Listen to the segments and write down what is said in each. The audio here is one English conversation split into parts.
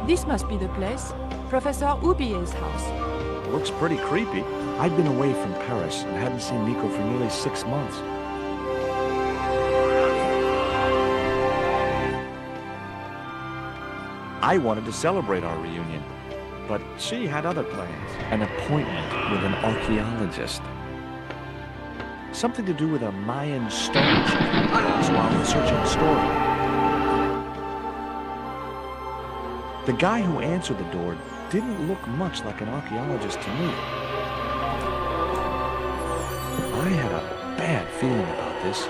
This must be the place. Professor Oubier's house. Looks pretty creepy. I'd been away from Paris and hadn't seen Nico for nearly 6 months. I wanted to celebrate our reunion, but she had other plans. An appointment with an archaeologist. Something to do with a Mayan stone while researching the story. The guy who answered the door didn't look much like an archaeologist to me. I had a bad feeling about this.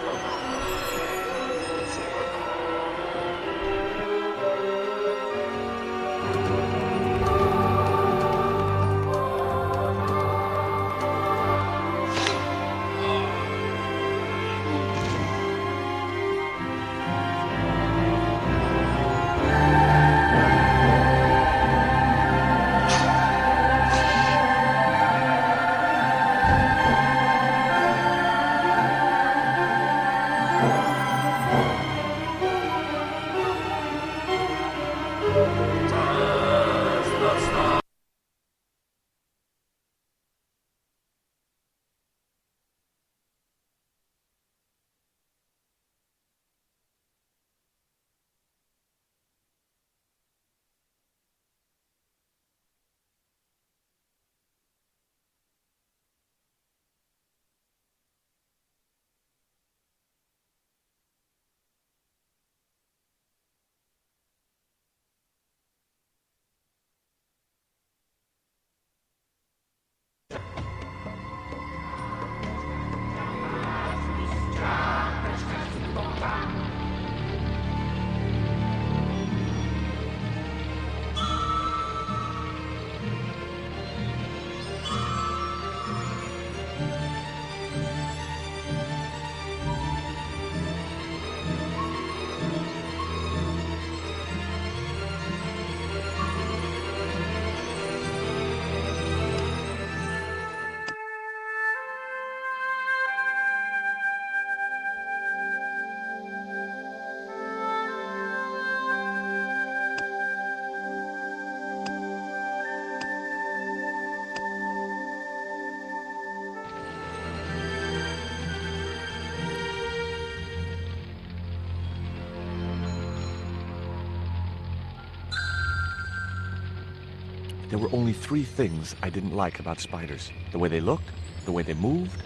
There were only 3 things I didn't like about spiders. The way they looked, the way they moved,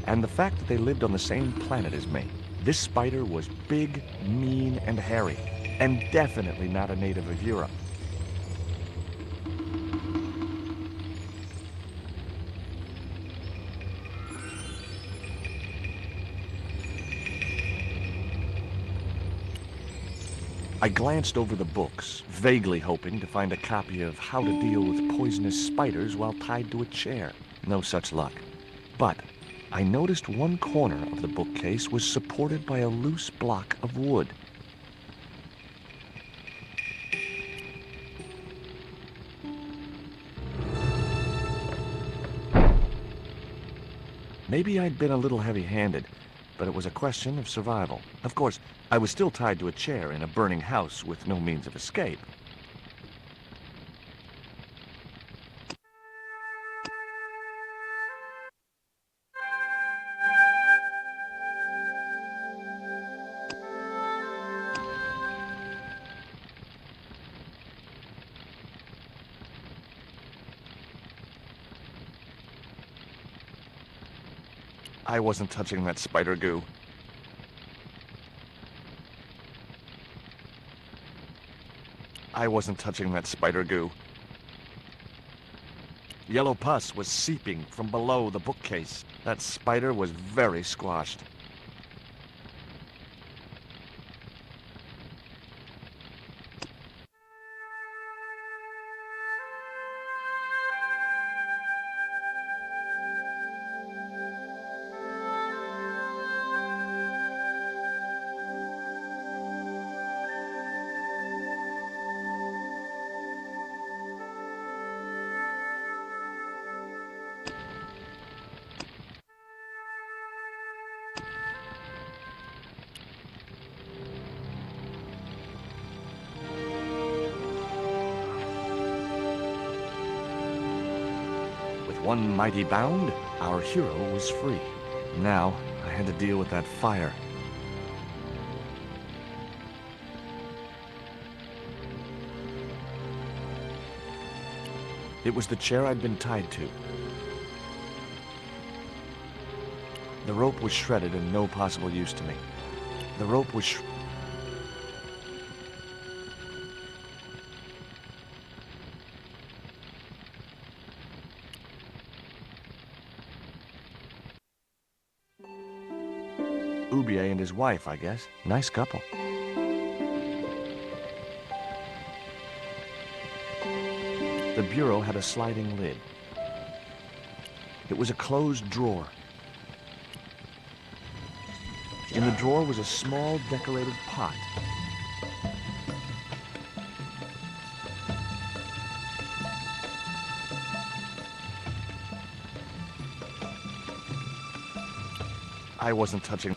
and the fact that they lived on the same planet as me. This spider was big, mean, and hairy, and definitely not a native of Europe. I glanced over the books, vaguely hoping to find a copy of How to Deal with Poisonous Spiders While Tied to a Chair. No such luck. But I noticed one corner of the bookcase was supported by a loose block of wood. Maybe I'd been a little heavy-handed, but it was a question of survival. Of course, I was still tied to a chair in a burning house with no means of escape. I wasn't touching that spider goo. I wasn't touching that spider goo. Yellow pus was seeping from below the bookcase. That spider was very squashed. one mighty bound, our hero was free. Now, I had to deal with that fire. It was the chair I'd been tied to. The rope was shredded and no possible use to me. The rope was Ubier and his wife, I guess. Nice couple. The bureau had a sliding lid. It was a closed drawer. In the drawer was a small decorated pot. I wasn't touching.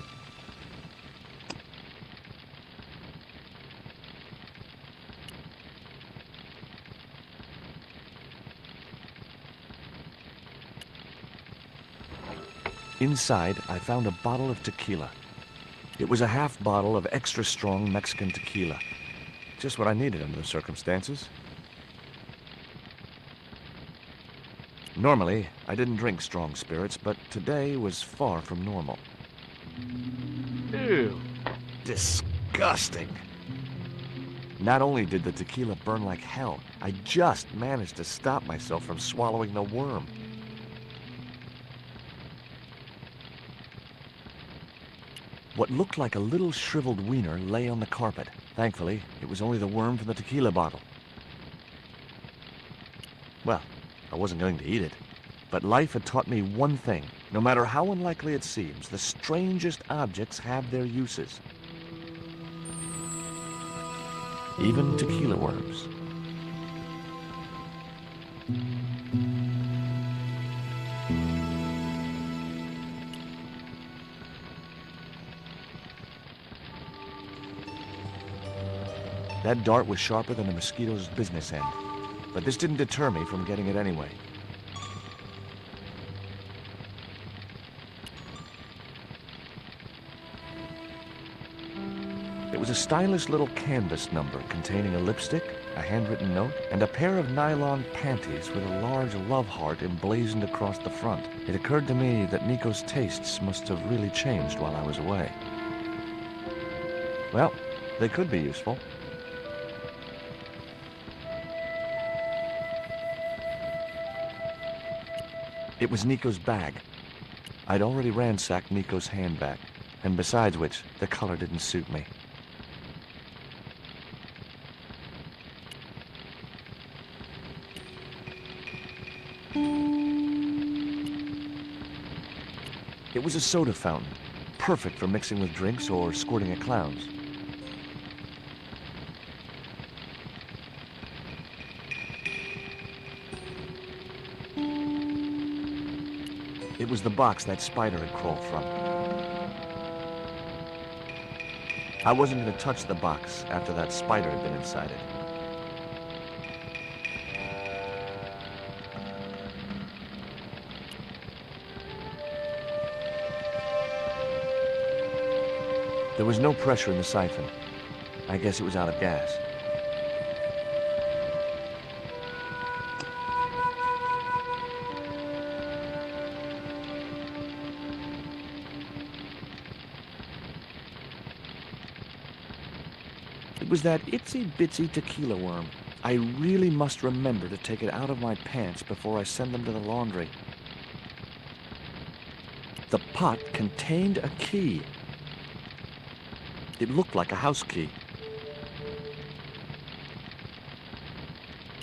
Inside, I found a bottle of tequila. It was a half bottle of extra strong Mexican tequila. Just what I needed under the circumstances. Normally, I didn't drink strong spirits, but today was far from normal. Ew. Disgusting. Not only did the tequila burn like hell, I just managed to stop myself from swallowing the worm. What looked like a little shriveled wiener lay on the carpet. Thankfully, it was only the worm from the tequila bottle. Well, I wasn't going to eat it. But life had taught me one thing. No matter how unlikely it seems, the strangest objects have their uses. Even tequila worms. That dart was sharper than a mosquito's business end, but this didn't deter me from getting it anyway. It was a stylish little canvas number containing a lipstick, a handwritten note, and a pair of nylon panties with a large love heart emblazoned across the front. It occurred to me that Nico's tastes must have really changed while I was away. Well, they could be useful. It was Nico's bag. I'd already ransacked Nico's handbag, and besides which, the color didn't suit me. It was a soda fountain, perfect for mixing with drinks or squirting at clowns. It was the box that spider had crawled from. I wasn't going to touch the box after that spider had been inside it. There was no pressure in the siphon. I guess it was out of gas. It was that itsy-bitsy tequila worm. I really must remember to take it out of my pants before I send them to the laundry. The pot contained a key. It looked like a house key.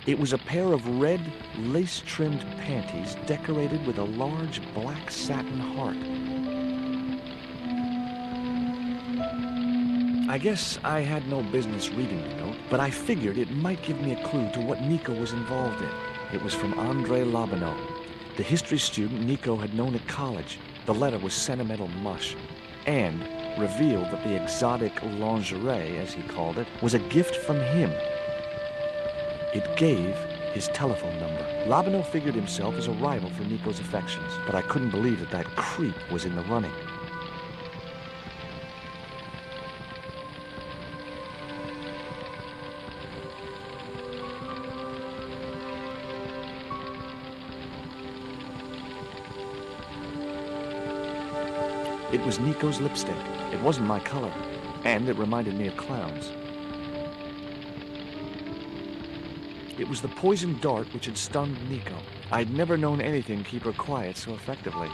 It was a pair of red, lace-trimmed panties decorated with a large black satin heart. I guess I had no business reading the note, but I figured it might give me a clue to what Nico was involved in. It was from Andre Lobineau, the history student Nico had known at college. The letter was sentimental mush, and revealed that the exotic lingerie, as he called it, was a gift from him. It gave his telephone number. Labino figured himself as a rival for Nico's affections, but I couldn't believe that that creep was in the running. It was Nico's lipstick. It wasn't my color, and it reminded me of clowns. It was the poisoned dart which had stunned Nico. I'd never known anything keep her quiet so effectively.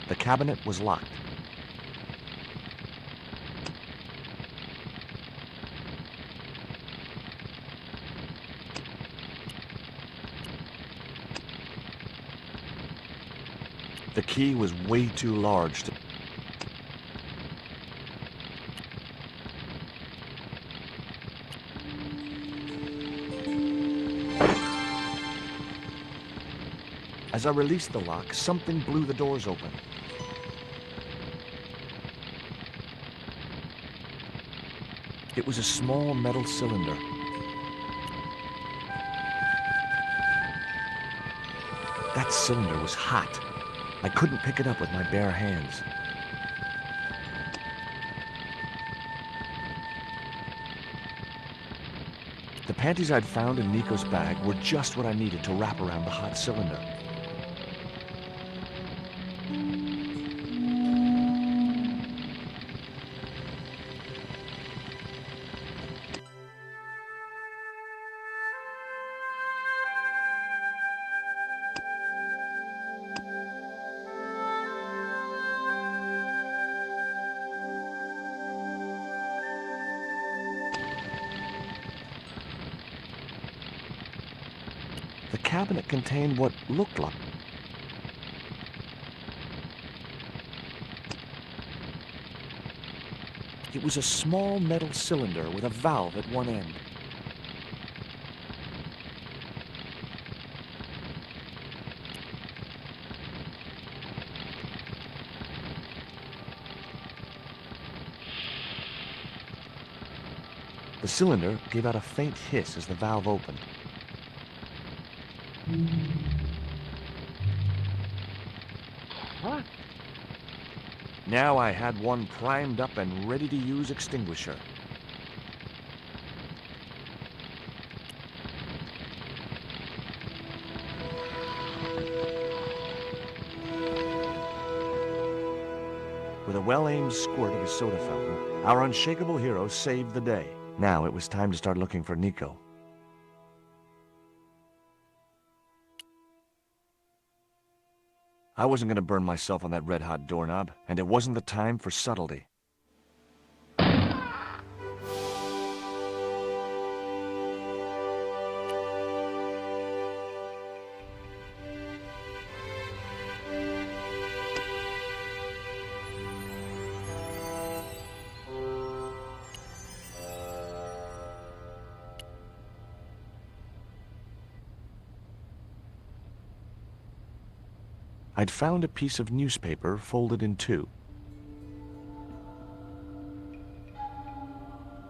The cabinet was locked. The key was way too large to... As I released the lock, something blew the doors open. It was a small metal cylinder. That cylinder was hot. I couldn't pick it up with my bare hands. The panties I'd found in Nico's bag were just what I needed to wrap around the hot cylinder. The cabinet contained what looked like... It was a small metal cylinder with a valve at one end. The cylinder gave out a faint hiss as the valve opened. What? Now I had one primed up and ready to use extinguisher. With a well-aimed squirt of his soda fountain, our unshakable hero saved the day. Now it was time to start looking for Nico. I wasn't going to burn myself on that red-hot doorknob, and it wasn't the time for subtlety. I'd found a piece of newspaper folded in two.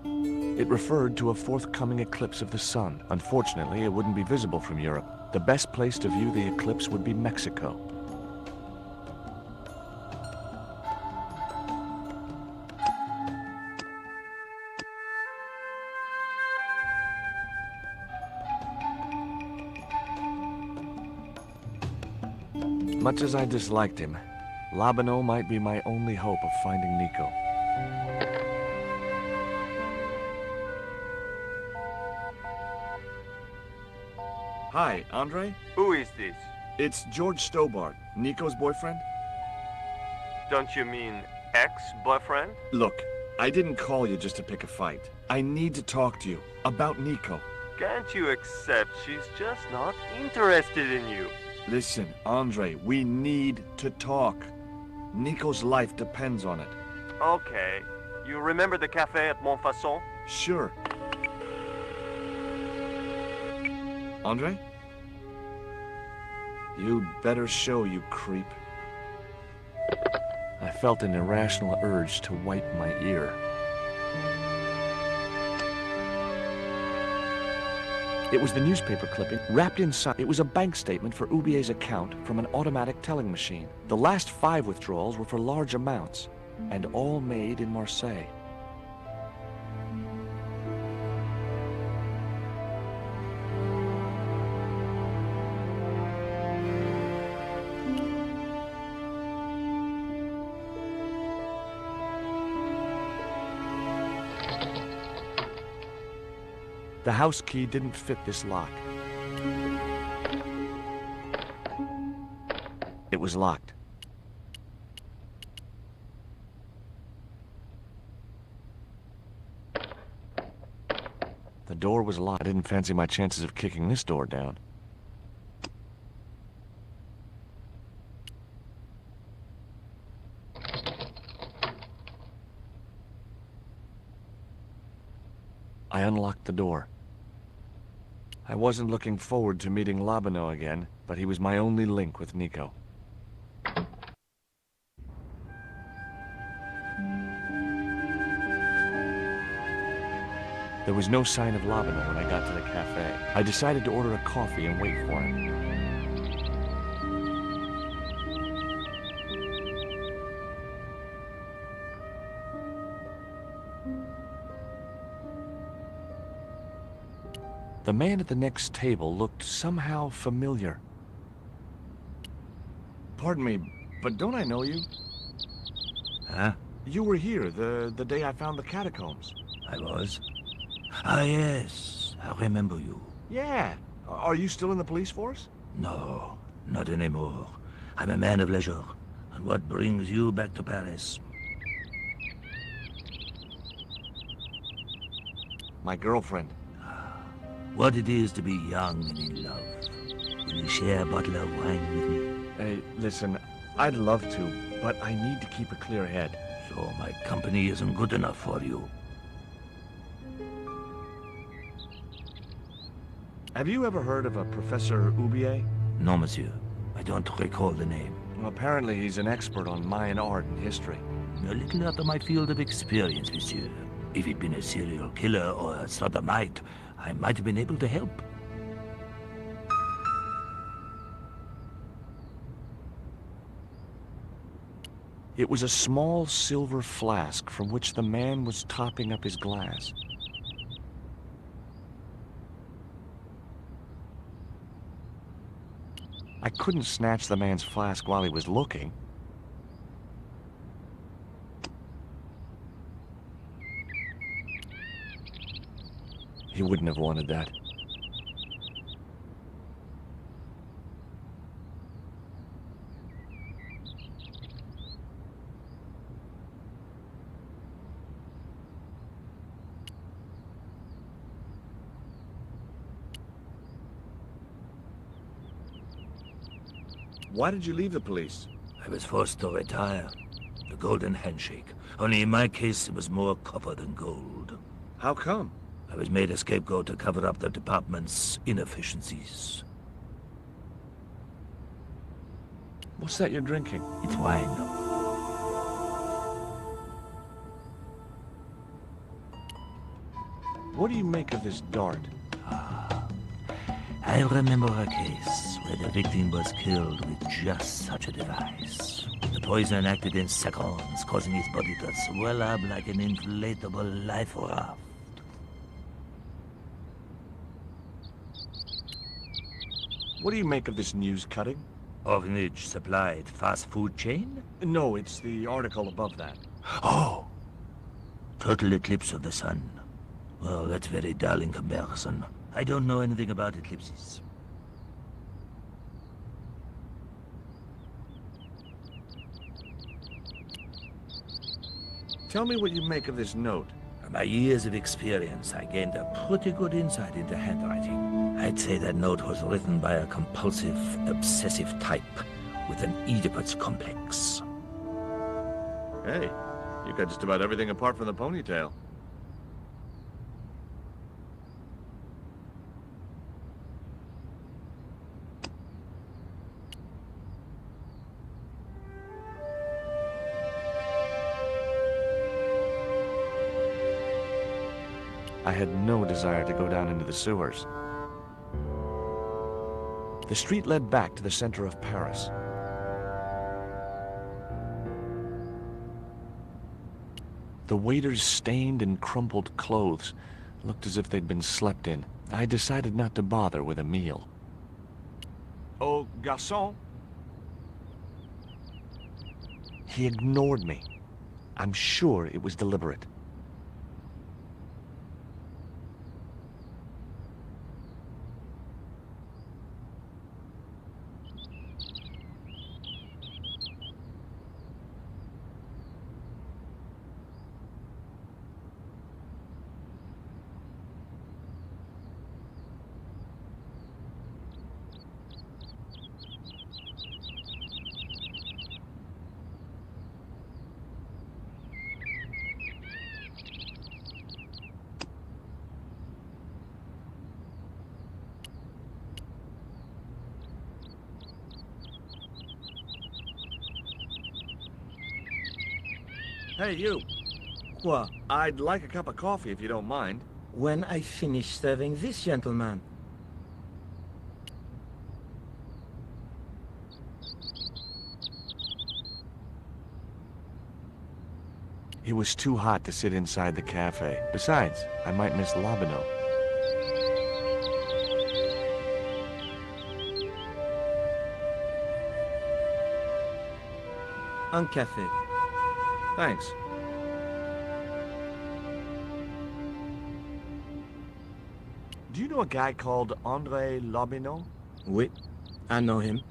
It referred to a forthcoming eclipse of the sun. Unfortunately, it wouldn't be visible from Europe. The best place to view the eclipse would be Mexico. Much as I disliked him, Labino might be my only hope of finding Nico. Hi, Andre? Who is this? It's George Stobbart, Nico's boyfriend. Don't you mean ex-boyfriend? Look, I didn't call you just to pick a fight. I need to talk to you about Nico. Can't you accept she's just not interested in you? Listen, Andre, we need to talk. Nico's life depends on it. Okay. You remember the cafe at Montfaucon? Sure. Andre? You'd better show, you creep. I felt an irrational urge to wipe my ear. It was the newspaper clipping wrapped inside. It was a bank statement for Ubier's account from an automatic telling machine. The last 5 withdrawals were for large amounts, and all made in Marseille. The house key didn't fit this lock. It was locked. The door was locked. I didn't fancy my chances of kicking this door down. I unlocked the door. I wasn't looking forward to meeting Labano again, but he was my only link with Nico. There was no sign of Labano when I got to the cafe. I decided to order a coffee and wait for him. The man at the next table looked somehow familiar. Pardon me, but don't I know you? Huh? You were here the day I found the catacombs. I was. Ah, yes. I remember you. Yeah. Are you still in the police force? No, not anymore. I'm a man of leisure. And what brings you back to Paris? My girlfriend. What it is to be young and in love. Will you share a bottle of wine with me? Hey, listen, I'd love to, but I need to keep a clear head. So my company isn't good enough for you. Have you ever heard of a Professor Ubier? No, monsieur. I don't recall the name. Well, apparently he's an expert on Mayan art and history. A little out of my field of experience, monsieur. If he'd been a serial killer or a sodomite, I might have been able to help. It was a small silver flask from which the man was topping up his glass. I couldn't snatch the man's flask while he was looking. He wouldn't have wanted that. Why did you leave the police? I was forced to retire. The golden handshake. Only in my case, it was more copper than gold. How come? I was made a scapegoat to cover up the department's inefficiencies. What's that you're drinking? It's wine. What do you make of this dart? I remember a case where the victim was killed with just such a device. The poison acted in seconds, causing his body to swell up like an inflatable life raft. What do you make of this news cutting? Orphanage supplied fast food chain? No, it's the article above that. Oh! Total eclipse of the sun. Well, that's very dull in comparison. I don't know anything about eclipses. Tell me what you make of this note. From my years of experience, I gained a pretty good insight into handwriting. I'd say that note was written by a compulsive, obsessive type with an Oedipus complex. Hey, you got just about everything apart from the ponytail. I had no desire to go down into the sewers. The street led back to the center of Paris. The waiters' stained and crumpled clothes looked as if they'd been slept in. I decided not to bother with a meal. Oh, garçon? He ignored me. I'm sure it was deliberate. Hey, you. What? I'd like a cup of coffee if you don't mind. When I finish serving this gentleman. It was too hot to sit inside the cafe. Besides, I might miss Labino. Un café. Thanks. Do you know a guy called André Labino? Oui, I know him.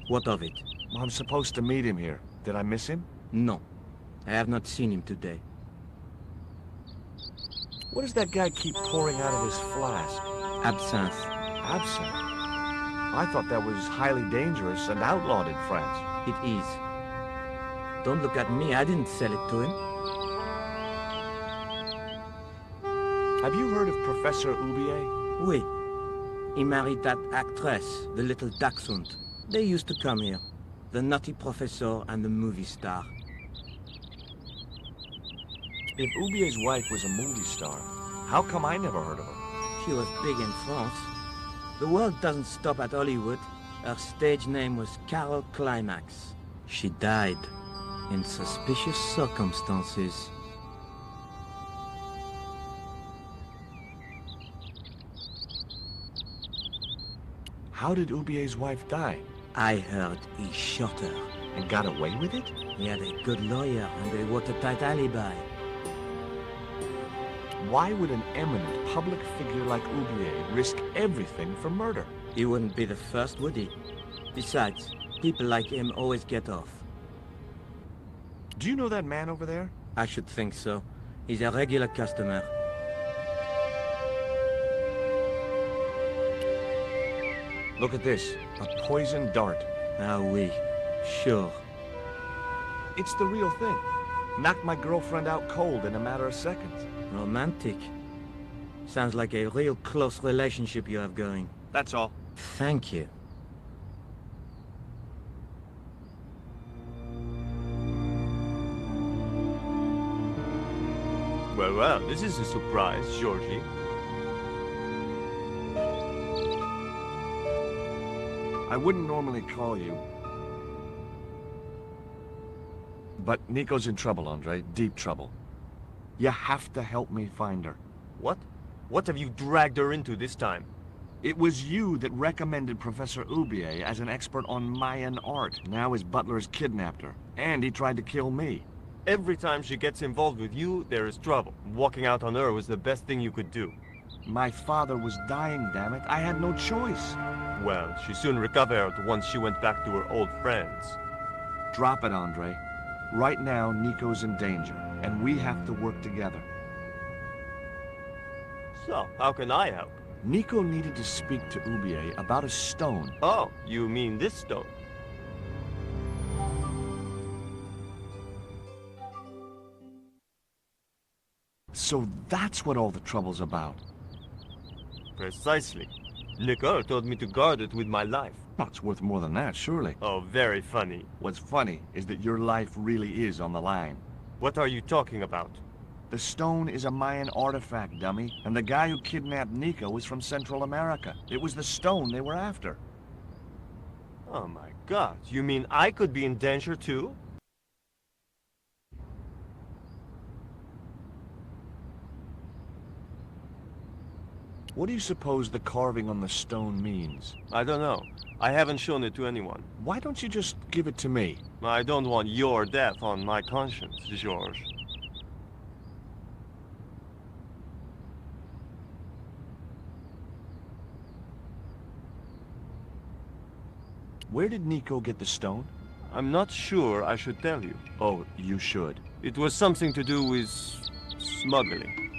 What of it? I'm supposed to meet him here. Did I miss him? No, I have not seen him today. What does that guy keep pouring out of his flask? Absinthe. Absinthe? I thought that was highly dangerous and outlawed in France. It is. Don't look at me, I didn't sell it to him. Have you heard of Professor Oubier? Oui. He married that actress, the little dachshund. They used to come here. The nutty professor and the movie star. If Oubier's wife was a movie star, how come I never heard of her? She was big in France. The world doesn't stop at Hollywood. Her stage name was Carol Climax. She died in suspicious circumstances. How did Oubier's wife die? I heard he shot her. And got away with it? He had a good lawyer and a watertight alibi. Why would an eminent public figure like Oubier risk everything for murder? He wouldn't be the first, would he? Besides, people like him always get off. Do you know that man over there? I should think so. He's a regular customer. Look at this. A poison dart. Ah oui, sure. It's the real thing. Knocked my girlfriend out cold in a matter of seconds. Romantic. Sounds like a real close relationship you have going. That's all. Thank you. Well, this is a surprise, Georgie. I wouldn't normally call you. But Nico's in trouble, Andre. Deep trouble. You have to help me find her. What? What have you dragged her into this time? It was you that recommended Professor Oubier as an expert on Mayan art. Now his butler's kidnapped her. And he tried to kill me. Every time she gets involved with you, there is trouble. Walking out on her was the best thing you could do. My father was dying, damn it. I had no choice. Well, she soon recovered once she went back to her old friends. Drop it, Andre. Right now, Nico's in danger, and we have to work together. So, how can I help? Nico needed to speak to Oubier about a stone. Oh, you mean this stone? So that's what all the trouble's about. Precisely. Nicole told me to guard it with my life. Well, it's worth more than that, surely. Oh, very funny. What's funny is that your life really is on the line. What are you talking about? The stone is a Mayan artifact, dummy. And the guy who kidnapped Nico was from Central America. It was the stone they were after. Oh my god, you mean I could be in danger too? What do you suppose the carving on the stone means? I don't know. I haven't shown it to anyone. Why don't you just give it to me? I don't want your death on my conscience, George. Where did Nico get the stone? I'm not sure I should tell you. Oh, you should. It was something to do with smuggling.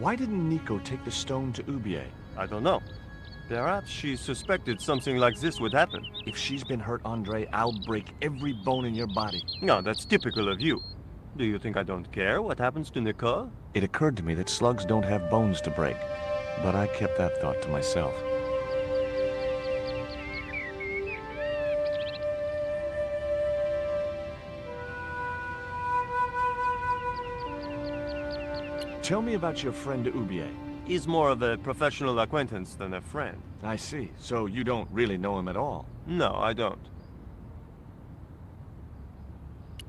Why didn't Nico take the stone to Ubier? I don't know. Perhaps she suspected something like this would happen. If she's been hurt, Andre, I'll break every bone in your body. No, that's typical of you. Do you think I don't care what happens to Nicole? It occurred to me that slugs don't have bones to break, but I kept that thought to myself. Tell me about your friend Ubier. He's more of a professional acquaintance than a friend. I see. So you don't really know him at all? No, I don't.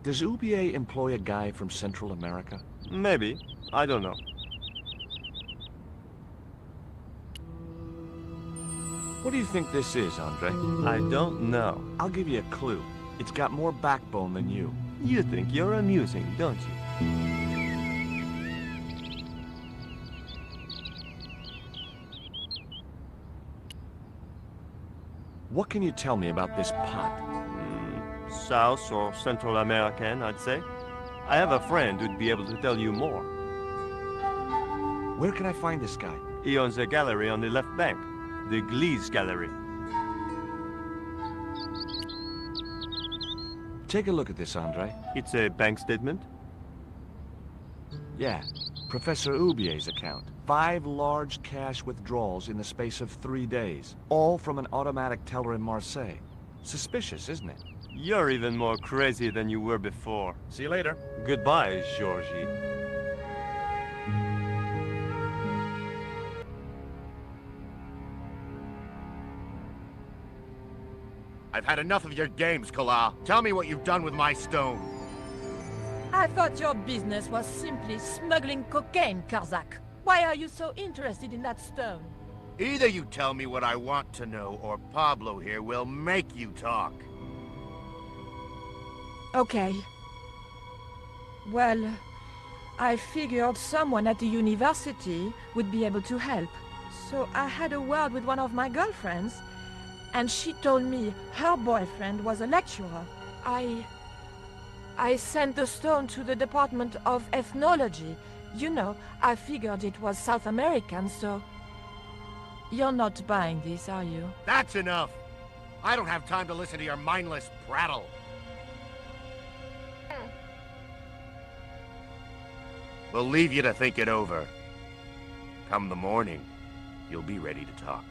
Does Ubier employ a guy from Central America? Maybe. I don't know. What do you think this is, Andre? I don't know. I'll give you a clue. It's got more backbone than you. You think you're amusing, don't you? What can you tell me about this pot? South or Central American, I'd say. I have a friend who'd be able to tell you more. Where can I find this guy? He owns a gallery on the left bank. The Gliese Gallery. Take a look at this, Andre. It's a bank statement. Yeah, Professor Ubier's account. 5 large cash withdrawals in the space of 3 days. All from an automatic teller in Marseille. Suspicious, isn't it? You're even more crazy than you were before. See you later. Goodbye, Georgie. I've had enough of your games, Collard. Tell me what you've done with my stone. I thought your business was simply smuggling cocaine, Karzak. Why are you so interested in that stone? Either you tell me what I want to know, or Pablo here will make you talk. Okay. Well, I figured someone at the university would be able to help. So I had a word with one of my girlfriends, and she told me her boyfriend was a lecturer. I sent the stone to the Department of Ethnology. You know, I figured it was South American, so... You're not buying this, are you? That's enough! I don't have time to listen to your mindless prattle. We'll leave you to think it over. Come the morning, you'll be ready to talk.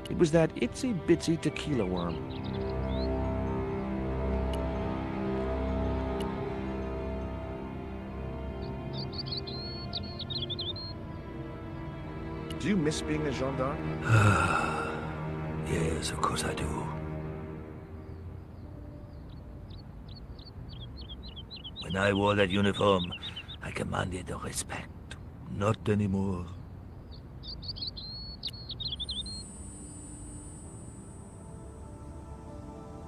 It was that itsy-bitsy tequila worm. Do you miss being a gendarme? Yes, of course I do. When I wore that uniform, I commanded the respect. Not anymore.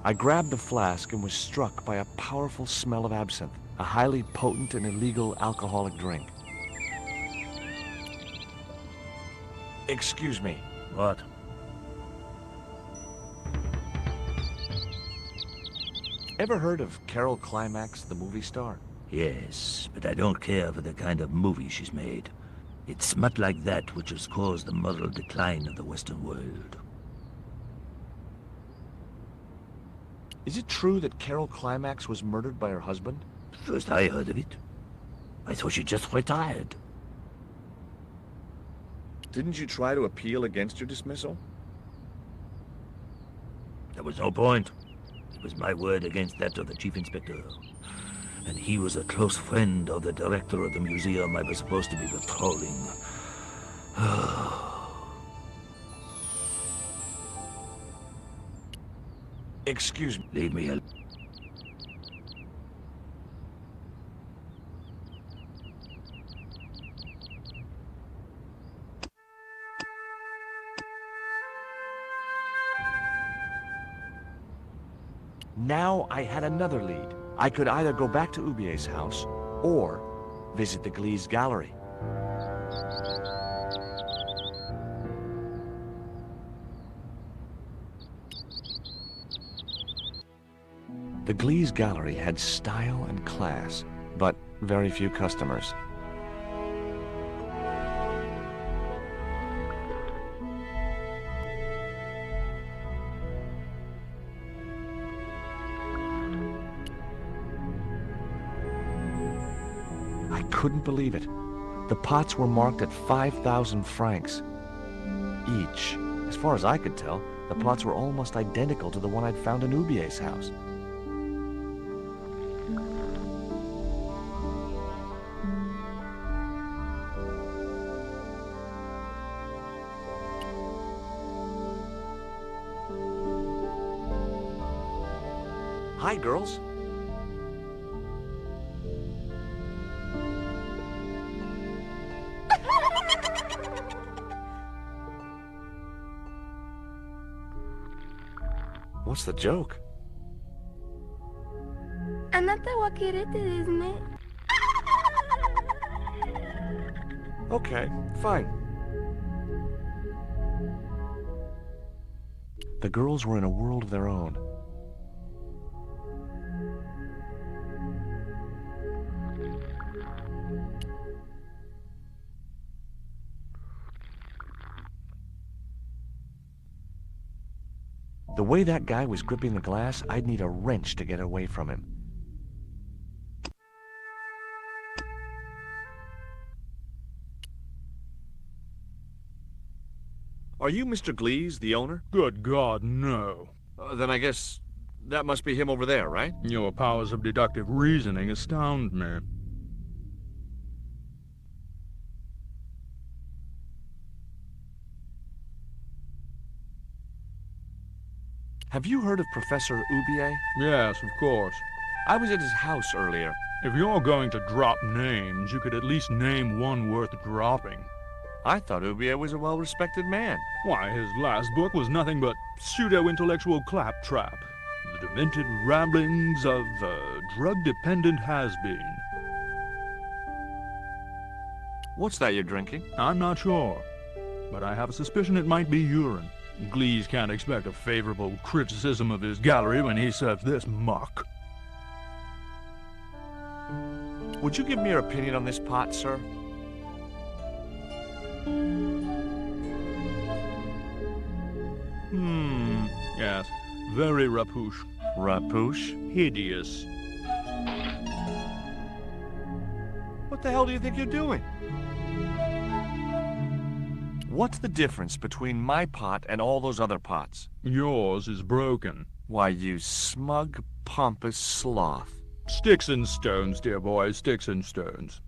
I grabbed the flask and was struck by a powerful smell of absinthe, a highly potent and illegal alcoholic drink. Excuse me. What? Ever heard of Carol Climax, the movie star? Yes, but I don't care for the kind of movie she's made. It's smut like that which has caused the moral decline of the Western world. Is it true that Carol Climax was murdered by her husband? First I heard of it, I thought she just retired. Didn't you try to appeal against her dismissal? There was no point. It was my word against that of the chief inspector. And he was a close friend of the director of the museum I was supposed to be patrolling. Excuse me. Leave me alone. Now I had another lead. I could either go back to Ubier's house, or visit the Glee's gallery. The Glee's gallery had style and class, but very few customers. I couldn't believe it. The pots were marked at 5,000 francs each. As far as I could tell, the pots were almost identical to the one I'd found in Ubier's house. Hi, girls. What's the joke? あなたはキレてですね。 Okay, fine. The girls were in a world of their own. The way that guy was gripping the glass, I'd need a wrench to get away from him. Are you Mr. Glees, the owner? Good God, no. Then I guess that must be him over there, right? Your powers of deductive reasoning astound me. Have you heard of Professor Ubier? Yes, of course. I was at his house earlier. If you're going to drop names, you could at least name one worth dropping. I thought Ubier was a well-respected man. Why, his last book was nothing but pseudo-intellectual claptrap. The demented ramblings of a drug-dependent has-been. What's that you're drinking? I'm not sure, but I have a suspicion it might be urine. Glees can't expect a favorable criticism of his gallery when he serves this muck. Would you give me your opinion on this pot, sir? Yes. Very rapouche. Rapouche? Hideous. What the hell do you think you're doing? What's the difference between my pot and all those other pots? Yours is broken. Why, you smug, pompous sloth. Sticks and stones, dear boy, sticks and stones.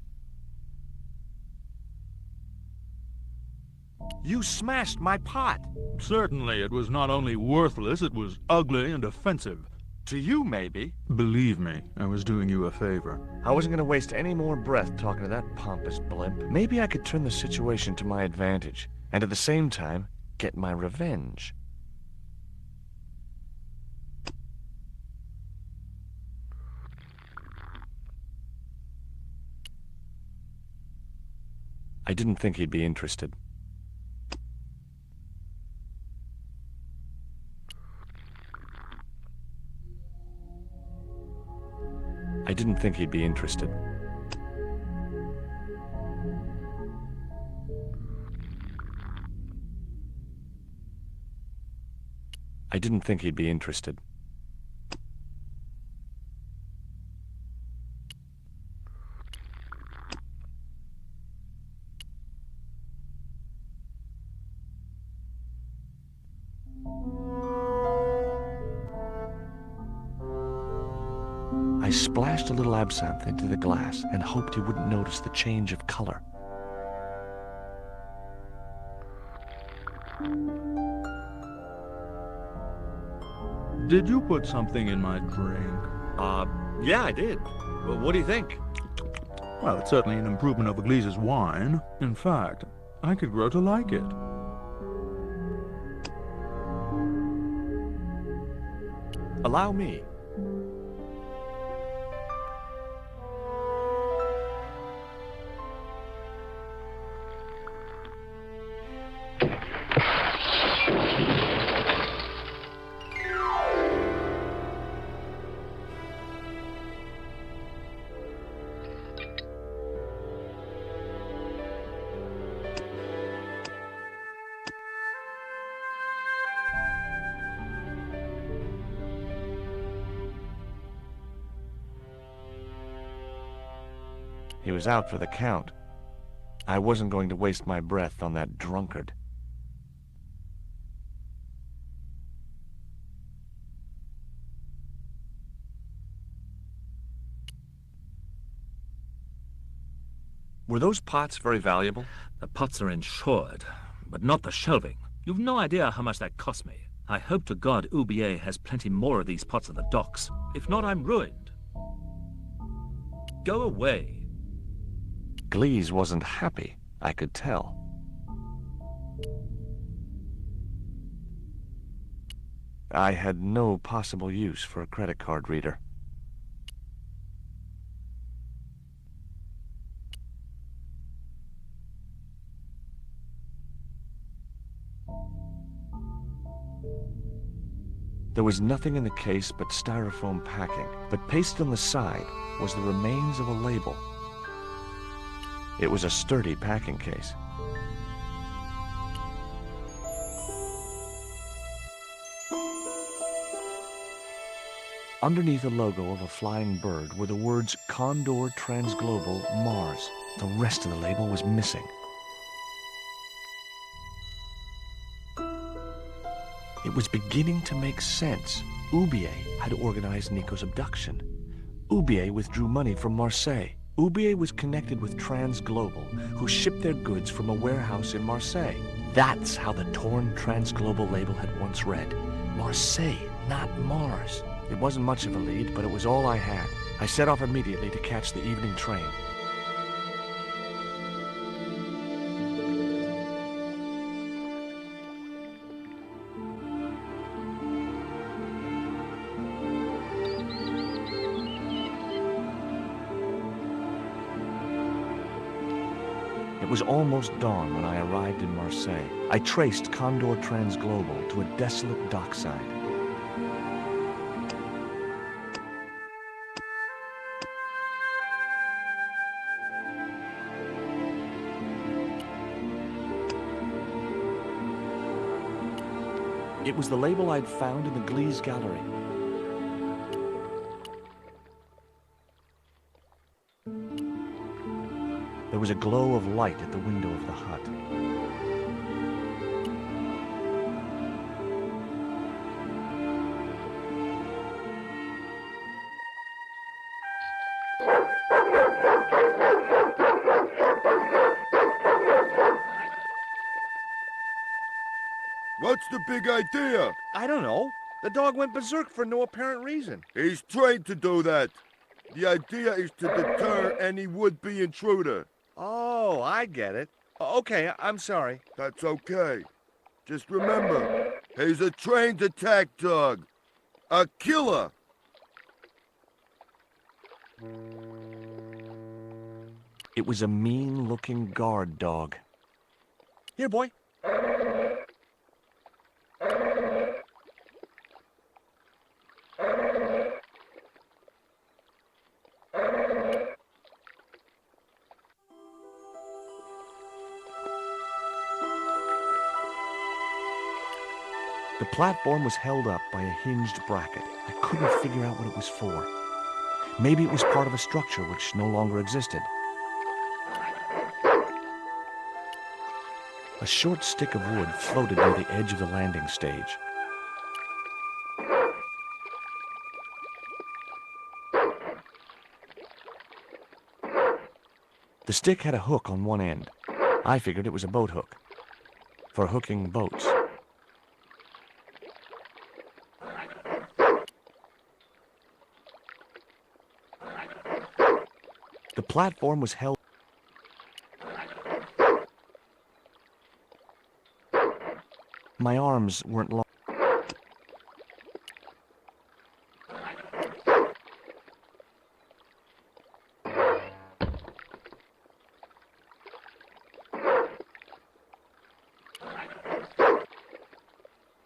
You smashed my pot. Certainly, it was not only worthless, it was ugly and offensive. To you, maybe. Believe me, I was doing you a favor. I wasn't going to waste any more breath talking to that pompous blimp. Maybe I could turn the situation to my advantage, and at the same time, get my revenge. I didn't think he'd be interested. I didn't think he'd be interested. I didn't think he'd be interested. I splashed a little absinthe into the glass and hoped he wouldn't notice the change of color. Did you put something in my drink? Yeah, I did. Well, what do you think? Well, it's certainly an improvement over Gleese's wine. In fact, I could grow to like it. Allow me. He was out for the count. I wasn't going to waste my breath on that drunkard. Were those pots very valuable? The pots are insured, but not the shelving. You've no idea how much that cost me. I hope to God Oubliette has plenty more of these pots at the docks. If not, I'm ruined. Go away. Glees wasn't happy, I could tell. I had no possible use for a credit card reader. There was nothing in the case but styrofoam packing, but pasted on the side was the remains of a label. It was a sturdy packing case. Underneath the logo of a flying bird were the words Condor Transglobal Mars. The rest of the label was missing. It was beginning to make sense. Oubliette had organized Nico's abduction. Oubliette withdrew money from Marseille. Oubliette was connected with Transglobal, who shipped their goods from a warehouse in Marseille. That's how the torn Transglobal label had once read. Marseille, not Mars. It wasn't much of a lead, but it was all I had. I set off immediately to catch the evening train. It was almost dawn when I arrived in Marseille. I traced Condor Transglobal to a desolate dockside. It was the label I'd found in the Glees gallery. There was a glow of light at the window of the hut. What's the big idea? I don't know. The dog went berserk for no apparent reason. He's trained to do that. The idea is to deter any would-be intruder. Oh, I get it. Okay, I'm sorry. That's okay. Just remember, he's a trained attack dog. A killer. It was a mean-looking guard dog. Here, boy. The platform was held up by a hinged bracket. I couldn't figure out what it was for. Maybe it was part of a structure which no longer existed. A short stick of wood floated near the edge of the landing stage. The stick had a hook on one end. I figured it was a boat hook, for hooking boats. The platform was held. My arms weren't long.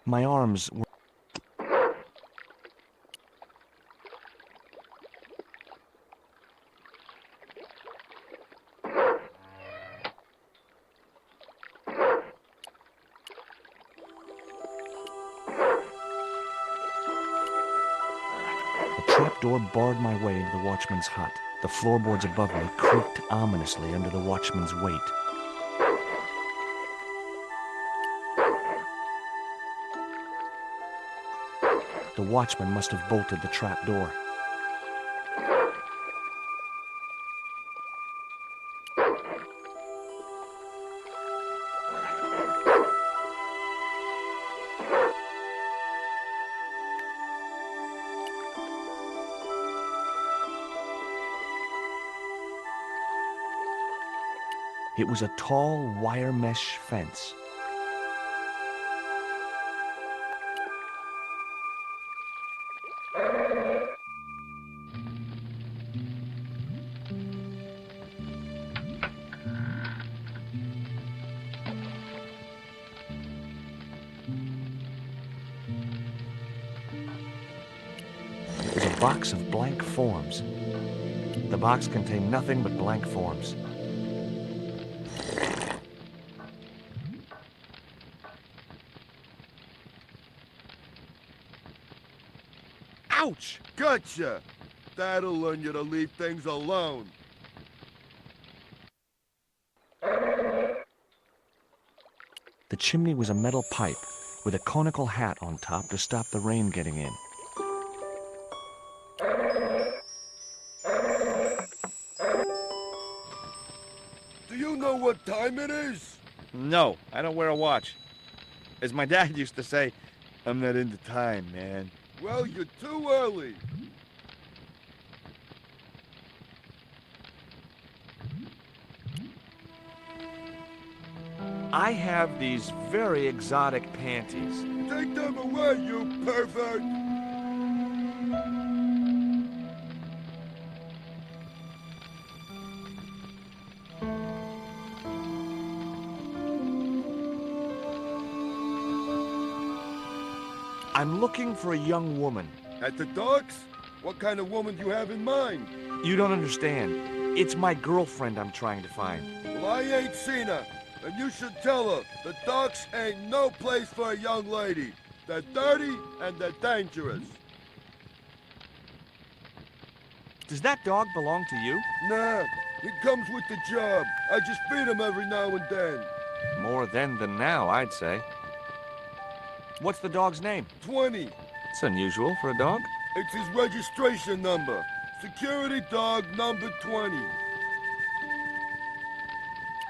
My arms were... The trapdoor barred my way into the watchman's hut. The floorboards above me creaked ominously under the watchman's weight. The watchman must have bolted the trap door. It was a tall wire mesh fence. It was a box of blank forms. The box contained nothing but blank forms. Ouch! Gotcha! That'll learn you to leave things alone. The chimney was a metal pipe with a conical hat on top to stop the rain getting in. Do you know what time it is? No, I don't wear a watch. As my dad used to say, I'm not into time, man. Well, you're too early. I have these very exotic panties. Take them away, you pervert! I'm looking for a young woman. At the docks? What kind of woman do you have in mind? You don't understand. It's my girlfriend I'm trying to find. Well, I ain't seen her. And you should tell her, the docks ain't no place for a young lady. They're dirty and they're dangerous. Does that dog belong to you? Nah, he comes with the job. I just feed him every now and then. More then than now, I'd say. What's the dog's name? 20. It's unusual for a dog. It's his registration number. Security dog number 20.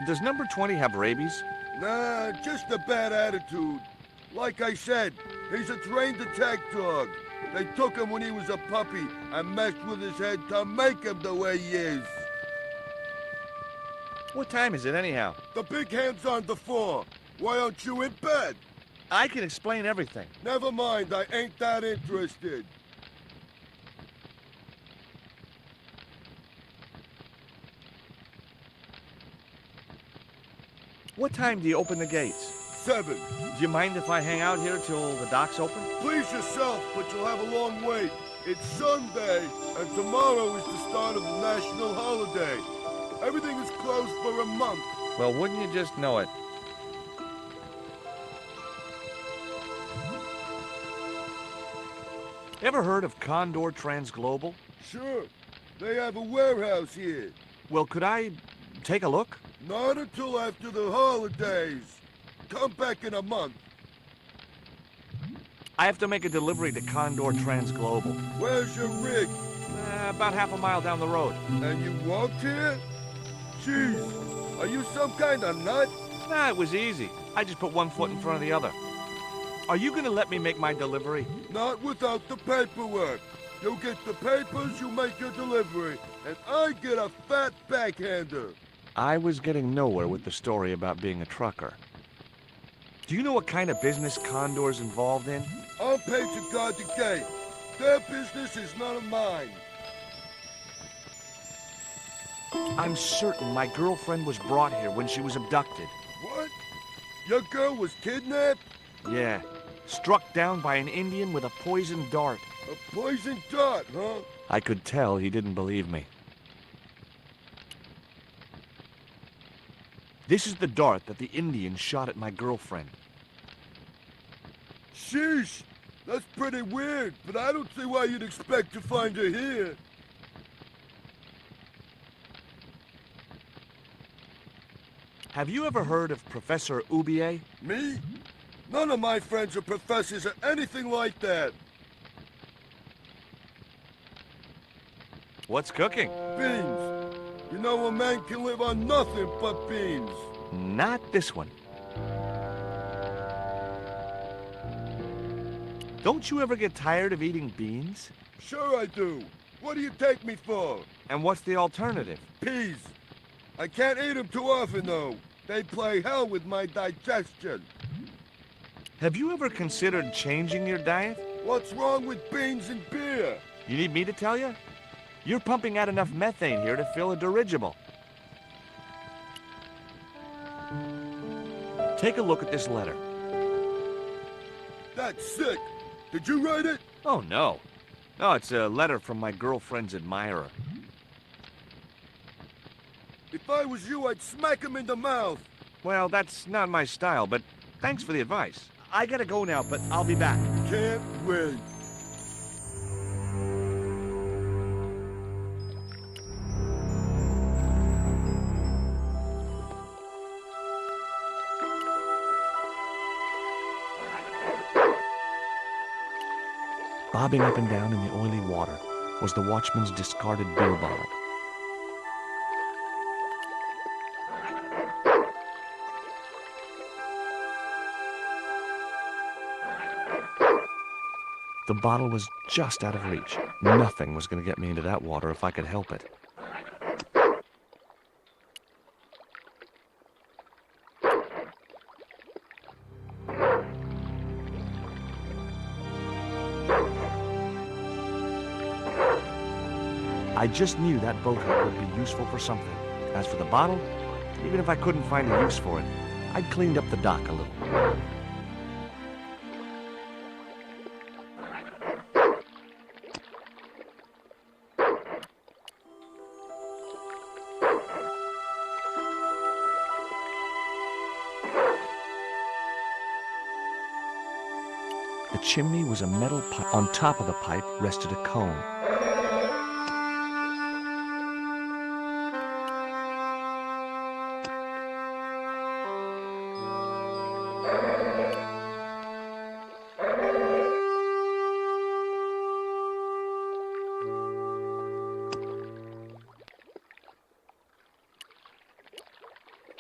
Does number 20 have rabies? Nah, just a bad attitude. Like I said, he's a trained attack dog. They took him when he was a puppy and messed with his head to make him the way he is. What time is it anyhow? The big hand's on the floor. Why aren't you in bed? I can explain everything. Never mind, I ain't that interested. What time do you open the gates? 7. Do you mind if I hang out here till the docks open? Please yourself, but you'll have a long wait. It's Sunday, and tomorrow is the start of the national holiday. Everything is closed for a month. Well, wouldn't you just know it? Ever heard of Condor Transglobal? Sure. They have a warehouse here. Well, could I take a look? Not until after the holidays. Come back in a month. I have to make a delivery to Condor Transglobal. Where's your rig? About half a mile down the road. And you walked here? Jeez, are you some kind of nut? Nah, it was easy. I just put one foot in front of the other. Are you gonna let me make my delivery? Not without the paperwork. You get the papers, you make your delivery, and I get a fat backhander. I was getting nowhere with the story about being a trucker. Do you know what kind of business Condor's involved in? I'm paid to guard the gate. Their business is none of mine. I'm certain my girlfriend was brought here when she was abducted. What? Your girl was kidnapped? Yeah, struck down by an Indian with a poisoned dart. A poison dart, huh? I could tell he didn't believe me. This is the dart that the Indian shot at my girlfriend. Sheesh, that's pretty weird, but I don't see why you'd expect to find her here. Have you ever heard of Professor Oubier? Me? None of my friends are professors or anything like that. What's cooking? Beans. You know a man can live on nothing but beans. Not this one. Don't you ever get tired of eating beans? Sure I do. What do you take me for? And what's the alternative? Peas. I can't eat them too often, though. They play hell with my digestion. Have you ever considered changing your diet? What's wrong with beans and beer? You need me to tell you? You're pumping out enough methane here to fill a dirigible. Take a look at this letter. That's sick. Did you write it? Oh, no. No, it's a letter from my girlfriend's admirer. If I was you, I'd smack him in the mouth. Well, that's not my style, but thanks for the advice. I gotta go now, but I'll be back. Can't wait. Bobbing up and down in the oily water was the watchman's discarded beer bottle. The bottle was just out of reach. Nothing was going to get me into that water if I could help it. I just knew that boat hook would be useful for something. As for the bottle, even if I couldn't find a use for it, I'd cleaned up the dock a little. The chimney was a metal pipe. On top of the pipe rested a cone.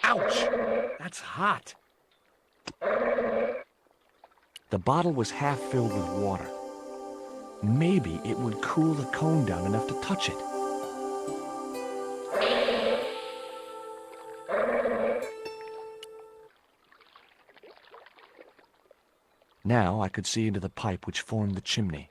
Ouch! That's hot. The bottle was half filled with water. Maybe it would cool the cone down enough to touch it. Now I could see into the pipe which formed the chimney.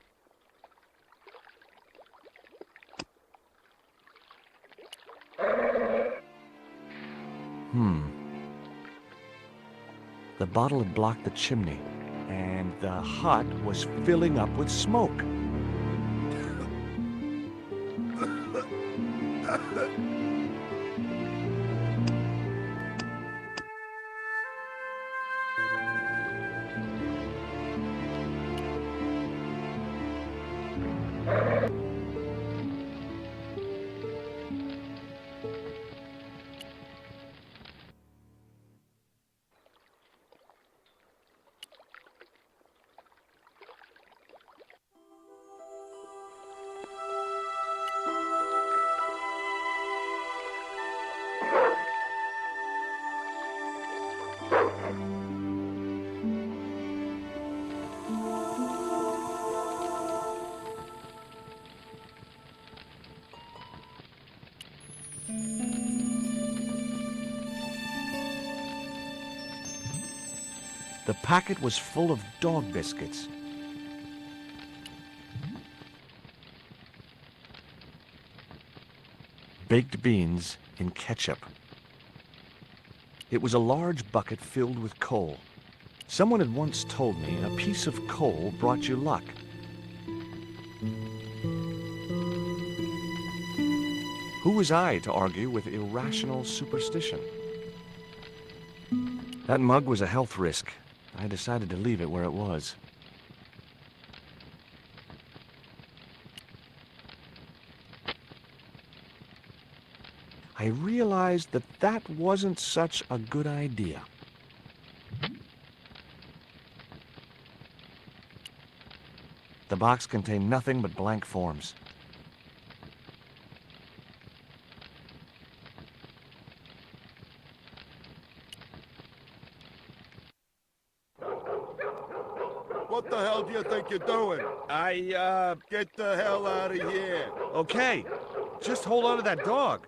The bottle had blocked the chimney, and the hut was filling up with smoke. The packet was full of dog biscuits. Baked beans in ketchup. It was a large bucket filled with coal. Someone had once told me a piece of coal brought you luck. Who was I to argue with irrational superstition? That mug was a health risk. I decided to leave it where it was. I realized that that wasn't such a good idea. The box contained nothing but blank forms. What the hell do you think you're doing? Get the hell out of here. Okay, just hold on to that dog.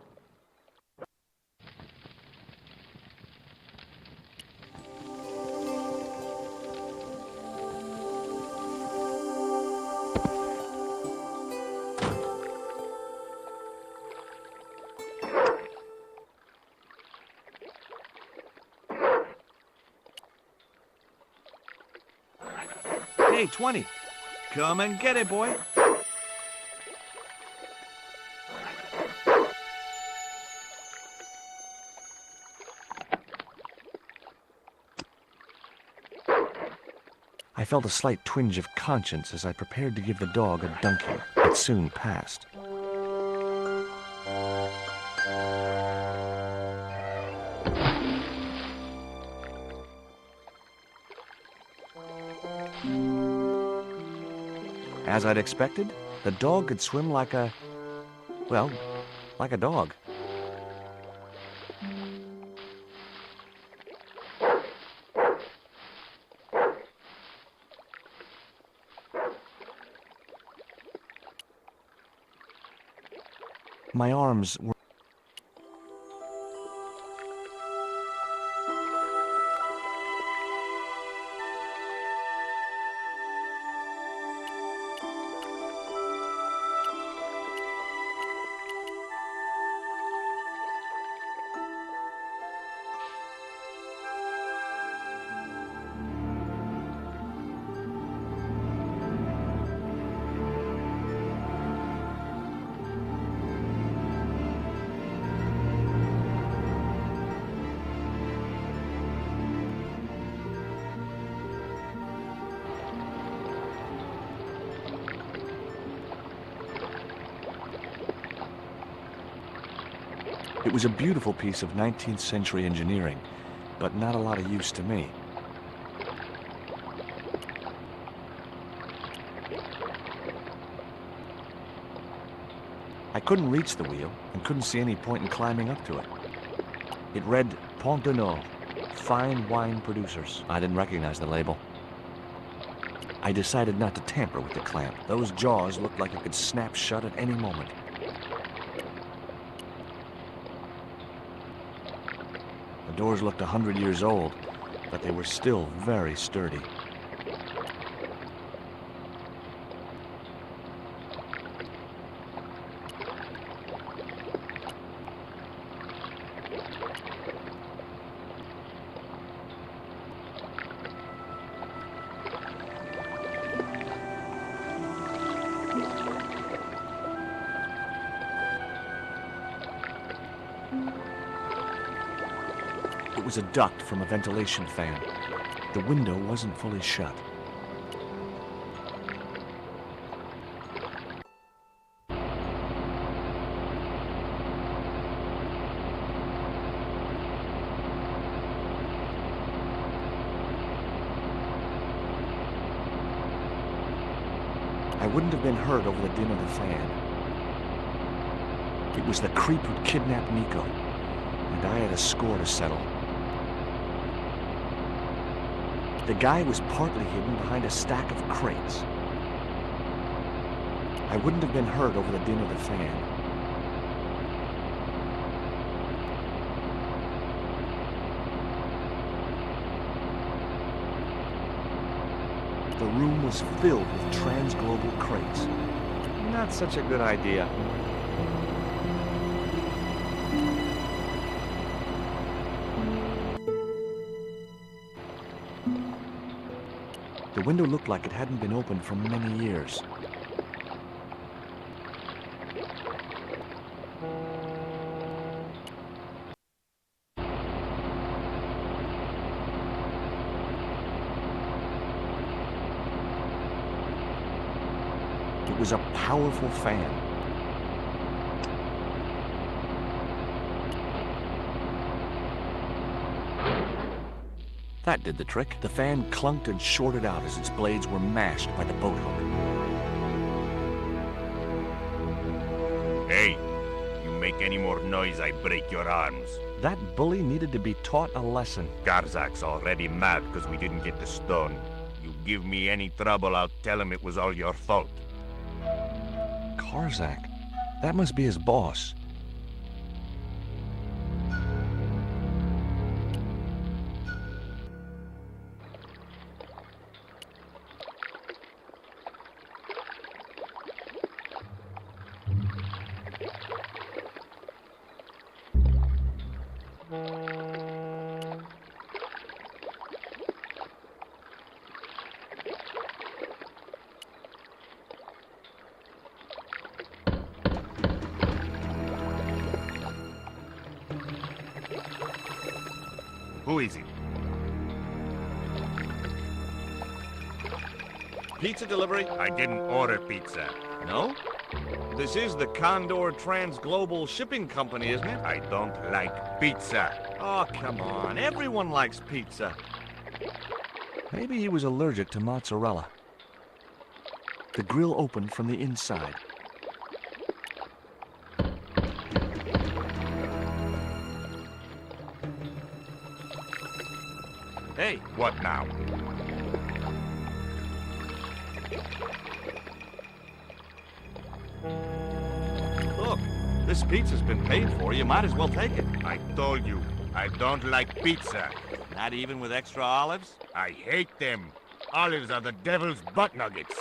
Hey, 20. Come and get it, boy. I felt a slight twinge of conscience as I prepared to give the dog a dunking. It soon passed. As I'd expected, the dog could swim like a dog. My arms were... It was a beautiful piece of 19th century engineering, but not a lot of use to me. I couldn't reach the wheel and couldn't see any point in climbing up to it. It read Pont de Nord, fine wine producers. I didn't recognize the label. I decided not to tamper with the clamp. Those jaws looked like it could snap shut at any moment. The doors looked 100 years old, but they were still very sturdy. It was a duct from a ventilation fan. The window wasn't fully shut. I wouldn't have been hurt over the din of the fan. It was the creep who'd kidnapped Nico, and I had a score to settle. The guy was partly hidden behind a stack of crates. I wouldn't have been hurt over the din of the fan. the room was filled with transglobal crates. Not such a good idea. The window looked like it hadn't been opened for many years. It was a powerful fan. That did the trick. The fan clunked and shorted out as its blades were mashed by the boat hook. Hey, you make any more noise, I break your arms. That bully needed to be taught a lesson. Garzak's already mad because we didn't get the stone. You give me any trouble, I'll tell him it was all your fault. Karzak? That must be his boss. Who is it? Pizza delivery? I didn't order pizza. No? This is the Condor Transglobal Shipping Company, isn't it? I don't like pizza. Oh, come on. Everyone likes pizza. Maybe he was allergic to mozzarella. The grill opened from the inside. Hey, What now? look. This pizza's been paid for. You might as well take it. I told you, I don't like pizza. Not even with extra olives? I hate them. Olives are the devil's butt nuggets.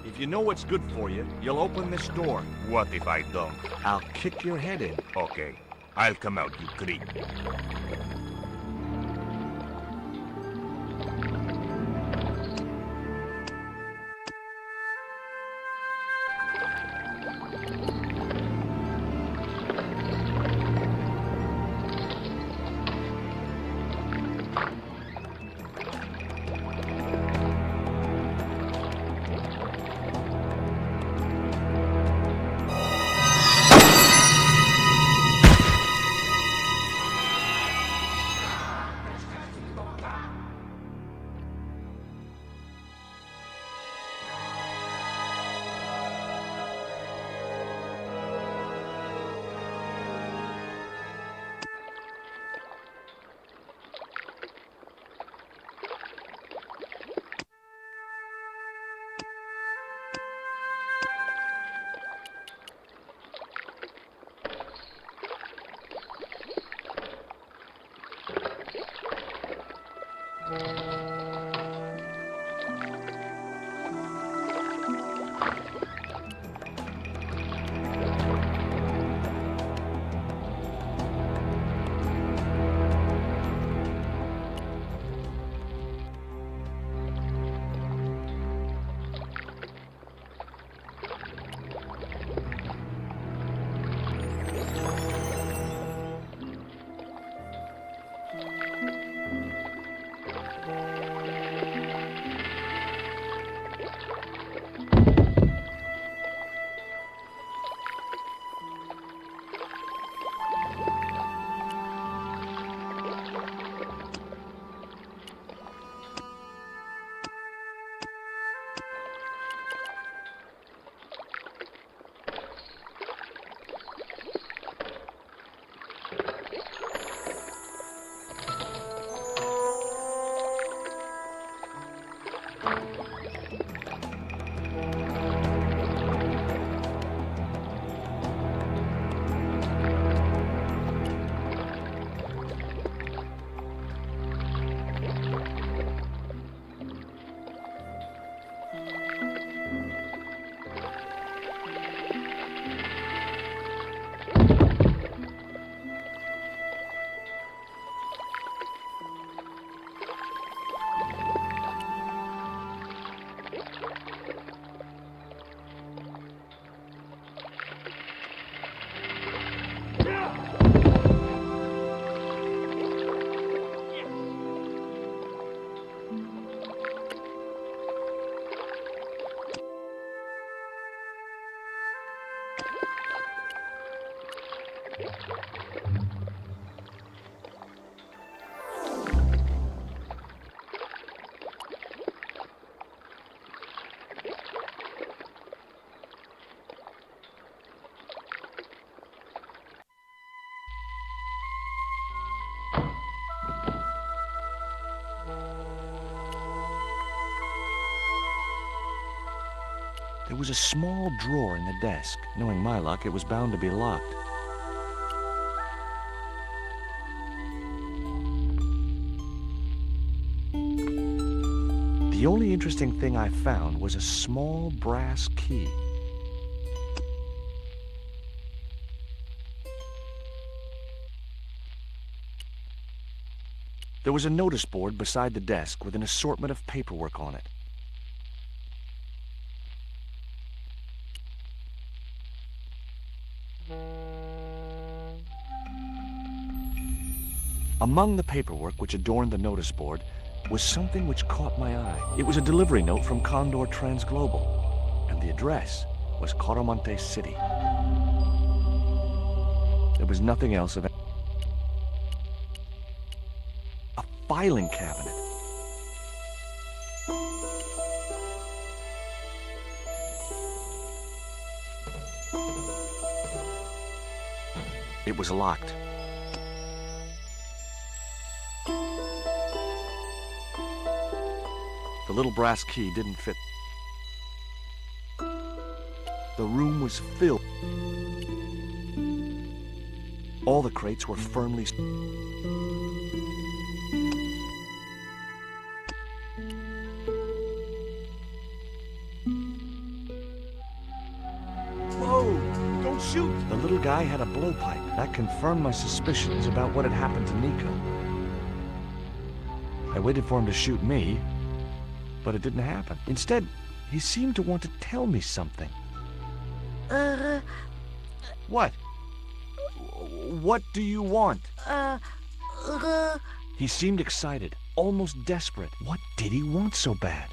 If you know what's good for you, you'll open this door. What if I don't? I'll kick your head in. Okay, I'll come out, you creep. There was a small drawer in the desk. Knowing my luck, it was bound to be locked. The only interesting thing I found was a small brass key. There was a notice board beside the desk with an assortment of paperwork on it. Among the paperwork which adorned the notice board was something which caught my eye. It was a delivery note from Condor Transglobal, and the address was Coromante City. There was nothing else of it. A filing cabinet. It was locked. The little brass key didn't fit. The room was filled. All the crates were firmly... Whoa! Don't shoot! The little guy had a blowpipe. That confirmed my suspicions about what had happened to Nico. I waited for him to shoot me, but it didn't happen. Instead, he seemed to want to tell me something. What? What do you want? He seemed excited, almost desperate. What did he want so bad?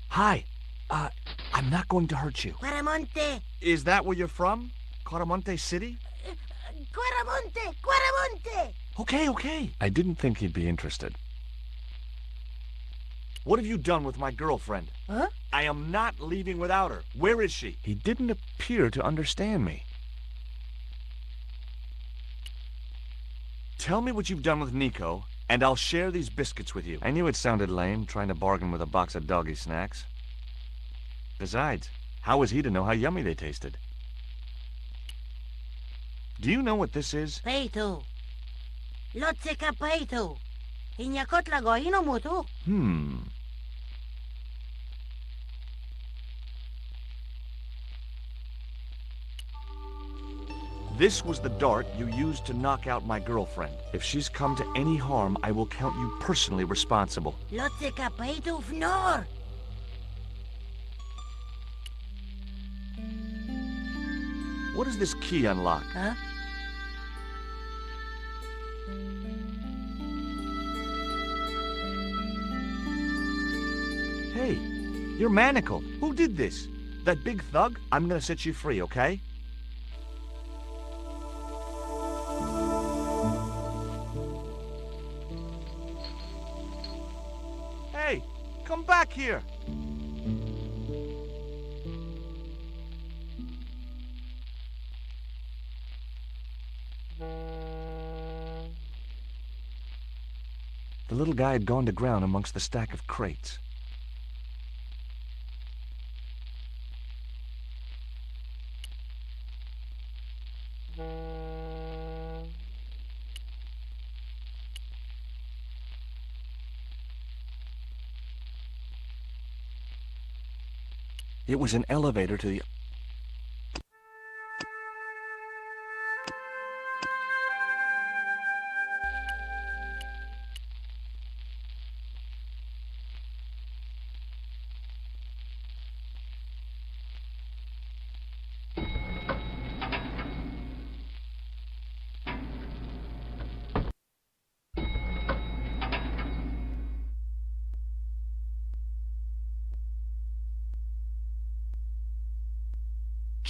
Hi. I'm not going to hurt you. Quaramonte! Is that where you're from? Coromante City? Quaramonte! Quaramonte! Okay. I didn't think he'd be interested. What have you done with my girlfriend? Huh? I am not leaving without her. Where is she? He didn't appear to understand me. Tell me what you've done with Nico, and I'll share these biscuits with you. I knew it sounded lame, trying to bargain with a box of doggy snacks. Besides, how was he to know how yummy they tasted? Do you know what this is? Peito. Lotseka peito. Inyakot lagoino mutu. This was the dart you used to knock out my girlfriend. If she's come to any harm, I will count you personally responsible. Lotseka peito fnor. What does this key unlock? Huh? Hey, you're manacled. Who did this? That big thug? I'm gonna set you free, okay? Hey, come back here. The little guy had gone to ground amongst the stack of crates. It was an elevator to the...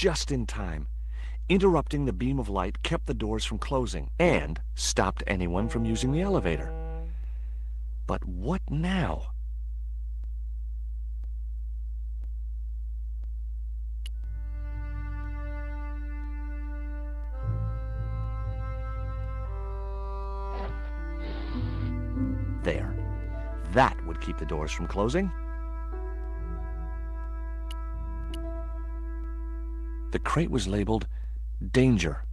just in time. Interrupting the beam of light kept the doors from closing and stopped anyone from using the elevator. But what now? There. That would keep the doors from closing. The crate was labeled, "Danger.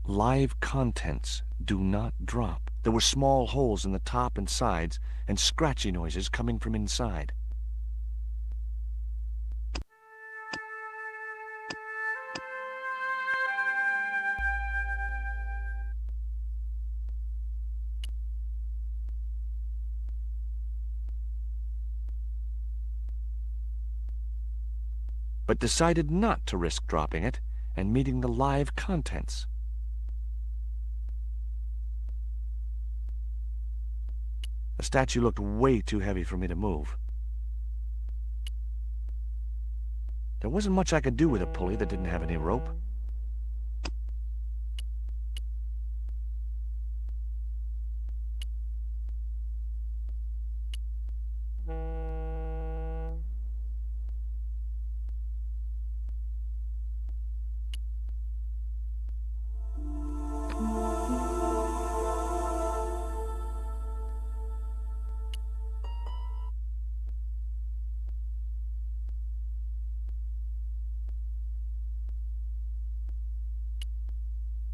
Live contents. Do not drop." There were small holes in the top and sides, and scratchy noises coming from inside. But decided not to risk dropping it and meeting the live contents. The statue looked way too heavy for me to move. There wasn't much I could do with a pulley that didn't have any rope.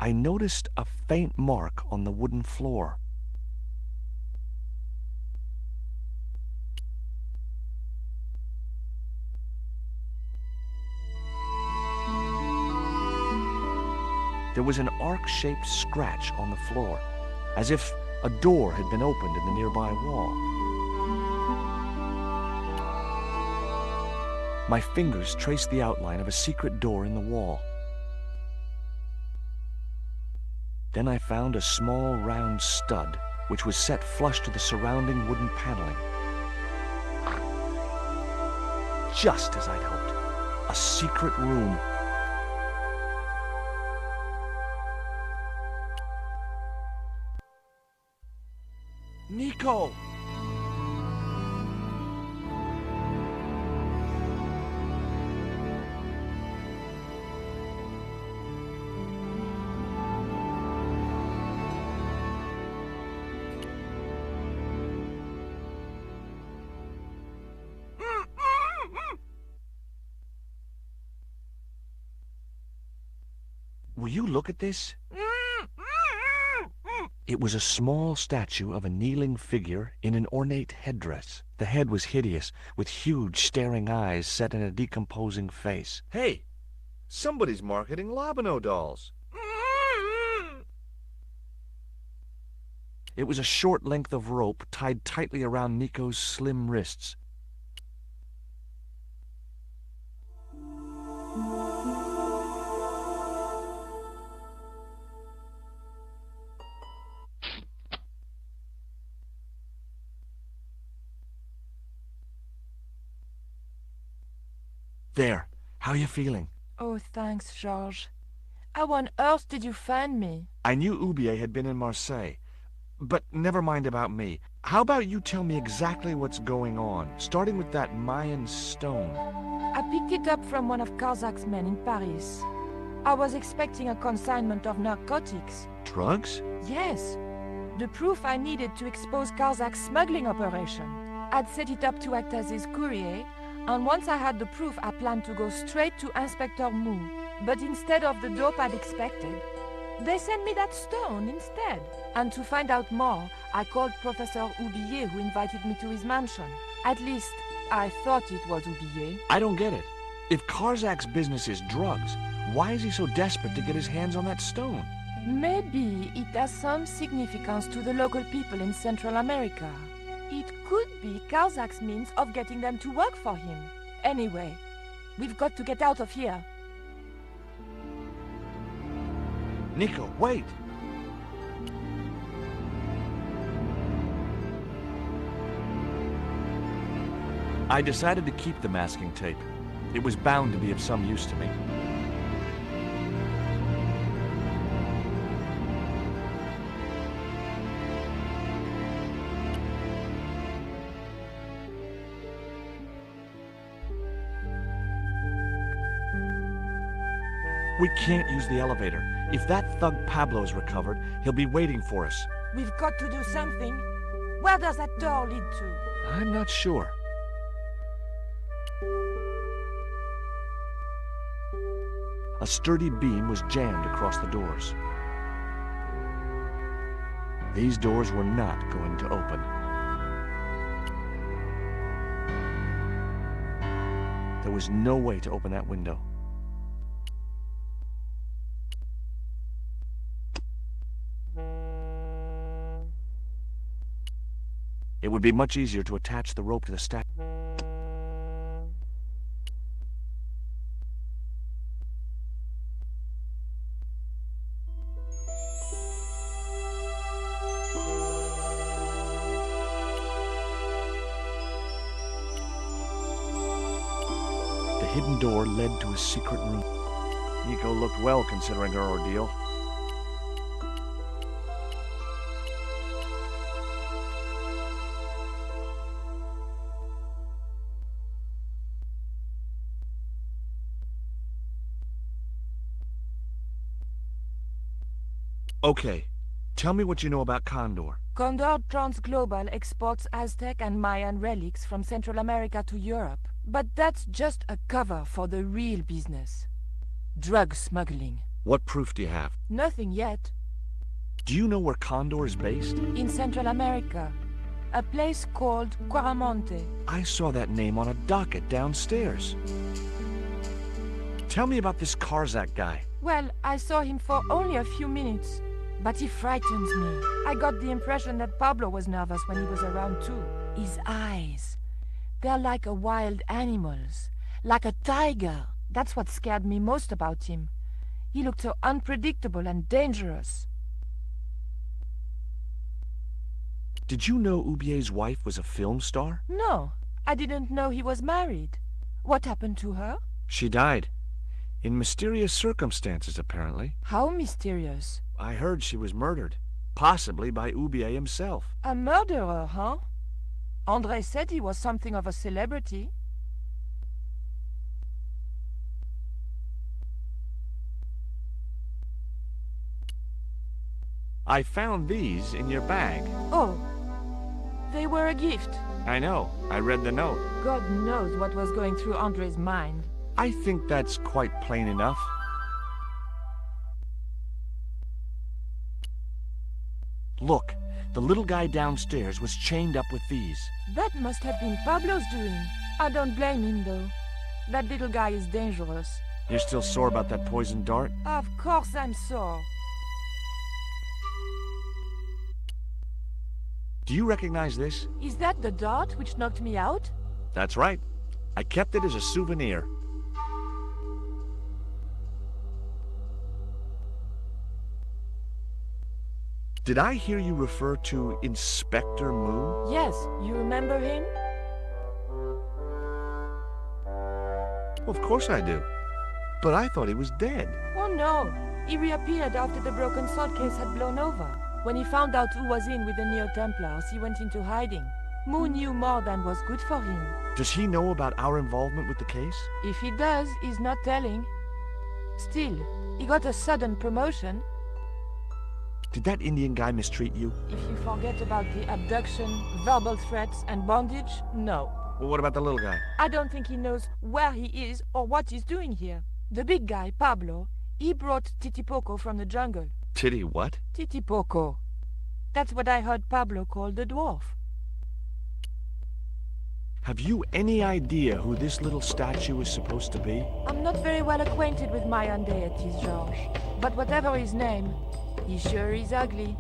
I noticed a faint mark on the wooden floor. There was an arc-shaped scratch on the floor, as if a door had been opened in the nearby wall. My fingers traced the outline of a secret door in the wall. Then I found a small round stud, which was set flush to the surrounding wooden paneling. Just as I'd hoped, a secret room. Nico! Will you look at this? It was a small statue of a kneeling figure in an ornate headdress. The head was hideous, with huge staring eyes set in a decomposing face. Hey, somebody's marketing Labino dolls. It was a short length of rope tied tightly around Nico's slim wrists. There. How are you feeling? Oh, thanks, George. How on earth did you find me? I knew Oubier had been in Marseille. But never mind about me. How about you tell me exactly what's going on, starting with that Mayan stone? I picked it up from one of Karzak's men in Paris. I was expecting a consignment of narcotics. Drugs? Yes. The proof I needed to expose Karzak's smuggling operation. I'd set it up to act as his courier, and once I had the proof, I planned to go straight to Inspector Mou. But instead of the dope I'd expected, they sent me that stone instead. And to find out more, I called Professor Oubier, who invited me to his mansion. At least, I thought it was Oubier. I don't get it. If Karzak's business is drugs, why is he so desperate to get his hands on that stone? Maybe it has some significance to the local people in Central America. It could be Karzak's means of getting them to work for him. Anyway, we've got to get out of here. Nico, wait! I decided to keep the masking tape. It was bound to be of some use to me. We can't use the elevator. If that thug Pablo's recovered, he'll be waiting for us. We've got to do something. Where does that door lead to? I'm not sure. A sturdy beam was jammed across the doors. These doors were not going to open. There was no way to open that window. It would be much easier to attach the rope to the stack. The hidden door led to a secret room. Nico looked well considering her ordeal. Okay, tell me what you know about Condor. Condor Transglobal exports Aztec and Mayan relics from Central America to Europe. But that's just a cover for the real business. Drug smuggling. What proof do you have? Nothing yet. Do you know where Condor is based? In Central America. A place called Quaramonte. I saw that name on a docket downstairs. Tell me about this Karzak guy. Well, I saw him for only a few minutes. But he frightens me. I got the impression that Pablo was nervous when he was around too. His eyes. They're like a wild animal's. Like a tiger. That's what scared me most about him. He looked so unpredictable and dangerous. Did you know Ubier's wife was a film star? No, I didn't know he was married. What happened to her? She died. In mysterious circumstances, apparently. How mysterious? I heard she was murdered. Possibly by Ubier himself. A murderer, huh? André said he was something of a celebrity. I found these in your bag. Oh, they were a gift. I know. I read the note. God knows what was going through André's mind. I think that's quite plain enough. Look, the little guy downstairs was chained up with these. That must have been Pablo's doing. I don't blame him, though. That little guy is dangerous. You're still sore about that poison dart? Of course I'm sore. Do you recognize this? Is that the dart which knocked me out? That's right. I kept it as a souvenir. Did I hear you refer to Inspector Moon? Yes, you remember him? Well, of course I do. But I thought he was dead. Oh no, he reappeared after the broken sword case had blown over. When he found out who was in with the Neo-Templars, he went into hiding. Moon knew more than was good for him. Does he know about our involvement with the case? If he does, he's not telling. Still, he got a sudden promotion. Did that Indian guy mistreat you? If you forget about the abduction, verbal threats, and bondage, no. Well, what about the little guy? I don't think he knows where he is or what he's doing here. The big guy, Pablo, he brought Titipoco from the jungle. Titty what? Titipoco. That's what I heard Pablo call the dwarf. Have you any idea who this little statue is supposed to be? I'm not very well acquainted with Mayan deities, George. But whatever his name, he sure is ugly.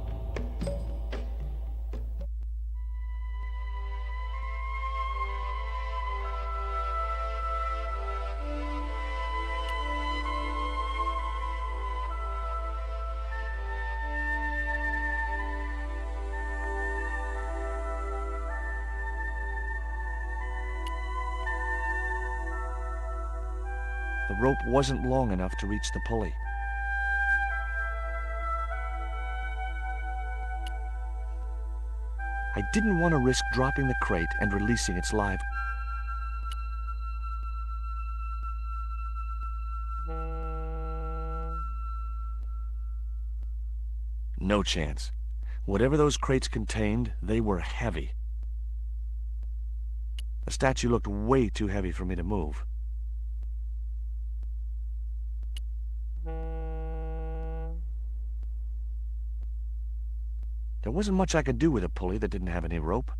The rope wasn't long enough to reach the pulley. I didn't want to risk dropping the crate and releasing its live. No chance. Whatever those crates contained, they were heavy. The statue looked way too heavy for me to move. There wasn't much I could do with a pulley that didn't have any rope.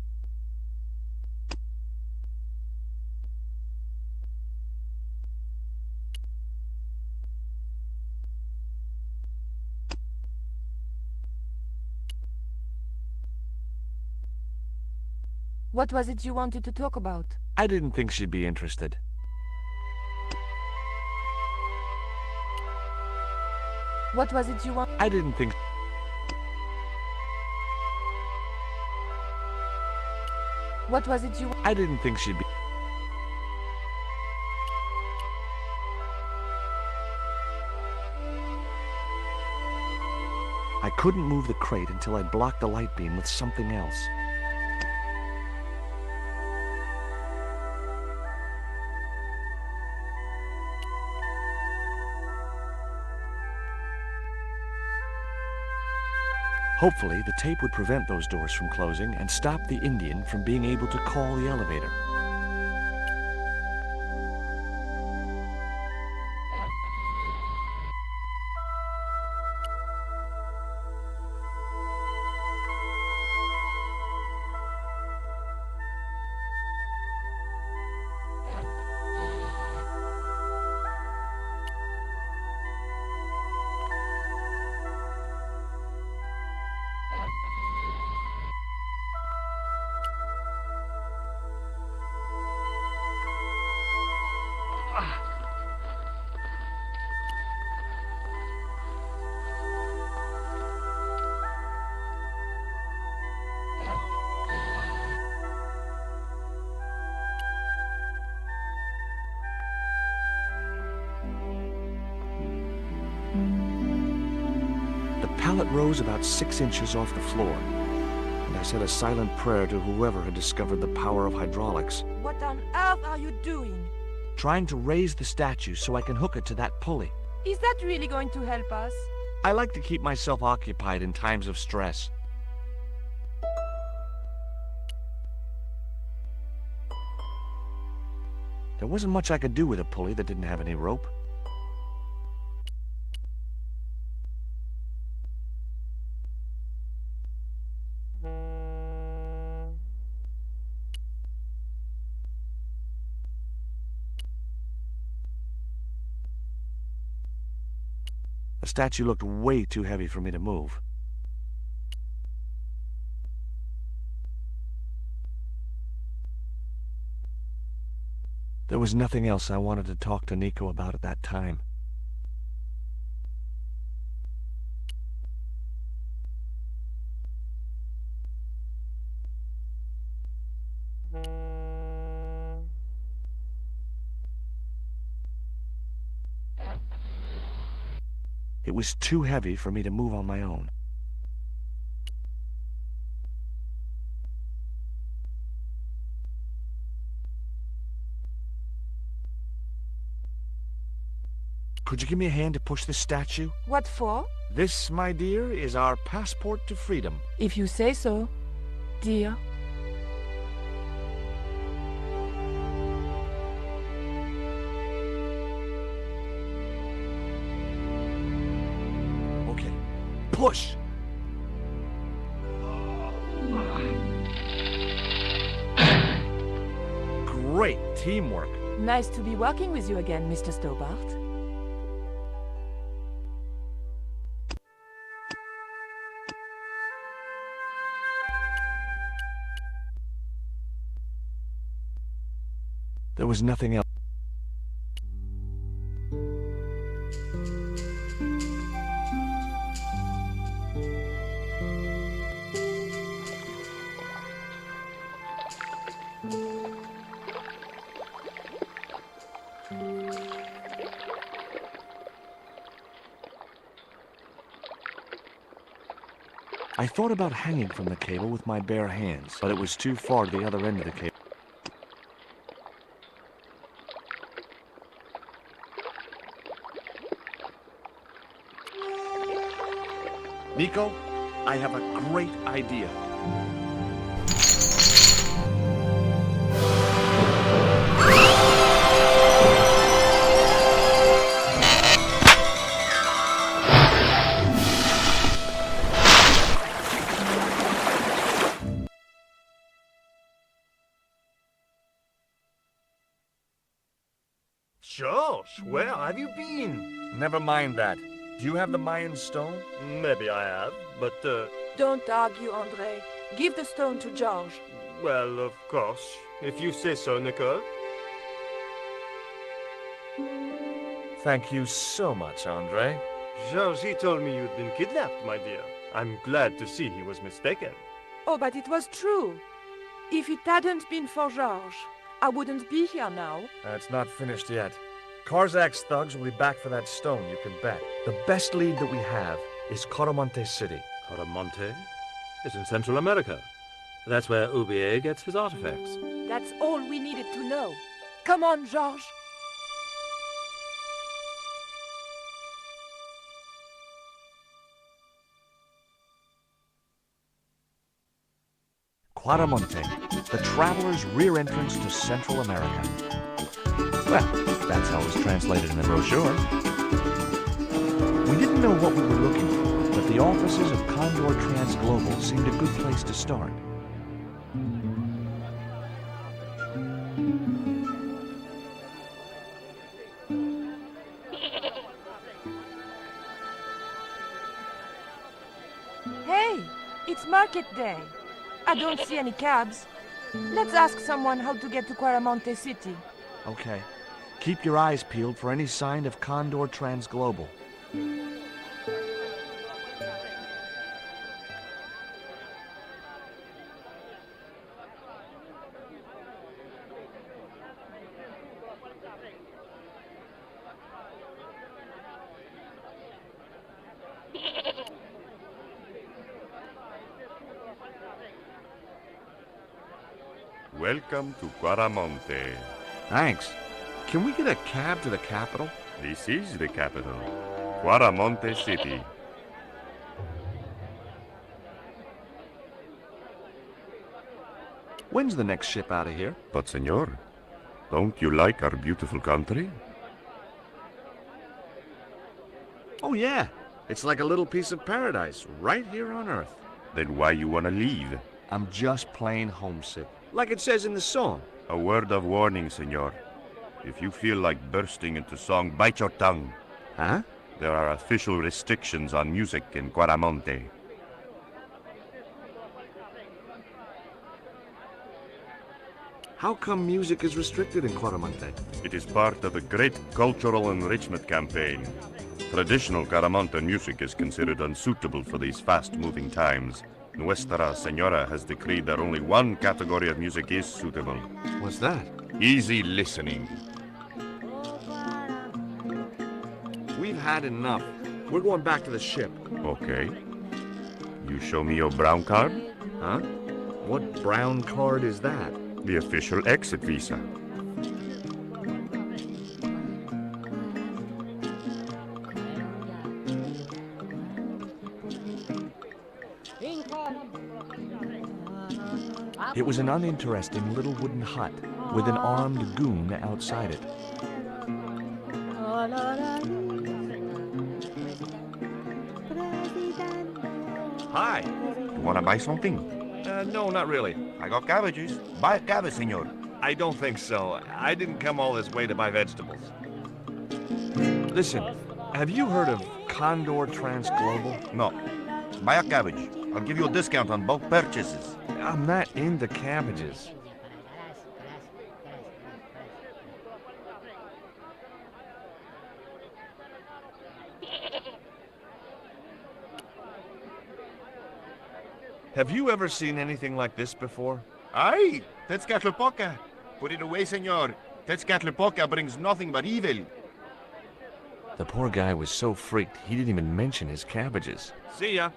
What was it you wanted to talk about? I didn't think she'd be interested. What was it you want? I didn't think... What was it you... I didn't think she'd be... I couldn't move the crate until I'd blocked the light beam with something else. Hopefully, the tape would prevent those doors from closing and stop the Indian from being able to call the elevator. The pallet rose about 6 inches off the floor, and I said a silent prayer to whoever had discovered the power of hydraulics. What on earth are you doing? Trying to raise the statue so I can hook it to that pulley. Is that really going to help us? I like to keep myself occupied in times of stress. There wasn't much I could do with a pulley that didn't have any rope. The statue looked way too heavy for me to move. There was nothing else I wanted to talk to Nico about at that time. It was too heavy for me to move on my own. Could you give me a hand to push this statue? What for? This, my dear, is our passport to freedom. If you say so, dear. Okay, push! Great teamwork. Nice to be working with you again, Mr. Stobbart. There was nothing else. I thought about hanging from the cable with my bare hands, but it was too far to the other end of the cable. Nico, I have a great idea. George, where have you been? Never mind that. Do you have the Mayan stone? Maybe I have, but, Don't argue, Andre. Give the stone to George. well, of course. If you say so, Nicole. Thank you so much, Andre. George, he told me you'd been kidnapped, my dear. I'm glad to see he was mistaken. Oh, but it was true. If it hadn't been for George, I wouldn't be here now. It's not finished yet. Karzak's thugs will be back for that stone, you can bet. The best lead that we have is Coromonte City. Coromonte? It's in Central America. That's where Ubier gets his artifacts. That's all we needed to know. Come on, George. Claramonte, the traveler's rear entrance to Central America. Well, that's how it was translated in the brochure. We didn't know what we were looking for, but the offices of Condor Transglobal seemed a good place to start. Hey, it's market day. I don't see any cabs. Let's ask someone how to get to Quaramonte City. Okay. Keep your eyes peeled for any sign of Condor Transglobal. Welcome to Quaramonte. Thanks. Can we get a cab to the capital? This is the capital, Quaramonte City. When's the next ship out of here? But, senor, don't you like our beautiful country? Oh, yeah. It's like a little piece of paradise right here on Earth. Then why you wanna leave? I'm just plain homesick. Like it says in the song. A word of warning, senor. If you feel like bursting into song, bite your tongue. Huh? There are official restrictions on music in Quaramonte. How come music is restricted in Quaramonte? It is part of a great cultural enrichment campaign. Traditional Quaramonte music is considered unsuitable for these fast-moving times. Nuestra Senora has decreed that only one category of music is suitable. What's that? Easy listening. We've had enough. We're going back to the ship. Okay. You show me your brown card? Huh? What brown card is that? The official exit visa. It was an uninteresting little wooden hut with an armed goon outside it. Hi. You wanna buy something? No, not really. I got cabbages. Buy a cabbage, senor. I don't think so. I didn't come all this way to buy vegetables. Listen, have you heard of Condor Transglobal? No. Buy a cabbage. I'll give you a discount on bulk purchases. I'm not into cabbages. Have you ever seen anything like this before? Aye, Tezcatlipoca. Put it away, senor. Tezcatlipoca brings nothing but evil. The poor guy was so freaked, he didn't even mention his cabbages. See ya.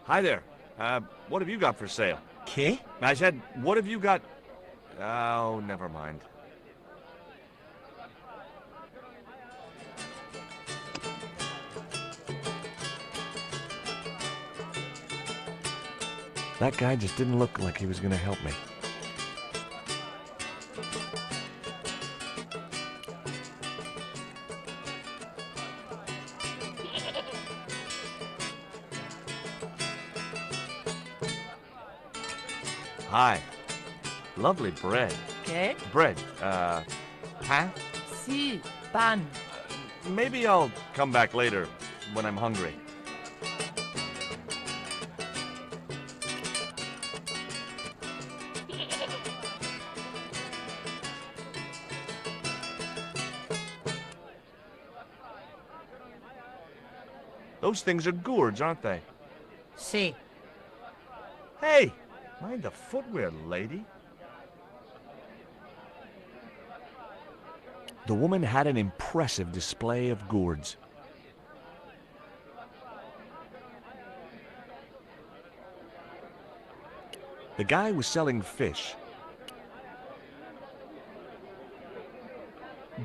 Hi there. What have you got for sale? ¿Qué? I said, what have you got? Oh, never mind. That guy just didn't look like he was gonna help me. Hi. Lovely bread. ¿Qué? Bread, huh? Sí, pan. Maybe I'll come back later when I'm hungry. Those things are gourds, aren't they? Sí. Hey! Mind the footwear, lady. The woman had an impressive display of gourds. The guy was selling fish.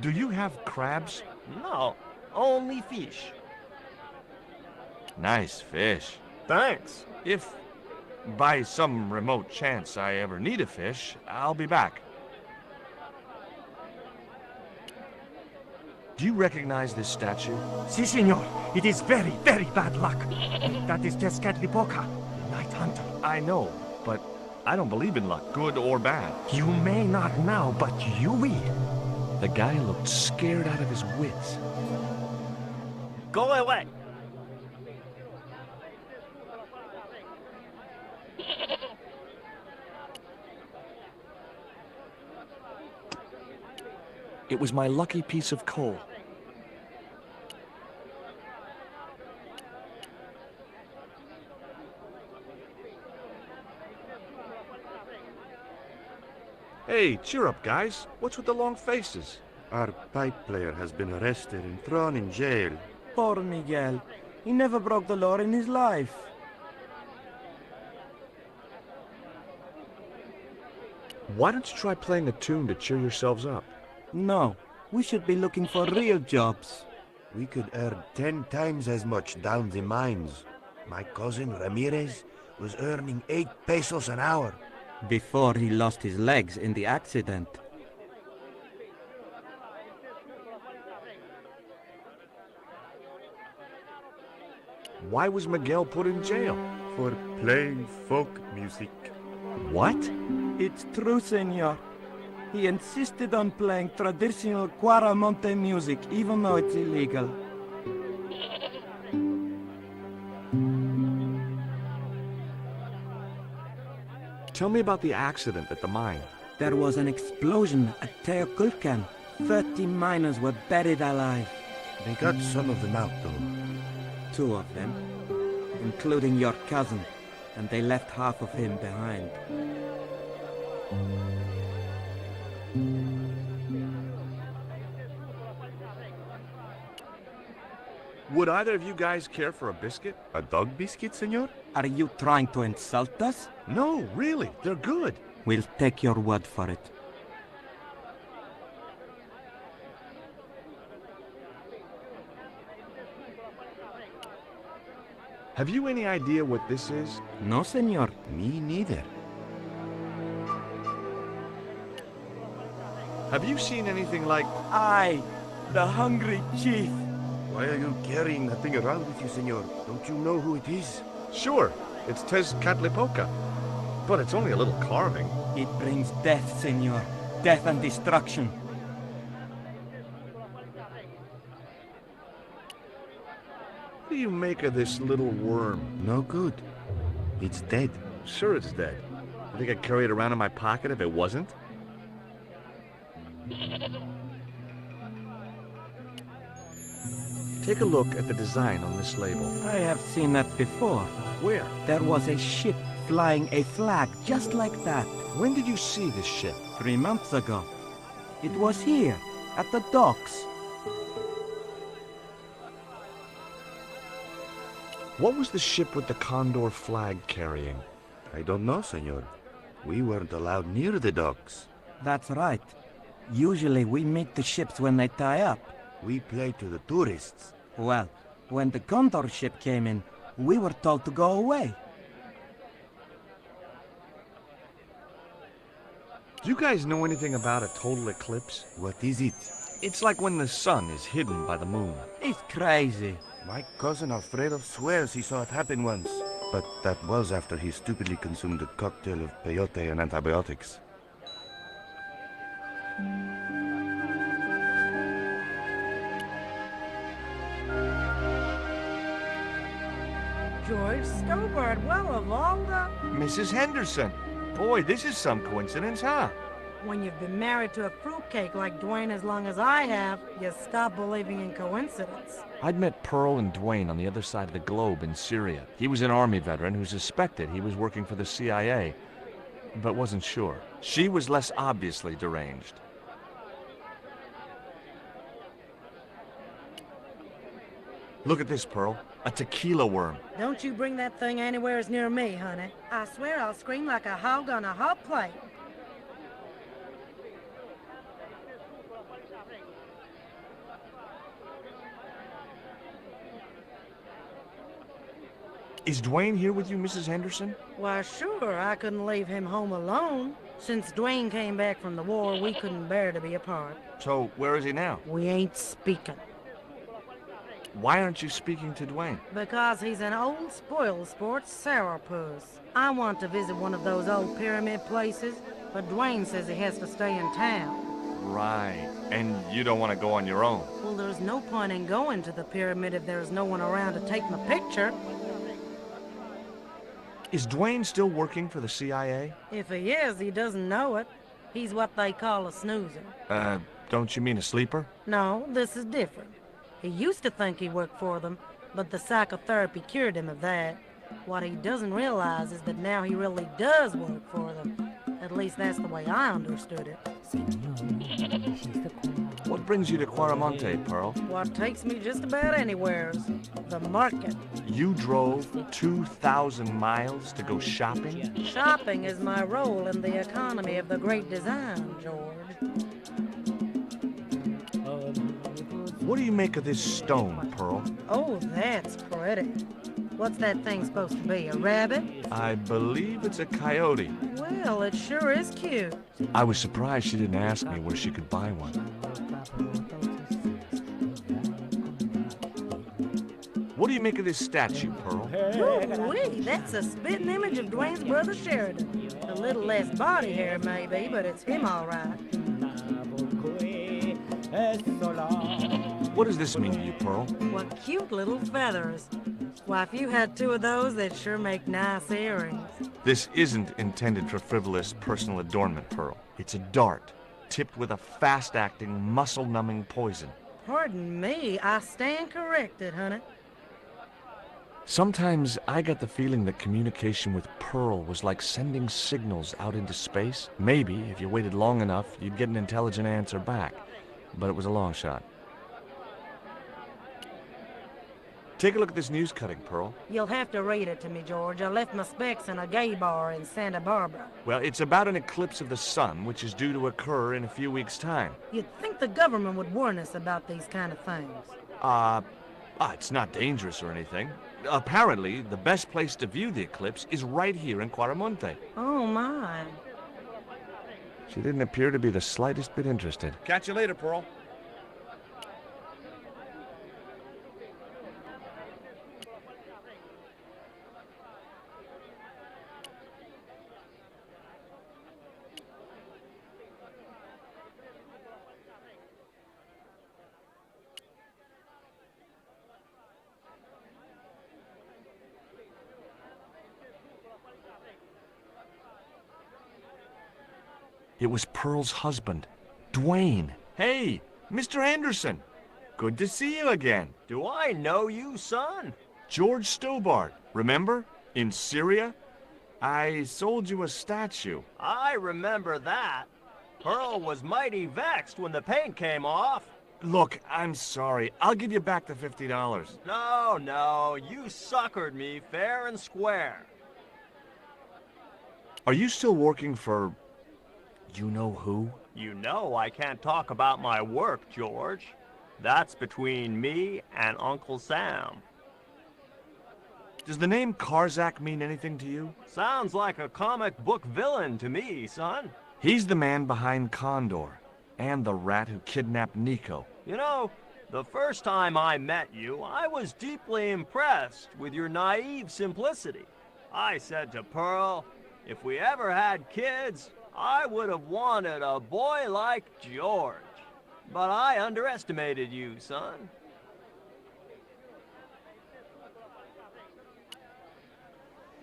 Do you have crabs? No, only fish. Nice fish. Thanks. If by some remote chance I ever need a fish, I'll be back. Do you recognize this statue? Si, senor. It is very, very bad luck. That is Tezcatlipoca, Night Hunter. I know, but I don't believe in luck, good or bad. You may not now, but you will. The guy looked scared out of his wits. Go away. It was my lucky piece of coal. Hey, cheer up, guys. What's with the long faces? Our pipe player has been arrested and thrown in jail. Poor Miguel. He never broke the law in his life. Why don't you try playing a tune to cheer yourselves up? No, we should be looking for real jobs. We could earn 10 times as much down the mines. My cousin Ramirez was earning 8 pesos an hour. Before he lost his legs in the accident. Why was Miguel put in jail? For playing folk music. What? It's true, senor. He insisted on playing traditional Cuaramonte music, even though it's illegal. Tell me about the accident at the mine. There was an explosion at Teoculcan. 30 miners were buried alive. They got some of them out, though. 2 of them, including your cousin, and they left half of him behind. Would either of you guys care for a biscuit? A dog biscuit, senor? Are you trying to insult us? No, really. They're good. We'll take your word for it. Have you any idea what this is? No, senor. Me neither. Have you seen anything like... I, the hungry chief. Why are you carrying that thing around with you, senor? Don't you know who it is? Sure, it's Tezcatlipoca. But it's only a little carving. It brings death, senor. Death and destruction. What do you make of this little worm? No good. It's dead. Sure it's dead. You think I'd carry it around in my pocket if it wasn't? Take a look at the design on this label. I have seen that before. Where? There was a ship flying a flag just like that. When did you see this ship? 3 months ago. It was here, at the docks. What was the ship with the Condor flag carrying? I don't know, senor. We weren't allowed near the docks. That's right. Usually we meet the ships when they tie up. We play to the tourists. Well, when the Condor ship came in, we were told to go away. Do you guys know anything about a total eclipse? What is it? It's like when the sun is hidden by the moon. It's crazy. My cousin Alfredo swears he saw it happen once. But that was after he stupidly consumed a cocktail of peyote and antibiotics. George Stobbart, well, of all the... Mrs. Henderson. Boy, this is some coincidence, huh? When you've been married to a fruitcake like Dwayne as long as I have, you stop believing in coincidence. I'd met Pearl and Dwayne on the other side of the globe in Syria. He was an Army veteran who suspected he was working for the CIA, but wasn't sure. She was less obviously deranged. Look at this, Pearl. A tequila worm. Don't you bring that thing anywhere as near me, honey. I swear I'll scream like a hog on a hot plate. Is Dwayne here with you, Mrs. Henderson? Why, sure, I couldn't leave him home alone. Since Dwayne came back from the war, we couldn't bear to be apart. So, where is he now? We ain't speaking. Why aren't you speaking to Dwayne? Because he's an old spoil sport sourpuss. I want to visit one of those old pyramid places, but Dwayne says he has to stay in town. Right. And you don't want to go on your own? Well, there's no point in going to the pyramid if there's no one around to take my picture. Is Dwayne still working for the CIA? If he is, he doesn't know it. He's what they call a snoozer. Don't you mean a sleeper? No, this is different. He used to think he worked for them, but the psychotherapy cured him of that. What he doesn't realize is that now he really does work for them. At least that's the way I understood it. What brings you to Quaramonte, Pearl? What takes me just about anywheres. The market. You drove 2,000 miles to go shopping? Shopping is my role in the economy of the Great Design, George. What do you make of this stone, Pearl? Oh, that's pretty. What's that thing supposed to be, a rabbit? I believe it's a coyote. Well, it sure is cute. I was surprised she didn't ask me where she could buy one. What do you make of this statue, Pearl? Ooh-wee, that's a spitting image of Dwayne's brother Sheridan. A little less body hair, maybe, but it's him all right. What does this mean to you, Pearl? What cute little feathers. Why, if you had two of those, they'd sure make nice earrings. This isn't intended for frivolous personal adornment, Pearl. It's a dart, tipped with a fast-acting, muscle-numbing poison. Pardon me, I stand corrected, honey. Sometimes I get the feeling that communication with Pearl was like sending signals out into space. Maybe, if you waited long enough, you'd get an intelligent answer back. But it was a long shot. Take a look at this news cutting, Pearl. You'll have to read it to me, George. I left my specs in a gay bar in Santa Barbara. Well, it's about an eclipse of the sun, which is due to occur in a few weeks' time. You'd think the government would warn us about these kind of things. It's not dangerous or anything. Apparently, the best place to view the eclipse is right here in Quaramonte. Oh, my. She didn't appear to be the slightest bit interested. Catch you later, Pearl. It was Pearl's husband, Dwayne. Hey, Mr. Anderson. Good to see you again. Do I know you, son? George Stobbart, remember? In Syria? I sold you a statue. I remember that. Pearl was mighty vexed when the paint came off. Look, I'm sorry. I'll give you back the $50. No, you suckered me fair and square. Are you still working for... you know who? You know I can't talk about my work, George. That's between me and Uncle Sam. Does the name Karzak mean anything to you? Sounds like a comic book villain to me, son. He's the man behind Condor, and the rat who kidnapped Nico. You know, the first time I met you, I was deeply impressed with your naive simplicity. I said to Pearl, if we ever had kids, I would have wanted a boy like George. But I underestimated you, son.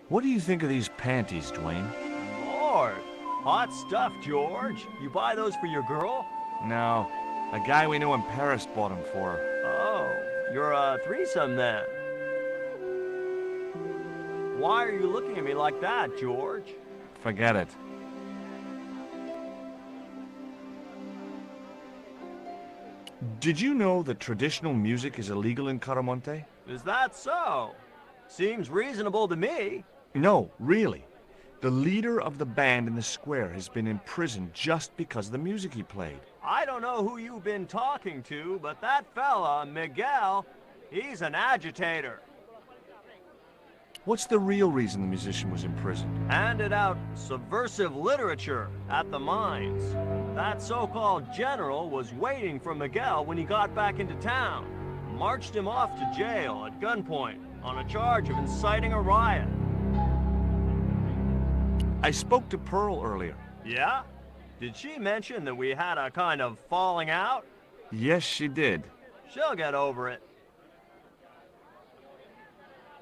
What do you think of these panties, Dwayne? Lord, hot stuff, George. You buy those for your girl? No, a guy we knew in Paris bought them for her. Oh, you're a threesome then. Why are you looking at me like that, George? Forget it. Did you know that traditional music is illegal in Caramonte? Is that so? Seems reasonable to me. No, really. The leader of the band in the square has been imprisoned just because of the music he played. I don't know who you've been talking to, but that fella, Miguel, he's an agitator. What's the real reason the musician was imprisoned? Handed out subversive literature at the mines. That so-called general was waiting for Miguel when he got back into town. Marched him off to jail at gunpoint on a charge of inciting a riot. I spoke to Pearl earlier. Yeah? Did she mention that we had a kind of falling out? Yes, she did. She'll get over it.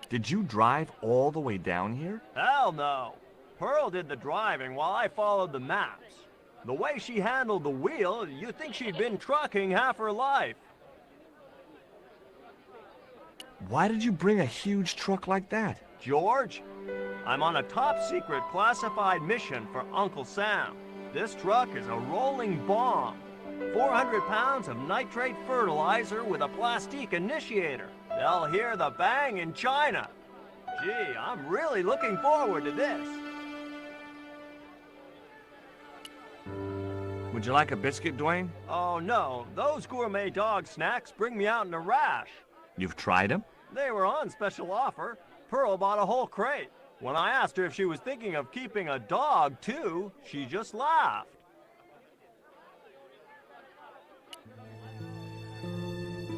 Did you drive all the way down here? Hell no. Pearl did the driving while I followed the maps. The way she handled the wheel, you'd think she'd been trucking half her life. Why did you bring a huge truck like that? George, I'm on a top-secret classified mission for Uncle Sam. This truck is a rolling bomb. 400 pounds of nitrate fertilizer with a plastique initiator. They'll hear the bang in China. Gee, I'm really looking forward to this. Would you like a biscuit, Dwayne? Oh no, those gourmet dog snacks bring me out in a rash. You've tried them? They were on special offer. Pearl bought a whole crate. When I asked her if she was thinking of keeping a dog too, she just laughed.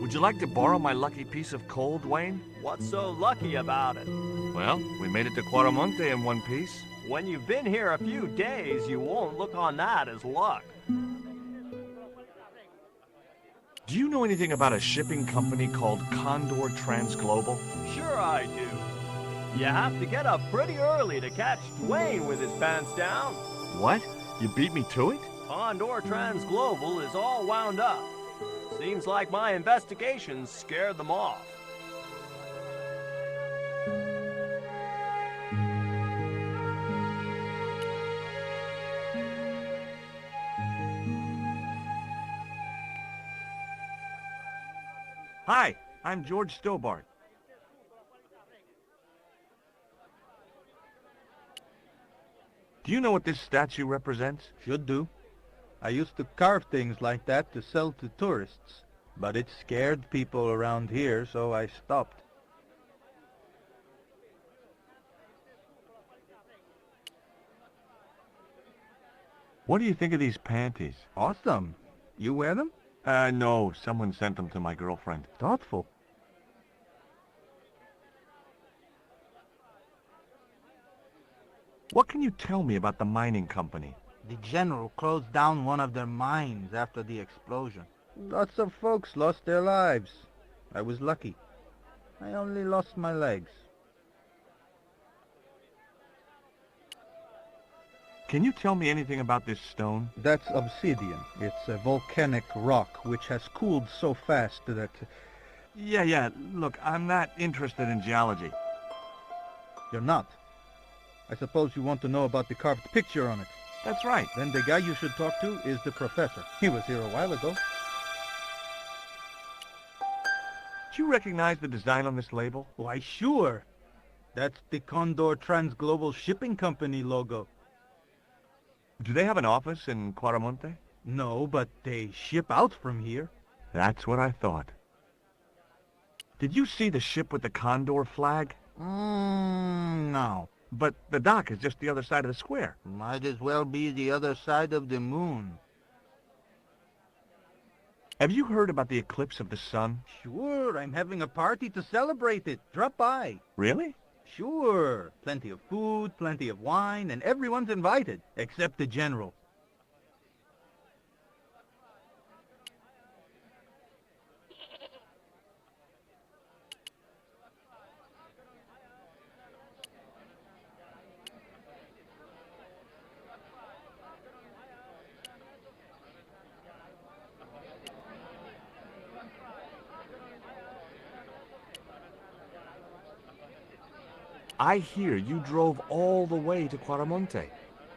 Would you like to borrow my lucky piece of coal, Dwayne? What's so lucky about it? Well, we made it to Cuaramonte in one piece. When you've been here a few days, you won't look on that as luck. Do you know anything about a shipping company called Condor Transglobal? Sure I do. You have to get up pretty early to catch Dwayne with his pants down. What? You beat me to it? Condor Transglobal is all wound up. Seems like my investigations scared them off. Hi, I'm George Stobbart. Do you know what this statue represents? Should do. I used to carve things like that to sell to tourists, but it scared people around here, so I stopped. What do you think of these panties? Awesome. You wear them? No. Someone sent them to my girlfriend. Thoughtful. What can you tell me about the mining company? The general closed down one of their mines after the explosion. Lots of folks lost their lives. I was lucky. I only lost my legs. Can you tell me anything about this stone? That's obsidian. It's a volcanic rock which has cooled so fast that... Yeah. Look, I'm not interested in geology. You're not? I suppose you want to know about the carved picture on it. That's right. Then the guy you should talk to is the professor. He was here a while ago. Do you recognize the design on this label? Why, sure. That's the Condor Transglobal Shipping Company logo. Do they have an office in Claramonte? No, but they ship out from here. That's what I thought. Did you see the ship with the Condor flag? No. But the dock is just the other side of the square. Might as well be the other side of the moon. Have you heard about the eclipse of the sun? Sure, I'm having a party to celebrate it. Drop by. Really? Sure. Plenty of food, plenty of wine, and everyone's invited, except the general. I hear you drove all the way to Claramonte.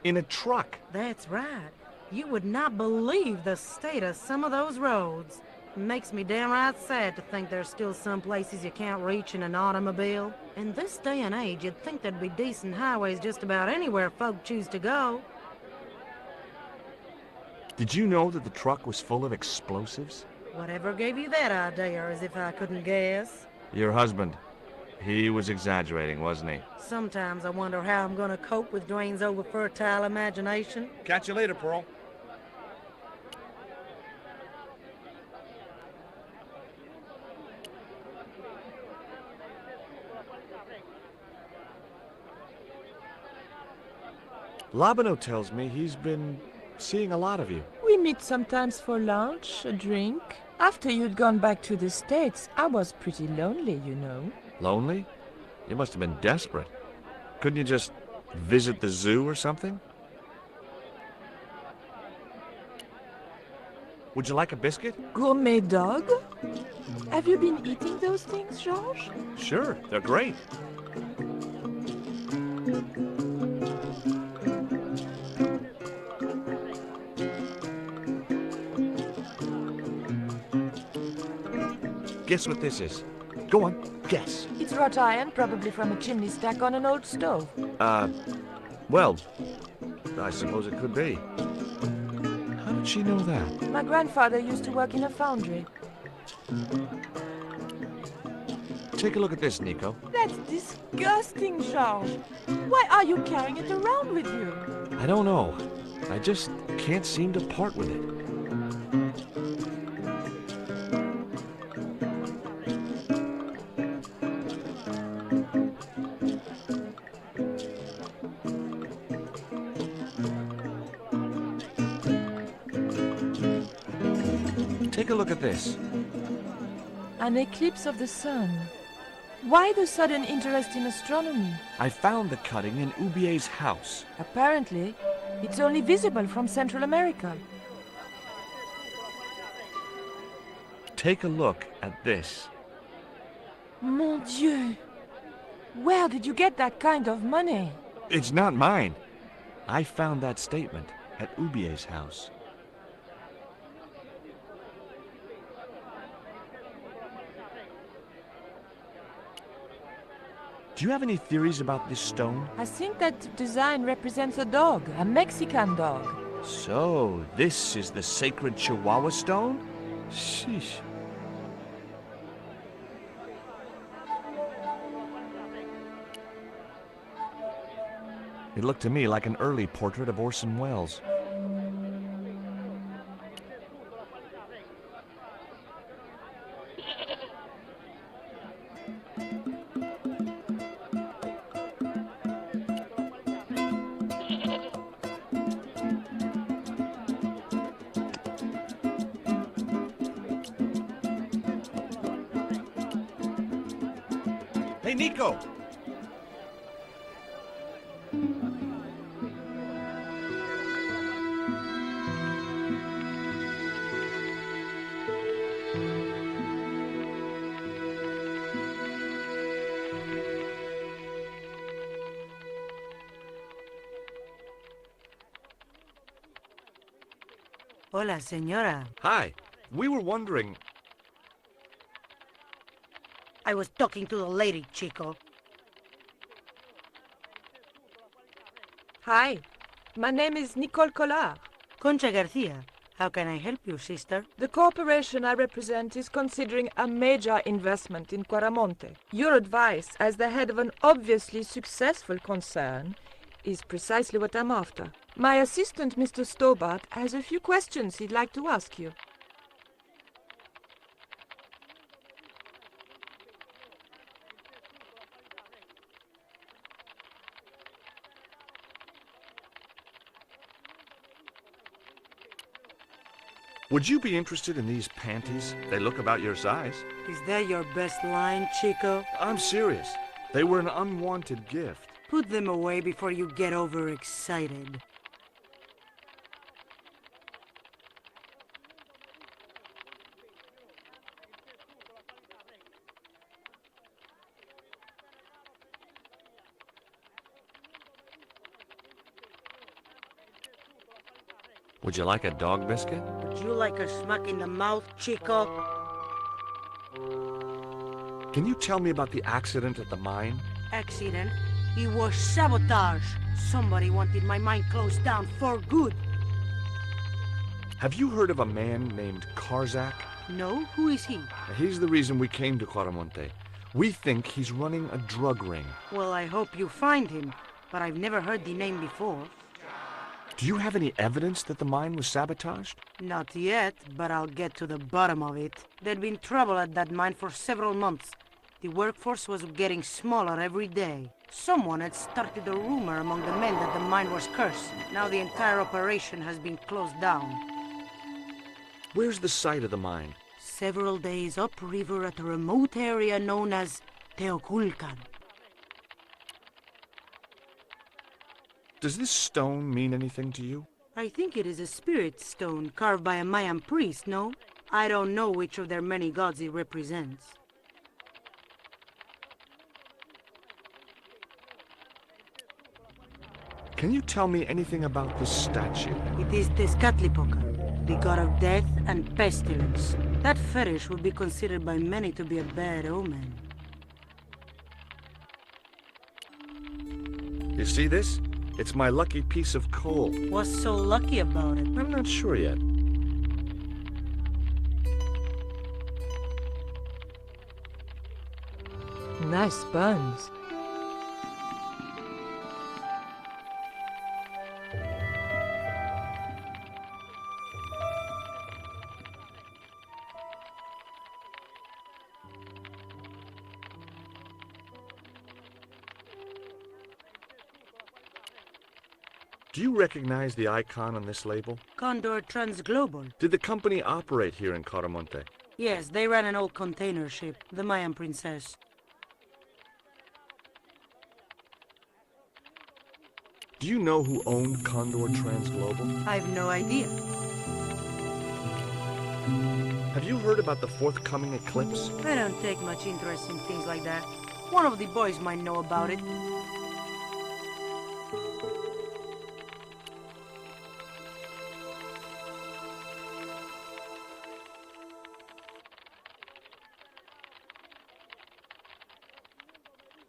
In a truck. That's right. You would not believe the state of some of those roads. Makes me downright sad to think there's still some places you can't reach in an automobile. In this day and age, you'd think there'd be decent highways just about anywhere folk choose to go. Did you know that the truck was full of explosives? Whatever gave you that idea, as if I couldn't guess? Your husband. He was exaggerating, wasn't he? Sometimes I wonder how I'm gonna cope with Dwayne's over-fertile imagination. Catch you later, Pearl. Labano tells me he's been seeing a lot of you. We meet sometimes for lunch, a drink. After you'd gone back to the States, I was pretty lonely, you know. Lonely? You must have been desperate. Couldn't you just visit the zoo or something? Would you like a biscuit? Gourmet dog? Have you been eating those things, George? Sure, they're great. Guess what this is? Go on, guess. It's wrought iron, probably from a chimney stack on an old stove. Well, I suppose it could be. How did she know that? My grandfather used to work in a foundry. Take a look at this, Nico. That's disgusting, George. Why are you carrying it around with you? I don't know. I just can't seem to part with it. Take a look at this. An eclipse of the sun. Why the sudden interest in astronomy? I found the cutting in Ubier's house. Apparently, it's only visible from Central America. Take a look at this. Mon Dieu! Where did you get that kind of money? It's not mine. I found that statement at Ubier's house. Do you have any theories about this stone? I think that design represents a dog, a Mexican dog. So, this is the sacred Chihuahua stone? Sheesh. It looked to me like an early portrait of Orson Welles. Hey, Nico! Hola, señora. Hi. We were wondering... I was talking to the lady, Chico. Hi, my name is Nicole Collard. Concha Garcia. How can I help you, sister? The corporation I represent is considering a major investment in Quaramonte. Your advice, as the head of an obviously successful concern, is precisely what I'm after. My assistant, Mr. Stobbart, has a few questions he'd like to ask you. Would you be interested in these panties? They look about your size. Is that your best line, Chico? I'm serious. They were an unwanted gift. Put them away before you get overexcited. Would you like a dog biscuit? Would you like a smack in the mouth, Chico? Can you tell me about the accident at the mine? Accident? It was sabotage. Somebody wanted my mine closed down for good. Have you heard of a man named Karzak? No? Who is he? He's the reason we came to Quaramonte. We think he's running a drug ring. Well, I hope you find him, but I've never heard the name before. Do you have any evidence that the mine was sabotaged? Not yet, but I'll get to the bottom of it. There'd been trouble at that mine for several months. The workforce was getting smaller every day. Someone had started a rumor among the men that the mine was cursed. Now the entire operation has been closed down. Where's the site of the mine? Several days upriver at a remote area known as Teoculcan. Does this stone mean anything to you? I think it is a spirit stone carved by a Mayan priest, no? I don't know which of their many gods it represents. Can you tell me anything about this statue? It is Tezcatlipoca, the god of death and pestilence. That fetish would be considered by many to be a bad omen. You see this? It's my lucky piece of coal. What's so lucky about it? I'm not sure yet. Nice buns. Do you recognize the icon on this label? Condor Transglobal. Did the company operate here in Quaramonte? Yes, they ran an old container ship, the Mayan Princess. Do you know who owned Condor Transglobal? I've no idea. Have you heard about the forthcoming eclipse? I don't take much interest in things like that. One of the boys might know about it.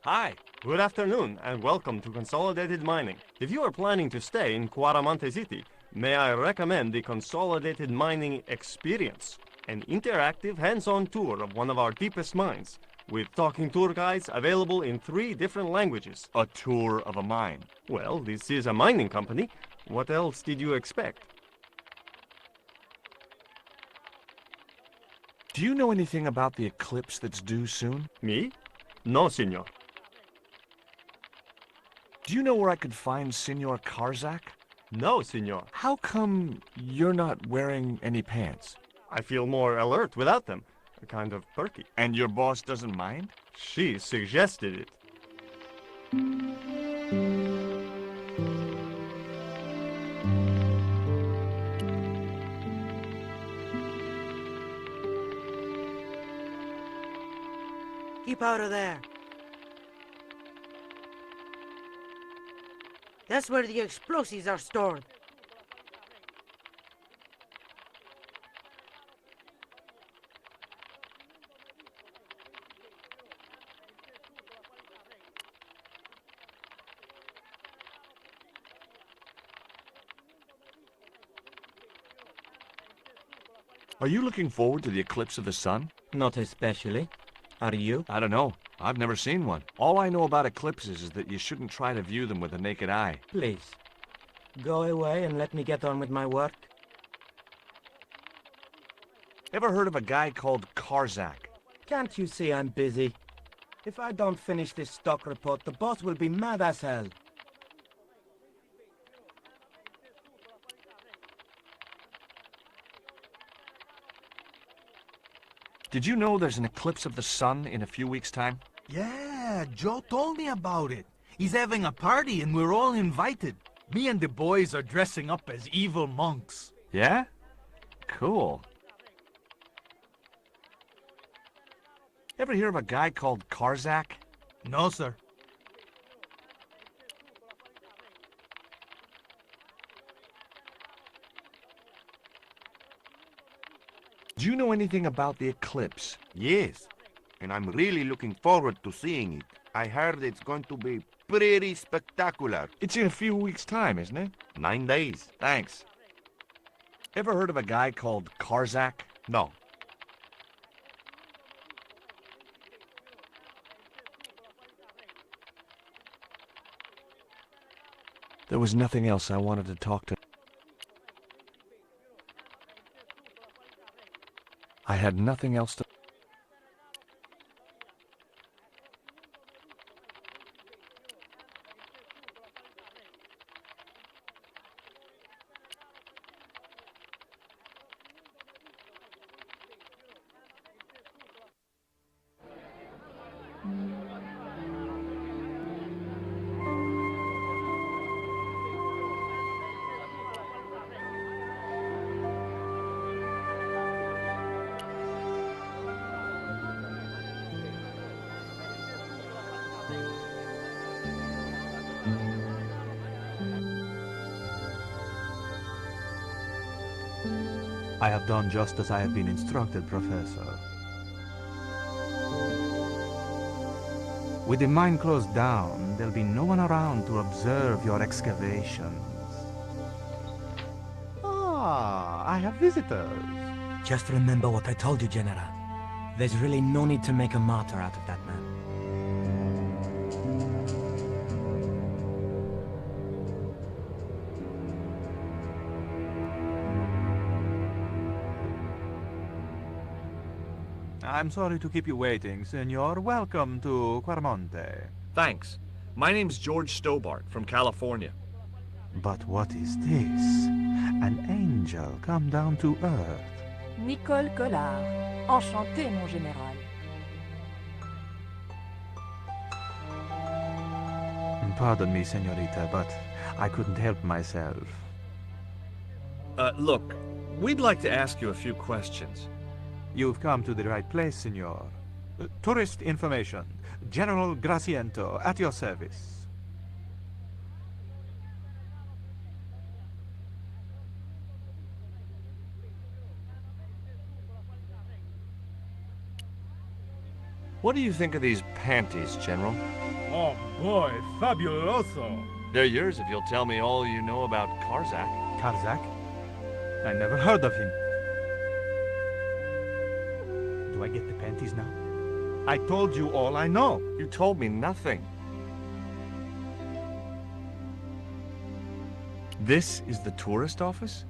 Hi, good afternoon, and welcome to Consolidated Mining. If you are planning to stay in Quaramonte City, may I recommend the Consolidated Mining Experience, an interactive hands-on tour of one of our deepest mines, with talking tour guides available in 3 different languages. A tour of a mine. Well, this is a mining company. What else did you expect? Do you know anything about the eclipse that's due soon? Me? No, senor. Do you know where I could find Senor Karzak? No, senor. How come you're not wearing any pants? I feel more alert without them. Kind of perky. And your boss doesn't mind? She suggested it. Keep out of there. That's where the explosives are stored. Are you looking forward to the eclipse of the sun? Not especially. Are you? I don't know. I've never seen one. All I know about eclipses is that you shouldn't try to view them with the naked eye. Please, go away and let me get on with my work. Ever heard of a guy called Karzak? Can't you see I'm busy? If I don't finish this stock report, the boss will be mad as hell. Did you know there's an eclipse of the sun in a few weeks' time? Yeah, Joe told me about it. He's having a party and we're all invited. Me and the boys are dressing up as evil monks. Yeah? Cool. Ever hear of a guy called Karzak? No, sir. Do you know anything about the eclipse? Yes, and I'm really looking forward to seeing it. I heard it's going to be pretty spectacular. It's in a few weeks' time, isn't it? 9 days. Thanks. Ever heard of a guy called Karzak? No. There was nothing else I wanted to talk to. I had nothing else to... I have done just as I have been instructed, Professor. With the mine closed down, there'll be no one around to observe your excavations. Ah, I have visitors. Just remember what I told you, General. There's really no need to make a martyr out of that man. I'm sorry to keep you waiting, Senor. Welcome to Quarmonte. Thanks. My name's George Stobbart from California. But what is this? An angel come down to earth. Nicole Collard. Enchantée, mon général. Pardon me, senorita, but I couldn't help myself. Look, we'd like to ask you a few questions. You've come to the right place, senor. Tourist information. General Graciento, at your service. What do you think of these panties, General? Oh boy, fabuloso. They're yours if you'll tell me all you know about Karzak. Karzak? I never heard of him. Do I get the panties now? I told you all I know. You told me nothing. This is the tourist office?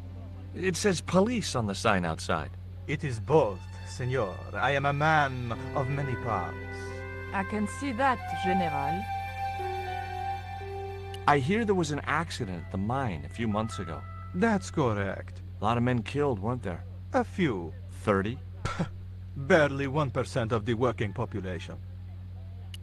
It says police on the sign outside. It is both, senor. I am a man of many parts. I can see that, General. I hear there was an accident at the mine a few months ago. That's correct. A lot of men killed, weren't there? A few. 30? Barely 1% of the working population.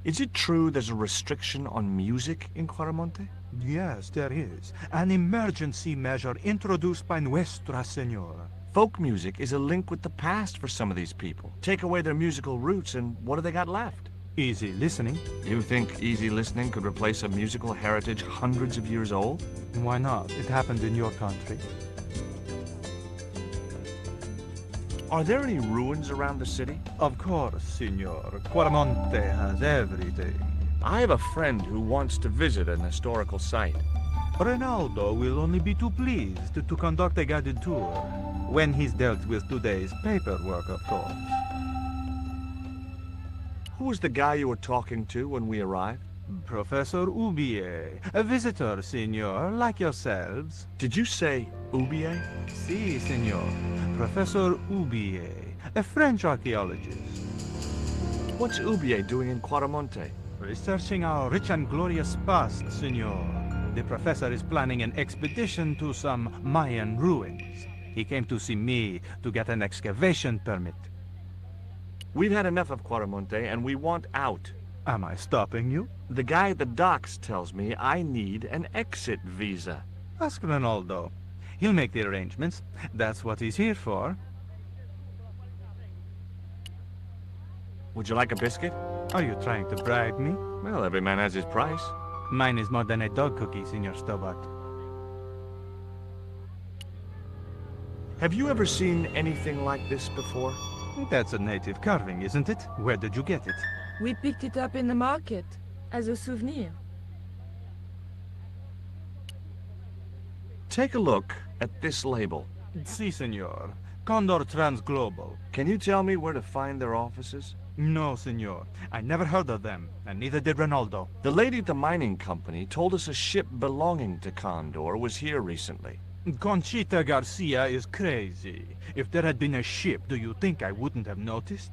Is it true there's a restriction on music in Quarmonte? Yes, there is. An emergency measure introduced by Nuestra Senora. Folk music is a link with the past for some of these people. Take away their musical roots and what do they got left? Easy listening. You think easy listening could replace a musical heritage hundreds of years old? Why not? It happened in your country. Are there any ruins around the city? Of course, senor. Quarmonte has everything. I have a friend who wants to visit an historical site. Ronaldo will only be too pleased to conduct a guided tour. When he's dealt with today's paperwork, of course. Who was the guy you were talking to when we arrived? Professor Oubier, a visitor, senor, like yourselves. Did you say Oubier? Si, senor. Professor Oubier, a French archaeologist. What's Oubier doing in Quaramonte? Researching our rich and glorious past, senor. The professor is planning an expedition to some Mayan ruins. He came to see me to get an excavation permit. We've had enough of Quaramonte, and we want out. Am I stopping you? The guy at the docks tells me I need an exit visa. Ask Ronaldo. He'll make the arrangements. That's what he's here for. Would you like a biscuit? Are you trying to bribe me? Well, every man has his price. Mine is more than a dog cookie, Senor Stobbart. Have you ever seen anything like this before? That's a native carving, isn't it? Where did you get it? We picked it up in the market, as a souvenir. Take a look at this label. Si, senor. Condor Transglobal. Can you tell me where to find their offices? No, senor. I never heard of them, and neither did Ronaldo. The lady at the mining company told us a ship belonging to Condor was here recently. Conchita Garcia is crazy. If there had been a ship, do you think I wouldn't have noticed?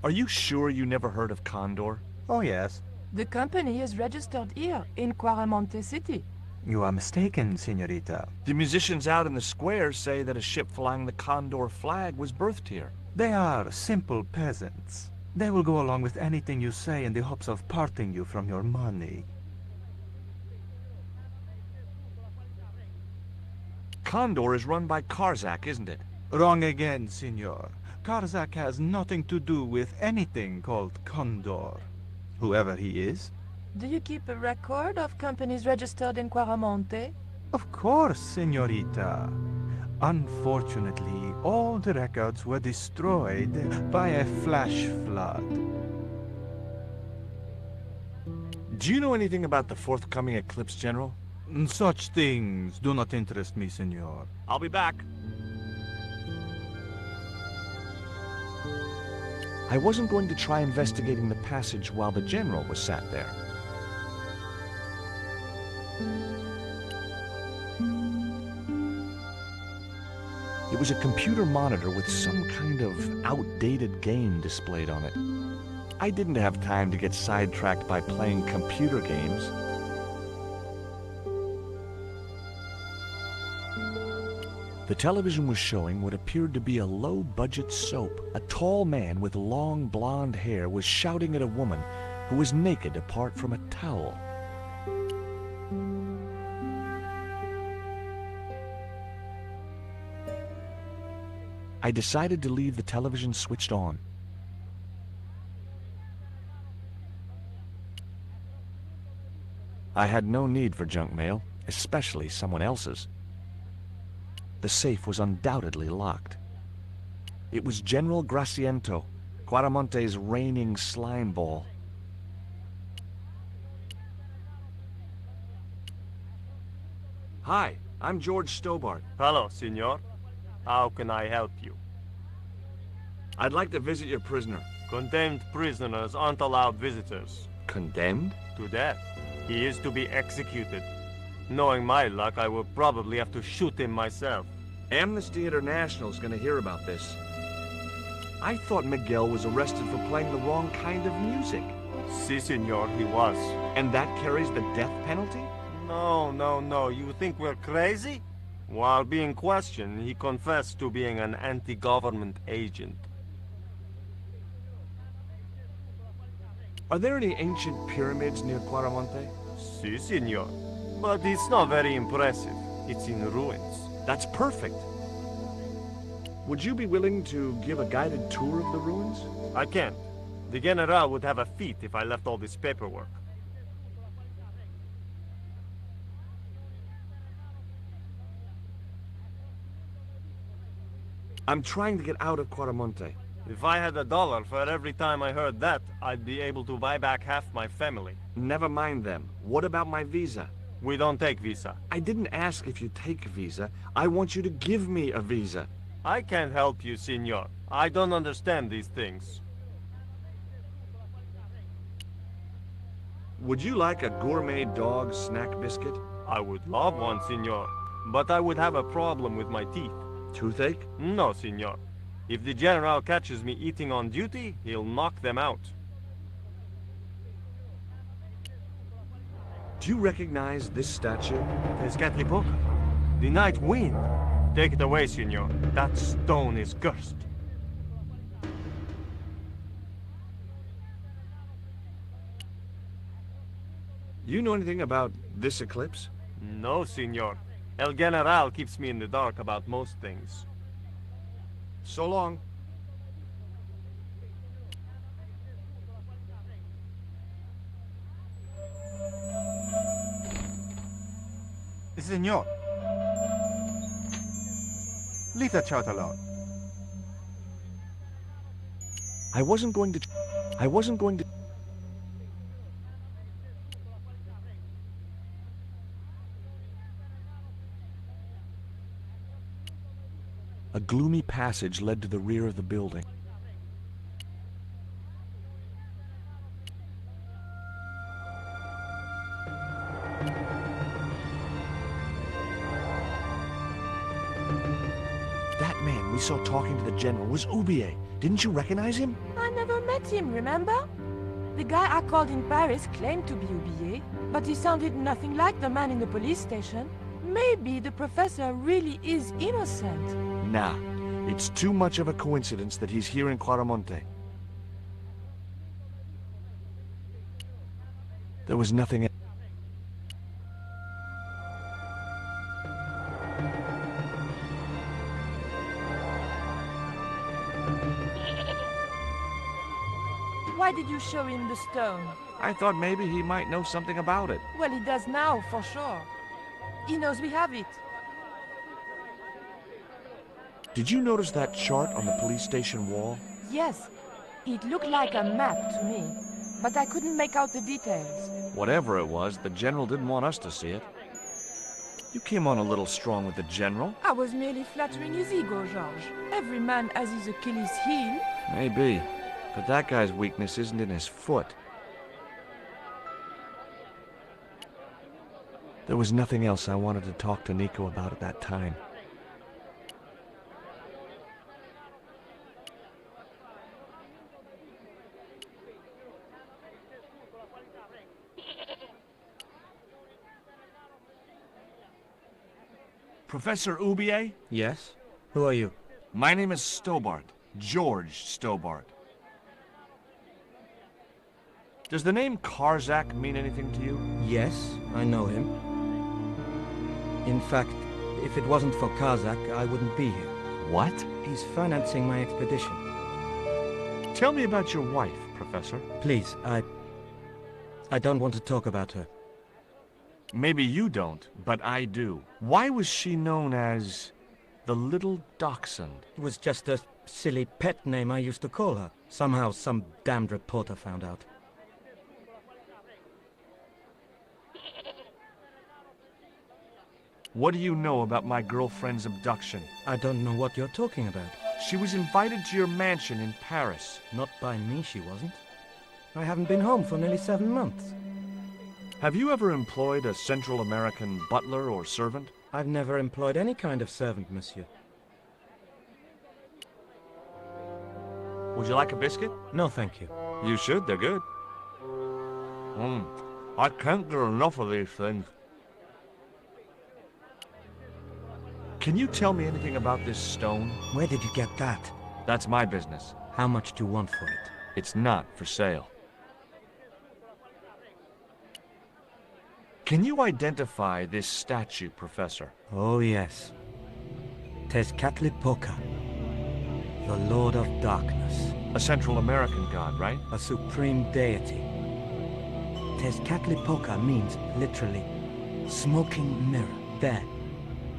Are you sure you never heard of Condor? Oh, yes. The company is registered here, in Quaramonte City. You are mistaken, senorita. The musicians out in the square say that a ship flying the Condor flag was birthed here. They are simple peasants. They will go along with anything you say in the hopes of parting you from your money. Condor is run by Karzak, isn't it? Wrong again, senor. Karzak has nothing to do with anything called Condor. Whoever he is. Do you keep a record of companies registered in Quaramonte? Of course, senorita. Unfortunately, all the records were destroyed by a flash flood. Do you know anything about the forthcoming eclipse, General? Such things do not interest me, senor. I'll be back. I wasn't going to try investigating the passage while the General was sat there. It was a computer monitor with some kind of outdated game displayed on it. I didn't have time to get sidetracked by playing computer games. The television was showing what appeared to be a low-budget soap. A tall man with long blonde hair was shouting at a woman who was naked apart from a towel. I decided to leave the television switched on. I had no need for junk mail, especially someone else's. The safe was undoubtedly locked. It was General Graciento, Quaramonte's reigning slime ball. Hi, I'm George Stobbart. Hello, senor. How can I help you? I'd like to visit your prisoner. Condemned prisoners aren't allowed visitors. Condemned? To death. He is to be executed. Knowing my luck, I will probably have to shoot him myself. Amnesty International's gonna hear about this. I thought Miguel was arrested for playing the wrong kind of music. Si, senor, he was. And that carries the death penalty? No. You think we're crazy? While being questioned, he confessed to being an anti-government agent. Are there any ancient pyramids near Quaramonte? Si, senor. But it's not very impressive. It's in ruins. That's perfect. Would you be willing to give a guided tour of the ruins? I can't. The General would have a fit if I left all this paperwork. I'm trying to get out of Quaramonte. If I had $1 for every time I heard that, I'd be able to buy back half my family. Never mind them. What about my visa? We don't take visa. I didn't ask if you take a visa. I want you to give me a visa. I can't help you, senor. I don't understand these things. Would you like a gourmet dog snack biscuit? I would love one, senor. But I would have a problem with my teeth. Toothache? No, senor. If the general catches me eating on duty, he'll knock them out. Do you recognize this statue? Tezcatlipoca. The night wind. Take it away, senor. That stone is cursed. You know anything about this eclipse? No, senor. El General keeps me in the dark about most things. So long. Senor. Leave the child alone. I wasn't going to... A gloomy passage led to the rear of the building. That man we saw talking to the general was Ubier. Didn't you recognize him? I never met him, remember? The guy I called in Paris claimed to be Ubier, but he sounded nothing like the man in the police station. Maybe the professor really is innocent. Nah, it's too much of a coincidence that he's here in Claramonte. There was nothing else. Why did you show him the stone? I thought maybe he might know something about it. Well, he does now, for sure. He knows we have it. Did you notice that chart on the police station wall? Yes. It looked like a map to me, but I couldn't make out the details. Whatever it was, the general didn't want us to see it. You came on a little strong with the general. I was merely flattering his ego, George. Every man has his Achilles heel. Maybe, but that guy's weakness isn't in his foot. There was nothing else I wanted to talk to Nico about at that time. Professor Ubier? Yes? Who are you? My name is Stobbart. George Stobbart. Does the name Karzak mean anything to you? Yes, I know him. In fact, if it wasn't for Kazak, I wouldn't be here. What? He's financing my expedition. Tell me about your wife, Professor. Please, I don't want to talk about her. Maybe you don't, but I do. Why was she known as the Little Dachshund? It was just a silly pet name I used to call her. Somehow some damned reporter found out. What do you know about my girlfriend's abduction? I don't know what you're talking about. She was invited to your mansion in Paris. Not by me, she wasn't. I haven't been home for nearly 7 months. Have you ever employed a Central American butler or servant? I've never employed any kind of servant, monsieur. Would you like a biscuit? No, thank you. You should, they're good. I can't get enough of these things. Can you tell me anything about this stone? Where did you get that? That's my business. How much do you want for it? It's not for sale. Can you identify this statue, Professor? Oh, yes. Tezcatlipoca, the Lord of Darkness. A Central American god, right? A supreme deity. Tezcatlipoca means, literally, smoking mirror. There.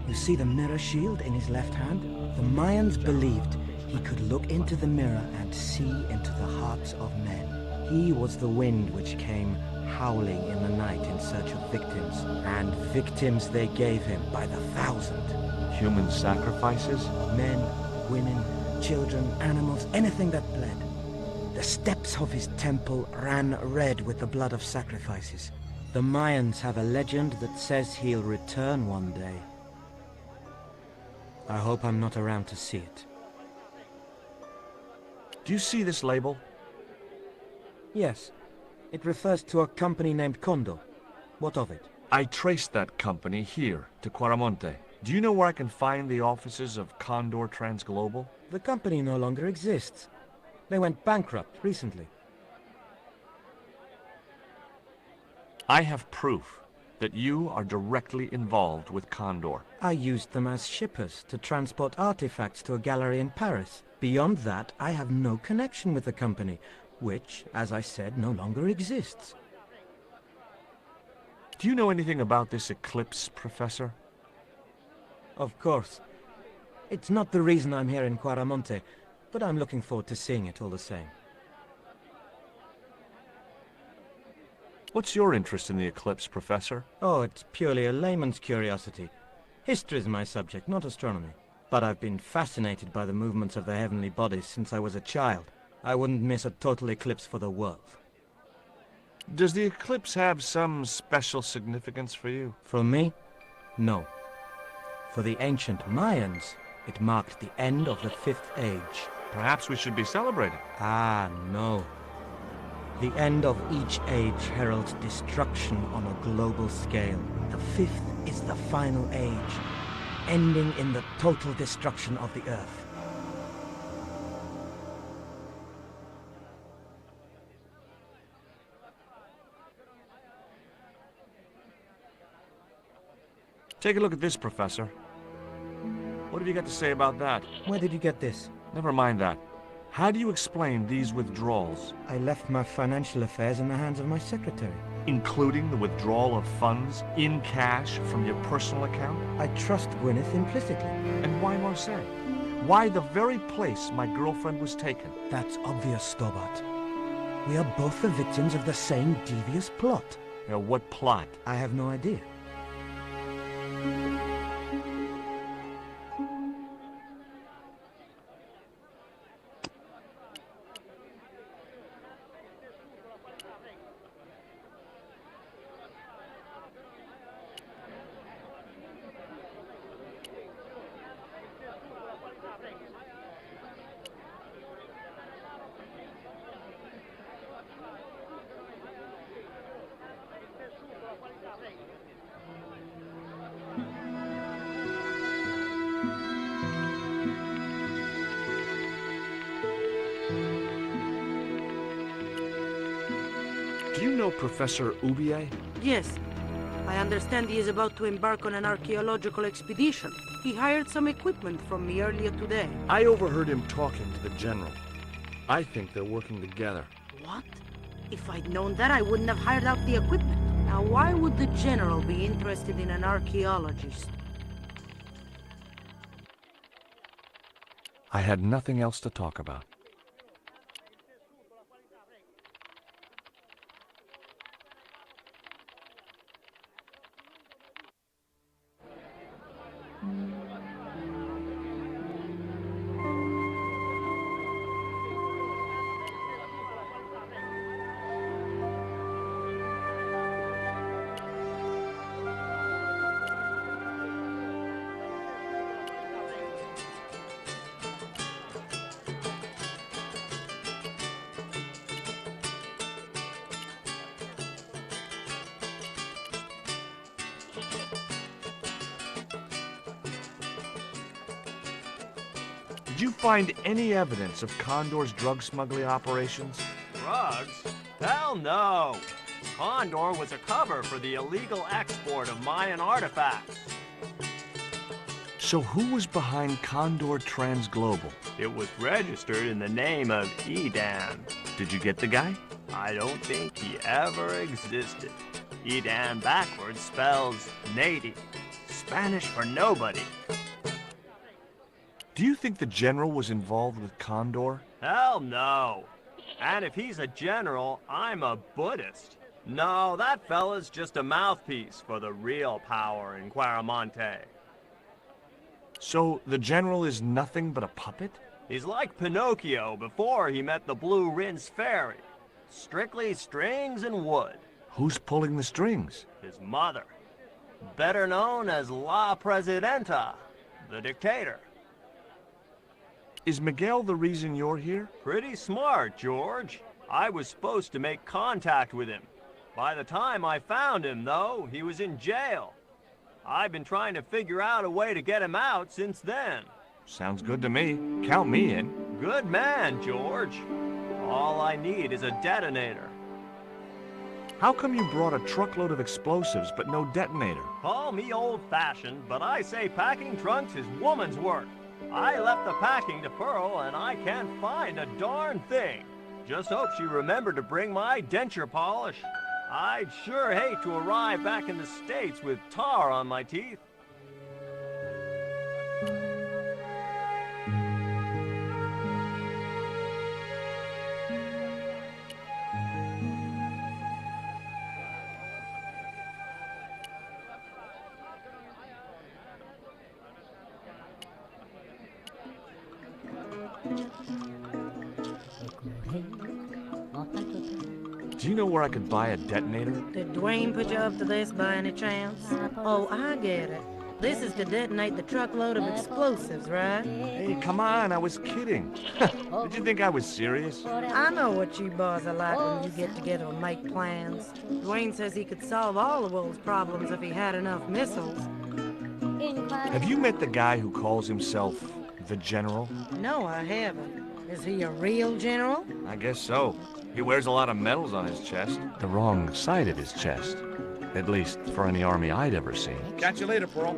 You see the mirror shield in his left hand? The Mayans believed he could look into the mirror and see into the hearts of men. He was the wind which came howling in the night in search of victims, and victims they gave him by the thousand. Human sacrifices? Men, women, children, animals, anything that bled. The steps of his temple ran red with the blood of sacrifices. The Mayans have a legend that says he'll return one day. I hope I'm not around to see it. Do you see this label? Yes. It refers to a company named Condor. What of it? I traced that company here, to Quaramonte. Do you know where I can find the offices of Condor Transglobal? The company no longer exists. They went bankrupt recently. I have proof that you are directly involved with Condor. I used them as shippers to transport artifacts to a gallery in Paris. Beyond that, I have no connection with the company, which, as I said, no longer exists. Do you know anything about this eclipse, Professor? Of course. It's not the reason I'm here in Quaramonte, but I'm looking forward to seeing it all the same. What's your interest in the eclipse, Professor? Oh, it's purely a layman's curiosity. History is my subject, not astronomy. But I've been fascinated by the movements of the heavenly bodies since I was a child. I wouldn't miss a total eclipse for the world. Does the eclipse have some special significance for you? For me? No. For the ancient Mayans, it marked the end of the Fifth Age. Perhaps we should be celebrating. Ah, no. The end of each age heralds destruction on a global scale. The Fifth is the final age, ending in the total destruction of the Earth. Take a look at this, Professor. What have you got to say about that? Where did you get this? Never mind that. How do you explain these withdrawals? I left my financial affairs in the hands of my secretary. Including the withdrawal of funds in cash from your personal account? I trust Gwyneth implicitly. And why Marseille? Why the very place my girlfriend was taken? That's obvious, Stobbart. We are both the victims of the same devious plot. What plot? I have no idea. Do you know Professor Oubier? Yes. I understand he is about to embark on an archaeological expedition. He hired some equipment from me earlier today. I overheard him talking to the General. I think they're working together. What? If I'd known that, I wouldn't have hired out the equipment. Now, why would the General be interested in an archaeologist? I had nothing else to talk about. Did you find any evidence of Condor's drug smuggling operations? Drugs? Hell no! Condor was a cover for the illegal export of Mayan artifacts. So who was behind Condor Transglobal? It was registered in the name of Edan. Did you get the guy? I don't think he ever existed. Edan backwards spells native, Spanish for nobody. Do you think the General was involved with Condor? Hell no. And if he's a general, I'm a Buddhist. No, that fella's just a mouthpiece for the real power in Quaramonte. So the general is nothing but a puppet? He's like Pinocchio before he met the Blue Rinse Fairy. Strictly strings and wood. Who's pulling the strings? His mother. Better known as La Presidenta, the dictator. Is Miguel the reason you're here? Pretty smart, George. I was supposed to make contact with him. By the time I found him, though, he was in jail. I've been trying to figure out a way to get him out since then. Sounds good to me. Count me in. Good man, George. All I need is a detonator. How come you brought a truckload of explosives but no detonator? Call me old-fashioned, but I say packing trunks is woman's work. I left the packing to Pearl, and I can't find a darn thing. Just hope she remembered to bring my denture polish. I'd sure hate to arrive back in the States with tar on my teeth. Do you know where I could buy a detonator? Did Dwayne put you up to this by any chance? Oh, I get it. This is to detonate the truckload of explosives, right? Hey, come on, I was kidding. Did you think I was serious? I know what you boys are like when you get together and make plans. Dwayne says he could solve all the world's problems if he had enough missiles. Have you met the guy who calls himself the General? No, I haven't. Is he a real general? I guess so. He wears a lot of medals on his chest. The wrong side of his chest. At least for any army I'd ever seen. Catch you later, Pearl.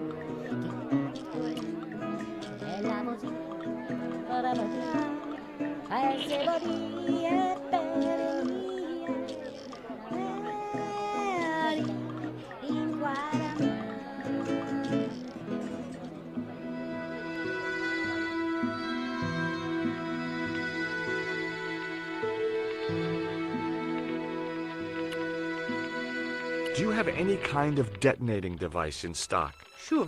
Do you have any kind of detonating device in stock? Sure.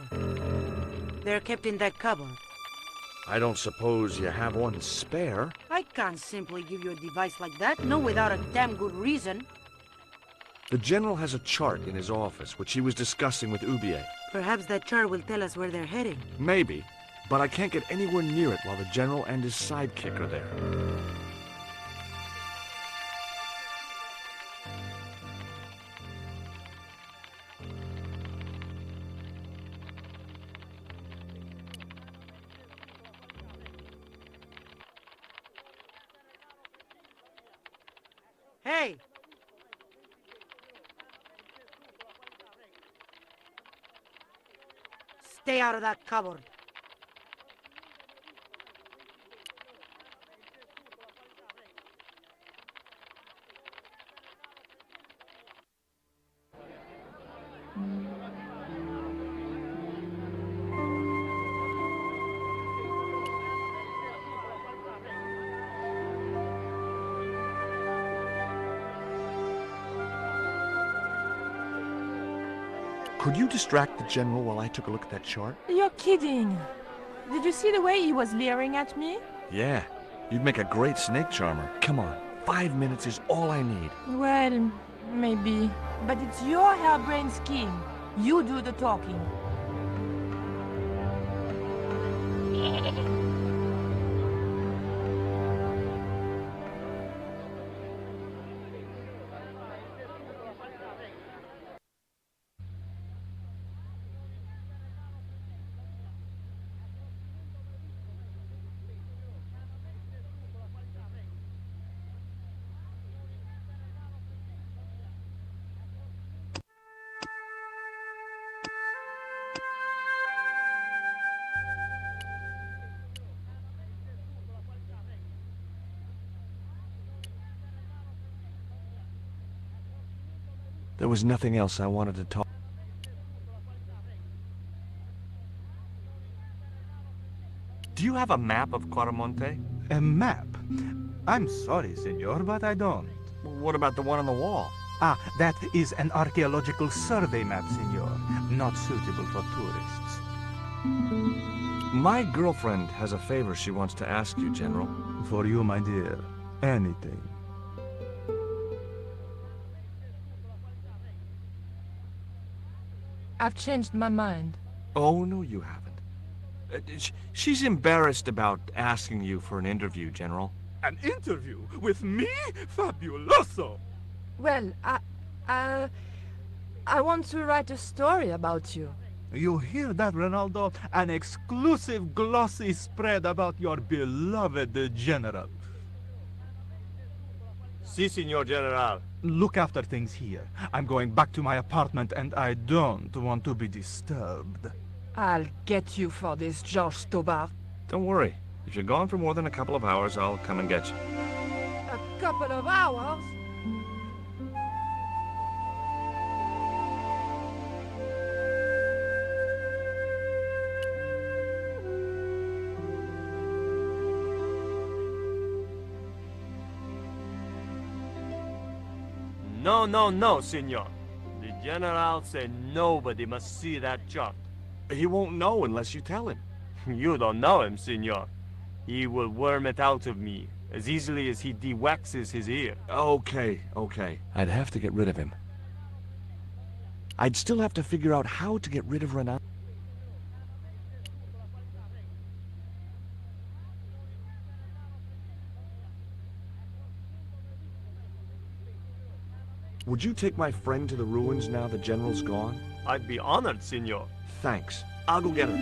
They're kept in that cupboard. I don't suppose you have one spare? I can't simply give you a device like that, no without a damn good reason. The General has a chart in his office, which he was discussing with Ubier. Perhaps that chart will tell us where they're heading. Maybe, but I can't get anywhere near it while the General and his sidekick are there. Hey! Stay out of that cupboard. Could you distract the General while I took a look at that chart? You're kidding. Did you see the way he was leering at me? Yeah, you'd make a great snake charmer. Come on, 5 minutes is all I need. Well, maybe. But it's your harebrained scheme. You do the talking. There was nothing else I wanted to talk. Do you have a map of Quaramonte? A map? I'm sorry, senor, but I don't. Well, what about the one on the wall? Ah, that is an archaeological survey map, senor. Not suitable for tourists. My girlfriend has a favor she wants to ask you, General. For you, my dear. Anything. I've changed my mind. Oh, no, you haven't. She's embarrassed about asking you for an interview, General. An interview with me? Fabuloso! Well, I want to write a story about you. You hear that, Ronaldo? An exclusive glossy spread about your beloved general. Si, Signor General. Look after things here. I'm going back to my apartment and I don't want to be disturbed. I'll get you for this, George Stobbart. Don't worry. If you're gone for more than a couple of hours, I'll come and get you. A couple of hours? No, no, no, Signor. The General said nobody must see that chart. He won't know unless you tell him. You don't know him, Signor. He will worm it out of me as easily as he de-waxes his ear. Okay. I'd have to get rid of him. I'd still have to figure out how to get rid of Renan. Would you take my friend to the ruins now the General's gone? I'd be honored, Signor. Thanks. I'll go get her.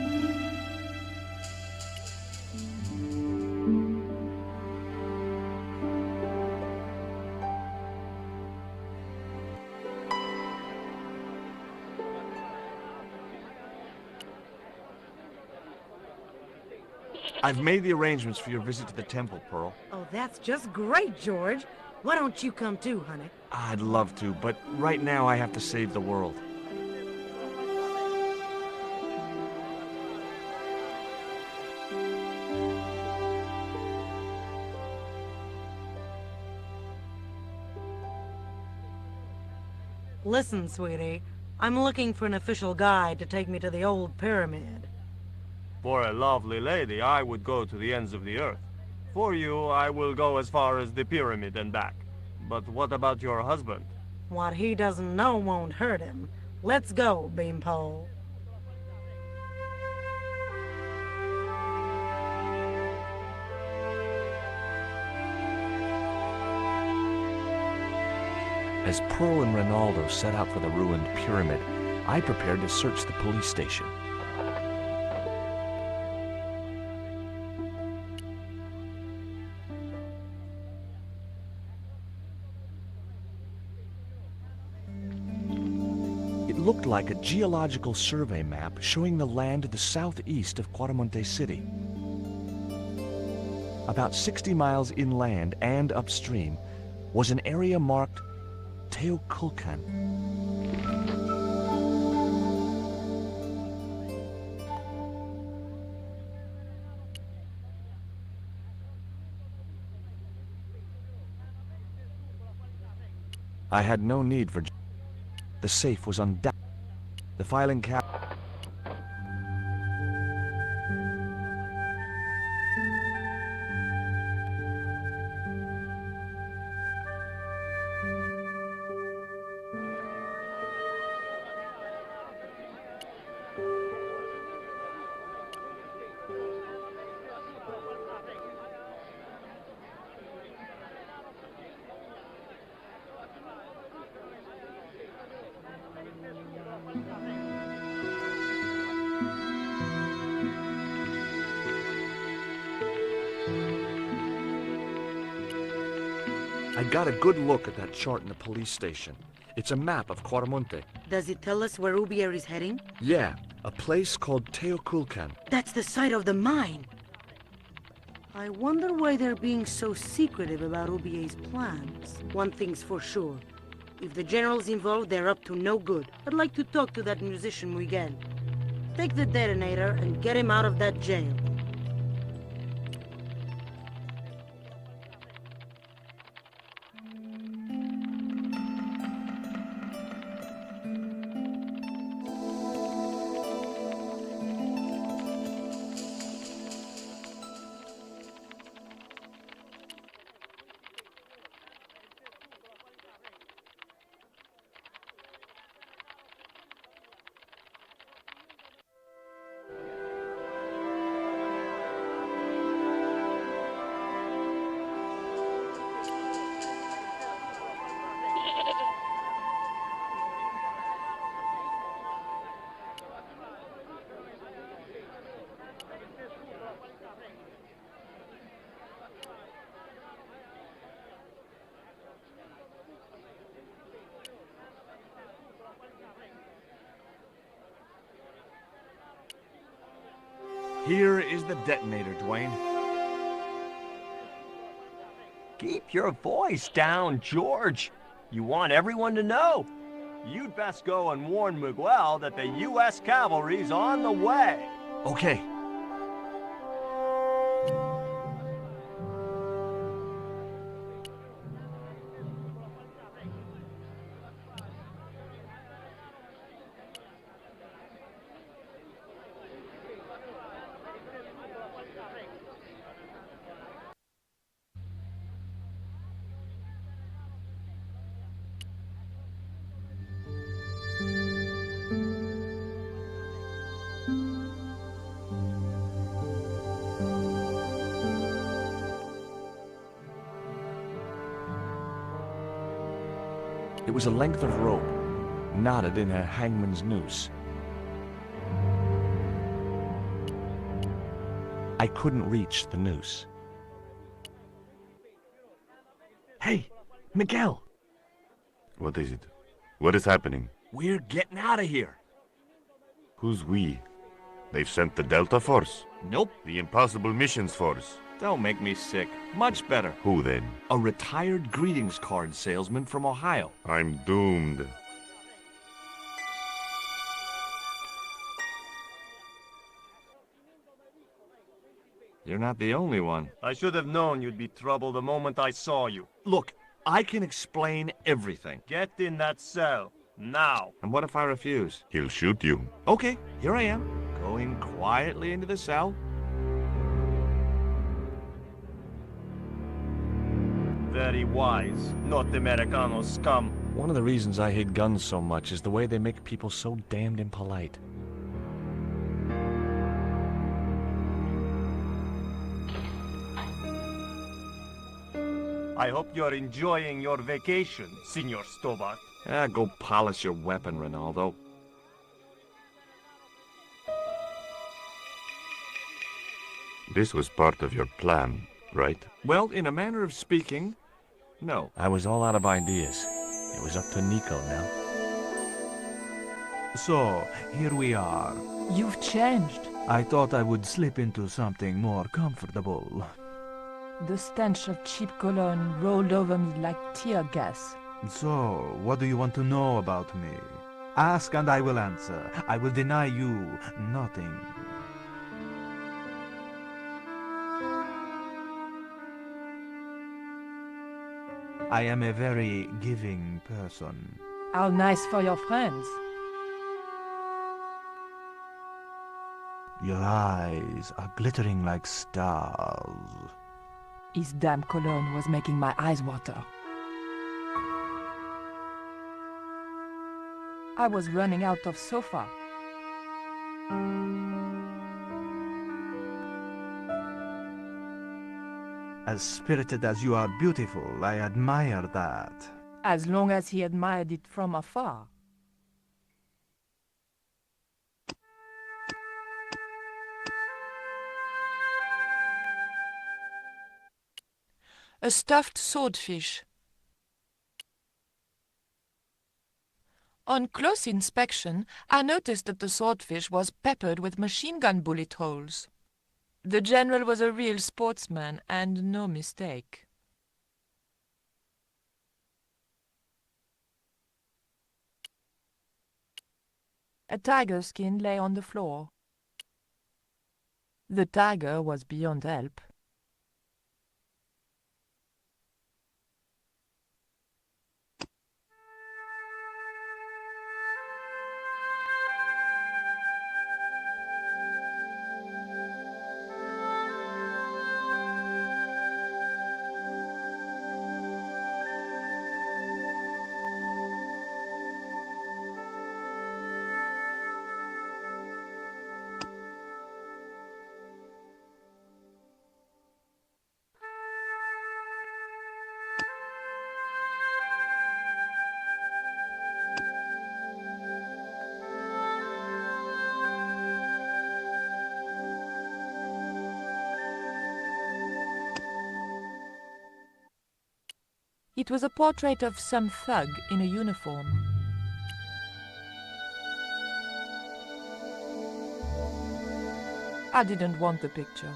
I've made the arrangements for your visit to the temple, Pearl. Oh, that's just great, George. Why don't you come too, honey? I'd love to, but right now I have to save the world. Listen, sweetie. I'm looking for an official guide to take me to the old pyramid. For a lovely lady, I would go to the ends of the earth. For you, I will go as far as the pyramid and back. But what about your husband? What he doesn't know won't hurt him. Let's go, Beanpole. As Pearl and Ronaldo set out for the ruined pyramid, I prepared to search the police station. It looked like a geological survey map showing the land to the southeast of Cuaramonte City. About 60 miles inland and upstream was an area marked Teoculcan. I had no need for... The safe was undoubted. The filing cabinet... I got a good look at that chart in the police station. It's a map of Cuaramonte. Does it tell us where Ubier is heading? Yeah, a place called Teoculcan. That's the site of the mine. I wonder why they're being so secretive about Ubier's plans. One thing's for sure. If the general's involved, they're up to no good. I'd like to talk to that musician Miguel. Take the detonator and get him out of that jail. Here is the detonator, Dwayne. Keep your voice down, George. You want everyone to know. You'd best go and warn Miguel that the U.S. cavalry's on the way. Okay. It was a length of rope, knotted in a hangman's noose. I couldn't reach the noose. Hey, Miguel! What is it? What is happening? We're getting out of here. Who's we? They've sent the Delta Force? Nope. The Impossible Missions Force? Don't make me sick. Much better. Who then? A retired greetings card salesman from Ohio. I'm doomed. You're not the only one. I should have known you'd be trouble the moment I saw you. Look, I can explain everything. Get in that cell, now. And what if I refuse? He'll shoot you. Okay, here I am, going quietly into the cell. Very wise, North Americano scum. One of the reasons I hate guns so much is the way they make people so damned impolite. I hope you're enjoying your vacation, Senor Stobbart. Go polish your weapon, Ronaldo. This was part of your plan, right? Well, in a manner of speaking, no. I was all out of ideas. It was up to Nico now. So, here we are. You've changed. I thought I would slip into something more comfortable. The stench of cheap cologne rolled over me like tear gas. So, what do you want to know about me? Ask and I will answer. I will deny you nothing. I am a very giving person. How nice for your friends. Your eyes are glittering like stars. His damn cologne was making my eyes water. I was running out of sofa. As spirited as you are beautiful, I admire that. As long as he admired it from afar. A stuffed swordfish. On close inspection, I noticed that the swordfish was peppered with machine gun bullet holes. The general was a real sportsman, and no mistake. A tiger skin lay on the floor. The tiger was beyond help. It was a portrait of some thug in a uniform. I didn't want the picture.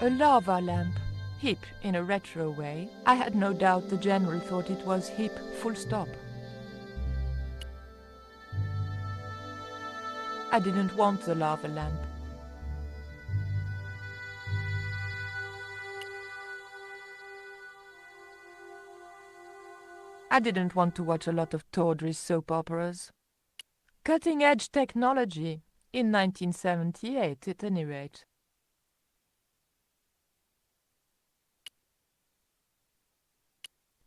A lava lamp, hip in a retro way. I had no doubt the general thought it was hip, full stop. I didn't want the lava lamp. I didn't want to watch a lot of tawdry soap operas. Cutting-edge technology, in 1978 at any rate.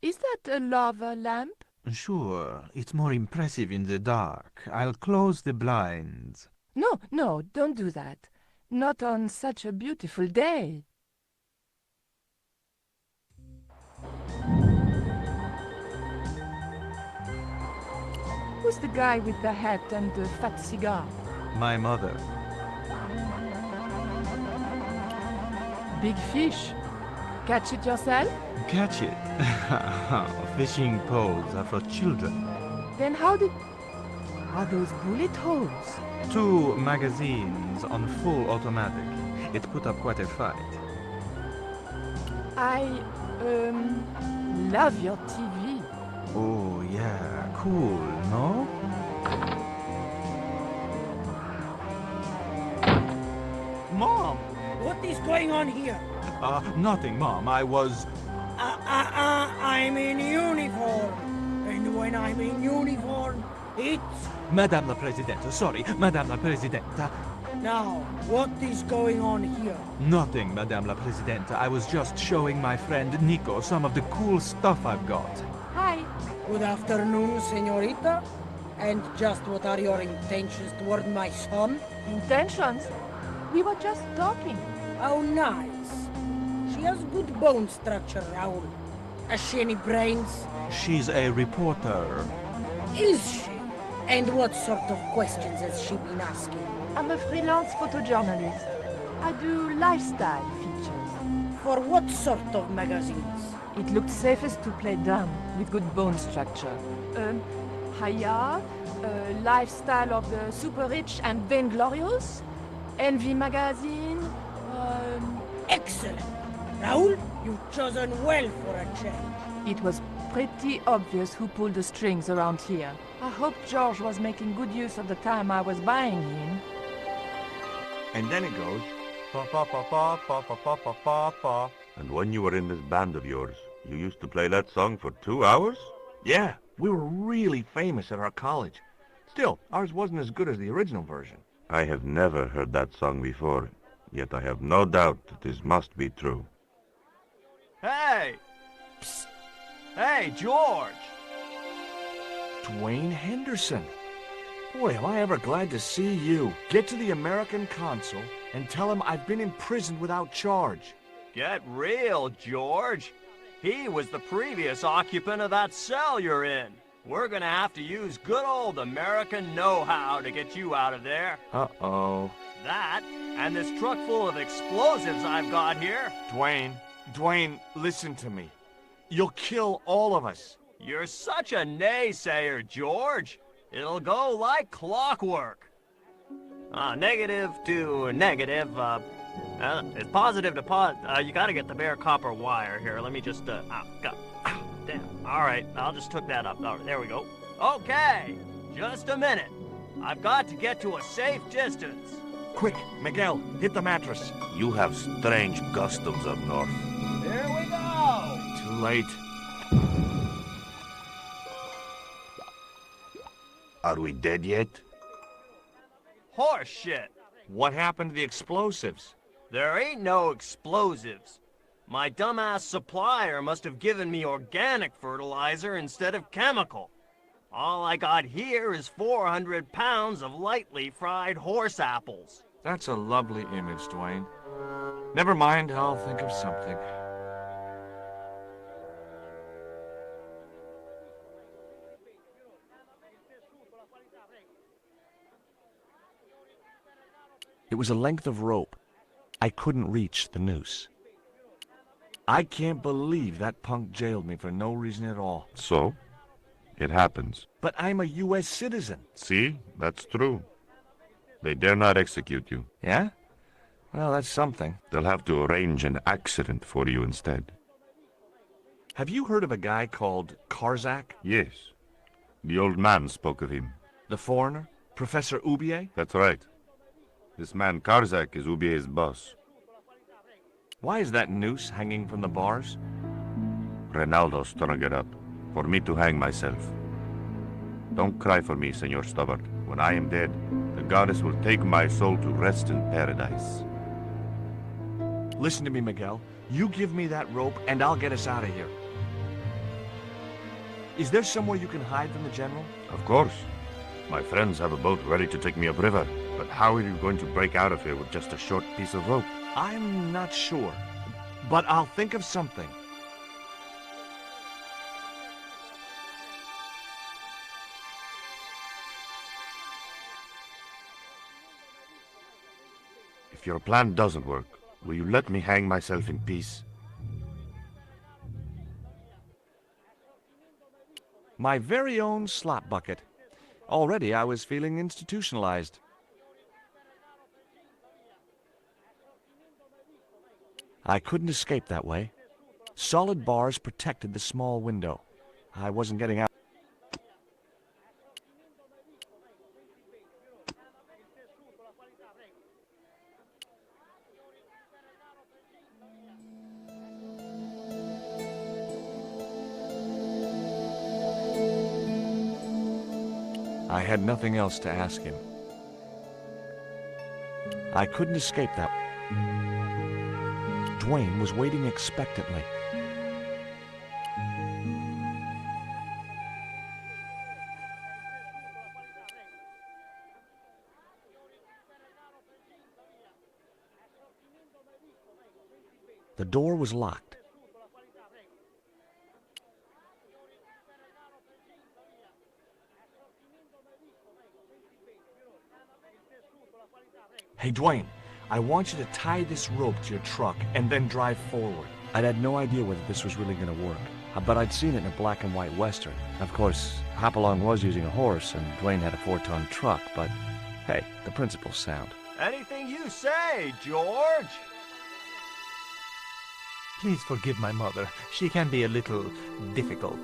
Is that a lava lamp? Sure, it's more impressive in the dark. I'll close the blinds. No, don't do that. Not on such a beautiful day. Who's the guy with the hat and the fat cigar? My mother. Big fish. Catch it yourself? Catch it. Fishing poles are for children. Then how did... Are those bullet holes? 2 magazines on full automatic. It put up quite a fight. I, love your TV. Oh, yeah. Cool, no? Mom! What is going on here? Nothing, Mom. I was... I'm in uniform. And when I'm in uniform, it's... Madame la Presidente, sorry, Madame la Presidenta. Now, what is going on here? Nothing, Madame la Presidenta. I was just showing my friend Nico some of the cool stuff I've got. Hi. Good afternoon, señorita. And just what are your intentions toward my son? Intentions? We were just talking. How nice. She has good bone structure, Raoul. Has she any brains? She's a reporter. Is she? And what sort of questions has she been asking? I'm a freelance photojournalist. I do lifestyle features. For what sort of magazines? It looked safest to play dumb, with good bone structure. Haya, lifestyle of the super rich and vainglorious, Envy magazine, Excellent! Raoul, you've chosen well for a change. It was pretty obvious who pulled the strings around here. I hope George was making good use of the time I was buying him. And then it goes... Pa pa pa pa pa pa pa pa pa pa. And when you were in this band of yours, you used to play that song for 2 hours? Yeah, we were really famous at our college. Still, ours wasn't as good as the original version. I have never heard that song before, yet I have no doubt that this must be true. Hey! Psst! Hey, George! Dwayne Henderson. Boy, am I ever glad to see you. Get to the American consul and tell him I've been imprisoned without charge. Get real, George. He was the previous occupant of that cell you're in. We're gonna have to use good old American know-how to get you out of there. Uh-oh. That, and this truck full of explosives I've got here. Dwayne, listen to me. You'll kill all of us. You're such a naysayer, George. It'll go like clockwork. Negative to negative, it's positive to you gotta get the bare copper wire here. Let me just, damn. All right, I'll just hook that up. All right, there we go. Okay, just a minute. I've got to get to a safe distance. Quick, Miguel, hit the mattress. You have strange customs up north. Here we go. Too late. Are we dead yet? Horse shit. What happened to the explosives? There ain't no explosives. My dumbass supplier must have given me organic fertilizer instead of chemical. All I got here is 400 pounds of lightly fried horse apples. That's a lovely image, Dwayne. Never mind, I'll think of something. It was a length of rope. I couldn't reach the noose. I can't believe that punk jailed me for no reason at all. So? It happens. But I'm a U.S. citizen. See? That's true. They dare not execute you. Yeah? Well, that's something. They'll have to arrange an accident for you instead. Have you heard of a guy called Karzak? Yes. The old man spoke of him. The foreigner? Professor Oubier? That's right. This man Karzak is Oubier's boss. Why is that noose hanging from the bars? Ronaldo strung it up, for me to hang myself. Don't cry for me, Senor Stobbart. When I am dead, the goddess will take my soul to rest in paradise. Listen to me, Miguel. You give me that rope, and I'll get us out of here. Is there somewhere you can hide from the General? Of course. My friends have a boat ready to take me upriver. But how are you going to break out of here with just a short piece of rope? I'm not sure, but I'll think of something. If your plan doesn't work, will you let me hang myself in peace? My very own slop bucket. Already I was feeling institutionalized. I couldn't escape that way. Solid bars protected the small window. I wasn't getting out. I had nothing else to ask him. I couldn't escape that. Dwayne was waiting expectantly. The door was locked. Hey, Dwayne, I want you to tie this rope to your truck and then drive forward. I'd had no idea whether this was really going to work, but I'd seen it in a black and white Western. Of course, Hopalong was using a horse, and Dwayne had a 4-ton truck, but hey, the principle's sound. Anything you say, George. Please forgive my mother. She can be a little difficult.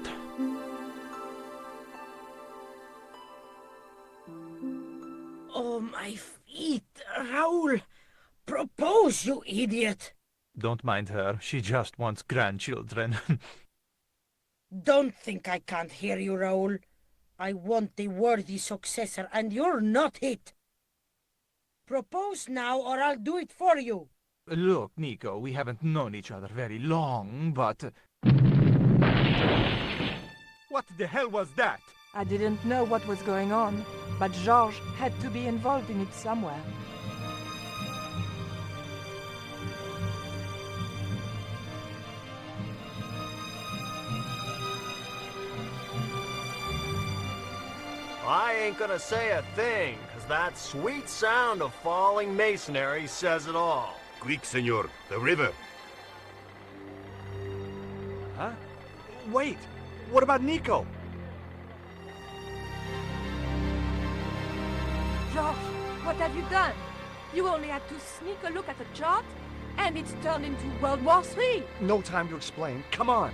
Oh, my feet, Raoul! Propose, you idiot! Don't mind her. She just wants grandchildren. Don't think I can't hear you, Raoul. I want the worthy successor, and you're not it. Propose now, or I'll do it for you. Look, Nico, we haven't known each other very long, but... What the hell was that? I didn't know what was going on, but George had to be involved in it somewhere. I ain't gonna say a thing, 'cause that sweet sound of falling masonry says it all. Quick, senor, the river. Huh? Wait, what about Nico? George, what have you done? You only had to sneak a look at the chart, and it's turned into World War III. No time to explain. Come on.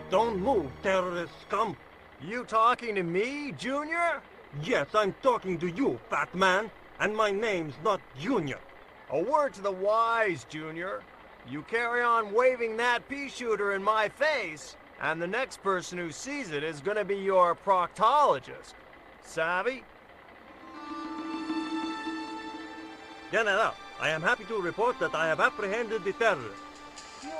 Don't move, terrorist scum. You talking to me, Junior? Yes, I'm talking to you, fat man. And my name's not Junior. A word to the wise, Junior. You carry on waving that pea shooter in my face, and the next person who sees it is gonna be your proctologist. Savvy? General, I am happy to report that I have apprehended the terrorists. You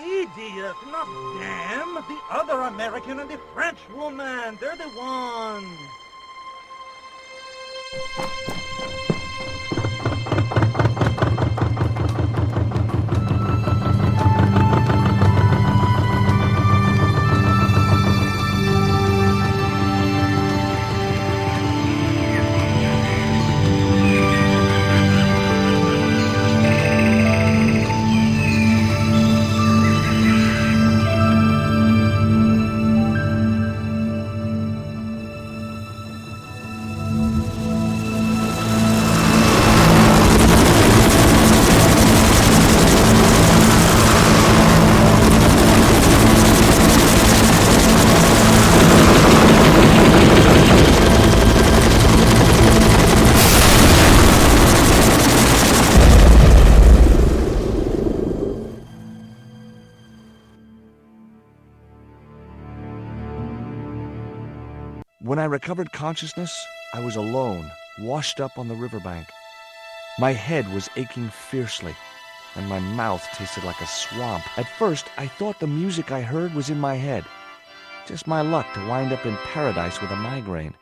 idiot, not them. The other American and the French woman. They're the ones. recovered consciousness, I was alone, washed up on the riverbank. My head was aching fiercely, and my mouth tasted like a swamp. At first, I thought the music I heard was in my head. Just my luck to wind up in paradise with a migraine.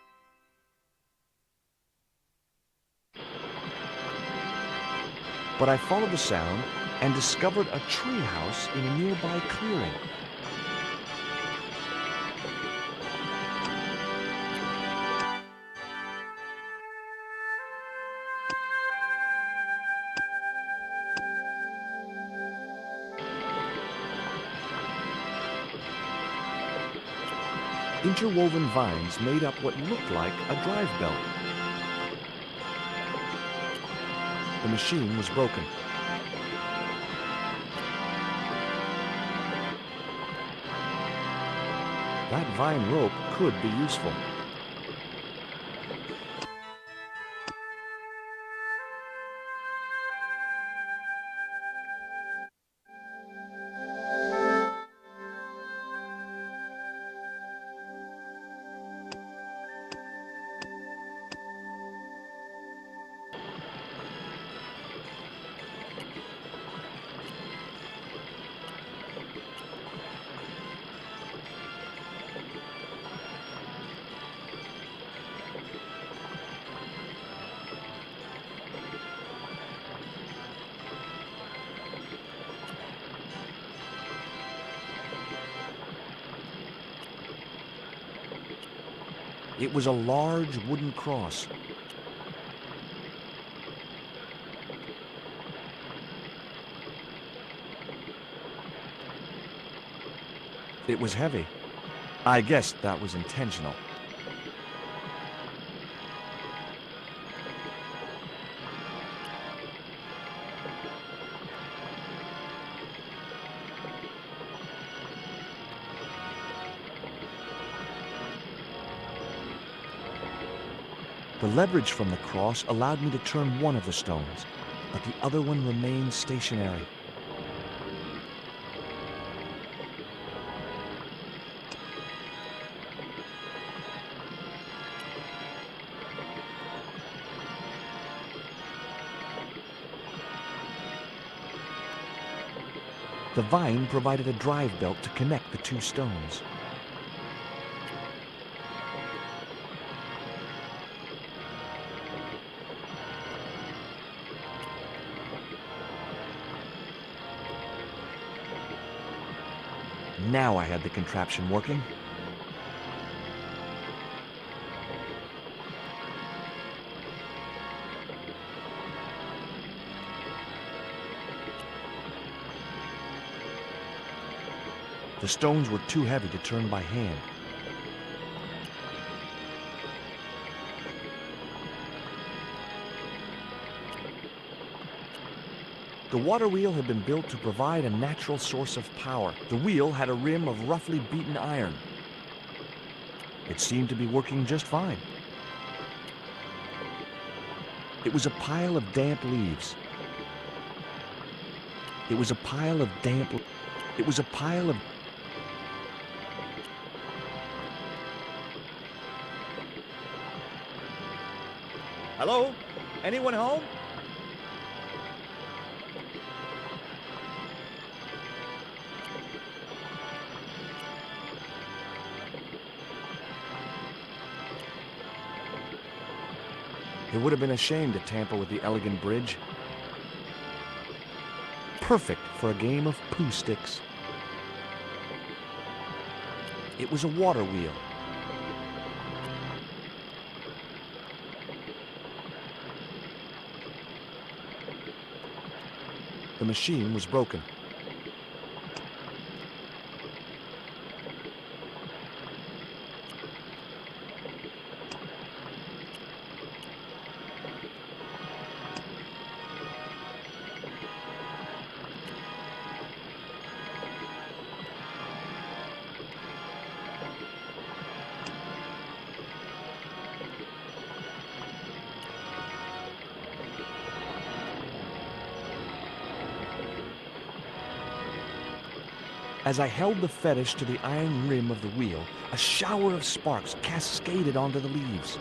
But I followed the sound and discovered a treehouse in a nearby clearing. Interwoven vines made up what looked like a drive belt. The machine was broken. That vine rope could be useful. It was a large wooden cross. It was heavy. I guess that was intentional. The leverage from the cross allowed me to turn one of the stones, but the other one remained stationary. The vine provided a drive belt to connect the two stones. Now I had the contraption working. The stones were too heavy to turn by hand. The water wheel had been built to provide a natural source of power. The wheel had a rim of roughly beaten iron. It seemed to be working just fine. It was a pile of damp leaves. It was a pile of damp... It was a pile of... Hello? Anyone home? It would have been a shame to tamper with the elegant bridge. Perfect for a game of poo sticks. It was a water wheel. The machine was broken. As I held the fetish to the iron rim of the wheel, a shower of sparks cascaded onto the leaves.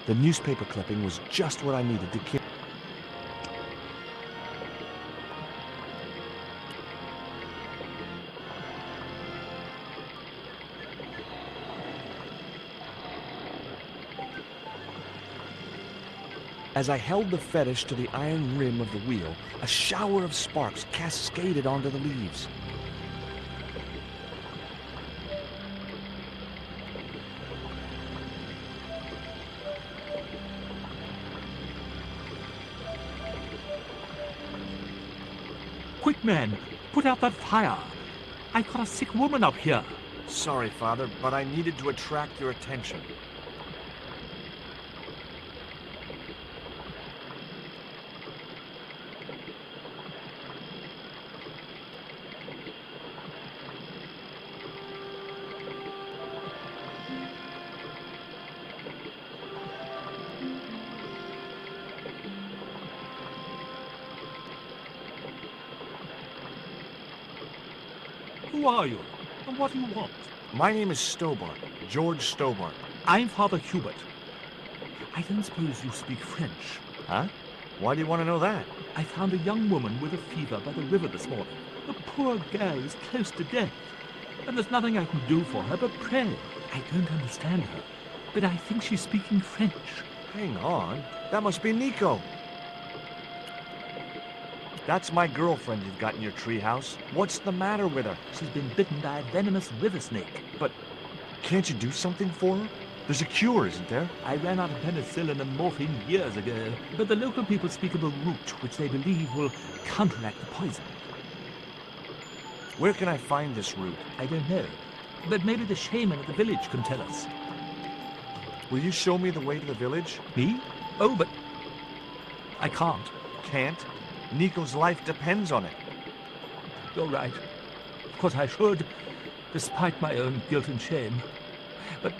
The newspaper clipping was just what I needed to kill. As I held the fetish to the iron rim of the wheel, a shower of sparks cascaded onto the leaves. Quick, man! Put out that fire! I've got a sick woman up here! Sorry, Father, but I needed to attract your attention. Who are you? And what do you want? My name is Stobbart, George Stobbart. I'm Father Hubert. I don't suppose you speak French. Huh? Why do you want to know that? I found a young woman with a fever by the river this morning. The poor girl is close to death. And there's nothing I can do for her but pray. I don't understand her, but I think she's speaking French. Hang on. That must be Nico. That's my girlfriend you've got in your treehouse. What's the matter with her? She's been bitten by a venomous river snake. But can't you do something for her? There's a cure, isn't there? I ran out of penicillin and morphine years ago, but the local people speak of a root which they believe will counteract the poison. Where can I find this root? I don't know, but maybe the shaman at the village can tell us. Will you show me the way to the village? Me? Oh, but I can't. Can't? Nico's life depends on it. You're right. Of course I should, despite my own guilt and shame. But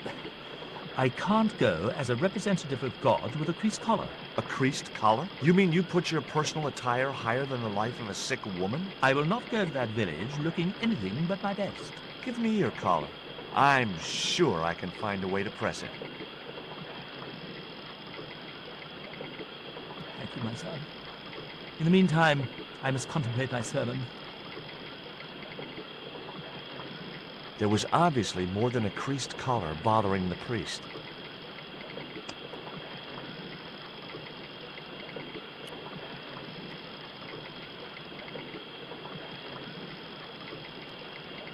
I can't go as a representative of God with a creased collar. A creased collar? You mean you put your personal attire higher than the life of a sick woman? I will not go to that village looking anything but my best. Give me your collar. I'm sure I can find a way to press it. Thank you, my son. In the meantime, I must contemplate my sermon. There was obviously more than a creased collar bothering the priest.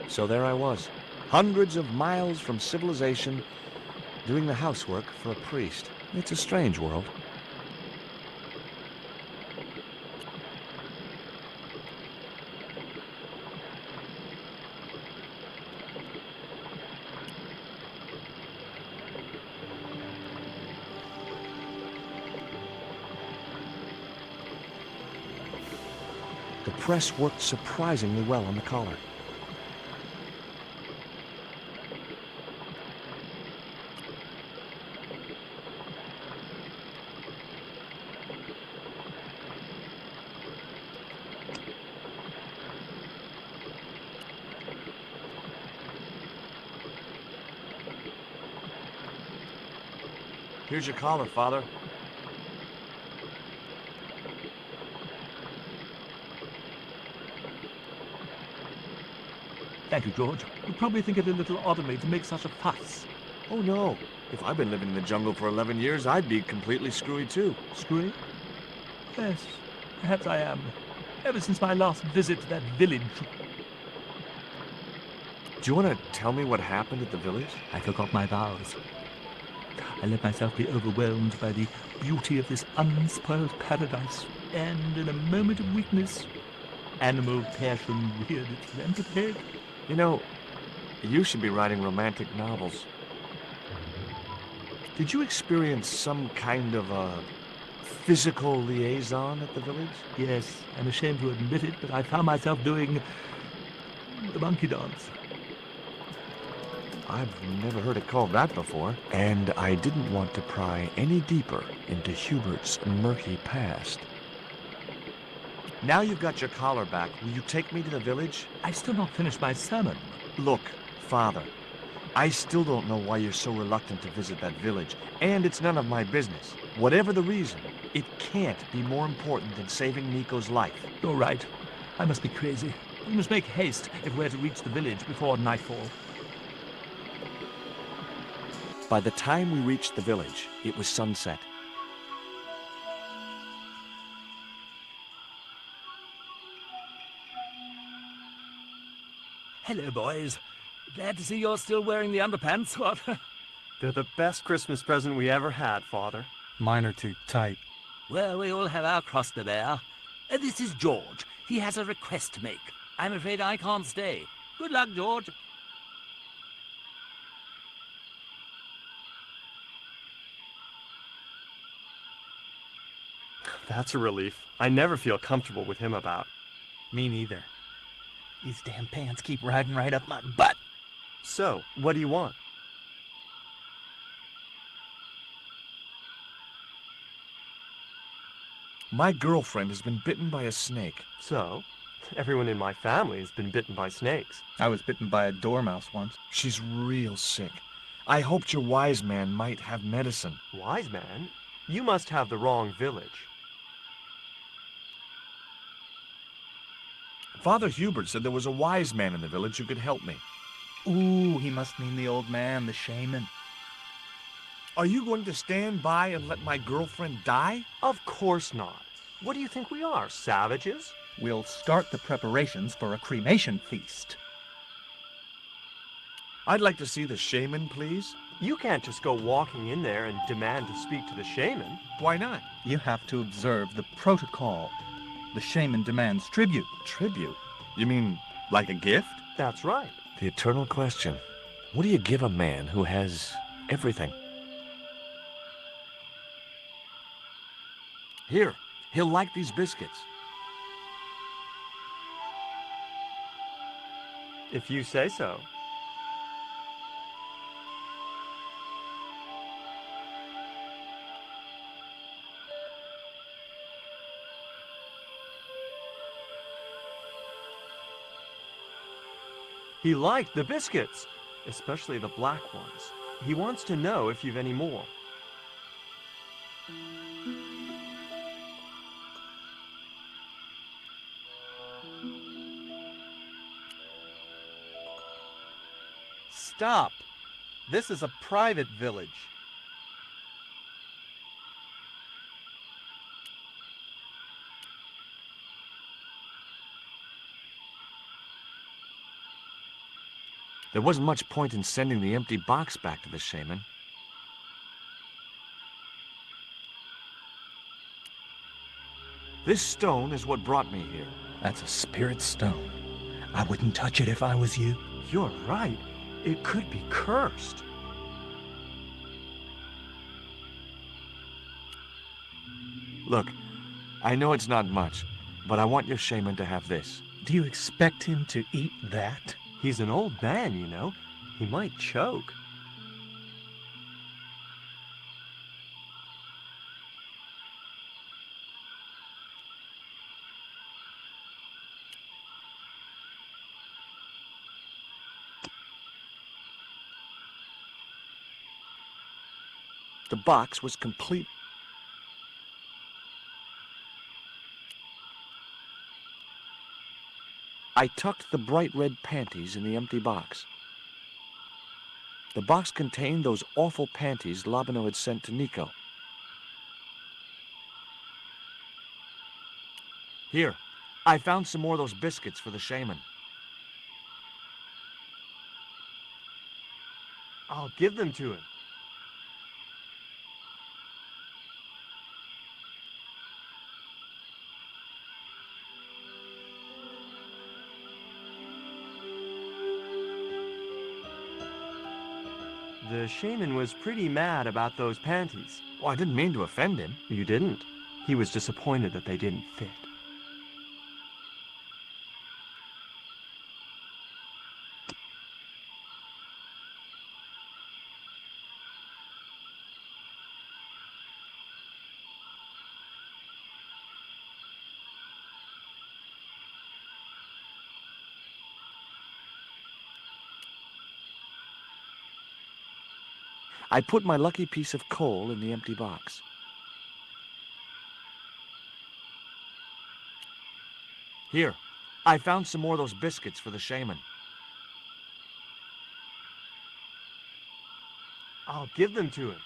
So there I was, hundreds of miles from civilization, doing the housework for a priest. It's a strange world. The press worked surprisingly well on the collar. Here's your collar, Father. Thank you, George. You probably think it a little odd of me to make such a fuss. Oh, no. If I've been living in the jungle for 11 years, I'd be completely screwy, too. Screwy? Yes, perhaps I am. Ever since my last visit to that village. Do you want to tell me what happened at the village? I forgot my vows. I let myself be overwhelmed by the beauty of this unspoiled paradise, and in a moment of weakness, animal passion reared its rampant head. You know, you should be writing romantic novels. Did you experience some kind of a physical liaison at the village? Yes, I'm ashamed to admit it, but I found myself doing the monkey dance. I've never heard it called that before. And I didn't want to pry any deeper into Hubert's murky past. Now you've got your collar back, will you take me to the village? I've still not finished my sermon. Look, Father, I still don't know why you're so reluctant to visit that village, and it's none of my business. Whatever the reason, it can't be more important than saving Nico's life. You're right. I must be crazy. We must make haste if we're to reach the village before nightfall. By the time we reached the village, it was sunset. Hello, boys. Glad to see you're still wearing the underpants. What? They're the best Christmas present we ever had, Father. Mine are too tight. Well, we all have our cross to bear. This is George. He has a request to make. I'm afraid I can't stay. Good luck, George. That's a relief. I never feel comfortable with him about. Me neither. These damn pants keep riding right up my butt. So, what do you want? My girlfriend has been bitten by a snake. So, everyone in my family has been bitten by snakes. I was bitten by a dormouse once. She's real sick. I hoped your wise man might have medicine. Wise man? You must have the wrong village. Father Hubert said there was a wise man in the village who could help me. Ooh, he must mean the old man, the shaman. Are you going to stand by and let my girlfriend die? Of course not. What do you think we are, savages? We'll start the preparations for a cremation feast. I'd like to see the shaman, please. You can't just go walking in there and demand to speak to the shaman. Why not? You have to observe the protocol. The shaman demands tribute. Tribute? You mean like a gift? That's right. The eternal question. What do you give a man who has everything? Here, he'll like these biscuits. If you say so. He liked the biscuits, especially the black ones. He wants to know if you've any more. Stop! This is a private village. There wasn't much point in sending the empty box back to the shaman. This stone is what brought me here. That's a spirit stone. I wouldn't touch it if I was you. You're right. It could be cursed. Look, I know it's not much, but I want your shaman to have this. Do you expect him to eat that? He's an old man, you know. He might choke. The box was complete. I tucked the bright red panties in the empty box. The box contained those awful panties Labino had sent to Nico. Here, I found some more of those biscuits for the shaman. I'll give them to him. The shaman was pretty mad about those panties. Well, I didn't mean to offend him. You didn't. He was disappointed that they didn't fit. I put my lucky piece of coal in the empty box. Here, I found some more of those biscuits for the shaman. I'll give them to him.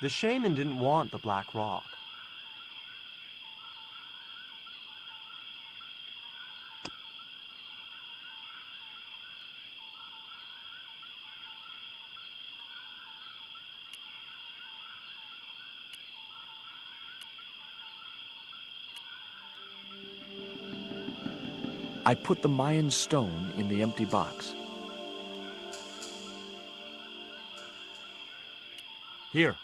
The shaman didn't want the black rock. I put the Mayan stone in the empty box. Here,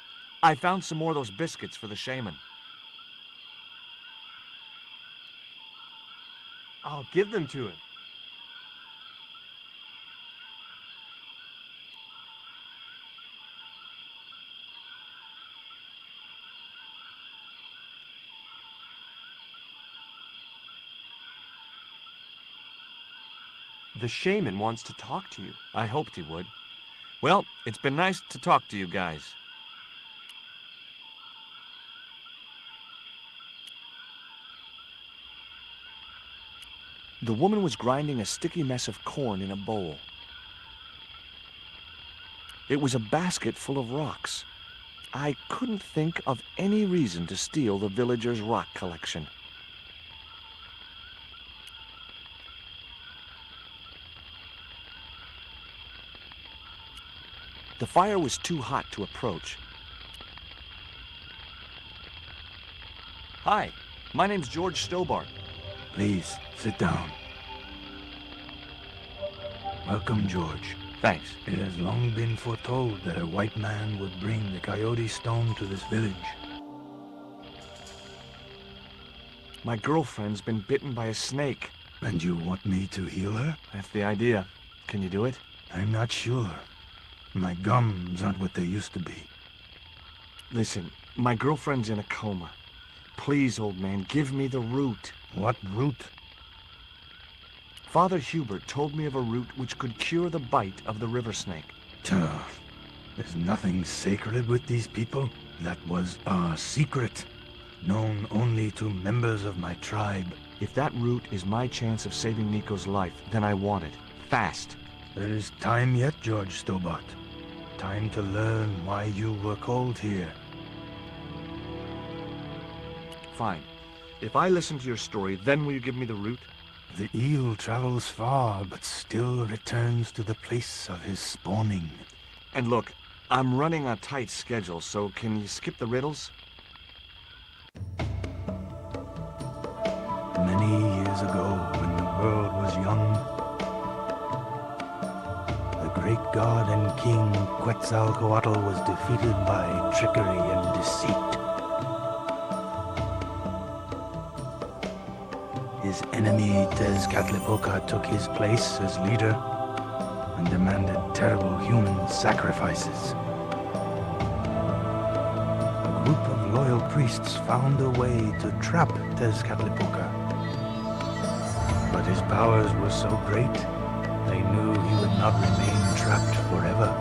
I found some more of those biscuits for the shaman. I'll give them to him. The shaman wants to talk to you. I hoped he would. Well, it's been nice to talk to you guys. The woman was grinding a sticky mess of corn in a bowl. It was a basket full of rocks. I couldn't think of any reason to steal the villagers' rock collection. The fire was too hot to approach. Hi, my name's George Stobbart. Please, sit down. Welcome, George. Thanks. It has long been foretold that a white man would bring the coyote stone to this village. My girlfriend's been bitten by a snake. And you want me to heal her? That's the idea. Can you do it? I'm not sure. My gums aren't what they used to be. Listen, my girlfriend's in a coma. Please, old man, give me the root. What root? Father Hubert told me of a root which could cure the bite of the river snake. There's nothing sacred with these people. That was a secret, known only to members of my tribe. If that root is my chance of saving Nico's life, then I want it. Fast. There is time yet, George Stobbart. Time to learn why you were called here. Fine. If I listen to your story, then will you give me the root? The eel travels far, but still returns to the place of his spawning. And look, I'm running a tight schedule, so can you skip the riddles? Many years ago, when the world was young, the great god and king Quetzalcoatl was defeated by trickery and deceit. His enemy Tezcatlipoca took his place as leader and demanded terrible human sacrifices. A group of loyal priests found a way to trap Tezcatlipoca. But his powers were so great, they knew he would not remain trapped forever.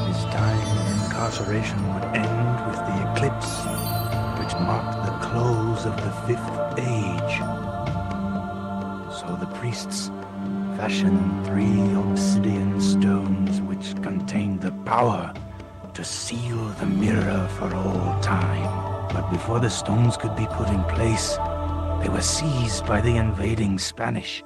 His time in incarceration would end with the eclipse, which marked the close of the Fifth Age. So the priests fashioned 3 obsidian stones which contained the power to seal the mirror for all time. But before the stones could be put in place, they were seized by the invading Spanish.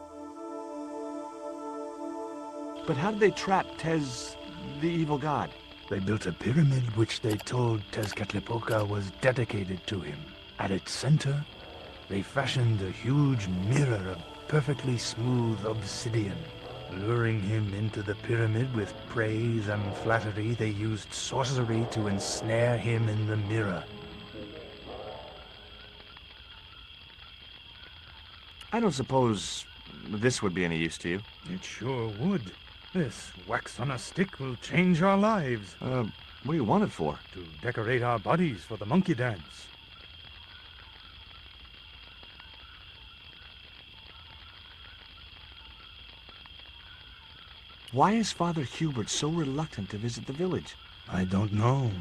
But how did they trap Tez, the evil god? They built a pyramid which they told Tezcatlipoca was dedicated to him. At its center, they fashioned a huge mirror of perfectly smooth obsidian. Luring him into the pyramid with praise and flattery, they used sorcery to ensnare him in the mirror. I don't suppose this would be any use to you. It sure would. This wax on a stick will change our lives. What do you want it for? To decorate our bodies for the monkey dance. Why is Father Hubert so reluctant to visit the village? I don't know.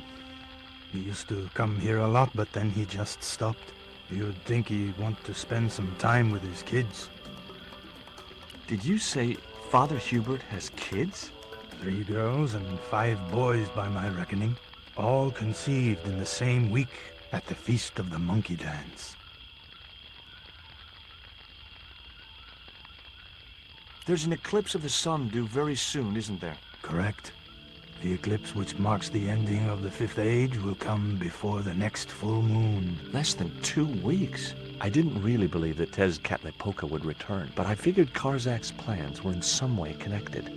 He used to come here a lot, but then he just stopped. You'd think he'd want to spend some time with his kids. Did you say Father Hubert has kids? 3 girls and 5 boys by my reckoning, all conceived in the same week at the Feast of the Monkey Dance. There's an eclipse of the sun due very soon, isn't there? Correct. The eclipse which marks the ending of the 5th Age will come before the next full moon. Less than 2 weeks. I didn't really believe that Tezcatlipoca would return, but I figured Karzak's plans were in some way connected.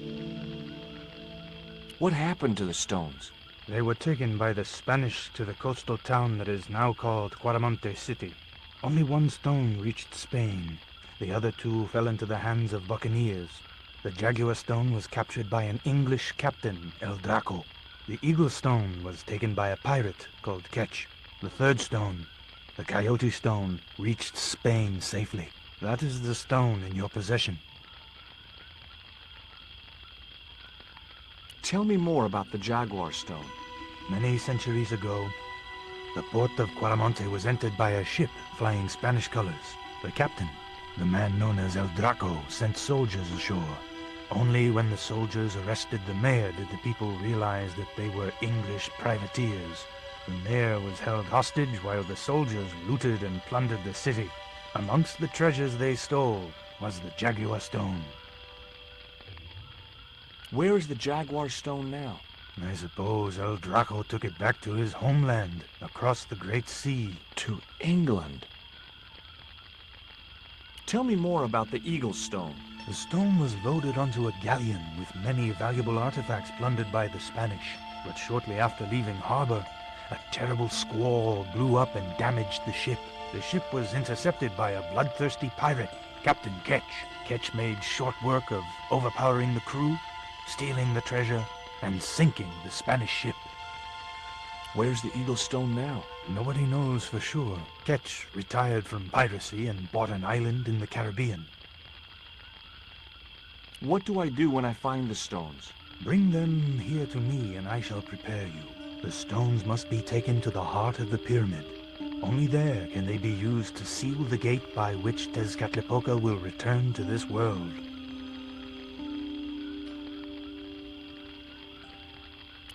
What happened to the stones? They were taken by the Spanish to the coastal town that is now called Cuaramonte City. Only 1 stone reached Spain. The other 2 fell into the hands of buccaneers. The Jaguar stone was captured by an English captain, El Draco. The Eagle stone was taken by a pirate called Ketch. The 3rd stone, the Coyote stone, reached Spain safely. That is the stone in your possession. Tell me more about the Jaguar stone. Many centuries ago, the port of Cuaramonte was entered by a ship flying Spanish colors. The captain, the man known as El Draco, sent soldiers ashore. Only when the soldiers arrested the mayor did the people realize that they were English privateers. The mayor was held hostage while the soldiers looted and plundered the city. Amongst the treasures they stole was the Jaguar stone. Where is the Jaguar stone now? I suppose El Draco took it back to his homeland, across the Great Sea. To England? Tell me more about the Eagle stone. The stone was loaded onto a galleon with many valuable artifacts plundered by the Spanish. But shortly after leaving harbor, a terrible squall blew up and damaged the ship. The ship was intercepted by a bloodthirsty pirate, Captain Ketch. Ketch made short work of overpowering the crew, stealing the treasure, and sinking the Spanish ship. Where's the Eagle stone now? Nobody knows for sure. Ketch retired from piracy and bought an island in the Caribbean. What do I do when I find the stones? Bring them here to me and I shall prepare you. The stones must be taken to the heart of the pyramid. Only there can they be used to seal the gate by which Tezcatlipoca will return to this world.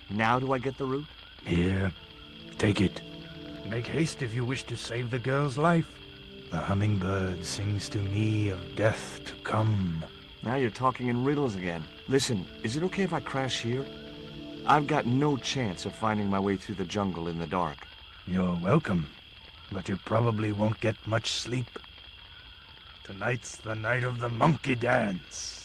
Now do I get the root? Here, take it. Make haste if you wish to save the girl's life. The hummingbird sings to me of death to come. Now you're talking in riddles again. Listen, is it okay if I crash here? I've got no chance of finding my way through the jungle in the dark. You're welcome, but you probably won't get much sleep. Tonight's the night of the monkey dance.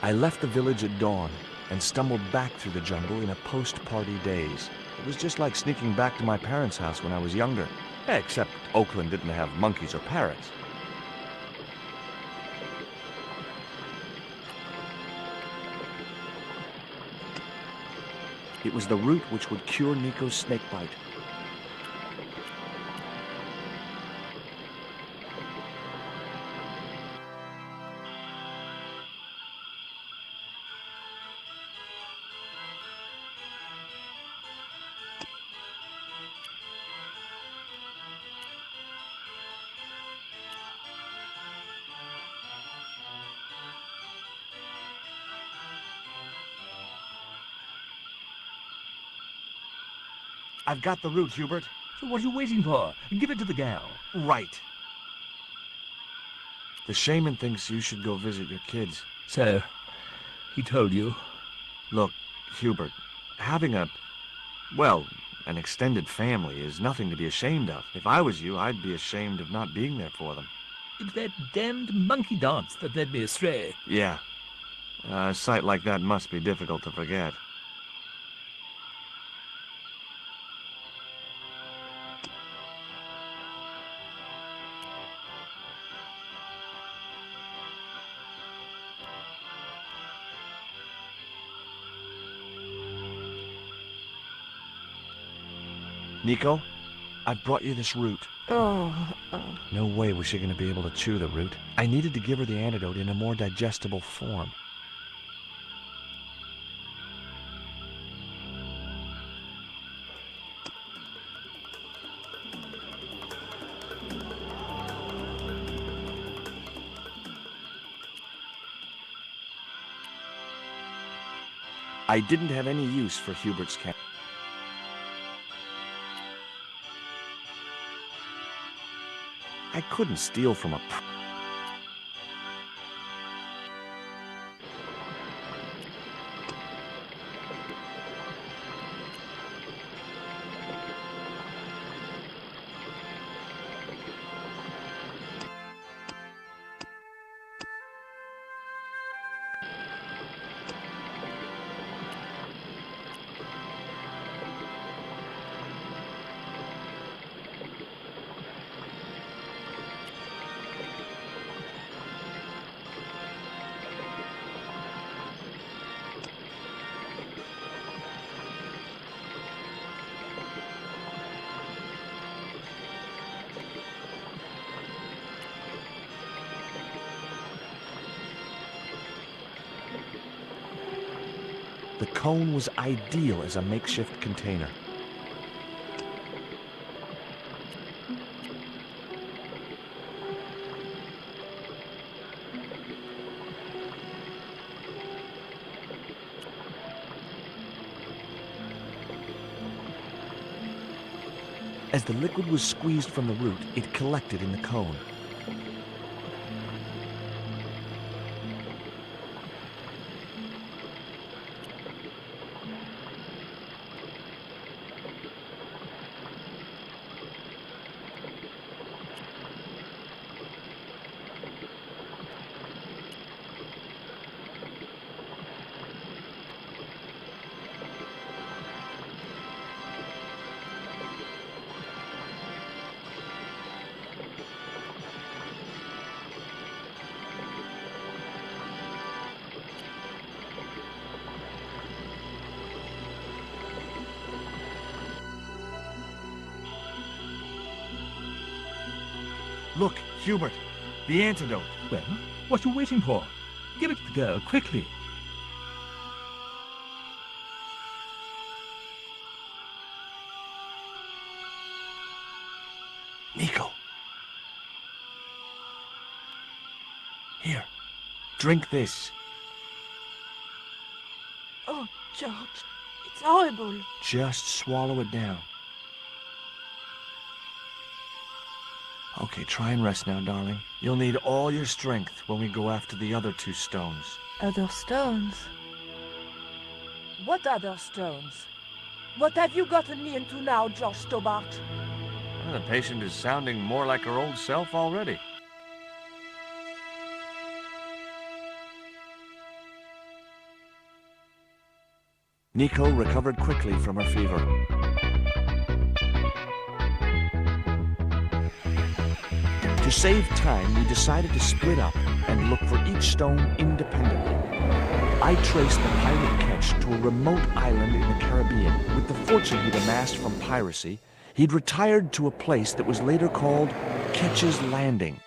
I left the village at dawn and stumbled back through the jungle in a post-party daze. It was just like sneaking back to my parents' house when I was younger. Except Oakland didn't have monkeys or parrots. It was the root which would cure Nico's snakebite. I've got the route, Hubert. So what are you waiting for? Give it to the gal. Right. The shaman thinks you should go visit your kids. So, he told you? Look, Hubert, having an extended family is nothing to be ashamed of. If I was you, I'd be ashamed of not being there for them. It's that damned monkey dance that led me astray. Yeah. A sight like that must be difficult to forget. Nico, I've brought you this root. No way was she going to be able to chew the root. I needed to give her the antidote in a more digestible form. I didn't have any use for Hubert's cat. I couldn't steal from a... The cone was ideal as a makeshift container. As the liquid was squeezed from the root, it collected in the cone. Look, Hubert, the antidote. Well, what are you waiting for? Give it to the girl, quickly. Nico. Here, drink this. Oh, George, it's horrible. Just swallow it down. Okay, try and rest now, darling. You'll need all your strength when we go after the other 2 stones. Other stones? What other stones? What have you gotten me into now, George Stobbart? Well, the patient is sounding more like her old self already. Nico recovered quickly from her fever. To save time, we decided to split up and look for each stone independently. I traced the pirate ketch to a remote island in the Caribbean. With the fortune he'd amassed from piracy, he'd retired to a place that was later called Ketch's Landing.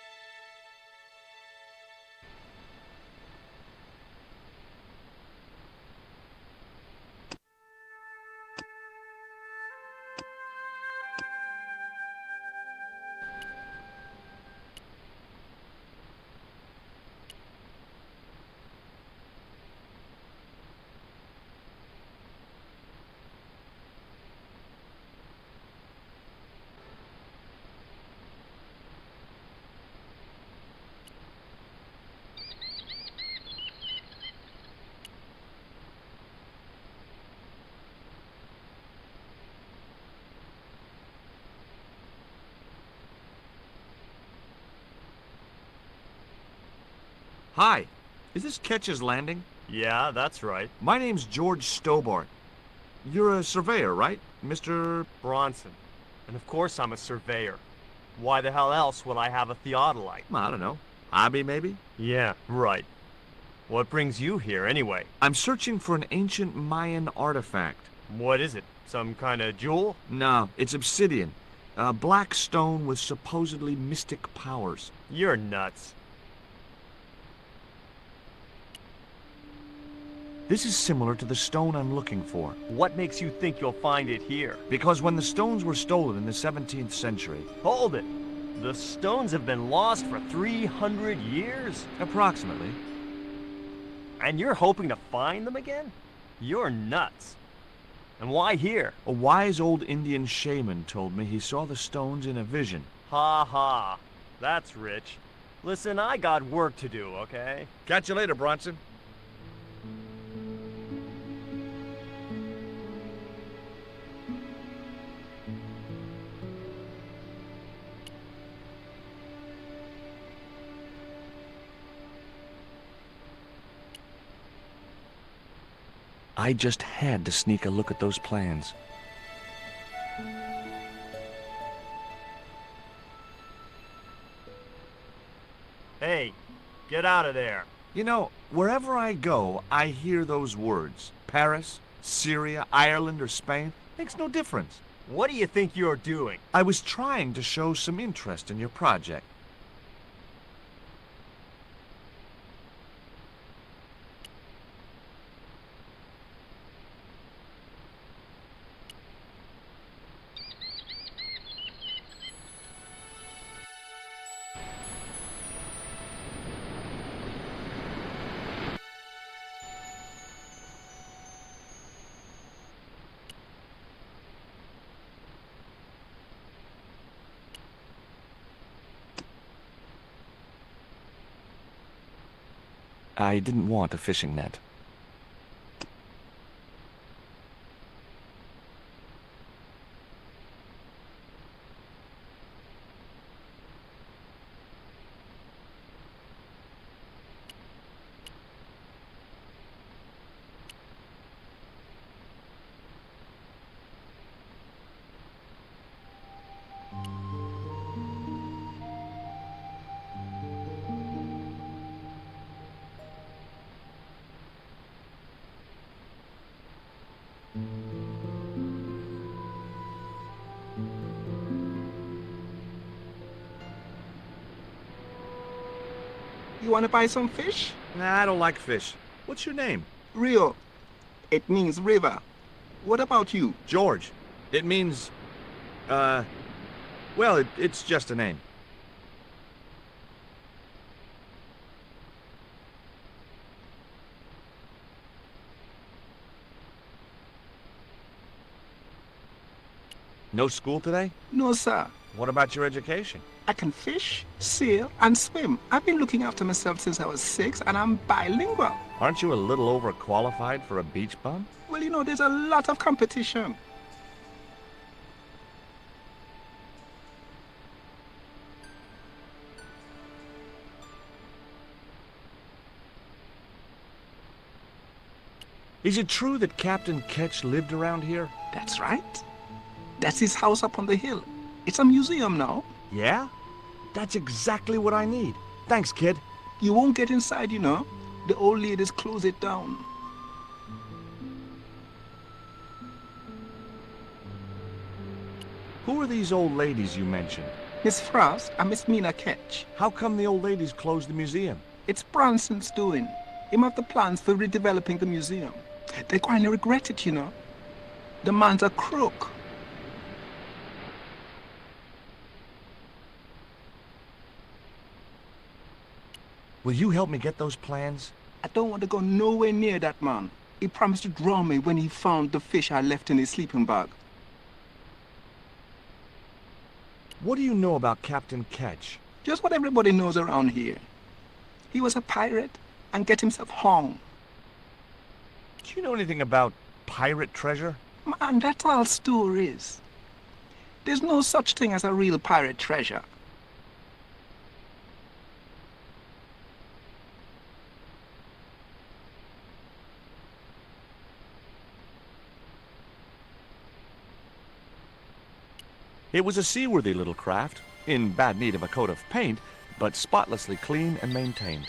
Hi. Is this Ketch's Landing? Yeah, that's right. My name's George Stobbart. You're a surveyor, right, Mr. Bronson. And of course I'm a surveyor. Why the hell else would I have a theodolite? I don't know. Hobby, maybe? Yeah, right. What brings you here, anyway? I'm searching for an ancient Mayan artifact. What is it? Some kind of jewel? No, it's obsidian. A black stone with supposedly mystic powers. You're nuts. This is similar to the stone I'm looking for. What makes you think you'll find it here? Because when the stones were stolen in the 17th century... Hold it! The stones have been lost for 300 years? Approximately. And you're hoping to find them again? You're nuts. And why here? A wise old Indian shaman told me he saw the stones in a vision. Ha ha. That's rich. Listen, I got work to do, okay? Catch you later, Bronson. I just had to sneak a look at those plans. Hey, get out of there. You know, wherever I go, I hear those words. Paris, Syria, Ireland, or Spain. Makes no difference. What do you think you're doing? I was trying to show some interest in your project. I didn't want a fishing net. You want to buy some fish? Nah, I don't like fish. What's your name? Rio. It means river. What about you? George. It means, well, it's just a name. No school today? No, sir. What about your education? I can fish, sail, and swim. I've been looking after myself since I was 6, and I'm bilingual. Aren't you a little overqualified for a beach bum? Well, you know, there's a lot of competition. Is it true that Captain Ketch lived around here? That's right. That's his house up on the hill. It's a museum now. Yeah? That's exactly what I need. Thanks, kid. You won't get inside, you know. The old ladies close it down. Who are these old ladies you mentioned? Miss Frost and Miss Mina Ketch. How come the old ladies closed the museum? It's Bronson's doing. Him have the plans for redeveloping the museum. They kind of regret it, you know. The man's a crook. Will you help me get those plans? I don't want to go nowhere near that man. He promised to draw me when he found the fish I left in his sleeping bag. What do you know about Captain Ketch? Just what everybody knows around here. He was a pirate and get himself hung. Do you know anything about pirate treasure? Man, that's all stories. There's no such thing as a real pirate treasure. It was a seaworthy little craft, in bad need of a coat of paint, but spotlessly clean and maintained.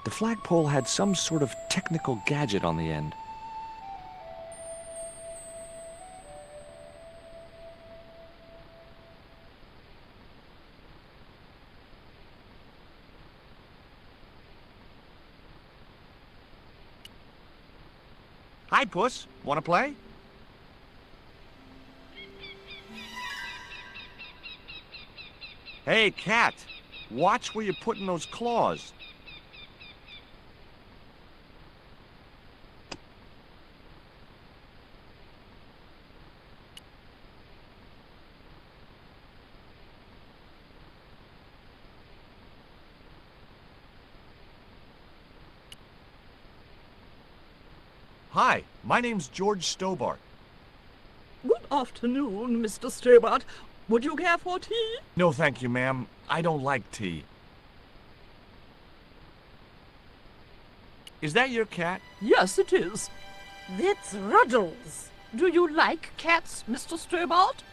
The flagpole had some sort of technical gadget on the end. Hi, Puss. Wanna play? Hey, cat. Watch where you're putting those claws. Hi, my name's George Stobbart. Good afternoon, Mr. Stobbart. Would you care for tea? No, thank you, ma'am. I don't like tea. Is that your cat? Yes, it is. That's Ruddles. Do you like cats, Mr. Stobbart?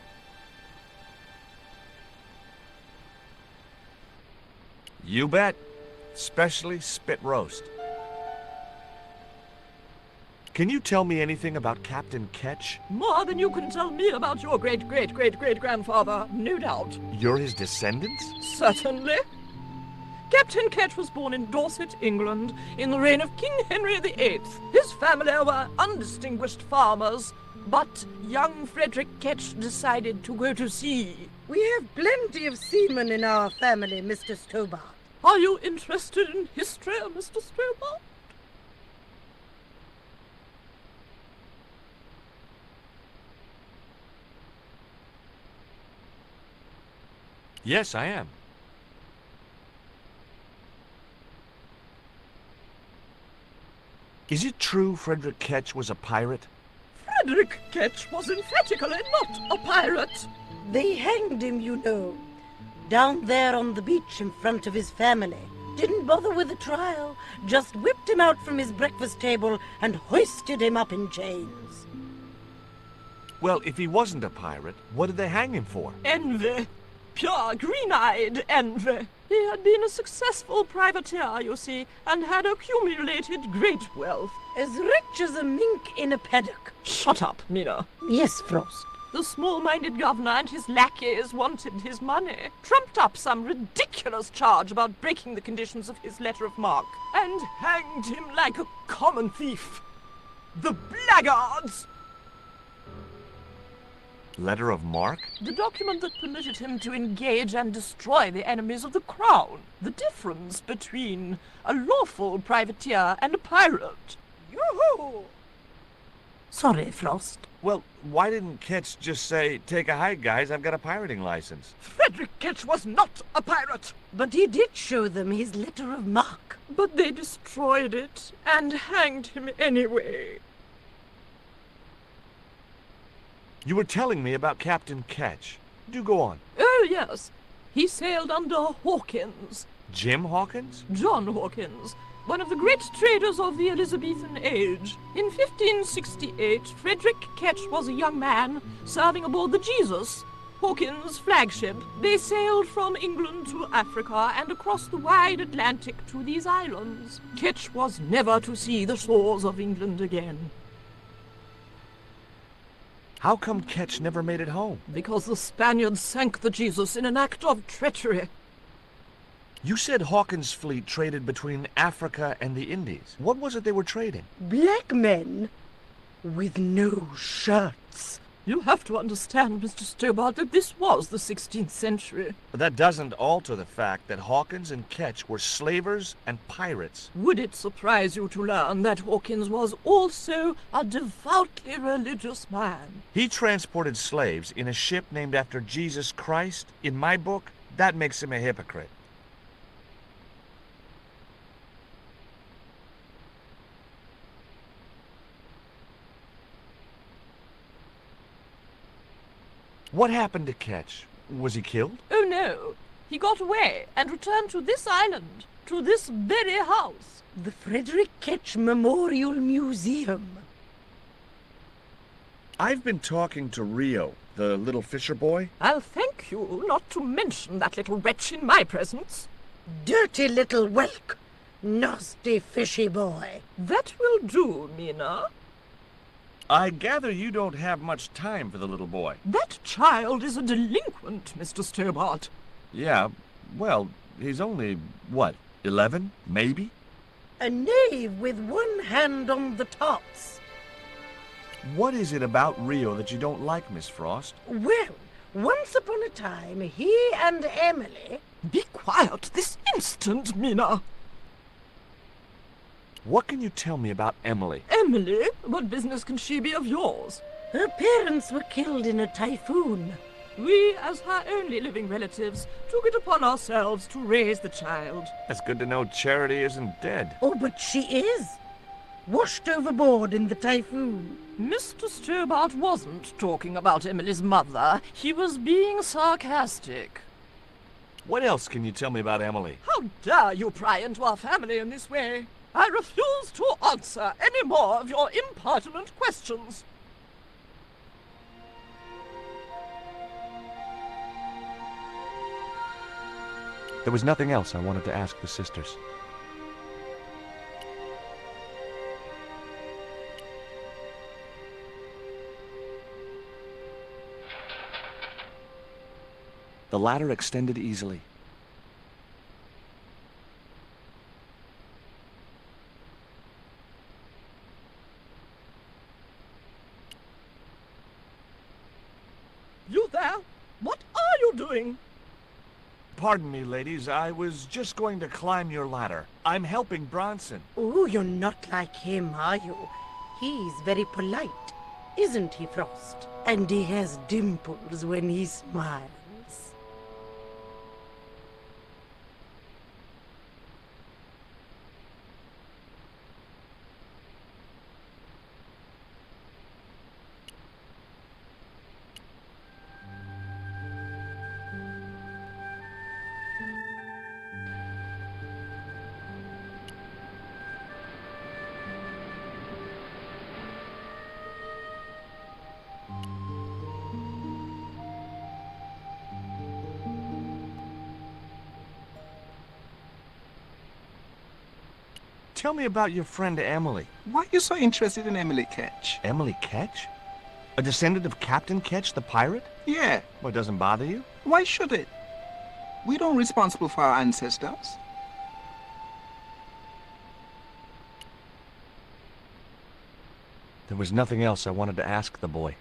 You bet. Especially spit roast. Can you tell me anything about Captain Ketch? More than you can tell me about your great-great-great-great-grandfather, no doubt. You're his descendants? Certainly. Captain Ketch was born in Dorset, England, in the reign of King Henry VIII. His family were undistinguished farmers, but young Frederick Ketch decided to go to sea. We have plenty of seamen in our family, Mr. Stobbart. Are you interested in history, Mr. Stobbart? Yes, I am. Is it true Frederick Ketch was a pirate? Frederick Ketch was emphatically not a pirate. They hanged him, you know, down there on the beach in front of his family. Didn't bother with the trial, just whipped him out from his breakfast table and hoisted him up in chains. Well, if he wasn't a pirate, what did they hang him for? Envy. Pure green-eyed envy. He had been a successful privateer, you see, and had accumulated great wealth. As rich as a mink in a paddock. Shut up, Mina. Yes, Frost. The small-minded governor and his lackeys wanted his money, trumped up some ridiculous charge about breaking the conditions of his letter of marque, and hanged him like a common thief. The blackguards! Letter of marque? The document that permitted him to engage and destroy the enemies of the crown. The difference between a lawful privateer and a pirate. Yoo-hoo! Sorry, Frost. Well, why didn't Ketch just say, take a hike, guys, I've got a pirating license? Frederick Ketch was not a pirate! But he did show them his letter of marque. But they destroyed it and hanged him anyway. You were telling me about Captain Ketch. Do go on. Oh, yes. He sailed under Hawkins. Jim Hawkins? John Hawkins, one of the great traders of the Elizabethan age. In 1568, Frederick Ketch was a young man serving aboard the Jesus, Hawkins' flagship. They sailed from England to Africa and across the wide Atlantic to these islands. Ketch was never to see the shores of England again. How come Ketch never made it home? Because the Spaniards sank the Jesus in an act of treachery. You said Hawkins' fleet traded between Africa and the Indies. What was it they were trading? Black men with no shirts. You have to understand, Mr. Stobbart, that this was the 16th century. But that doesn't alter the fact that Hawkins and Ketch were slavers and pirates. Would it surprise you to learn that Hawkins was also a devoutly religious man? He transported slaves in a ship named after Jesus Christ. In my book, That makes him a hypocrite. What happened to Ketch? Was he killed? Oh no, he got away and returned to this island, to this very house. The Frederick Ketch Memorial Museum. I've been talking to Rio, the little fisher boy. I'll thank you not to mention that little wretch in my presence. Dirty little whelk. Nasty fishy boy. That will do, Mina. I gather you don't have much time for the little boy. That child is a delinquent, Mr. Stobbart. Yeah, well, he's only, what, 11, maybe? A knave with one hand on the tops. What is it about Rio that you don't like, Miss Frost? Well, once upon a time, he and Emily... Be quiet this instant, Mina. What can you tell me about Emily? Emily? What business can she be of yours? Her parents were killed in a typhoon. We, as her only living relatives, took it upon ourselves to raise the child. It's good to know Charity isn't dead. Oh, but she is. Washed overboard in the typhoon. Mr. Stobbart wasn't talking about Emily's mother. He was being sarcastic. What else can you tell me about Emily? How dare you pry into our family in this way? I refuse to answer any more of your impertinent questions. There was nothing else I wanted to ask the sisters. The ladder extended easily. You there? What are you doing? Pardon me, ladies. I was just going to climb your ladder. I'm helping Bronson. Oh, you're not like him, are you? He's very polite, isn't he, Frost? And he has dimples when he smiles. Tell me about your friend Emily. Why are you so interested in Emily Ketch? Emily Ketch? A descendant of Captain Ketch, the pirate? Yeah. What, doesn't bother you? Why should it? We don't responsible for our ancestors. There was nothing else I wanted to ask the boy.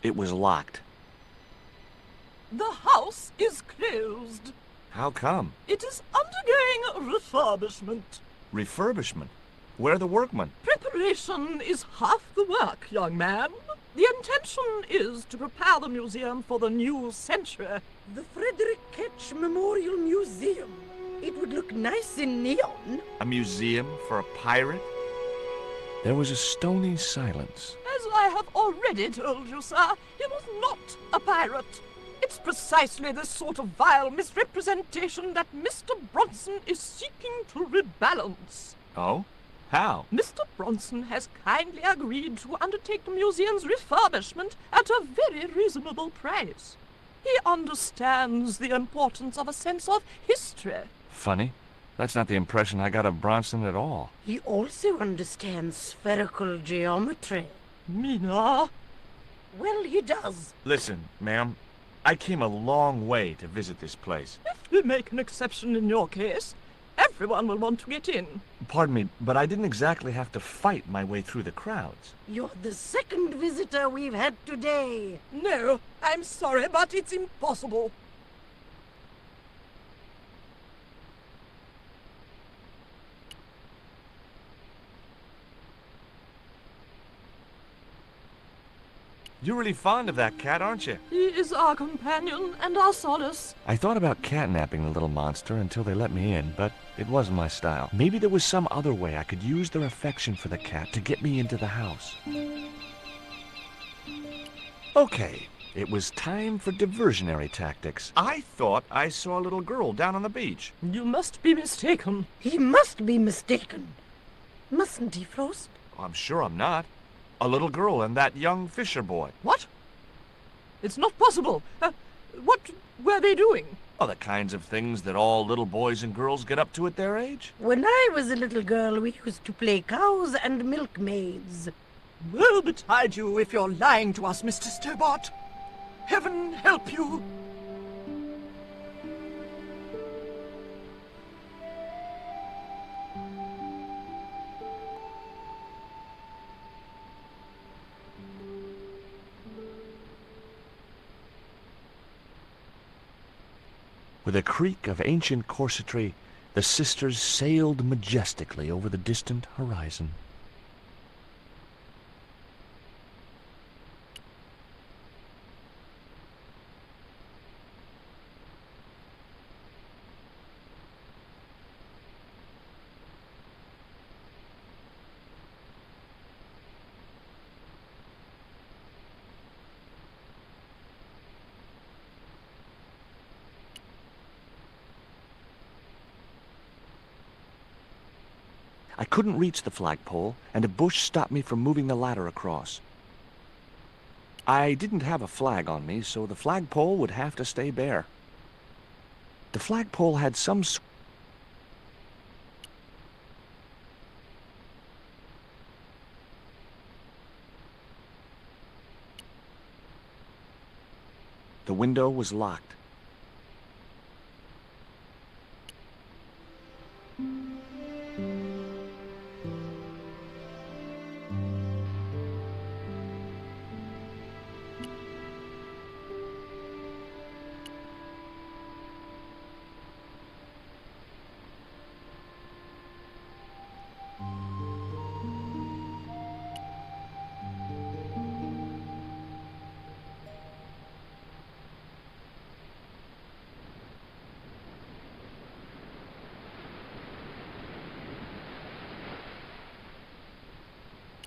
It was locked. The house is closed. How come? It is undergoing refurbishment. Refurbishment? Where are the workmen? Preparation is half the work, young man. The intention is to prepare the museum for the new century. The Frederick Ketch Memorial Museum. It would look nice in neon. A museum for a pirate? There was a stony silence. As I have already told you, sir, he was not a pirate. It's precisely this sort of vile misrepresentation that Mr. Bronson is seeking to rebalance. Oh? How? Mr. Bronson has kindly agreed to undertake the museum's refurbishment at a very reasonable price. He understands the importance of a sense of history. Funny. That's not the impression I got of Bronson at all. He also understands spherical geometry. Mina? Well, he does. Listen, ma'am. I came a long way to visit this place. If we make an exception in your case, everyone will want to get in. Pardon me, but I didn't exactly have to fight my way through the crowds. You're the second visitor we've had today. No, I'm sorry, but it's impossible. You're really fond of that cat, aren't you? He is our companion and our solace. I thought about catnapping the little monster until they let me in, but it wasn't my style. Maybe there was some other way I could use their affection for the cat to get me into the house. Okay, it was time for diversionary tactics. I thought I saw a little girl down on the beach. You must be mistaken. He must be mistaken. Mustn't he, Frost? I'm sure I'm not. A little girl and that young fisher boy. What? It's not possible. What were they doing? Oh, the kinds of things that all little boys and girls get up to at their age. When I was a little girl, we used to play cows and milkmaids. Woe betide you if you're lying to us, Mr. Stobbart. Heaven help you. With a creak of ancient corsetry, the sisters sailed majestically over the distant horizon. I couldn't reach the flagpole, and a bush stopped me from moving the ladder across. I didn't have a flag on me, so the flagpole would have to stay bare. The flagpole had some The window was locked.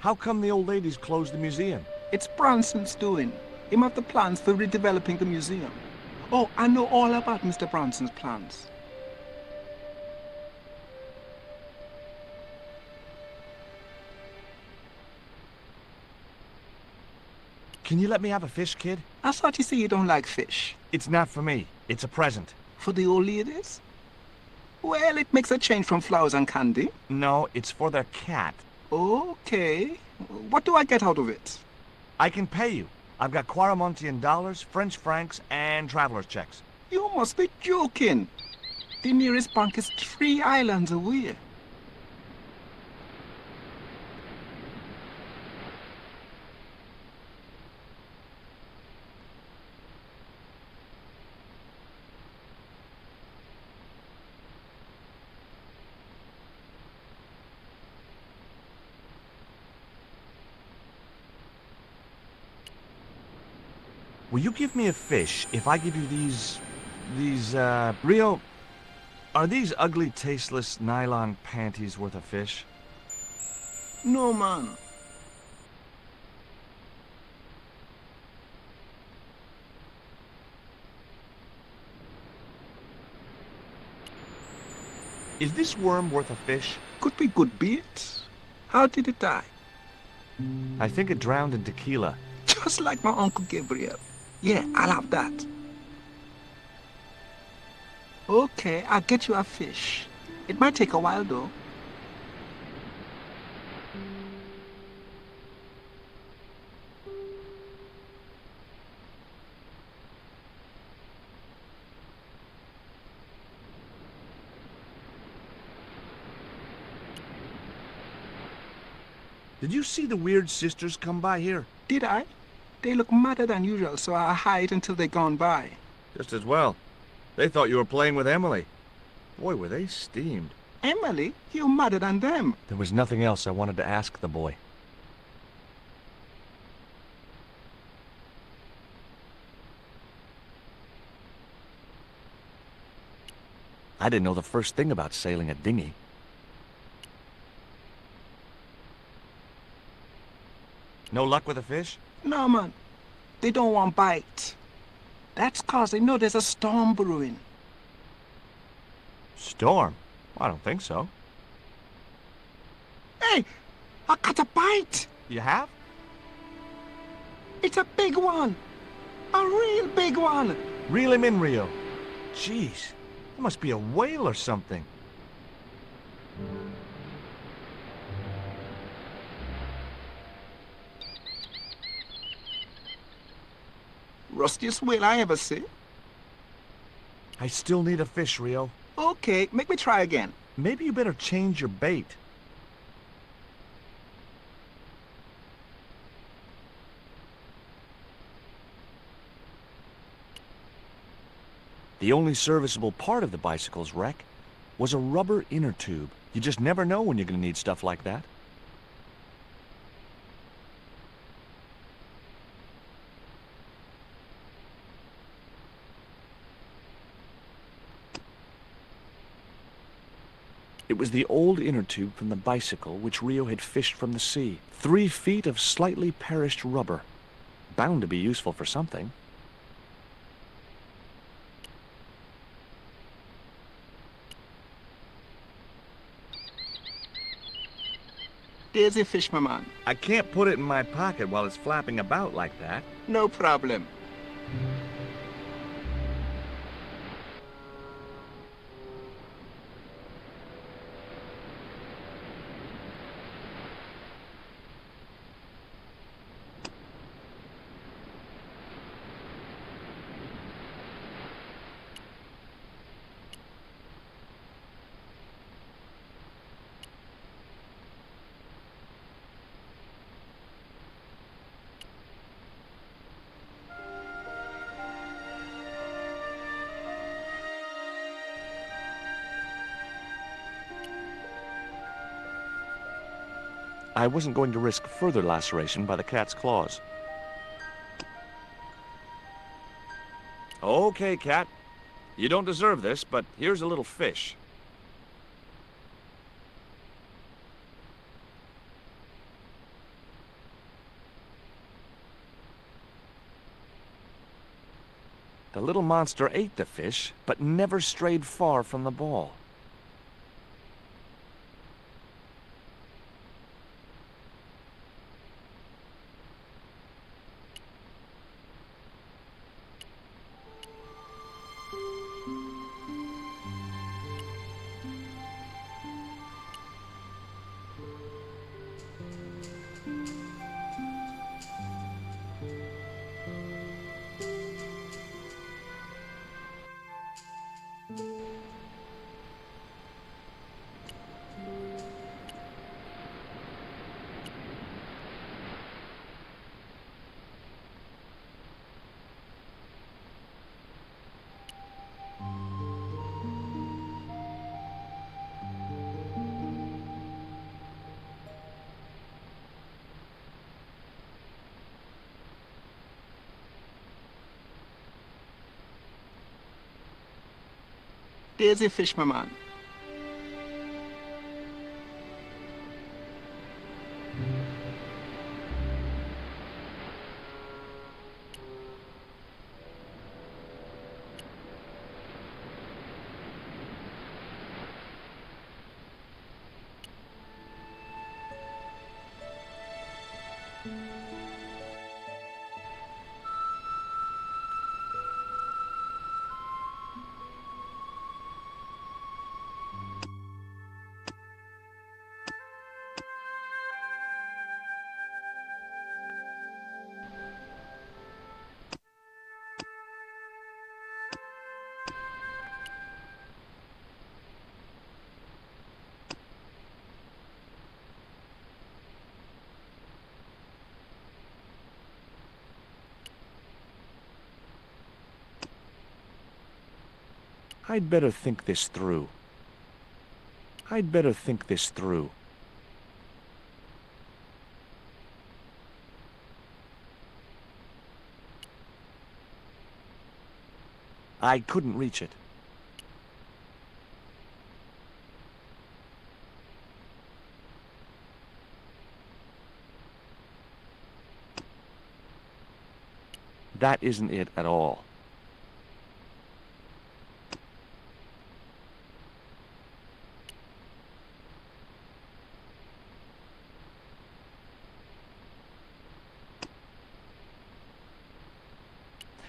How come the old ladies closed the museum? It's Bronson's doing. Him have the plans for redeveloping the museum. Oh, I know all about Mr. Bronson's plans. Can you let me have a fish, kid? I thought you say you don't like fish. It's not for me. It's a present. For the old ladies? Well, it makes a change from flowers and candy. No, it's for their cat. Okay. What do I get out of it? I can pay you. I've got Quaramontian dollars, French francs, and traveler's checks. You must be joking. The nearest bank is 3 islands away. Will you give me a fish if I give you these, Rio, are these ugly, tasteless nylon panties worth a fish? No, man. Is this worm worth a fish? Could be good bait. How did it die? I think it drowned in tequila. Just like my Uncle Gabriel. Yeah, I'll have that. Okay, I'll get you a fish. It might take a while, though. Did you see the weird sisters come by here? Did I? They look madder than usual, so I hide until they're gone by. Just as well. They thought you were playing with Emily. Boy, were they steamed. Emily? You're madder than them. There was nothing else I wanted to ask the boy. I didn't know the first thing about sailing a dinghy. No luck with a fish? No, man. They don't want bite. That's 'cause they know there's a storm brewing. Storm? I don't think so. Hey! I caught a bite! You have? It's a big one! A real big one! Reel him in, Rio. Jeez, it must be a whale or something. Rustiest whale I ever see. I still need a fish, Rio. Okay, make me try again. Maybe you better change your bait. The only serviceable part of the bicycle's wreck was a rubber inner tube. You just never know when you're going to need stuff like that. It was the old inner tube from the bicycle which Rio had fished from the sea. 3 feet of slightly perished rubber. Bound to be useful for something. There's a fish, my man. I can't put it in my pocket while it's flapping about like that. No problem. I wasn't going to risk further laceration by the cat's claws. Okay, cat. You don't deserve this, but here's a little fish. The little monster ate the fish, but never strayed far from the ball. There's a fish, my man. I'd better think this through. I'd better think this through. I couldn't reach it. That isn't it at all.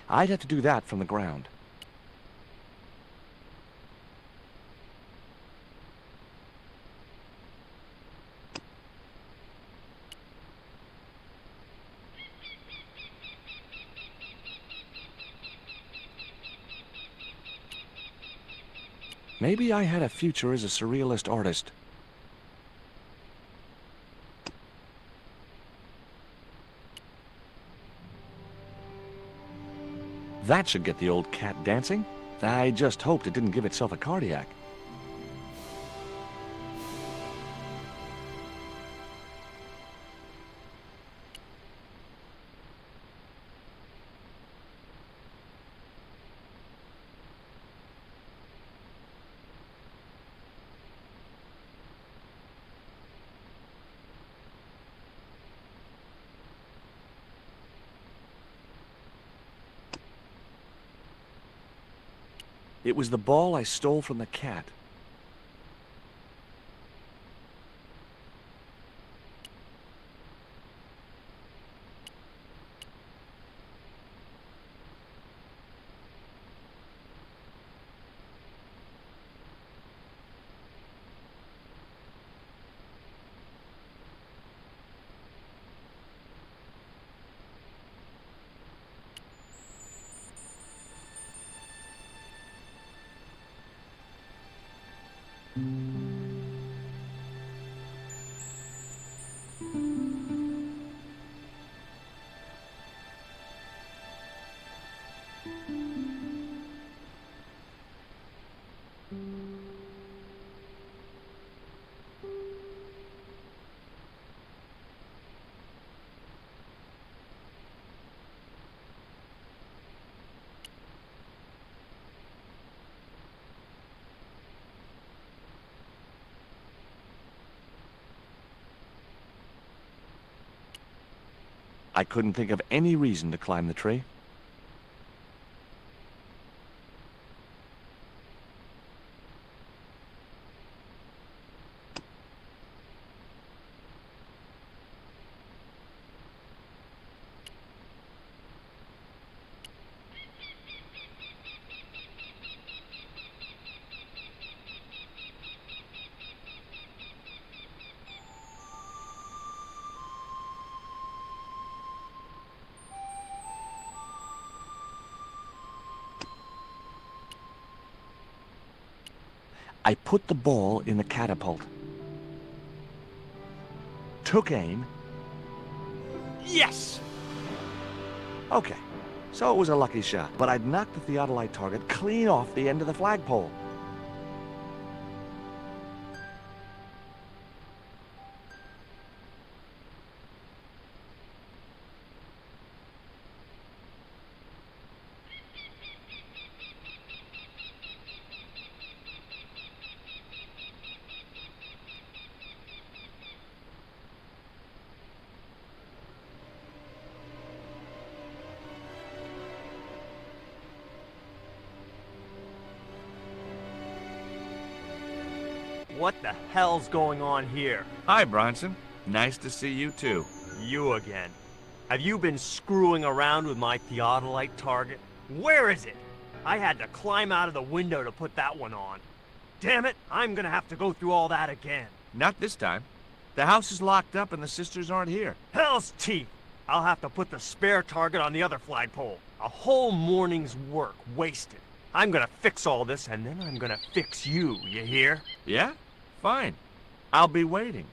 I'd have to do that from the ground. Maybe I had a future as a surrealist artist. That should get the old cat dancing. I just hoped it didn't give itself a cardiac. It was the ball I stole from the cat. I couldn't think of any reason to climb the tree. I put the ball in the catapult. Took aim. Yes! Okay, so it was a lucky shot, but I'd knocked the theodolite target clean off the end of the flagpole. What the hell's going on here? Hi, Bronson. Nice to see you, too. You again. Have you been screwing around with my theodolite target? Where is it? I had to climb out of the window to put that one on. Damn it, I'm gonna have to go through all that again. Not this time. The house is locked up and the sisters aren't here. Hell's teeth! I'll have to put the spare target on the other flagpole. A whole morning's work wasted. I'm gonna fix all this and then I'm gonna fix you, you hear? Yeah? Fine. I'll be waiting.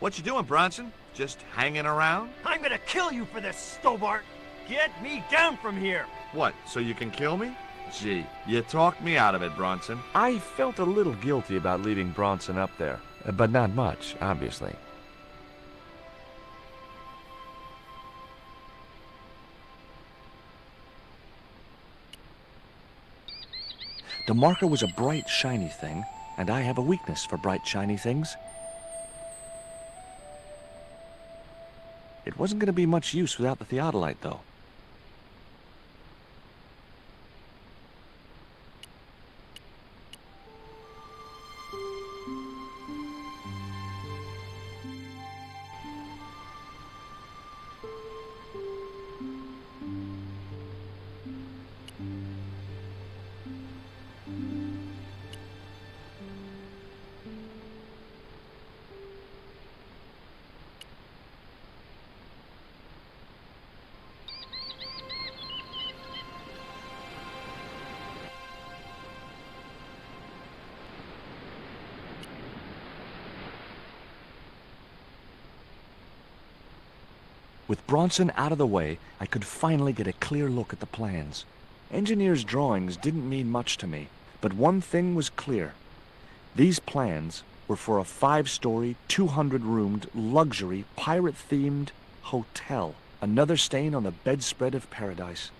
What you doing, Bronson? Just hanging around? I'm gonna kill you for this, Stobbart! Get me down from here! What, so you can kill me? Gee, you talked me out of it, Bronson. I felt a little guilty about leaving Bronson up there, but not much, obviously. The marker was a bright, shiny thing, and I have a weakness for bright, shiny things. It wasn't going to be much use without the theodolite, though. With Bronson out of the way, I could finally get a clear look at the plans. Engineers' drawings didn't mean much to me, but one thing was clear. These plans were for a 5-story, 200-roomed, luxury, pirate-themed hotel. Another stain on the bedspread of paradise.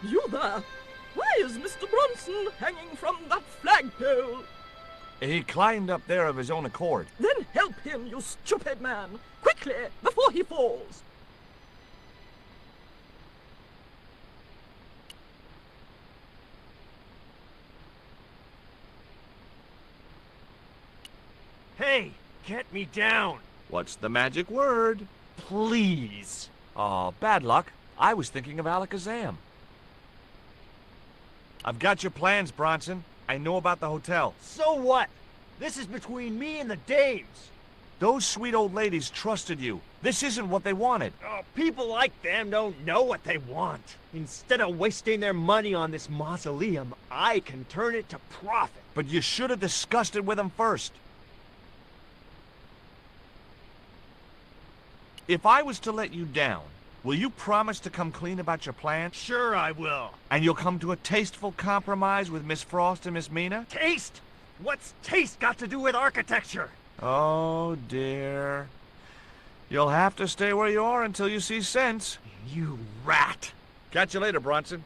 You there! Why is Mr. Bronson hanging from that flagpole? He climbed up there of his own accord. Then help him, you stupid man! Quickly, before he falls! Hey, get me down! What's the magic word? Please! Oh, bad luck. I was thinking of Alakazam. I've got your plans, Bronson. I know about the hotel. So what? This is between me and the dames. Those sweet old ladies trusted you. This isn't what they wanted. Oh, people like them don't know what they want. Instead of wasting their money on this mausoleum, I can turn it to profit. But you should have discussed it with them first. If I was to let you down, will you promise to come clean about your plan? Sure I will. And you'll come to a tasteful compromise with Miss Frost and Miss Mina? Taste? What's taste got to do with architecture? Oh, dear. You'll have to stay where you are until you see sense. You rat. Catch you later, Bronson.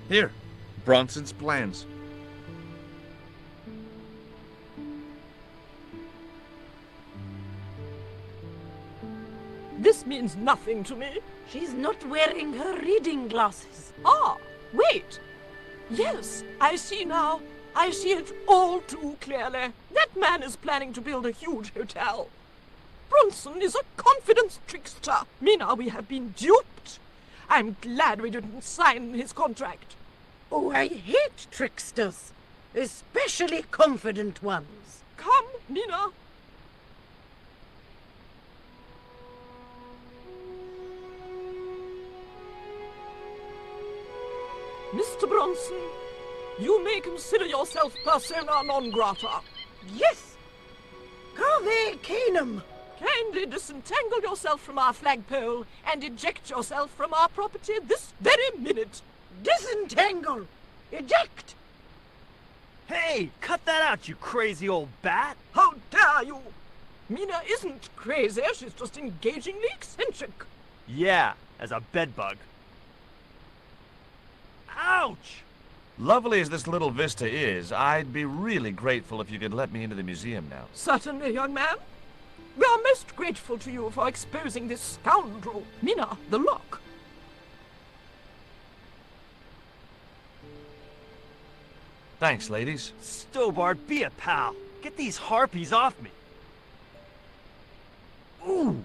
Here, Bronson's plans. This means nothing to me. She's not wearing her reading glasses. Ah, wait. Yes, I see now. I see it all too clearly. That man is planning to build a huge hotel. Bronson is a confidence trickster. Mina, we have been duped. I'm glad we didn't sign his contract. Oh, I hate tricksters, especially confident ones. Come, Mina. Mr. Bronson, you may consider yourself persona non grata. Yes. Cave Canem. Kindly disentangle yourself from our flagpole and eject yourself from our property this very minute. Disentangle! Eject! Hey, cut that out, you crazy old bat! How dare you! Mina isn't crazy, she's just engagingly eccentric. Yeah, as a bedbug. Ouch! Lovely as this little vista is, I'd be really grateful if you could let me into the museum now. Certainly, young man. We are most grateful to you for exposing this scoundrel, Mina, the lock. Thanks, ladies. Stobbart, be a pal. Get these harpies off me. Ooh!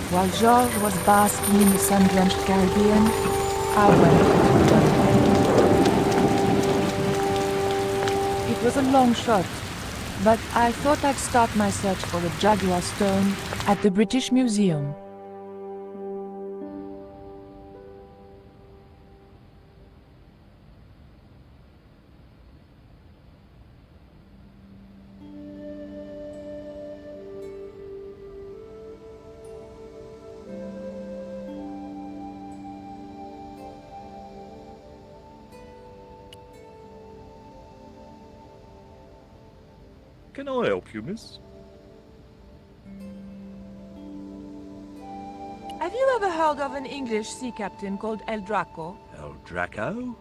While George was basking in the sun-drenched Caribbean, I went to the Jaguar. It was a long shot, but I thought I'd start my search for the Jaguar stone at the British Museum. Can I help you, miss? Have you ever heard of an English sea captain called El Draco? El Draco?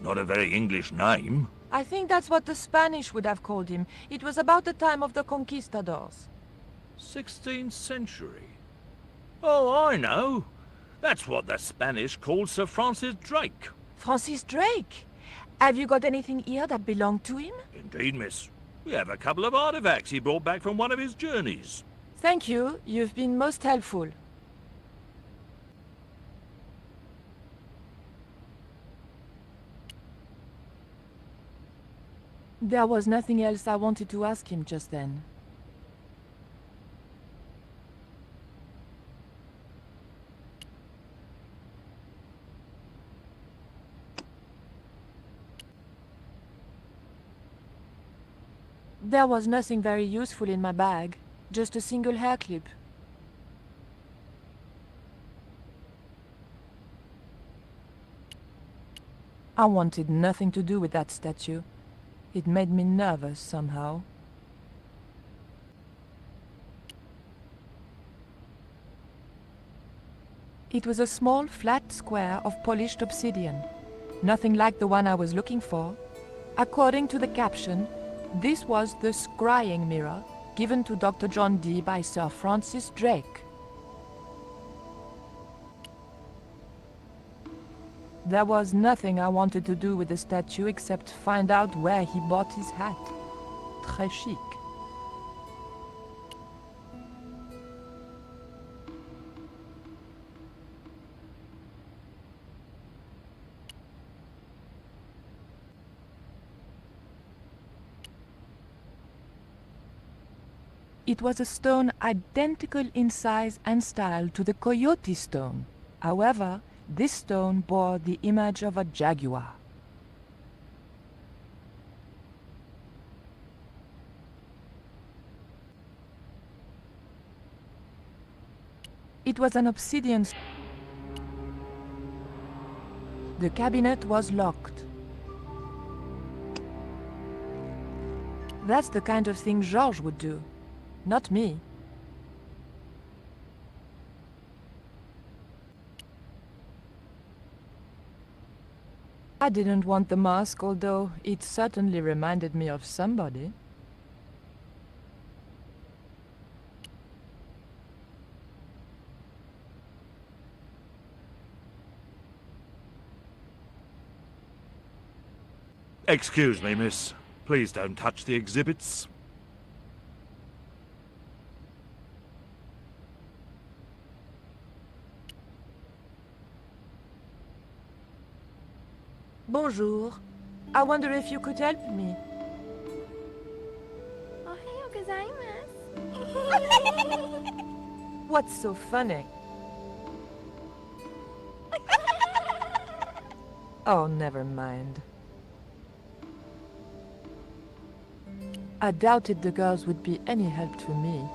Not a very English name. I think that's what the Spanish would have called him. It was about the time of the conquistadors. 16th century. Oh, I know. That's what the Spanish called Sir Francis Drake. Francis Drake? Have you got anything here that belonged to him? Indeed, miss. We have a couple of artifacts he brought back from one of his journeys. Thank you. You've been most helpful. There was nothing else I wanted to ask him just then. There was nothing very useful in my bag, just a single hair clip. I wanted nothing to do with that statue. It made me nervous somehow. It was a small, flat square of polished obsidian. Nothing like the one I was looking for. According to the caption, this was the scrying mirror given to Dr. John Dee by Sir Francis Drake. There was nothing I wanted to do with the statue except find out where he bought his hat. Très chic. It was a stone identical in size and style to the Coyote stone. However, this stone bore the image of a jaguar. It was an obsidian. The cabinet was locked. That's the kind of thing Georges would do. Not me. I didn't want the mask, although it certainly reminded me of somebody. Excuse me, miss. Please don't touch the exhibits. Bonjour. I wonder if you could help me. What's so funny? Oh, never mind. I doubted the girls would be any help to me.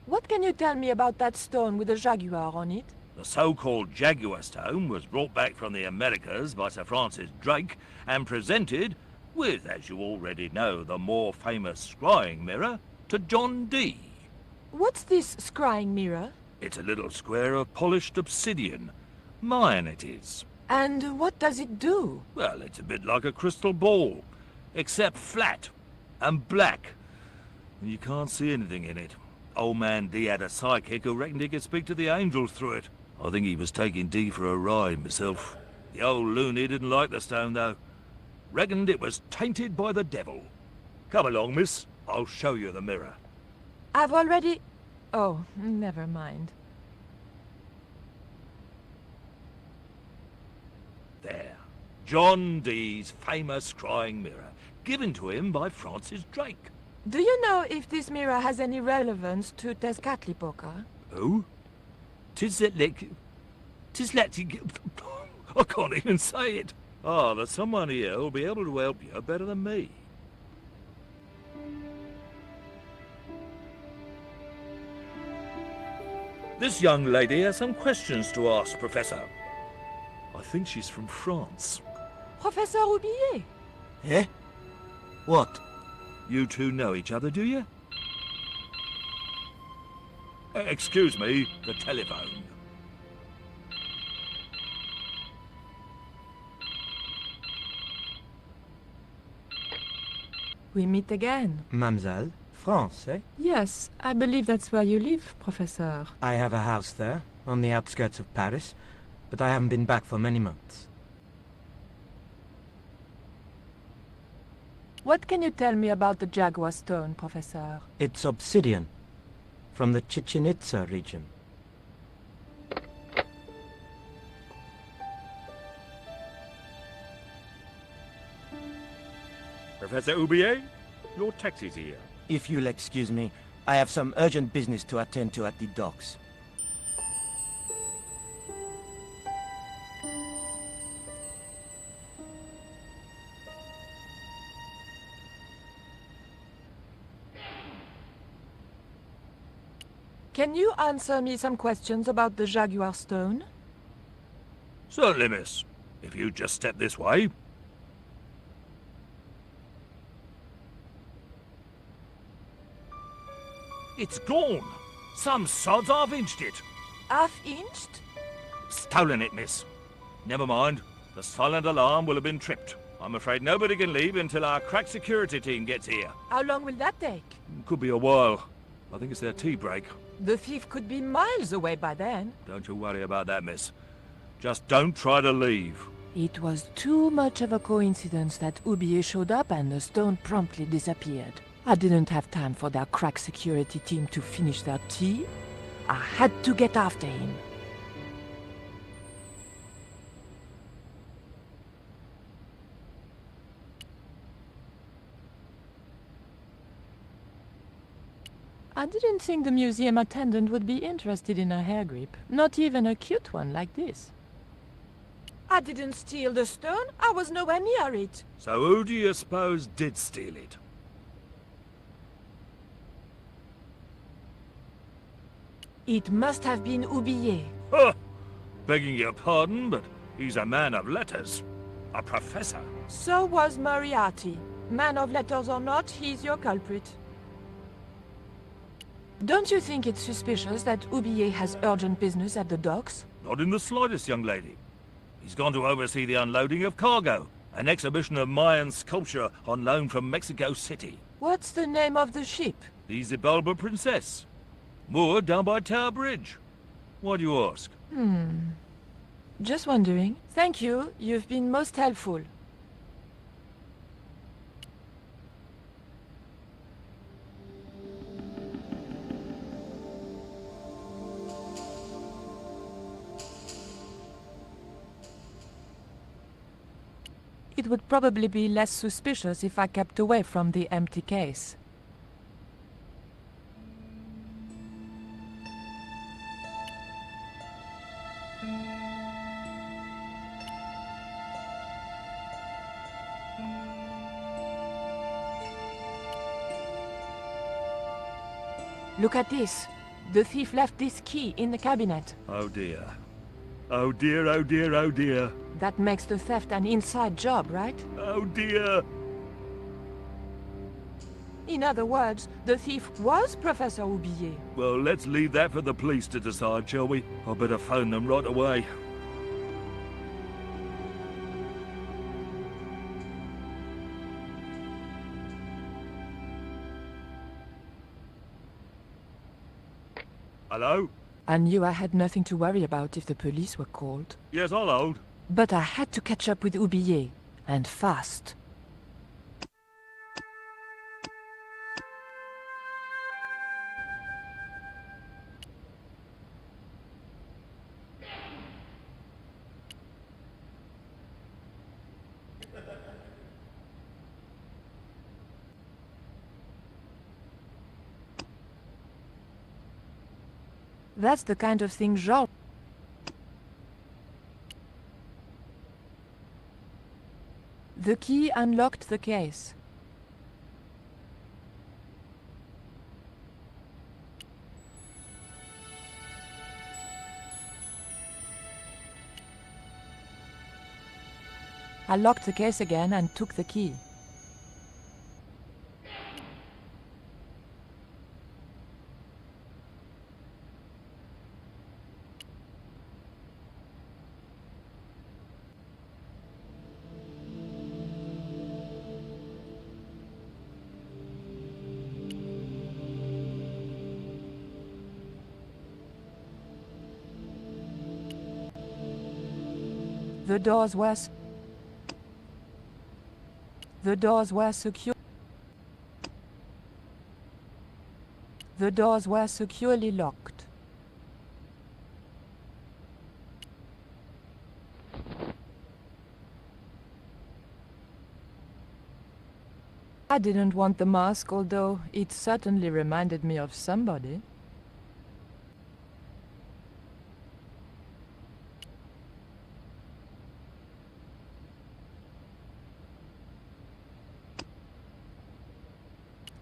What can you tell me about that stone with a jaguar on it? The so-called Jaguar stone was brought back from the Americas by Sir Francis Drake and presented with, as you already know, the more famous scrying mirror to John Dee. What's this scrying mirror? It's a little square of polished obsidian. Mine it is. And what does it do? Well, it's a bit like a crystal ball, except flat and black. You can't see anything in it. Old man Dee had a psychic who reckoned he could speak to the angels through it. I think he was taking Dee for a ride myself. The old loony didn't like the stone, though. Reckoned it was tainted by the devil. Come along, miss. I'll show you the mirror. I've already... Oh, never mind. There. John Dee's famous scrying mirror, given to him by Francis Drake. Do you know if this mirror has any relevance to Tezcatlipoca? Who? I can't even say it. Ah, there's someone here who'll be able to help you better than me. This young lady has some questions to ask, Professor. I think she's from France. Professor Aubier? Eh? What? You two know each other, do you? Excuse me, the telephone. We meet again. Mademoiselle, France, eh? Yes, I believe that's where you live, Professor. I have a house there, on the outskirts of Paris, but I haven't been back for many months. What can you tell me about the Jaguar Stone, Professor? It's obsidian, from the Chichen Itza region. Professor Aubier, your taxi's here. If you'll excuse me, I have some urgent business to attend to at the docks. Can you answer me some questions about the Jaguar Stone? Certainly, miss. If you just step this way. It's gone. Some sods half-inched it. Half-inched? Stolen it, miss. Never mind. The silent alarm will have been tripped. I'm afraid nobody can leave until our crack security team gets here. How long will that take? Could be a while. I think it's their tea break. The thief could be miles away by then. Don't you worry about that, miss. Just don't try to leave. It was too much of a coincidence that Aubier showed up and the stone promptly disappeared. I didn't have time for their crack security team to finish their tea. I had to get after him. I didn't think the museum attendant would be interested in a hair grip. Not even a cute one like this. I didn't steal the stone. I was nowhere near it. So who do you suppose did steal it? It must have been Aubier. Huh! Begging your pardon, but he's a man of letters. A professor. So was Moriarty. Man of letters or not, he's your culprit. Don't you think it's suspicious that Aubier has urgent business at the docks? Not in the slightest, young lady. He's gone to oversee the unloading of cargo. An exhibition of Mayan sculpture on loan from Mexico City. What's the name of the ship? The Xibalba Princess. Moored down by Tower Bridge. Why do you ask? Just wondering. Thank you. You've been most helpful. It would probably be less suspicious if I kept away from the empty case. Look at this. The thief left this key in the cabinet. Oh dear. Oh dear, oh dear, oh dear. That makes the theft an inside job, right? Oh dear. In other words, the thief was Professor Oublié. Well, let's leave that for the police to decide, shall we? I better phone them right away. Hello? I knew I had nothing to worry about if the police were called. Yes, I'll hold. But I had to catch up with Oublié, and fast. That's the kind of thing George... The key unlocked the case. I locked the case again and took the key. The doors were secure. The doors were securely locked. I didn't want the mask, although it certainly reminded me of somebody.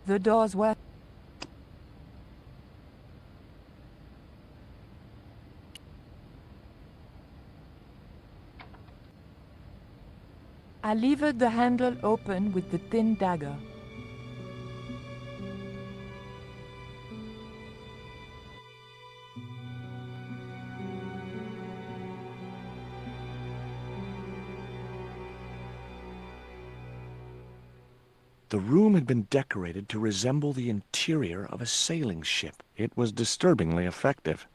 The doors were... I levered the handle open with the thin dagger. The room had been decorated to resemble the interior of a sailing ship. It was disturbingly effective.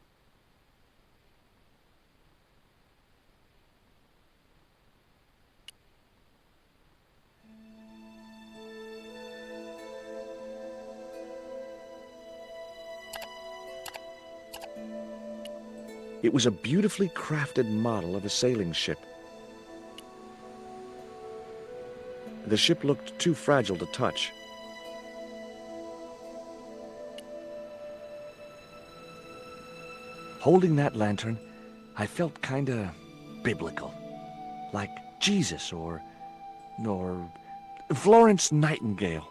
It was a beautifully crafted model of a sailing ship. The ship looked too fragile to touch. Holding that lantern, I felt kinda biblical. Like Jesus or Florence Nightingale.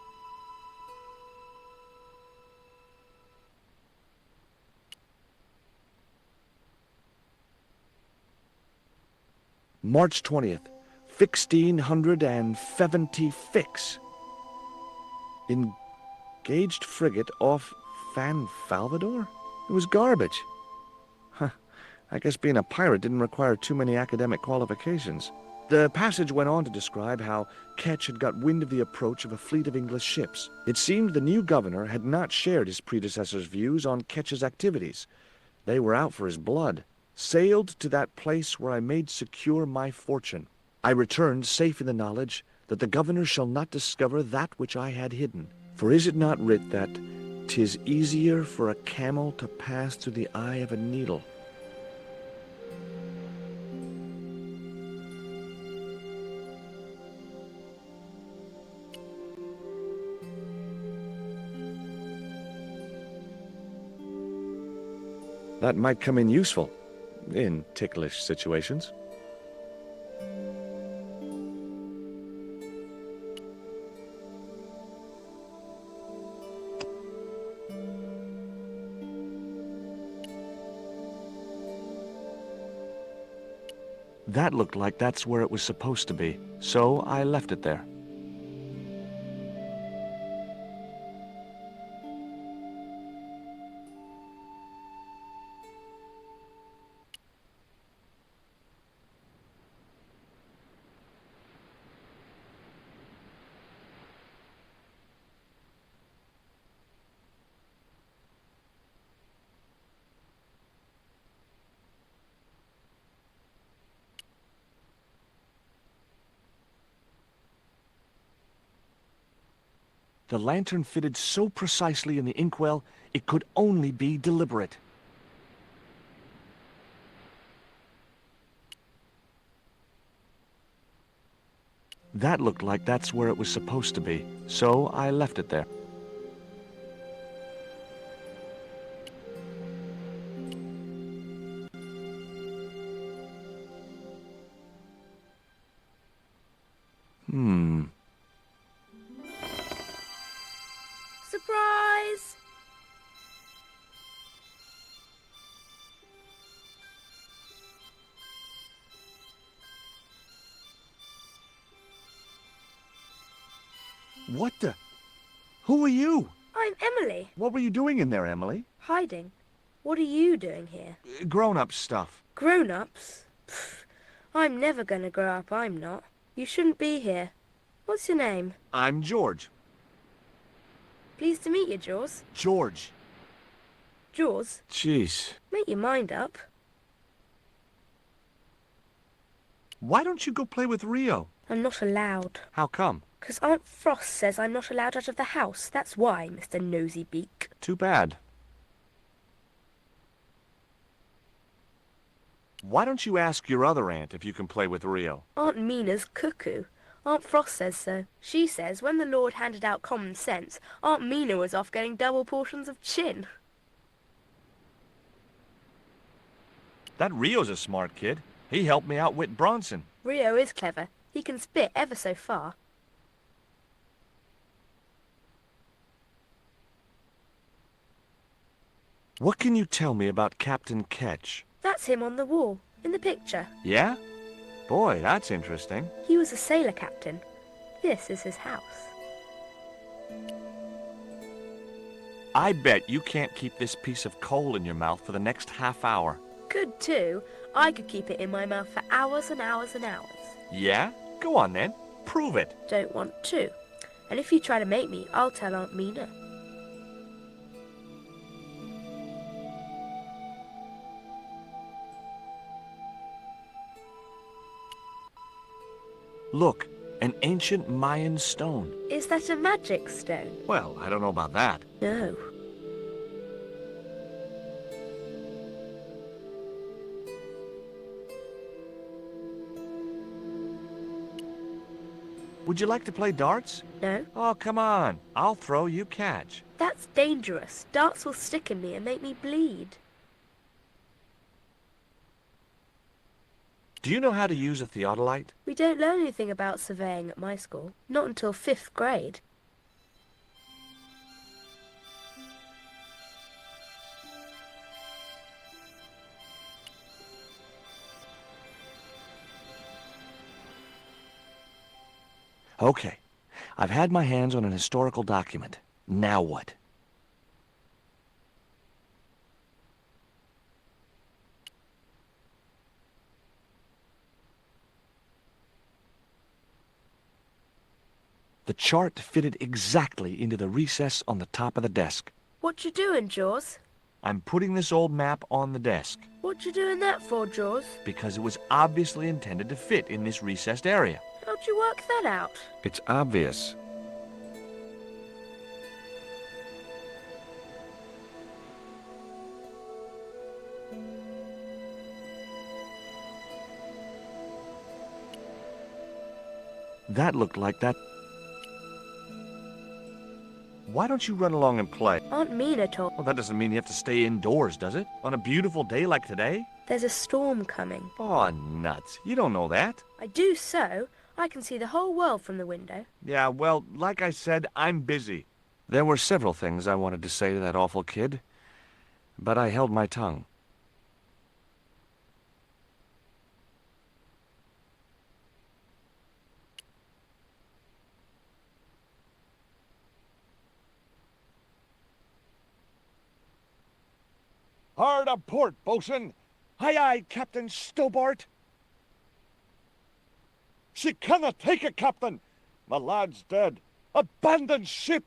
March 20th, 1670 fix. Engaged frigate off Fan Salvador? It was garbage. Huh. I guess being a pirate didn't require too many academic qualifications. The passage went on to describe how Ketch had got wind of the approach of a fleet of English ships. It seemed the new governor had not shared his predecessor's views on Ketch's activities. They were out for his blood. Sailed to that place where I made secure my fortune. I returned safe in the knowledge that the governor shall not discover that which I had hidden. For is it not writ that 'tis easier for a camel to pass through the eye of a needle? That might come in useful in ticklish situations. That looked like that's where it was supposed to be, so I left it there. The lantern fitted so precisely in the inkwell, it could only be deliberate. That looked like that's where it was supposed to be, so I left it there. Surprise! What the? Who are you? I'm Emily. What were you doing in there, Emily? Hiding. What are you doing here? Grown-up stuff. Grown-ups? Pfft, I'm never gonna grow up, I'm not. You shouldn't be here. What's your name? I'm George. Pleased to meet you, Jaws. George. Jaws? Jeez. Make your mind up. Why don't you go play with Rio? I'm not allowed. How come? 'Cause Aunt Frost says I'm not allowed out of the house. That's why, Mr. Nosy Beak. Too bad. Why don't you ask your other aunt if you can play with Rio? Aunt Mina's cuckoo. Aunt Frost says so. She says when the Lord handed out common sense, Aunt Mina was off getting double portions of chin. That Rio's a smart kid. He helped me outwit Bronson. Rio is clever. He can spit ever so far. What can you tell me about Captain Ketch? That's him on the wall, in the picture. Yeah? Boy, that's interesting. He was a sailor captain. This is his house. I bet you can't keep this piece of coal in your mouth for the next half hour. Could too. I could keep it in my mouth for hours and hours and hours. Yeah? Go on then. Prove it. Don't want to. And if you try to make me, I'll tell Aunt Mina. Look, an ancient Mayan stone. Is that a magic stone? Well, I don't know about that. No. Would you like to play darts? No. Oh, come on. I'll throw, you catch. That's dangerous. Darts will stick in me and make me bleed. Do you know how to use a theodolite? We don't learn anything about surveying at my school. Not until 5th grade. Okay. I've had my hands on an historical document. Now what? The chart fitted exactly into the recess on the top of the desk. What you doing, Jaws? I'm putting this old map on the desk What you doing that for, Jaws? because it was obviously intended to fit in this recessed area. How'd you work that out? It's obvious. That looked like that. Why don't you run along and play? Aunt Mina told... Well, that doesn't mean you have to stay indoors, does it? On a beautiful day like today? There's a storm coming. Oh, nuts. You don't know that. I do so. I can see the whole world from the window. Yeah, well, like I said, I'm busy. There were several things I wanted to say to that awful kid, but I held my tongue. Hard a port, bosun. Aye, aye, Captain Stobbart. She cannot take it, Captain. My lad's dead. Abandon ship.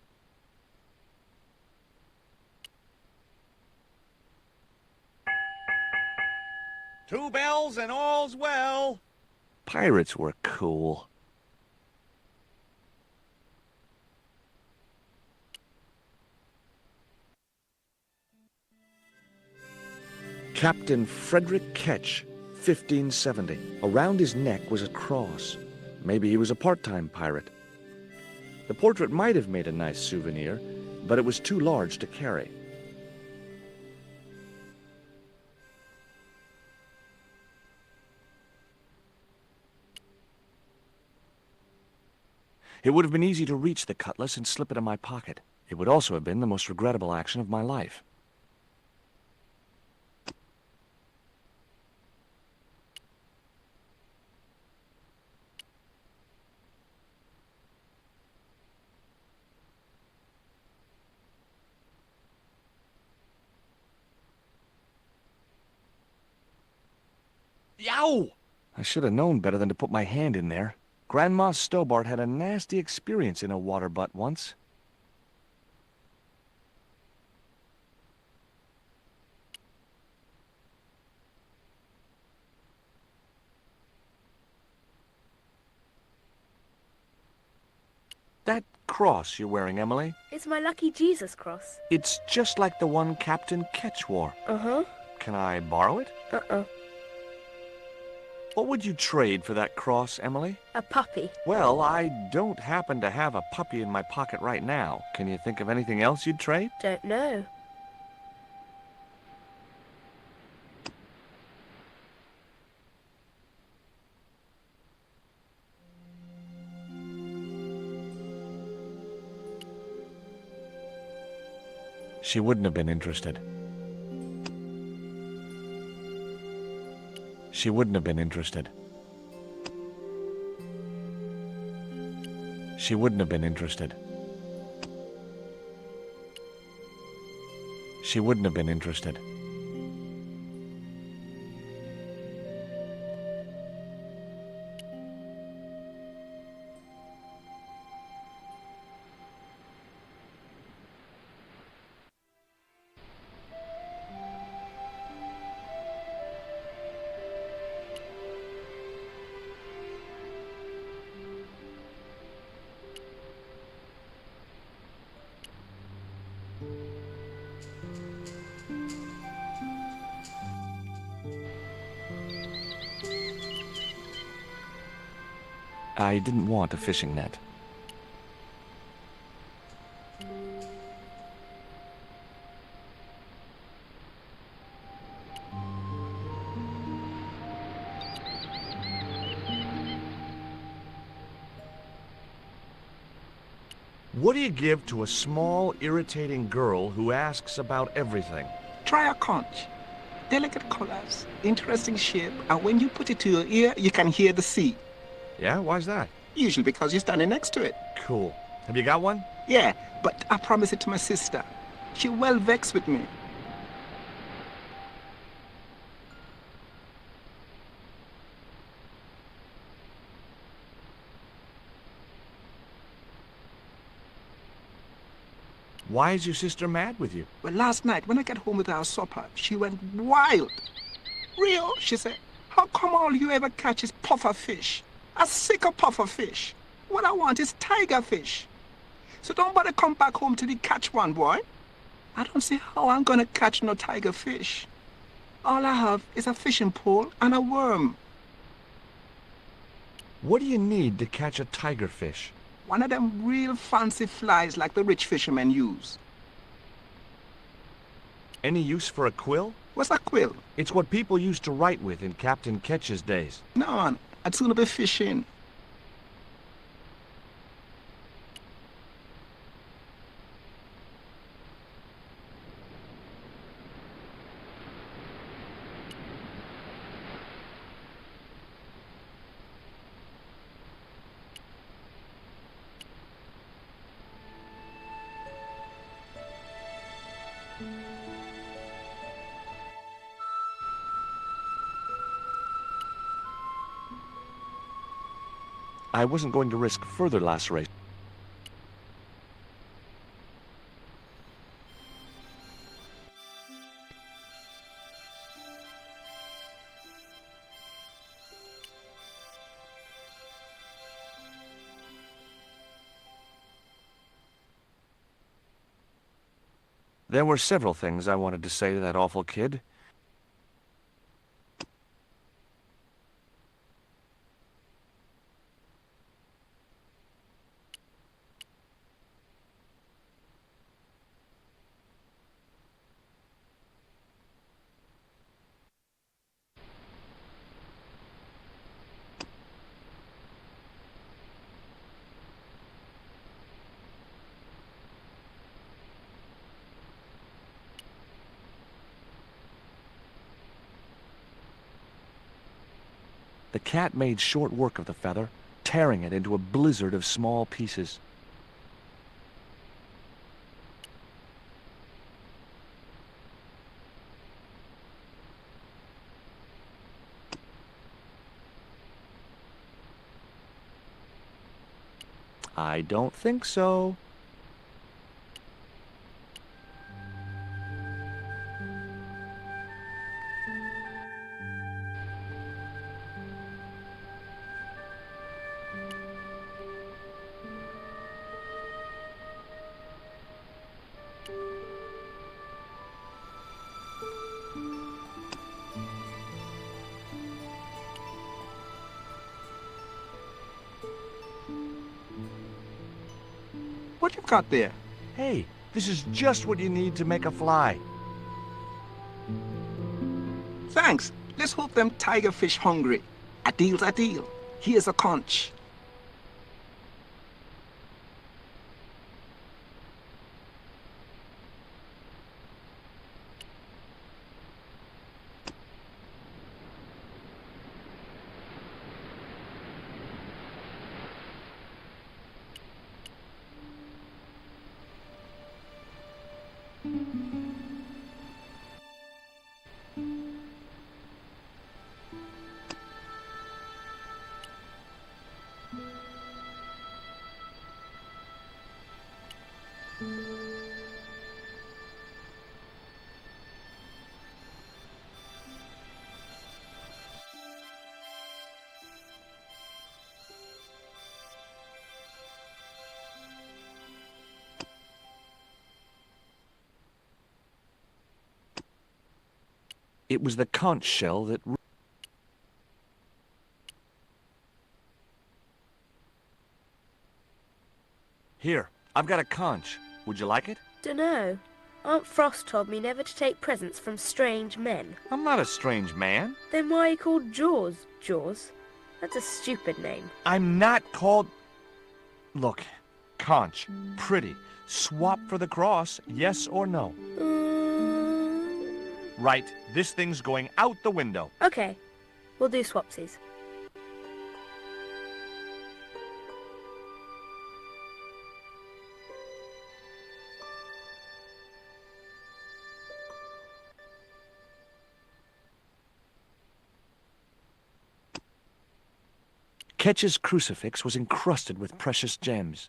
Two bells and all's well. Pirates were cool. Captain Frederick Ketch, 1570. Around his neck was a cross. Maybe he was a part-time pirate. The portrait might have made a nice souvenir, but it was too large to carry. It would have been easy to reach the cutlass and slip it in my pocket. It would also have been the most regrettable action of my life. Yow! I should have known better than to put my hand in there. Grandma Stobbart had a nasty experience in a water butt once. That cross you're wearing, Emily, It's my lucky Jesus cross. it's just like the one Captain Ketch wore. Uh-huh. Can I borrow it? Uh-uh. What would you trade for that cross, Emily? A puppy. Well, I don't happen to have a puppy in my pocket right now. Can you think of anything else you'd trade? Don't know. She wouldn't have been interested. She wouldn't have been interested. She wouldn't have been interested. She wouldn't have been interested. I didn't want a fishing net. What do you give to a small, irritating girl who asks about everything? Try a conch. Delicate colors, interesting shape, and when you put it to your ear, you can hear the sea. Yeah, why's that? Usually because you're standing next to it. Cool. Have you got one? Yeah, but I promised it to my sister. She well vexed with me. Why is your sister mad with you? Well, last night when I got home with our supper, she went wild. Rio, she said, how come all you ever catch is puffer fish? A sicker puffer fish. What I want is tiger fish. So don't bother come back home till you catch one, boy. I don't see how I'm gonna catch no tiger fish. All I have is a fishing pole and a worm. What do you need to catch a tiger fish? One of them real fancy flies like the rich fishermen use. Any use for a quill? What's a quill? It's what people used to write with in Captain Ketch's days. No, man. I'd sooner be fishing. I wasn't going to risk further laceration. There were several things I wanted to say to that awful kid. The cat made short work of the feather, tearing it into a blizzard of small pieces. I don't think so. What you got there? Hey, this is just what you need to make a fly. Thanks. Let's hope them tiger fish hungry. A deal's a deal. Here's a conch. It was the conch shell that... Here, I've got a conch. Would you like it? Dunno. Aunt Frost told me never to take presents from strange men. I'm not a strange man. Then why are you called Jaws, Jaws? That's a stupid name. I'm not called... Look, conch, pretty. Swap for the cross, yes or no? Right, this thing's going out the window. Okay, we'll do swapsies. Ketch's crucifix was encrusted with precious gems.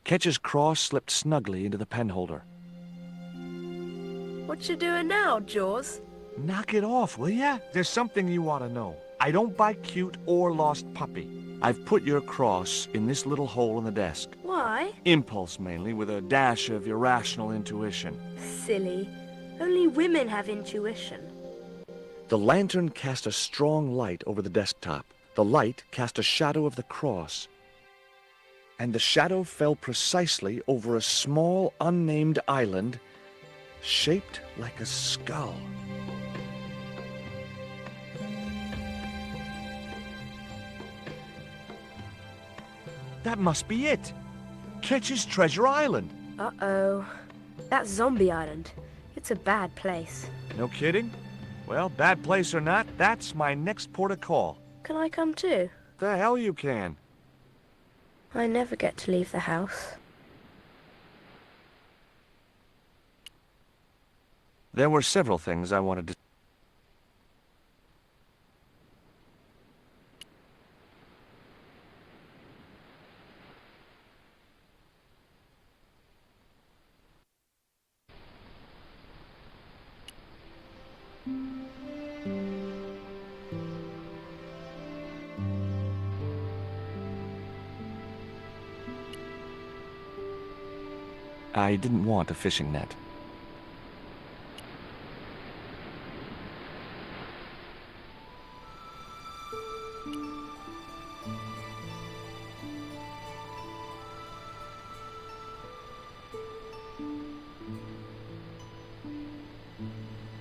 Ketch's cross slipped snugly into the penholder. What you doing now, Jaws? Knock it off, will ya? There's something you ought to know. I don't buy cute or lost puppy. I've put your cross in this little hole in the desk. Why? Impulse, mainly, with a dash of irrational intuition. Silly. Only women have intuition. The lantern cast a strong light over the desktop. The light cast a shadow of the cross. And the shadow fell precisely over a small, unnamed island shaped like a skull. That must be it. Ketch's Treasure Island. Uh-oh. That's Zombie Island. It's a bad place. No kidding? Well, bad place or not, that's my next port of call. Can I come too? The hell you can. I never get to leave the house. There were several things I wanted to... I didn't want a fishing net.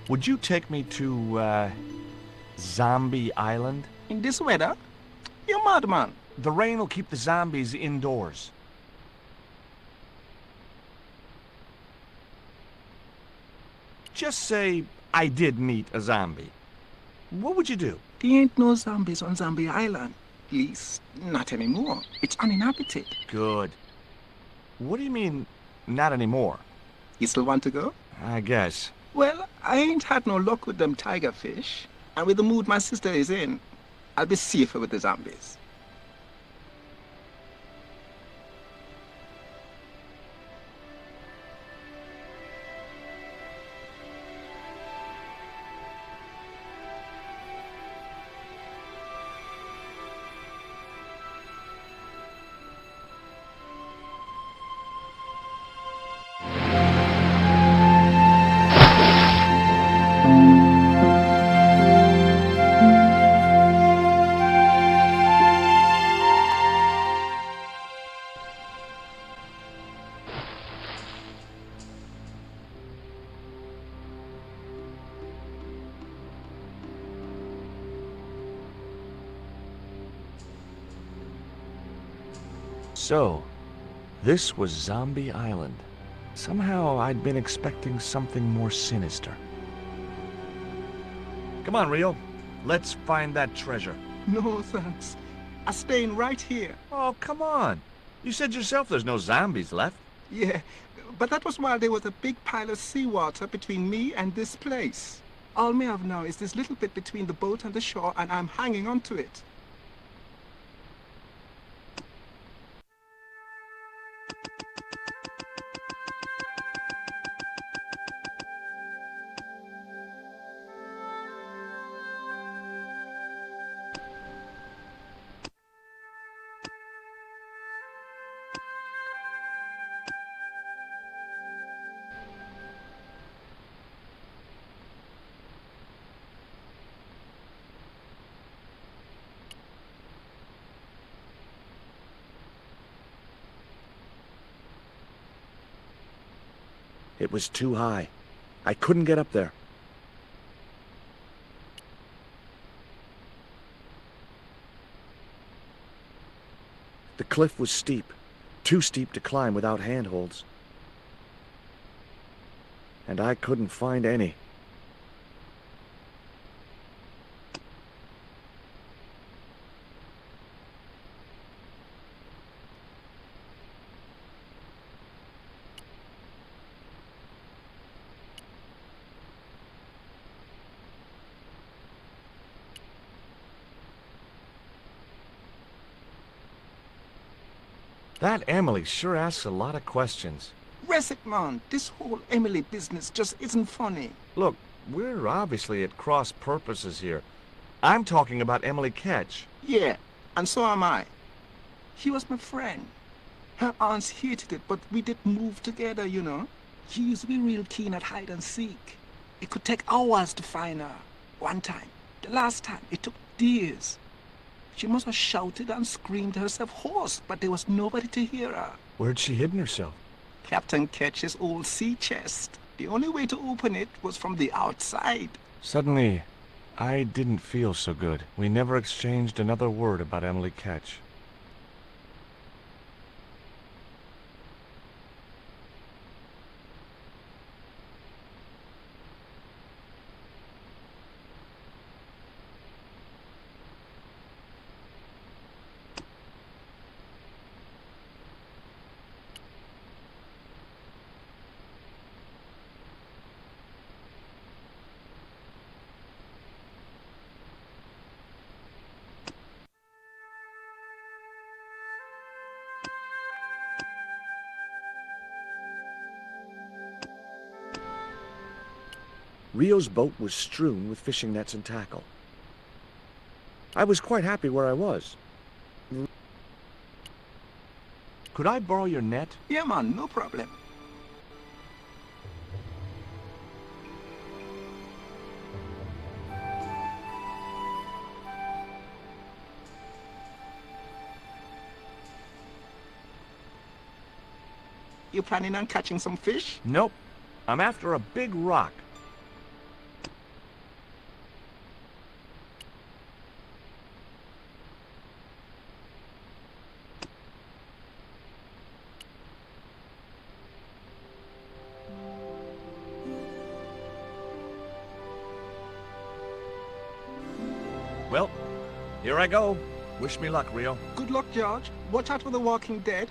Would you take me to, Zombie Island? In this weather? You're mad, man. The rain will keep the zombies indoors. Just say I did meet a zombie. What would you do? There ain't no zombies on Zombie Island. At least, not anymore. It's uninhabited. Good. What do you mean, not anymore? You still want to go? I guess. Well, I ain't had no luck with them tiger fish. And with the mood my sister is in, I'll be safer with the zombies. So, this was Zombie Island. Somehow I'd been expecting something more sinister. Come on, Rio. Let's find that treasure. No, thanks. I'm staying right here. Oh, come on. You said yourself there's no zombies left. Yeah, but that was while there was a big pile of seawater between me and this place. All me have now is this little bit between the boat and the shore, and I'm hanging on to it. It was too high. I couldn't get up there. The cliff was steep, too steep to climb without handholds. And I couldn't find any. That Emily sure asks a lot of questions. Rest, man. This whole Emily business just isn't funny. Look, we're obviously at cross purposes here. I'm talking about Emily Ketch. Yeah, and so am I. She was my friend. Her aunts hated it, but we did move together, you know. She used to be real keen at hide and seek. It could take hours to find her. One time, the last time, it took days. She must have shouted and screamed herself hoarse, but there was nobody to hear her. Where'd she hidden herself? Captain Ketch's old sea chest. The only way to open it was from the outside. Suddenly, I didn't feel so good. We never exchanged another word about Emily Ketch. Rio's boat was strewn with fishing nets and tackle. I was quite happy where I was. Could I borrow your net? Yeah, man, no problem. You planning on catching some fish? Nope. I'm after a big rock. Well, here I go. Wish me luck, Rio. Good luck, George. Watch out for the walking dead.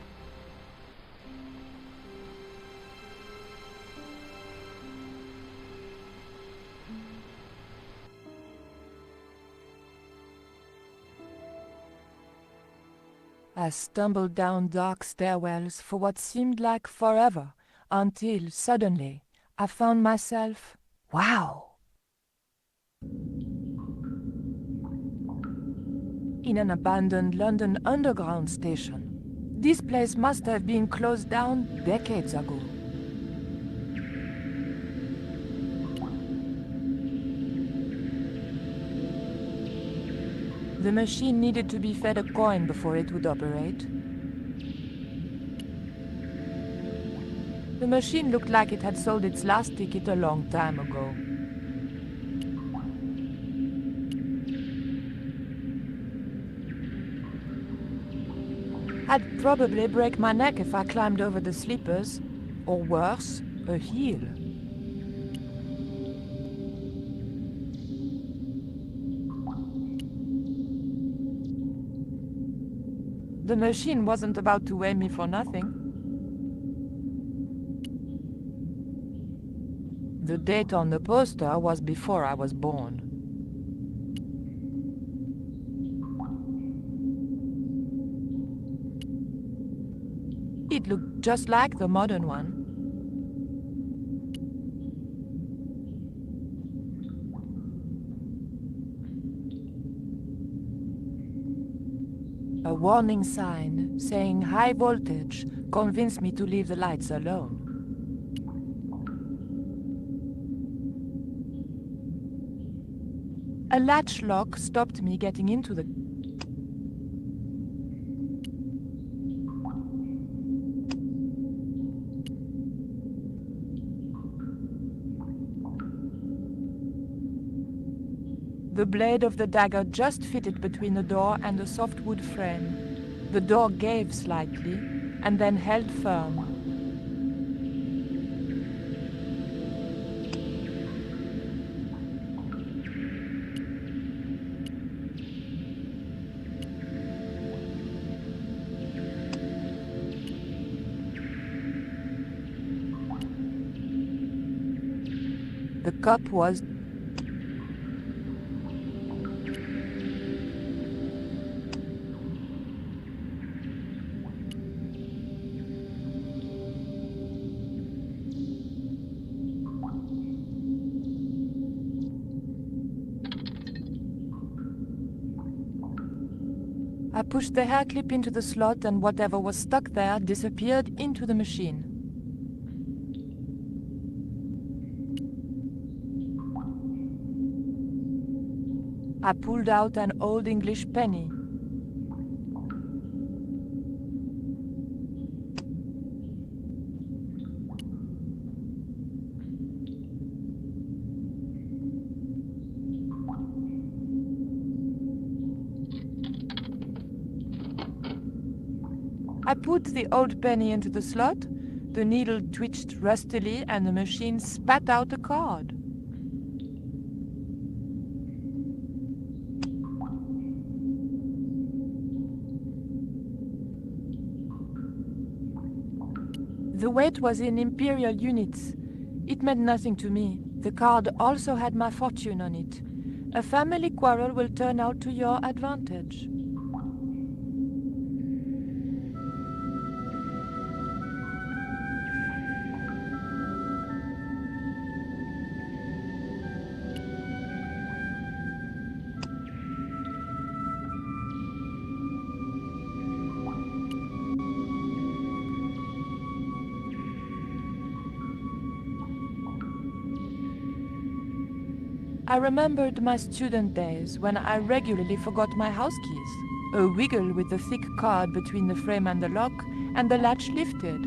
I stumbled down dark stairwells for what seemed like forever, until, suddenly, I found myself, wow! In an abandoned London Underground station. This place must have been closed down decades ago. The machine needed to be fed a coin before it would operate. The machine looked like it had sold its last ticket a long time ago. I'd probably break my neck if I climbed over the sleepers, or worse, a heel. The machine wasn't about to weigh me for nothing. The date on the poster was before I was born. It looked just like the modern one. A warning sign saying high voltage convinced me to leave the lights alone. A latch lock stopped me getting into the... The blade of the dagger just fitted between the door and the softwood frame. The door gave slightly, and then held firm. The cup was... I pushed the hair clip into the slot and whatever was stuck there disappeared into the machine. I pulled out an old English penny. I put the old penny into the slot, the needle twitched rustily, and the machine spat out a card. The weight was in imperial units. It meant nothing to me. The card also had my fortune on it. A family quarrel will turn out to your advantage. I remembered my student days when I regularly forgot my house keys. A wiggle with the thick card between the frame and the lock, and the latch lifted.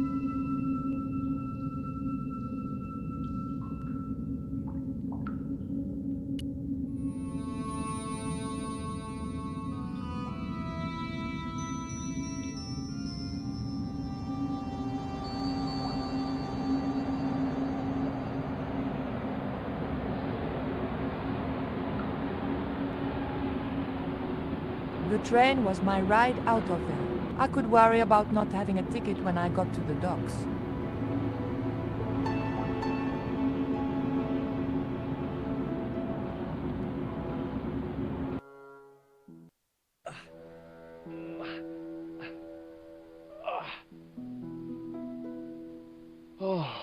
The train was my ride out of there. I could worry about not having a ticket when I got to the docks. Oh.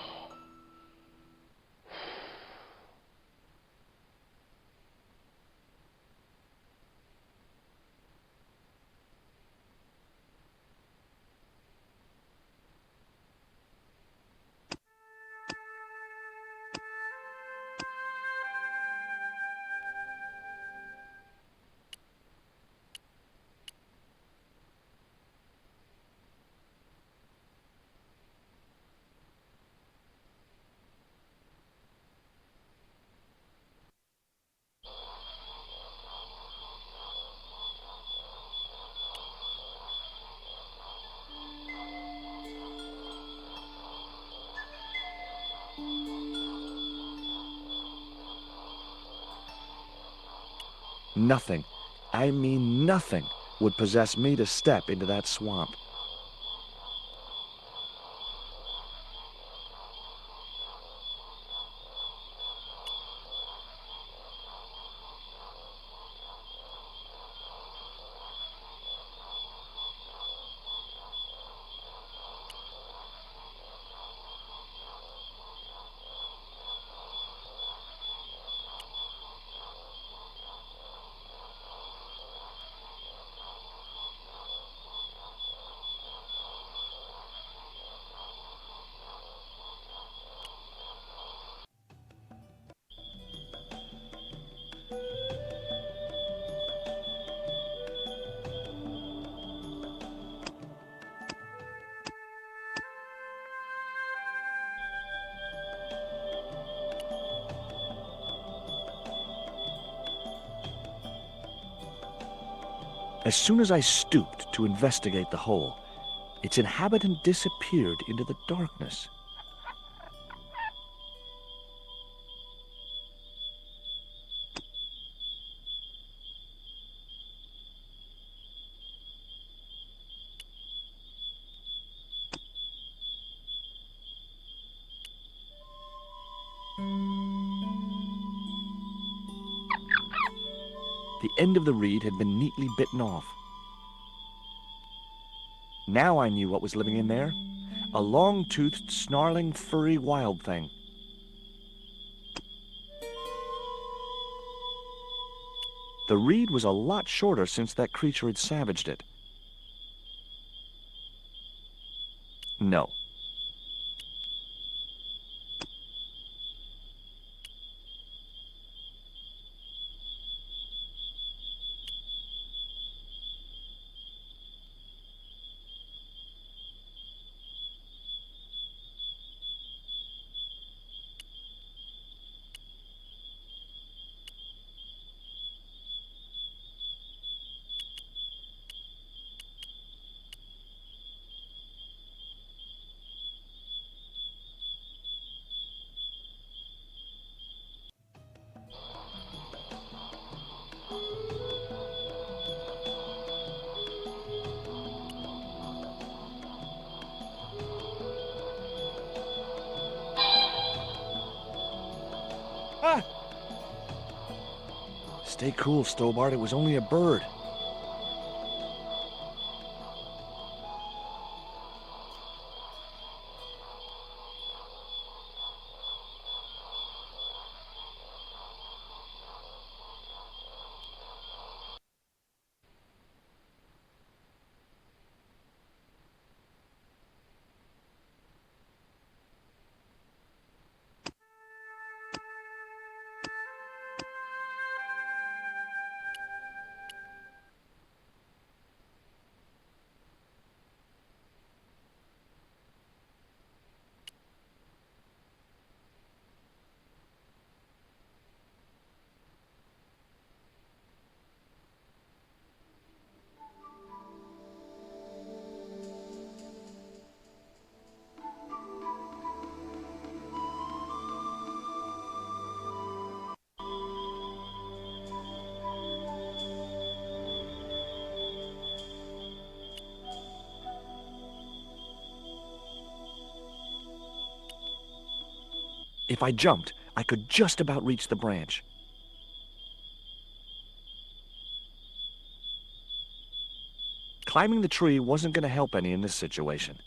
Nothing, I mean nothing, would possess me to step into that swamp. As soon as I stooped to investigate the hole, its inhabitant disappeared into the darkness. The end of the reed had been neatly bitten off. Now I knew what was living in there. A long-toothed, snarling, furry wild thing. The reed was a lot shorter since that creature had savaged it. No. Ah! Stay cool, Stobbart. It was only a bird. If I jumped, I could just about reach the branch. Climbing the tree wasn't going to help any in this situation.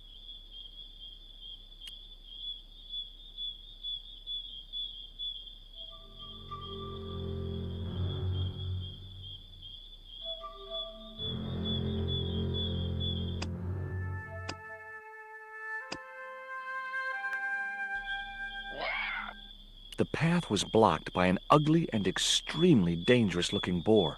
The path was blocked by an ugly and extremely dangerous-looking boar.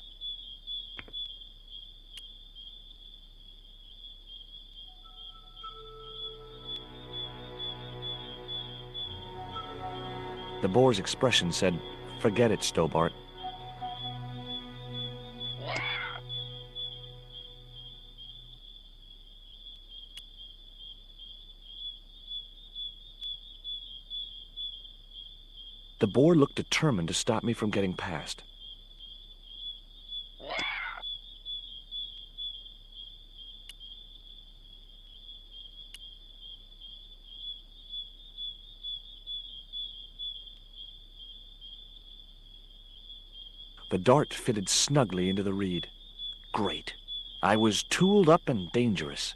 The boar's expression said, "Forget it, Stobbart." The boar looked determined to stop me from getting past. The dart fitted snugly into the reed. Great. I was tooled up and dangerous.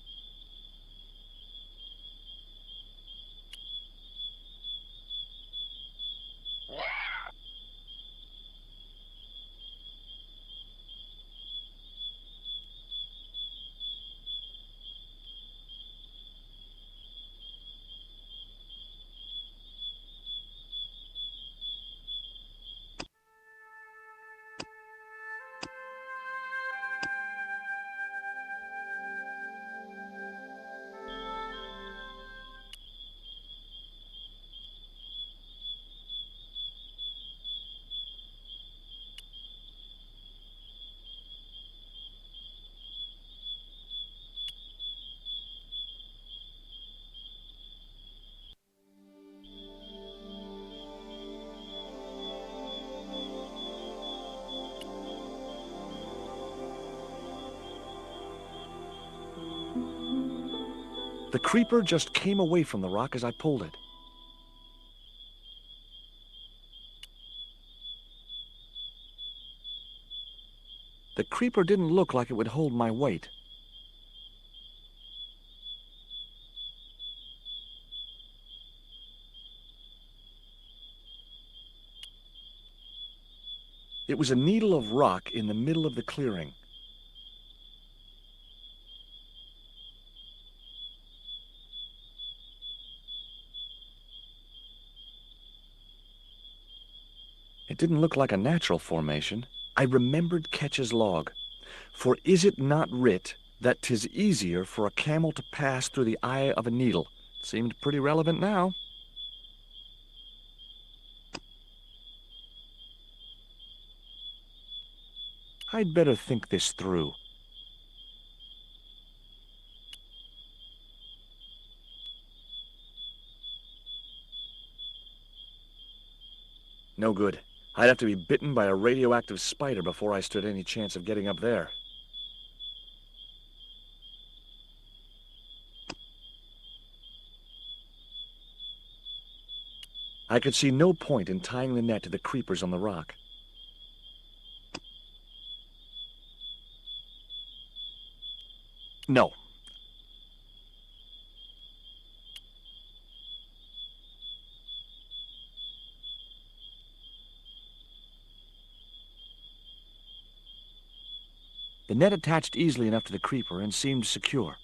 The creeper just came away from the rock as I pulled it. The creeper didn't look like it would hold my weight. It was a needle of rock in the middle of the clearing. It didn't look like a natural formation. I remembered Ketch's log. For is it not writ that 'tis easier for a camel to pass through the eye of a needle? It seemed pretty relevant now. I'd better think this through. No good. I'd have to be bitten by a radioactive spider before I stood any chance of getting up there. I could see no point in tying the net to the creepers on the rock. No. The net attached easily enough to the creeper and seemed secure.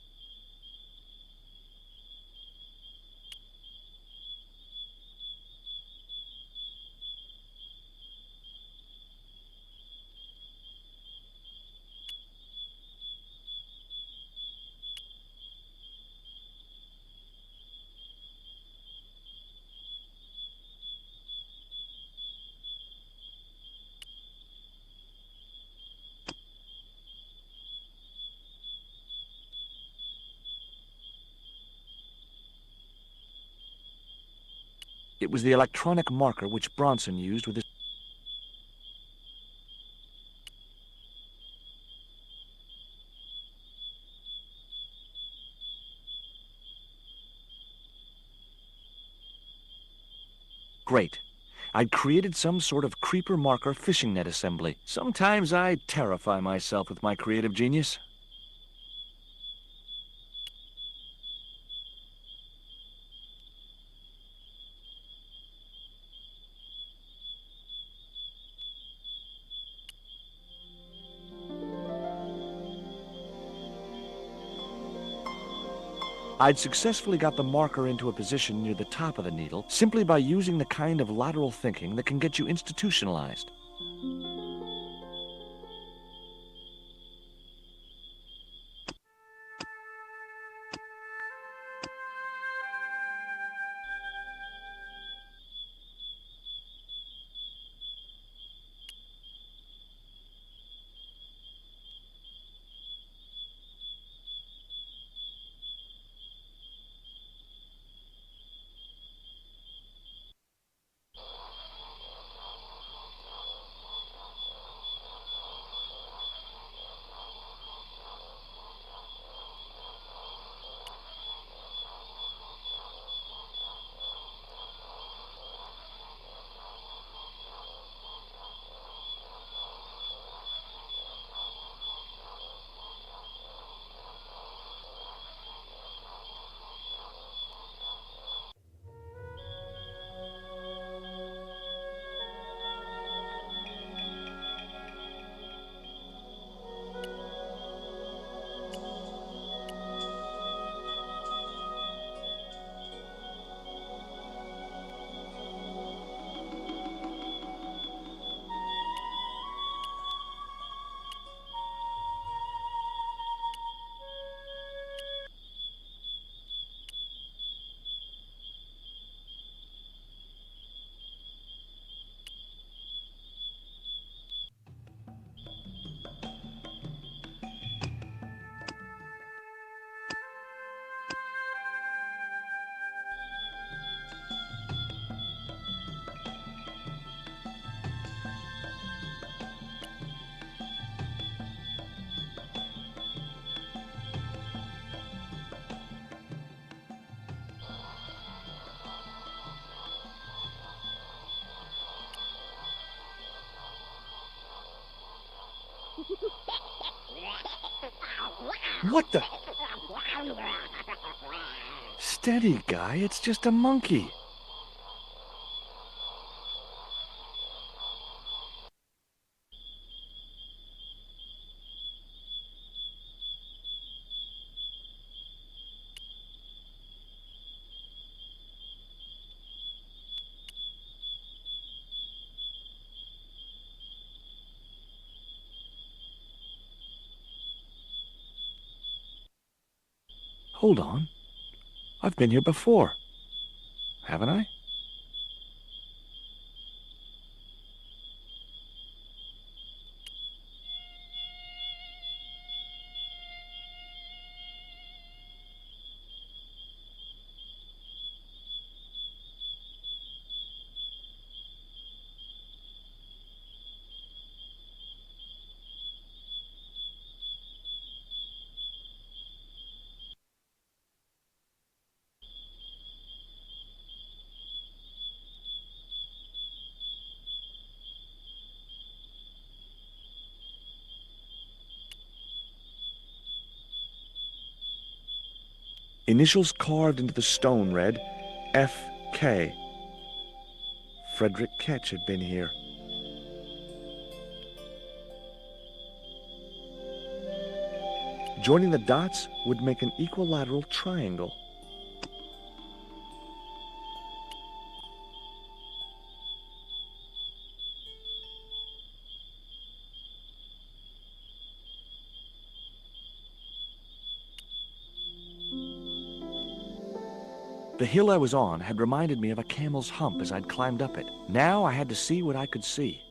It was the electronic marker which Bronson used with his... Great. I'd created some sort of creeper marker fishing net assembly. Sometimes I terrify myself with my creative genius. I'd successfully got the marker into a position near the top of the needle simply by using the kind of lateral thinking that can get you institutionalized. What the? Steady, guy. It's just a monkey. Hold on. I've been here before. Haven't I? Initials carved into the stone read F.K. Frederick Ketch had been here. Joining the dots would make an equilateral triangle. The hill I was on had reminded me of a camel's hump as I'd climbed up it. Now I had to see what I could see.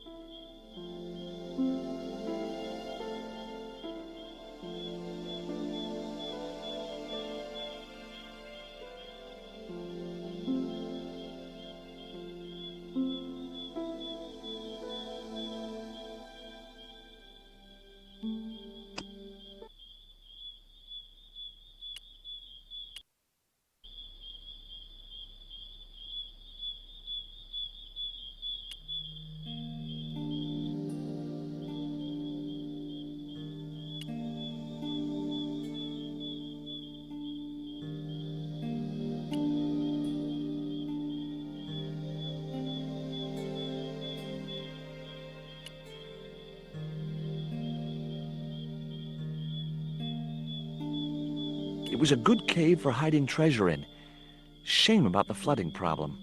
It was a good cave for hiding treasure in. Shame about the flooding problem.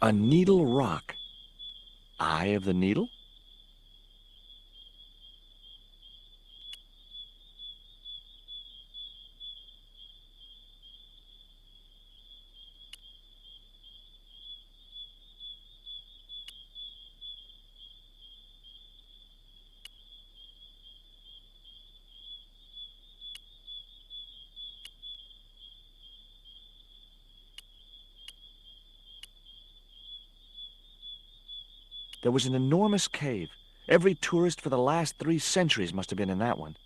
A needle rock. Eye of the needle? There was an enormous cave. Every tourist for the last 3 centuries must have been in that one.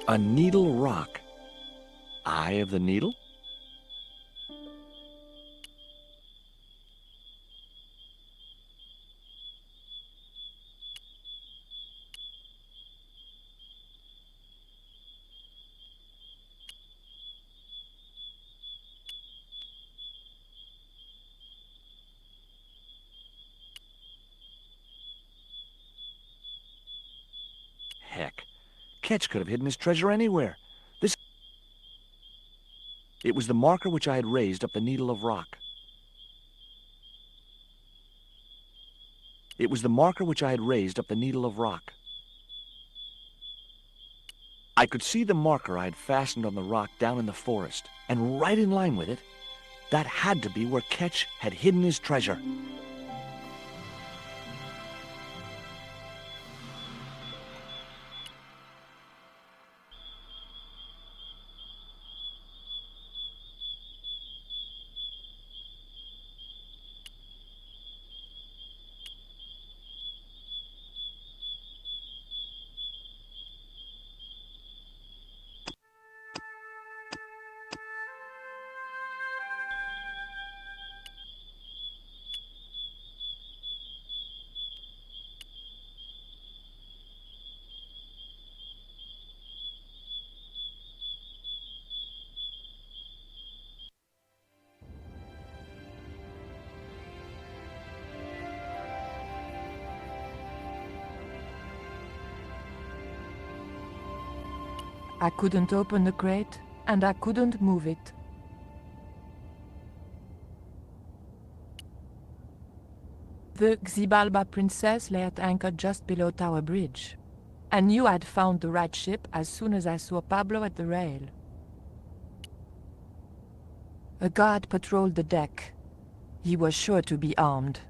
A needle rock. Eye of the needle? Heck, Ketch could have hidden his treasure anywhere. It was the marker which I had raised up the needle of rock. It was the marker which I had raised up the needle of rock. I could see the marker I had fastened on the rock down in the forest, and right in line with it, that had to be where Ketch had hidden his treasure. I couldn't open the crate, and I couldn't move it. The Xibalba princess lay at anchor just below Tower Bridge. I knew I'd found the right ship as soon as I saw Pablo at the rail. A guard patrolled the deck. He was sure to be armed.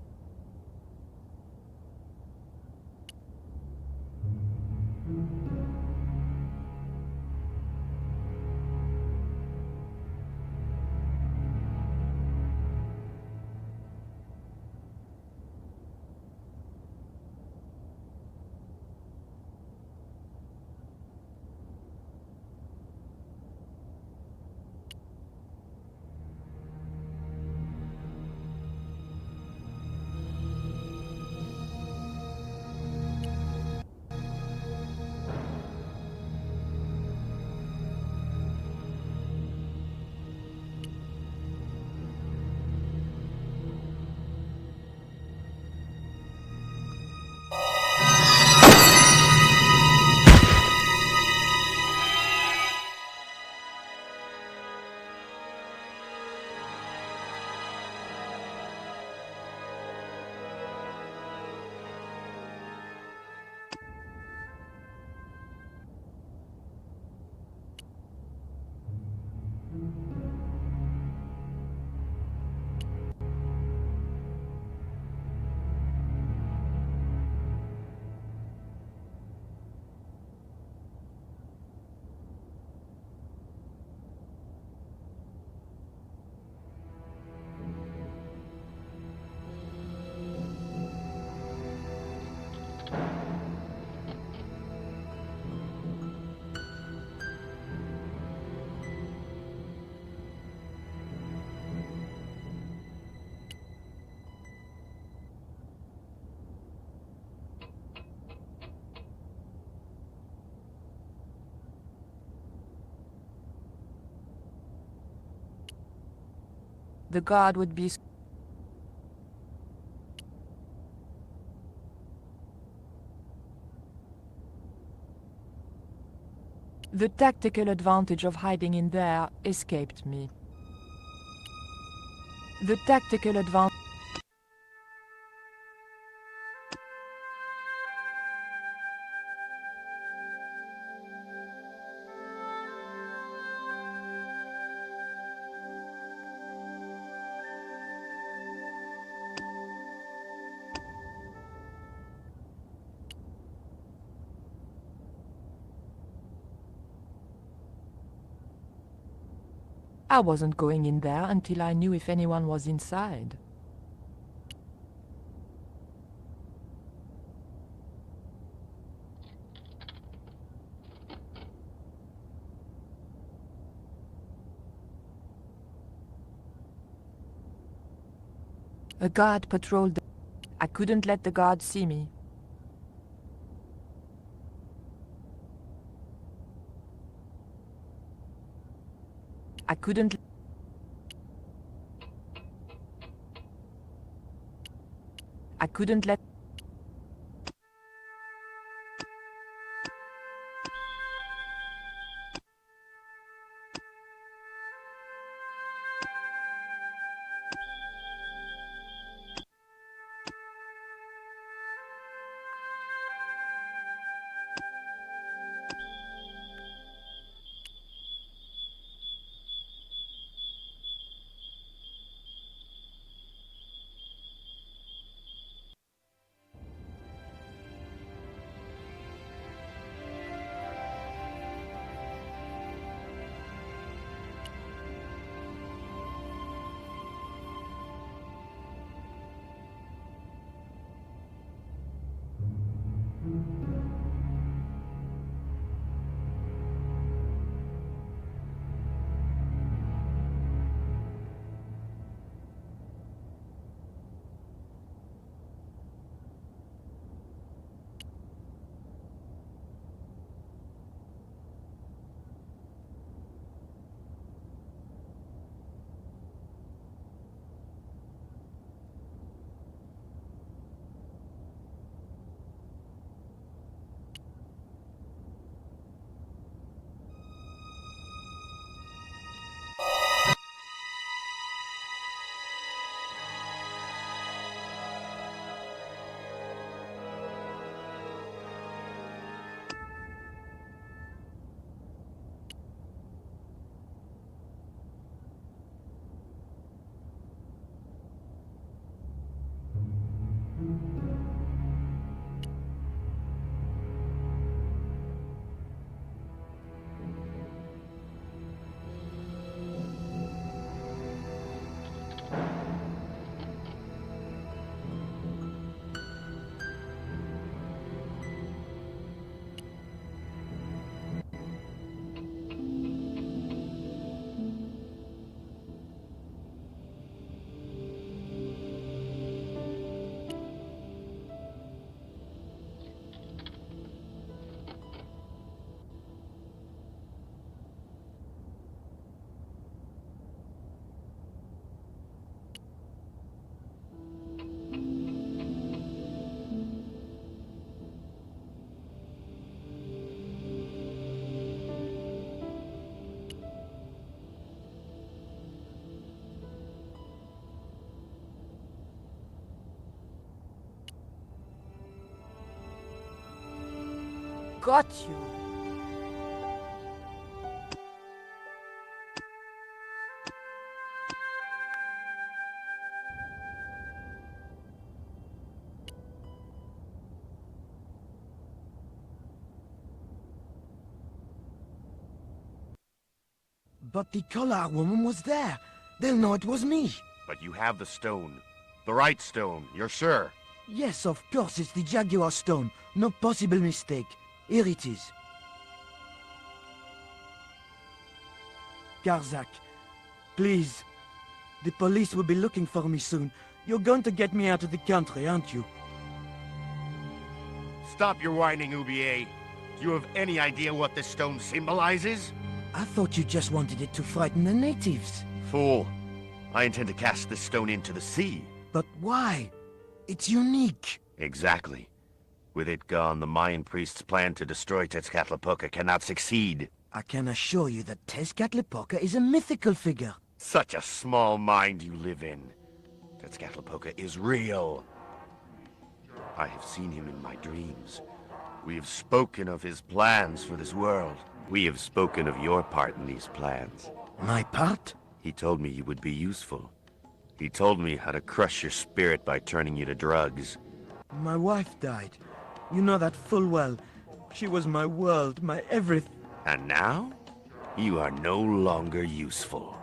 The guard would be... The tactical advantage of hiding in there escaped me. The tactical advantage... I wasn't going in there until I knew if anyone was inside. A guard patrolled the... I couldn't let the guard see me. I couldn't... I couldn't let... Got you. But the Collard woman was there. They'll know it was me. But you have the stone. The right stone, you're sure? Yes, of course, it's the Jaguar stone. No possible mistake. Here it is. Garzak, please. The police will be looking for me soon. You're going to get me out of the country, aren't you? Stop your whining, Ubier. Do you have any idea what this stone symbolizes? I thought you just wanted it to frighten the natives. Fool. I intend to cast this stone into the sea. But why? It's unique. Exactly. With it gone, the Mayan priest's plan to destroy Tezcatlipoca cannot succeed. I can assure you that Tezcatlipoca is a mythical figure. Such a small mind you live in. Tezcatlipoca is real. I have seen him in my dreams. We have spoken of his plans for this world. We have spoken of your part in these plans. My part? He told me you would be useful. He told me how to crush your spirit by turning you to drugs. My wife died. You know that full well. She was my world, my everything. And now? You are no longer useful.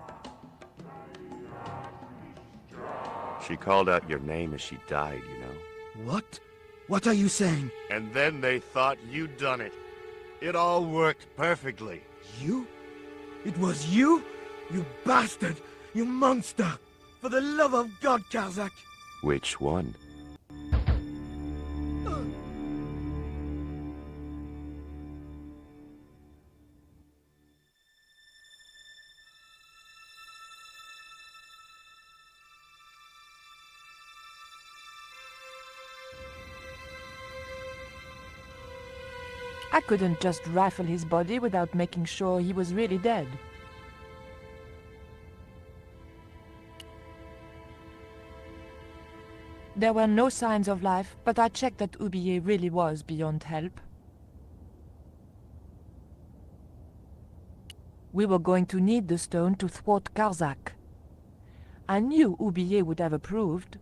She called out your name as she died, you know. What? What are you saying? And then they thought you'd done it. It all worked perfectly. You? It was you? You bastard! You monster! For the love of God, Karzak! Which one? I couldn't just rifle his body without making sure he was really dead. There were no signs of life, but I checked that Oublié really was beyond help. We were going to need the stone to thwart Karzak. I knew Oublié would have approved.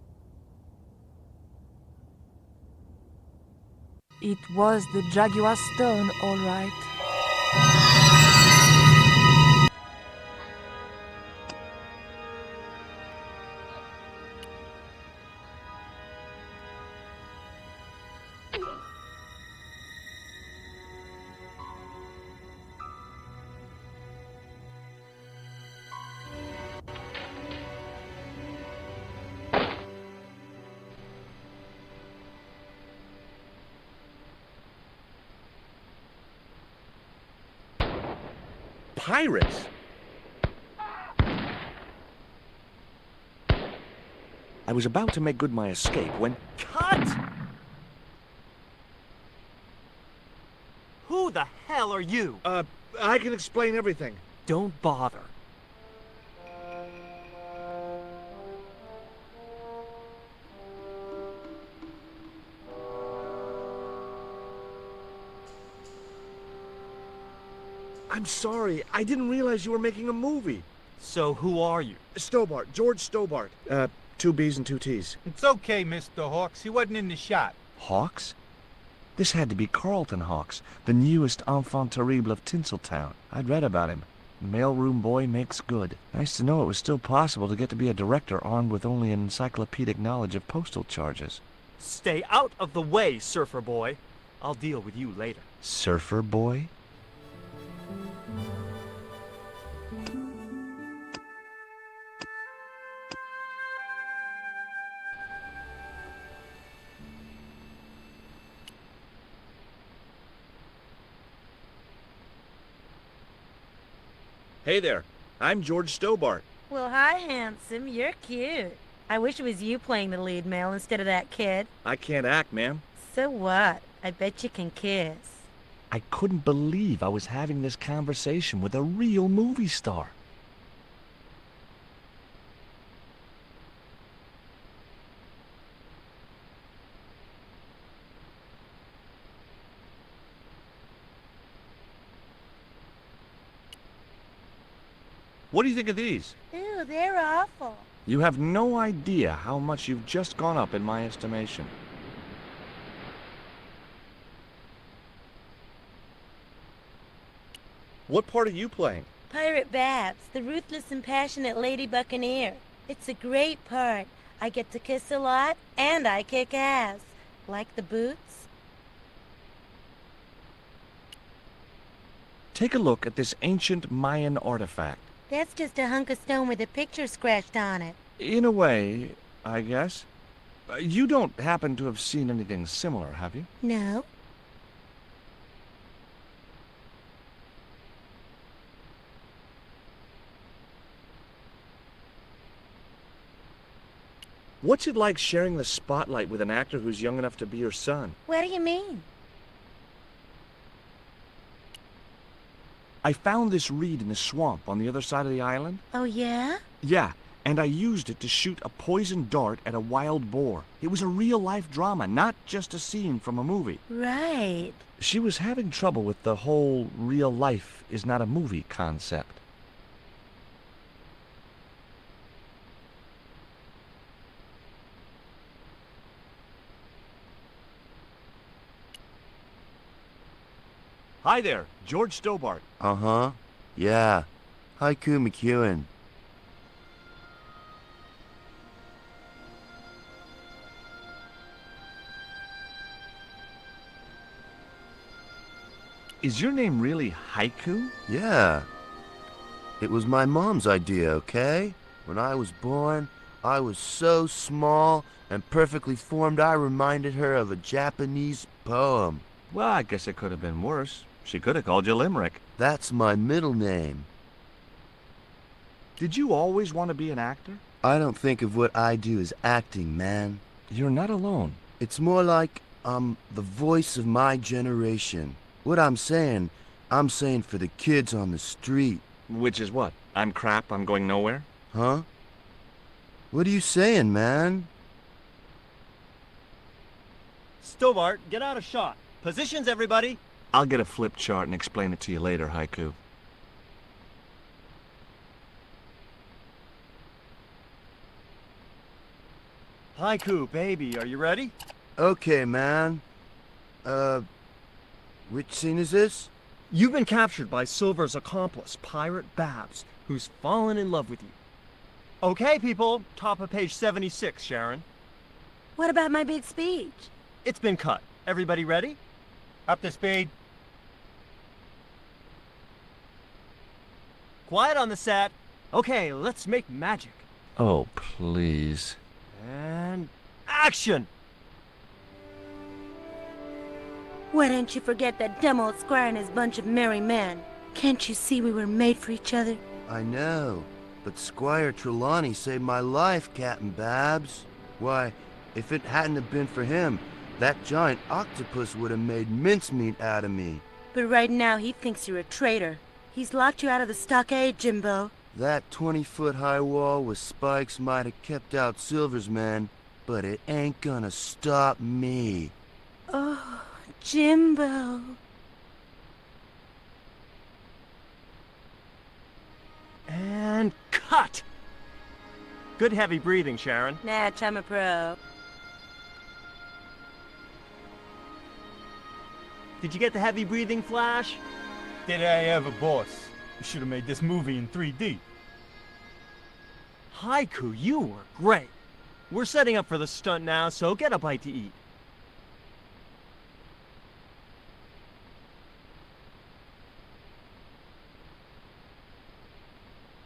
It was the Jaguar stone, all right. Pirates? I was about to make good my escape when... Cut! Who the hell are you? I can explain everything. Don't bother. I'm sorry. I didn't realize you were making a movie. So who are you? Stobbart. George Stobbart. 2 B's and 2 T's. It's okay, Mr. Hawks. He wasn't in the shot. Hawks? This had to be Carlton Hawks, the newest enfant terrible of Tinseltown. I'd read about him. Mailroom boy makes good. Nice to know it was still possible to get to be a director armed with only an encyclopedic knowledge of postal charges. Stay out of the way, surfer boy. I'll deal with you later. Surfer boy? Hey there. I'm George Stobbart. Well, hi, handsome. You're cute. I wish it was you playing the lead male instead of that kid. I can't act, ma'am. So what? I bet you can kiss. I couldn't believe I was having this conversation with a real movie star. What do you think of these? Ew, they're awful. You have no idea how much you've just gone up in my estimation. What part are you playing? Pirate Babs, the ruthless and passionate lady buccaneer. It's a great part. I get to kiss a lot, and I kick ass. Like the boots? Take a look at this ancient Mayan artifact. That's just a hunk of stone with a picture scratched on it. In a way, I guess. You don't happen to have seen anything similar, have you? No. What's it like sharing the spotlight with an actor who's young enough to be your son? What do you mean? I found this reed in the swamp on the other side of the island. Oh, yeah? Yeah, and I used it to shoot a poisoned dart at a wild boar. It was a real-life drama, not just a scene from a movie. Right. She was having trouble with the whole real life is not a movie concept. Hi there, George Stobbart. Uh-huh. Yeah. Haiku McEwen. Is your name really Haiku? Yeah. It was my mom's idea, okay? When I was born, I was so small and perfectly formed I reminded her of a Japanese poem. Well, I guess it could have been worse. She could have called you Limerick. That's my middle name. Did you always want to be an actor? I don't think of what I do as acting, man. You're not alone. It's more like I'm the voice of my generation. What I'm saying for the kids on the street. Which is what? I'm crap, I'm going nowhere? Huh? What are you saying, man? Stobbart, get out of shot. Positions, everybody. I'll get a flip chart and explain it to you later, Haiku. Haiku, baby, are you ready? Okay, man. Which scene is this? You've been captured by Silver's accomplice, Pirate Babs, who's fallen in love with you. Okay, people, top of page 76, Sharon. What about my big speech? It's been cut. Everybody ready? Up to speed. Quiet on the set. Okay, let's make magic. Oh, please. And action! Why don't you forget that dumb old squire and his bunch of merry men? Can't you see we were made for each other? I know, but Squire Trelawney saved my life, Captain Babs. Why, if it hadn't have been for him, that giant octopus would have made mincemeat out of me. But right now he thinks you're a traitor. He's locked you out of the stockade, Jimbo. That 20-foot high wall with spikes might have kept out Silver's men, but it ain't gonna stop me. Oh, Jimbo. And cut! Good heavy breathing, Sharon. Natch, I'm a pro. Did you get the heavy breathing, Flash? Did I ever, boss? You should have made this movie in 3D. Haiku, you were great. We're setting up for the stunt now, so get a bite to eat.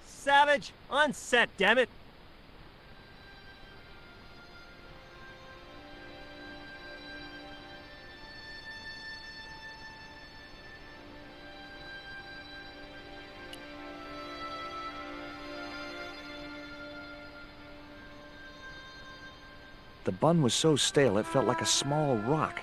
Savage, on set, damn it! The bun was so stale it felt like a small rock.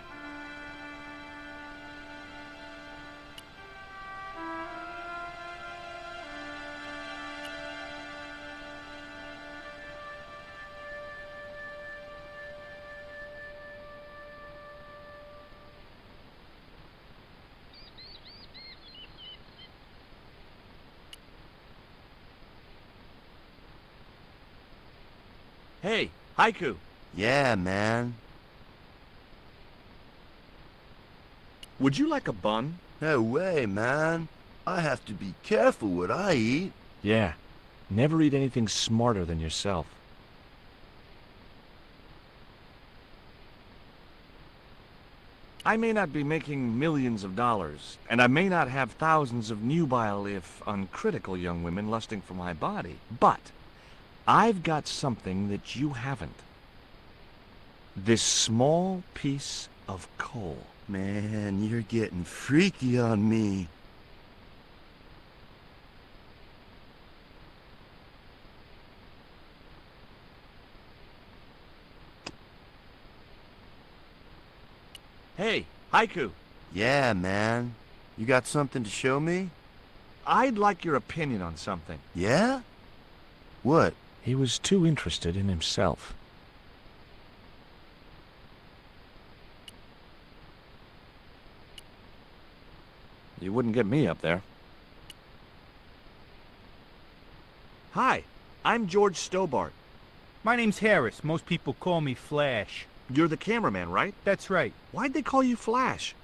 Hey, Haiku. Yeah, man. Would you like a bun? No way, man. I have to be careful what I eat. Yeah. Never eat anything smarter than yourself. I may not be making millions of dollars, and I may not have thousands of nubile, if uncritical, young women lusting for my body, but I've got something that you haven't. This small piece of coal. Man, you're getting freaky on me. Haiku, Yeah, man. You got something to show me? I'd like your opinion on something. Yeah? What? He was too interested in himself. You wouldn't get me up there. Hi, I'm George Stobbart. My name's Harris. Most people call me Flash. You're the cameraman, right? That's right. Why'd they call you Flash?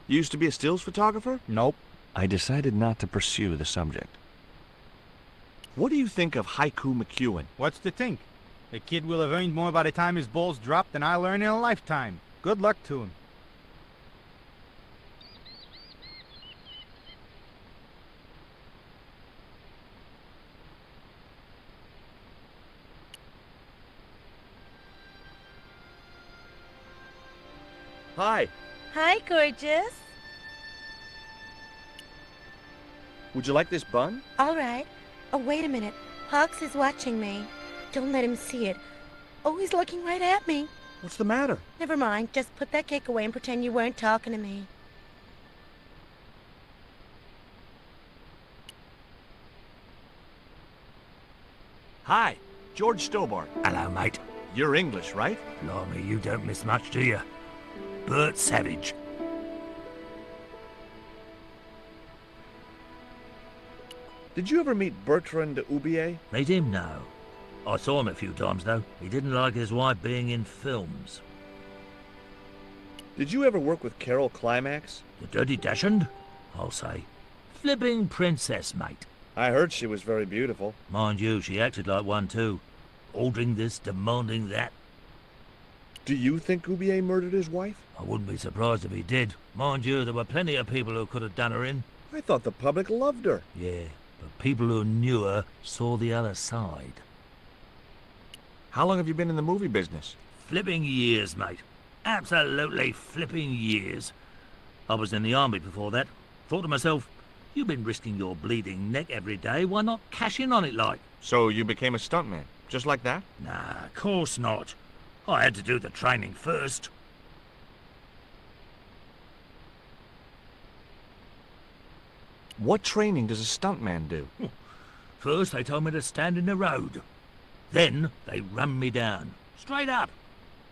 You used to be a stills photographer? Nope. I decided not to pursue the subject. What do you think of Haiku McEwen? What's to think? The kid will have earned more by the time his balls drop than I'll earn in a lifetime. Good luck to him. Hi, Hi, gorgeous. would you like this bun? All right. Oh, wait a minute. Hawks is watching me. Don't let him see it. Oh, he's looking right at me. What's the matter? Never mind. Just put that cake away and pretend you weren't talking to me. Hi, George Stobbart. Hello, mate. You're English, right? Blimey, you don't miss much, do you? Bert Savage. Did you ever meet Bertrand Oubier? Meet him? No. I saw him a few times, though. He didn't like his wife being in films. Did you ever work with Carol Climax? The Dirty Dachshund? I'll say. Flipping princess, mate. I heard she was very beautiful. Mind you, she acted like one, too. Ordering this, demanding that. Do you think Oubier murdered his wife? I wouldn't be surprised if he did. Mind you, there were plenty of people who could have done her in. I thought the public loved her. Yeah, but people who knew her saw the other side. How long have you been in the movie business? Flipping years, mate. Absolutely flipping years. I was in the army before that. Thought to myself, you've been risking your bleeding neck every day, why not cash in on it like? So you became a stuntman, just like that? Nah, of course not. I had to do the training first. What training does a stuntman do? First, they told me to stand in the road. Then, they rammed me down. Straight up.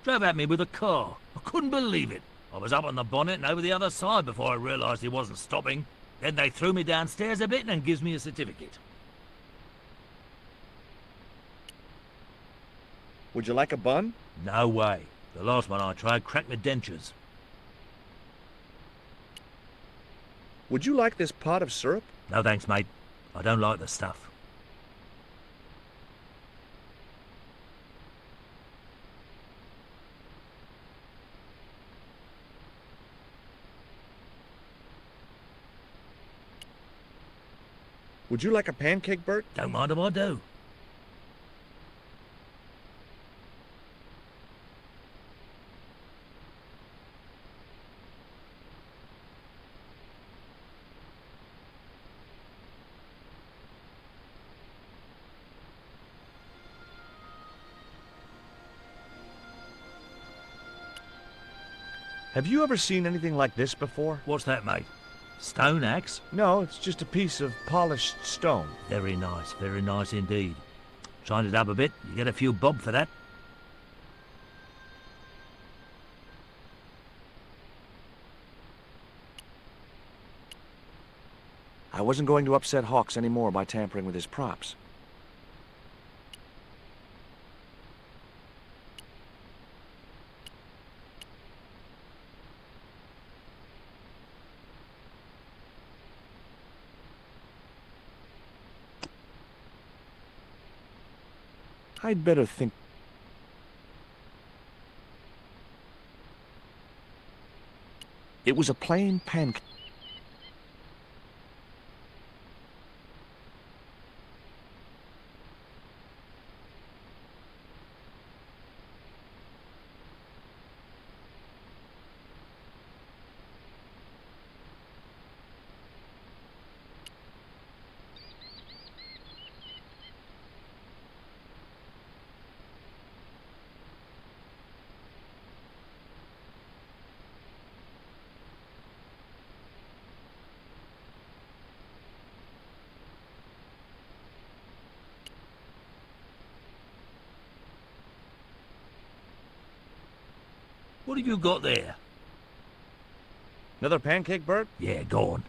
Drove at me with a car. I couldn't believe it. I was up on the bonnet and over the other side before I realised he wasn't stopping. Then they threw me downstairs a bit and gives me a certificate. Would you like a bun? No way. The last one I tried cracked my dentures. Would you like this pot of syrup? No thanks, mate. I don't like the stuff. Would you like a pancake, Bert? Don't mind if I do. Have you ever seen anything like this before? What's that, mate? Stone axe? No, it's just a piece of polished stone. Very nice indeed. Shine it up a bit, you get a few bob for that. I wasn't going to upset Hawks anymore by tampering with his props. I'd better think. It was a plain pancake. What have you got there? Another pancake, Bert? Yeah, go on.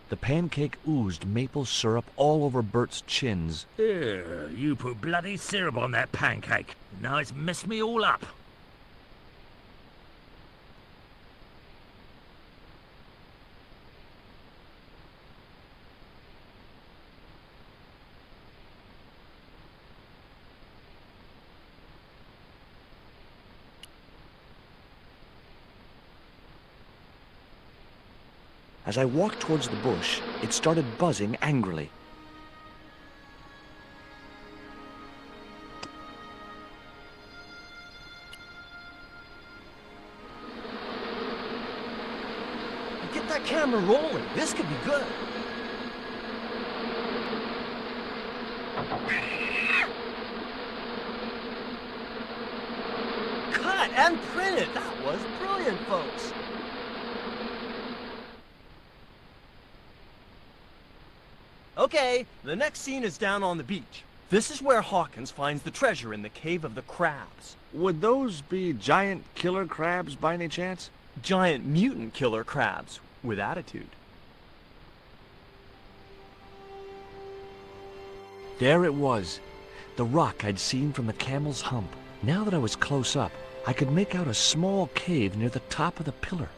The pancake oozed maple syrup all over Bert's chins. You put bloody syrup on that pancake. Now it's messed me all up. As I walked towards the bush, it started buzzing angrily. Get that camera rolling. This could be good. Cut and printed. That was brilliant, folks. Okay, the next scene is down on the beach. This is where Hawkins finds the treasure in the Cave of the Crabs. Would those be giant killer crabs by any chance? Giant mutant killer crabs with attitude. There it was, the rock I'd seen from the camel's hump. Now that I was close up, I could make out a small cave near the top of the pillar.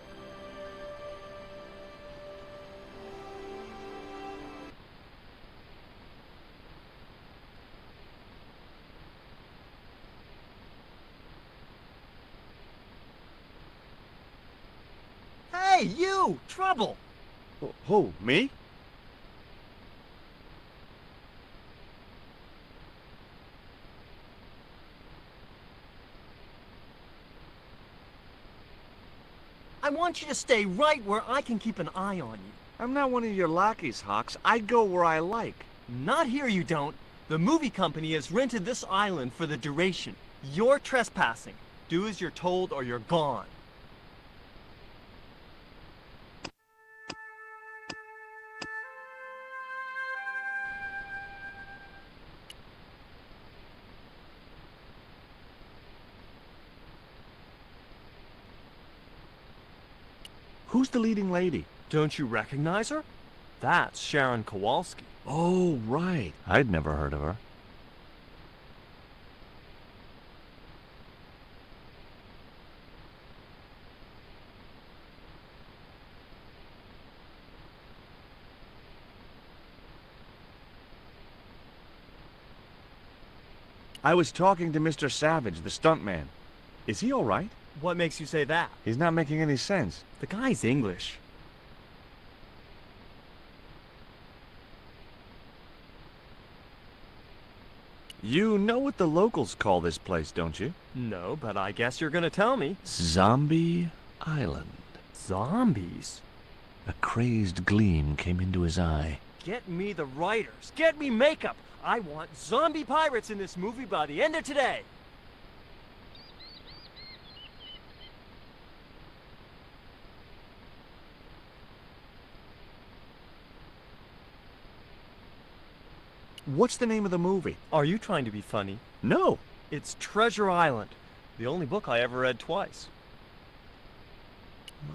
Hey, you! Trouble! Who, me? I want you to stay right where I can keep an eye on you. I'm not one of your lackeys, Hawks. I go where I like. Not here, you don't. The movie company has rented this island for the duration. You're trespassing. Do as you're told or you're gone. Who's the leading lady? Don't you recognize her? That's Sharon Kowalski. Oh, right. I'd never heard of her. I was talking to Mr. Savage, the stuntman. Is he all right? What makes you say that? He's not making any sense. The guy's English. You know what the locals call this place, don't you? No, but I guess you're gonna tell me. Zombie Island. Zombies? A crazed gleam came into his eye. Get me the writers. Get me makeup. I want zombie pirates in this movie by the end of today. What's the name of the movie? Are you trying to be funny? No. It's Treasure Island, the only book I ever read twice.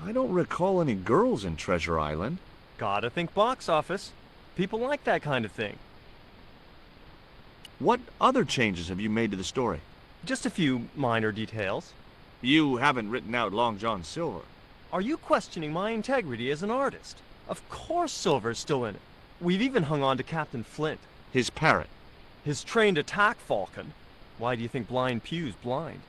I don't recall any girls in Treasure Island. Gotta think box office. People like that kind of thing. What other changes have you made to the story? Just a few minor details. You haven't written out Long John Silver. Are you questioning my integrity as an artist? Of course Silver's still in it. We've even hung on to Captain Flint. His parrot. His trained attack falcon. Why do you think Blind Pew's blind?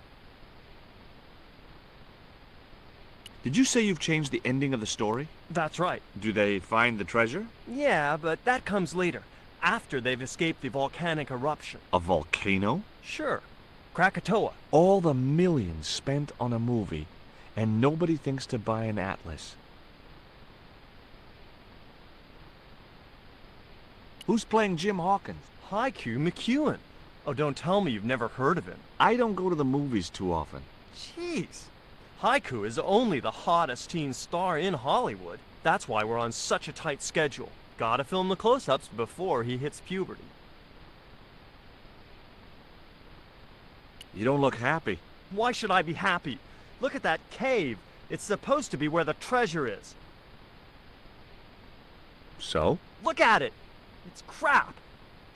Did you say you've changed the ending of the story? That's right. Do they find the treasure? Yeah, but that comes later, after they've escaped the volcanic eruption. A volcano? Sure. Krakatoa. All the millions spent on a movie, and nobody thinks to buy an atlas. Who's playing Jim Hawkins? Haiku McEwen. Oh, don't tell me you've never heard of him. I don't go to the movies too often. Jeez. Haiku is only the hottest teen star in Hollywood. That's why we're on such a tight schedule. Gotta film the close-ups before he hits puberty. You don't look happy. Why should I be happy? Look at that cave. It's supposed to be where the treasure is. So? Look at it! It's crap!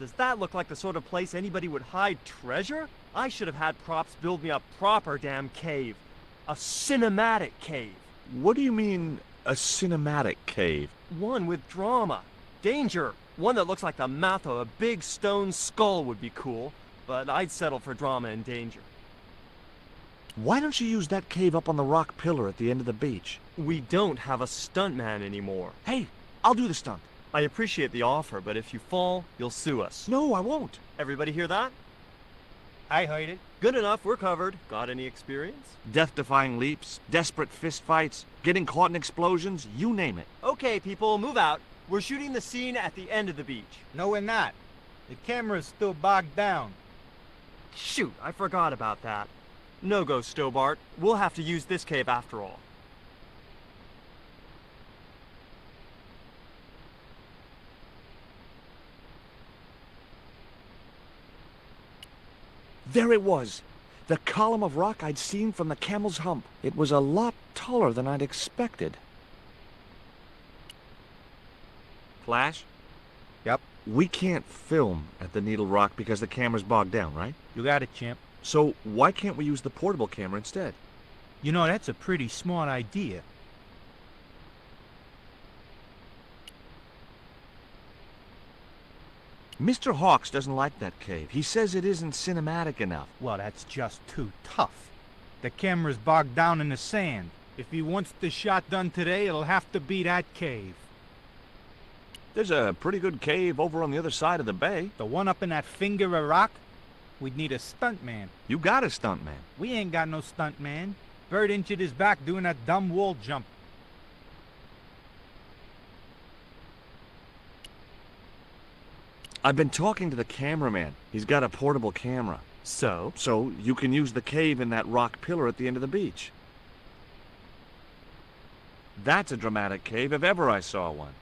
Does that look like the sort of place anybody would hide treasure? I should have had props build me a proper damn cave. A cinematic cave. What do you mean, a cinematic cave? One with drama. Danger. One that looks like the mouth of a big stone skull would be cool, but I'd settle for drama and danger. Why don't you use that cave up on the rock pillar at the end of the beach? We don't have a stuntman anymore. Hey, I'll do the stunt. I appreciate the offer, but if you fall, you'll sue us. No, I won't. Everybody hear that? I heard it. Good enough, we're covered. Got any experience? Death-defying leaps, desperate fistfights, getting caught in explosions, you name it. Okay, people, move out. We're shooting the scene at the end of the beach. No, we're not. The camera's still bogged down. Shoot, I forgot about that. No go, Stobbart. We'll have to use this cave after all. There it was. The column of rock I'd seen from the Camel's Hump. It was a lot taller than I'd expected. Flash? Yep. We can't film at the Needle Rock because the camera's bogged down, right? You got it, champ. So why can't we use the portable camera instead? You know, that's a pretty smart idea. Mr. Hawks doesn't like that cave. He says it isn't cinematic enough. Well, that's just too tough. The camera's bogged down in the sand. If he wants the shot done today, it'll have to be that cave. There's a pretty good cave over on the other side of the bay. The one up in that finger of rock? We'd need a stuntman. You got a stuntman. We ain't got no stuntman. Bird injured his back doing that dumb wall jump. I've been talking to the cameraman. He's got a portable camera. So? So you can use the cave in that rock pillar at the end of the beach. That's a dramatic cave if ever I saw one.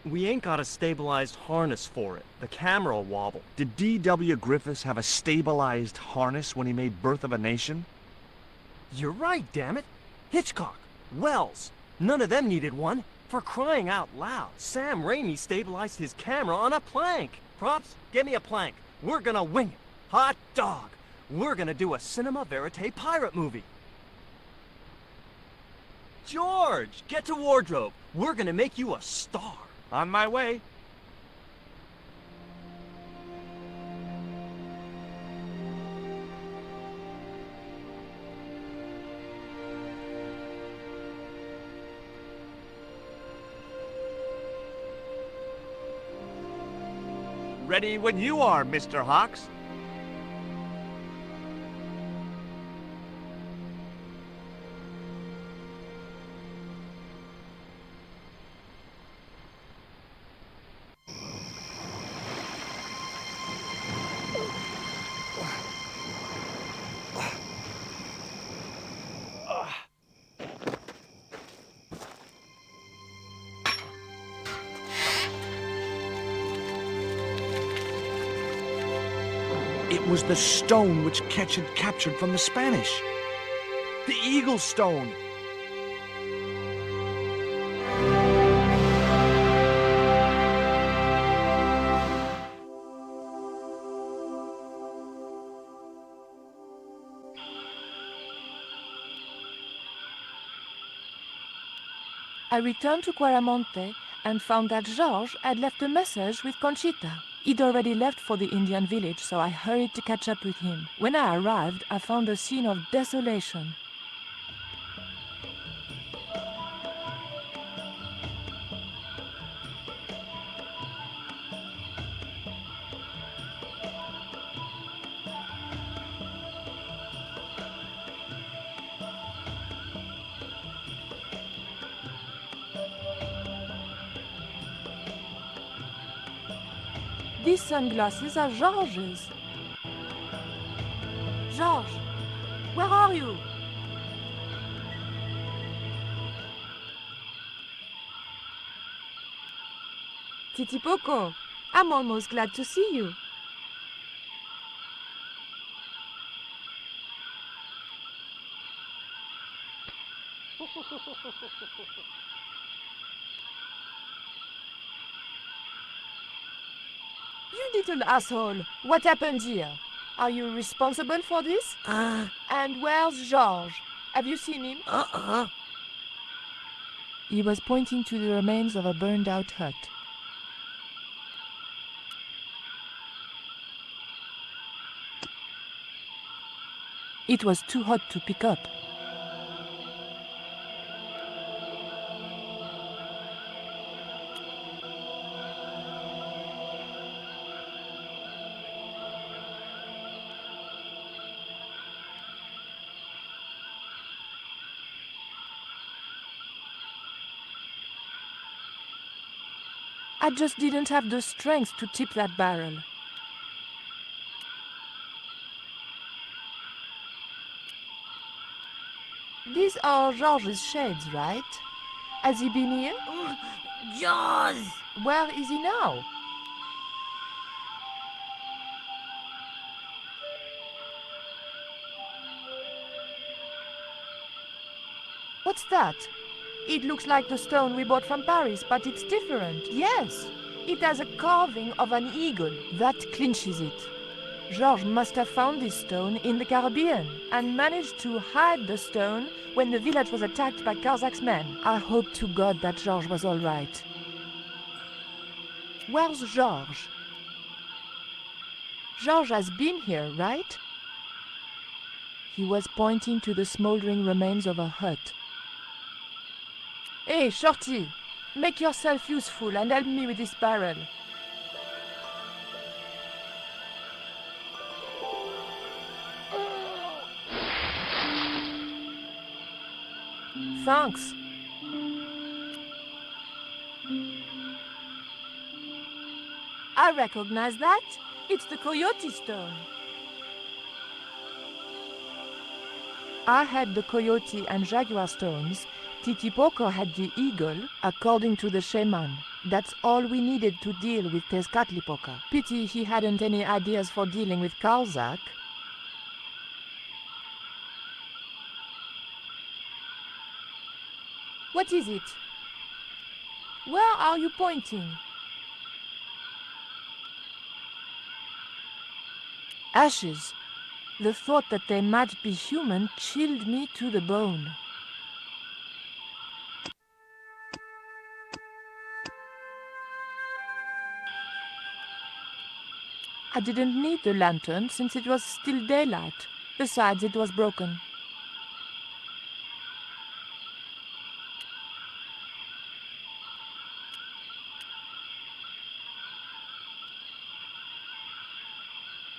We ain't got a stabilized harness for it. The camera'll wobble. Did D.W. Griffiths have a stabilized harness when he made Birth of a Nation? You're right, damn it. Hitchcock, Wells, none of them needed one. For crying out loud, Sam Raimi stabilized his camera on a plank. Props, get me a plank. We're gonna wing it. Hot dog. We're gonna do a cinema verite pirate movie. George, get to wardrobe. We're gonna make you a star. On my way. Ready when you are, Mr. Hawks. It was the stone which Ketch had captured from the Spanish. The Eagle Stone. I returned to Quaramonte and found that George had left a message with Conchita. He'd already left for the Indian village, so I hurried to catch up with him. When I arrived, I found a scene of desolation. These sunglasses are George's. George, where are you? Titipoco, I'm almost glad to see you. You little asshole! What happened here? Are you responsible for this? And where's George? Have you seen him? He was pointing to the remains of a burned-out hut. It was too hot to pick up. I just didn't have the strength to tip that barrel. These are George's shades, right? Has he been here? Jaws! Where is he now? What's that? It looks like the stone we bought from Paris, but it's different. Yes, it has a carving of an eagle. That clinches it. George must have found this stone in the Caribbean and managed to hide the stone when the village was attacked by Carzak's men. I hope to God that George was all right. Where's George? George has been here, right? He was pointing to the smoldering remains of a hut. Hey, Shorty, make yourself useful and help me with this barrel. Thanks. I recognize that. It's the coyote stone. I had the coyote and jaguar stones. Titipoco had the eagle, according to the shaman. That's all we needed to deal with Tezcatlipoca. Pity he hadn't any ideas for dealing with Carzak. What is it? Where are you pointing? Ashes. The thought that they might be human chilled me to the bone. I didn't need the lantern since it was still daylight. Besides, it was broken.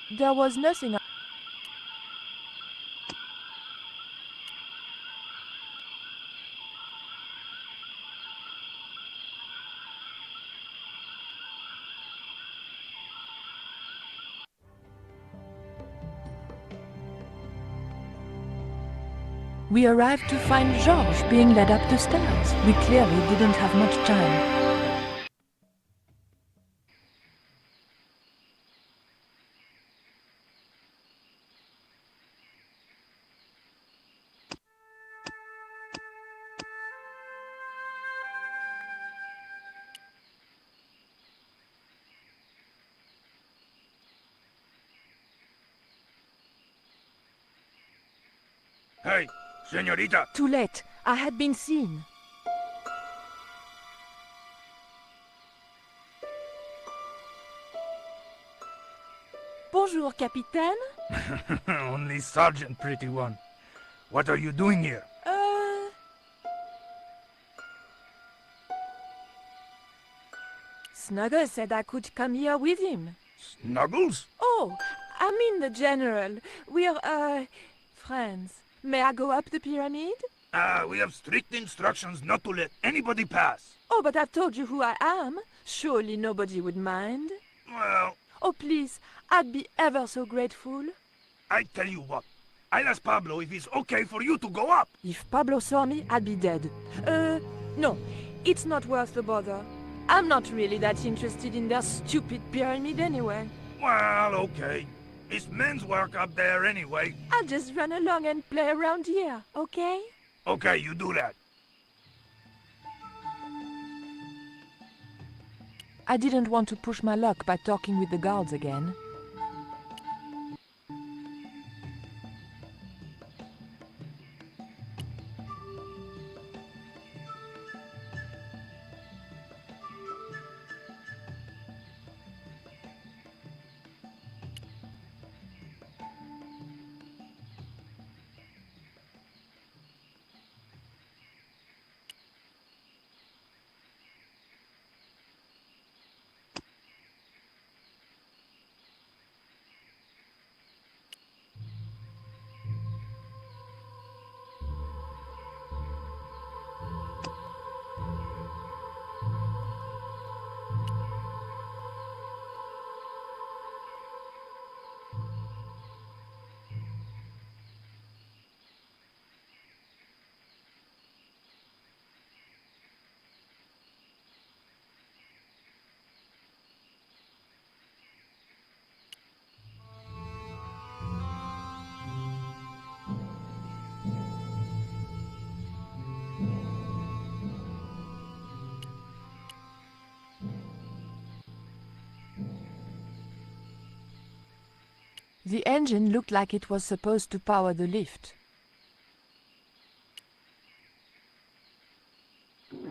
There was nothing. We arrived to find George being led up the stairs. We clearly didn't have much time. Hey, señorita! Too late. I had been seen. Bonjour, Capitaine. Only Sergeant, pretty one. What are you doing here? Snuggles said I could come here with him. Snuggles? Oh, I mean the General. We're, friends. May I go up the pyramid? We have strict instructions not to let anybody pass. Oh, but I've told you who I am. Surely nobody would mind. Well... Oh, please, I'd be ever so grateful. I tell you what, I'll ask Pablo if it's okay for you to go up. If Pablo saw me, I'd be dead. No, it's not worth the bother. I'm not really that interested in their stupid pyramid anyway. Well, okay. It's men's work up there anyway. I'll just run along and play around here, okay? Okay, you do that. I didn't want to push my luck by talking with the guards again. The engine looked like it was supposed to power the lift.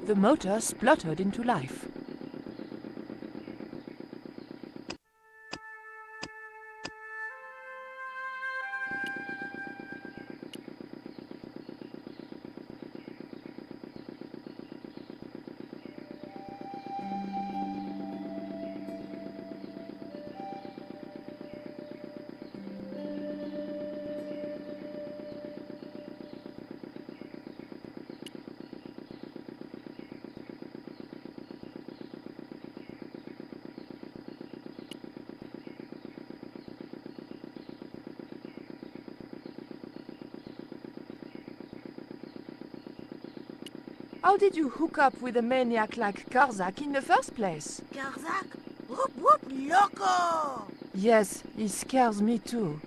The motor spluttered into life. How did you hook up with a maniac like Karzak in the first place? Karzak? Whoop whoop loco! Yes, he scares me too.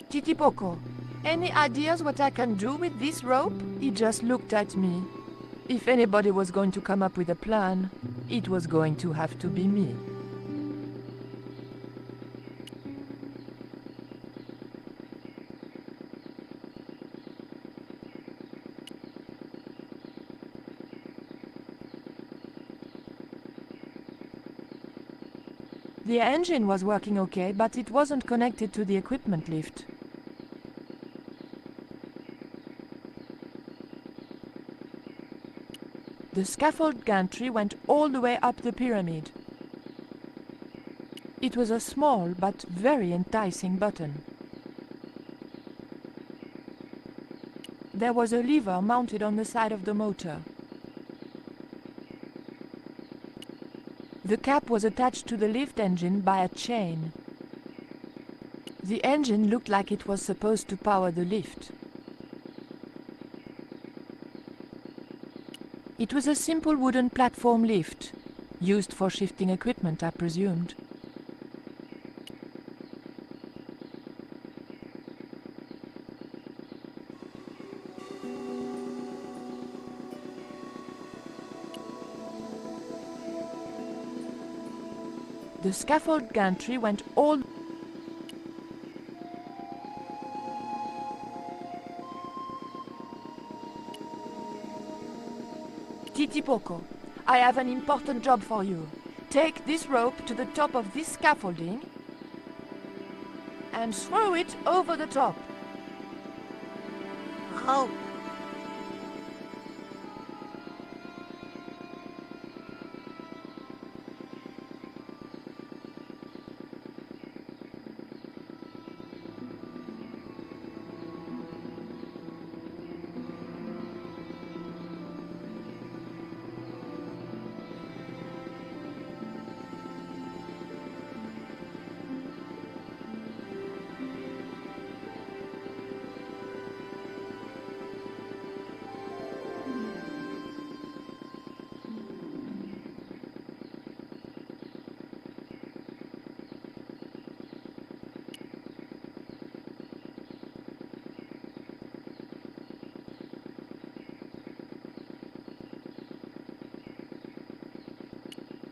Titipoco, any ideas what I can do with this rope? He just looked at me. If anybody was going to come up with a plan, it was going to have to be me. The engine was working okay, but it wasn't connected to the equipment lift. The scaffold gantry went all the way up the pyramid. It was a small but very enticing button. There was a lever mounted on the side of the motor. The cap was attached to the lift engine by a chain. The engine looked like it was supposed to power the lift. It was a simple wooden platform lift, used for shifting equipment, I presumed. The scaffold gantry went all... Titipoco, I have an important job for you. Take this rope to the top of this scaffolding and throw it over the top. Oh.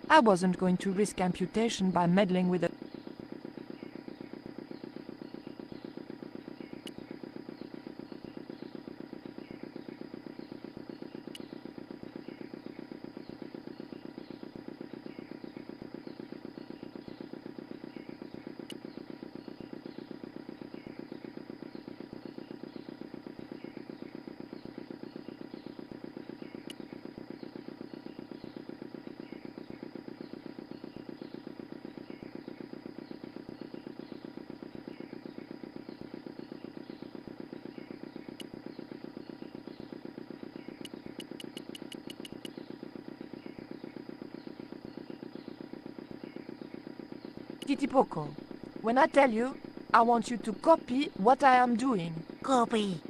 I wasn't going to risk amputation by meddling with a... Titipoco, when I tell you, I want you to copy what I am doing. Copy.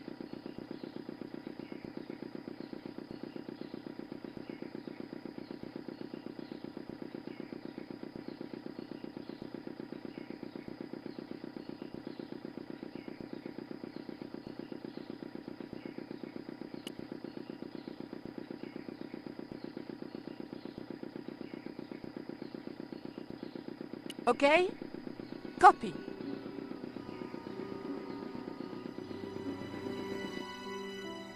Okay? Copy.